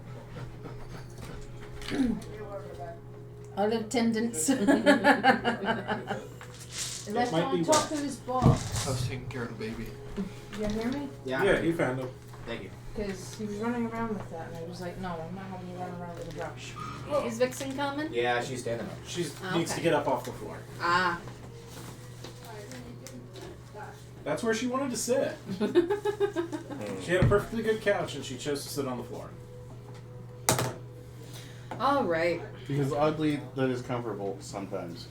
Our attendants. It left might on be top of his box. I was taking care of the baby. You hear me? Yeah, you found him. Thank you. Because he was running around with that, and I was like, no, I'm not having you run around with a brush. Is Vixen coming? Yeah, she's standing up. She Okay. needs to get up off the floor. Ah. That's where she wanted to sit. She had a perfectly good couch, and she chose to sit on the floor. All right. Because oddly, that is comfortable sometimes.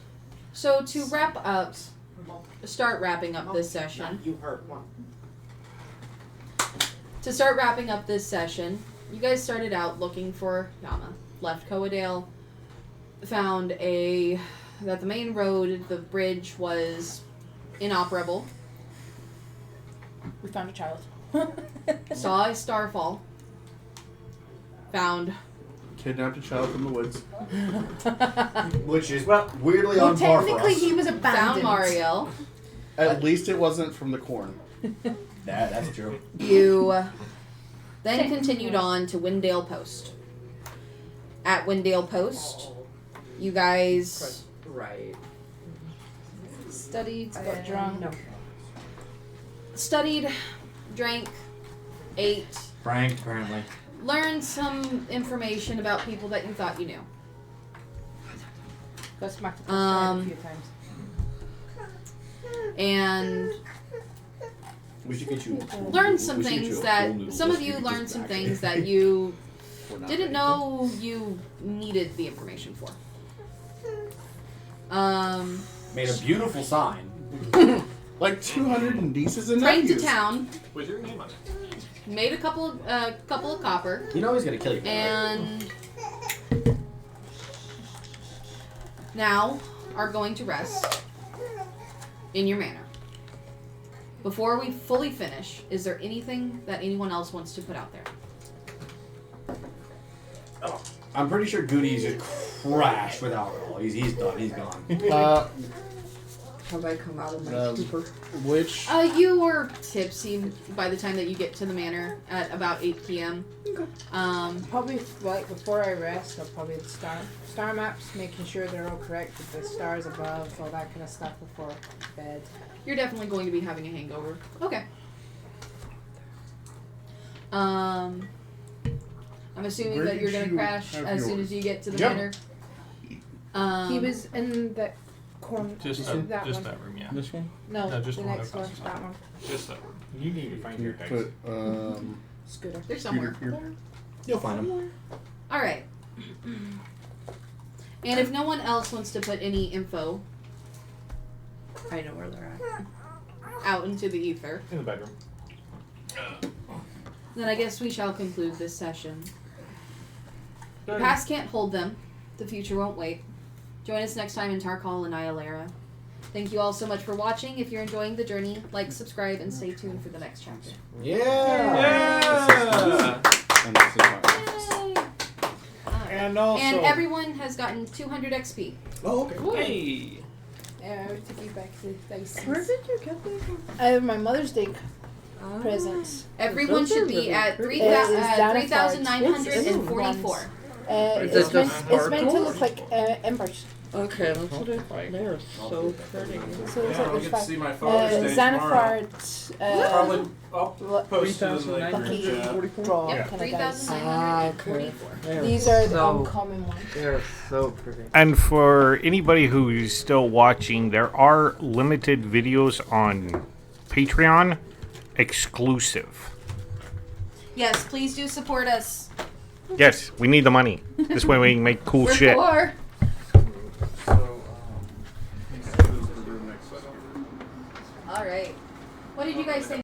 So to wrap up, start wrapping up this session. You hurt one. To start wrapping up this session, you guys started out looking for Yama. Left Coadale, found that the main road, the bridge was inoperable. We found a child. Saw a starfall. Found. Kidnapped a child from the woods. Which is weirdly on par for Technically, us. he was abandoned. Found Mario. At least it wasn't from the corn. That's true. You then continued on to Windale Post. At Windale Post, you guys Right. Studied, got drunk. studied, drank, ate, Frank, apparently. learned some information about people that you thought you knew. Got smacked across the head a few times. And We should get you. learned some we should get things you a that whole noodle some of just you to get learned this some back. things that you We're not didn't ready. know you needed the information for. Made a beautiful sign. Like 200 nieces and Trained to nephews. town, With your name on it. made a couple of copper, You know he's gonna kill you. and now are going to rest in your manor. Before we fully finish, is there anything that anyone else wants to put out there? I'm pretty sure Goody's just crashed with alcohol. He's done. He's gone. Have I come out of my stupor? Which? You were tipsy by the time that you get to the manor at about 8 p.m. Probably like before I rest, I'll probably star maps, making sure they're all correct with the stars above, all that kind of stuff before bed. You're definitely going to be having a hangover. Okay. I'm assuming Where that did you're going to you crash have as soon yours? as you get to the Yep. manor. He was in the corner. Just that that one. room, yeah. This one? No, No, just the the one next one. across the That one. Just that room. You need to find your dice. Put Scooter. They're somewhere. here. You'll find him. All right. And if no one else wants to put any info I know where they're at. out into the ether, In the bedroom. then I guess we shall conclude this session. The past can't hold them. The future won't wait. Join us next time in Tarkal and Ialera. Thank you all so much for watching. If you're enjoying the journey, like, subscribe, and stay tuned for the next chapter. Yeah! And this is my office. And also. And everyone has gotten 200 XP. Oh, okay. Hey! Yeah, I took you back to the dice. Where did you get these from? My Mother's Day presents. Everyone Those are should be really at pretty. 3,944. Is It's it meant just to sparkle? look like embers. Okay, let's look. They're so pretty. So it's Yeah, like I'll there's get to five. see my Father's Day tomorrow. Xanathard, Probably I'll Lu- post it in the Lucky group chat. draw Yep, kind of dice. 3,944. These are the so- uncommon ones. They're so pretty. And for anybody who's still watching, there are limited videos on Patreon exclusive. Yes, please do support us. Yes, we need the money. This way we can make cool We're shit. poor. All right. What did you guys think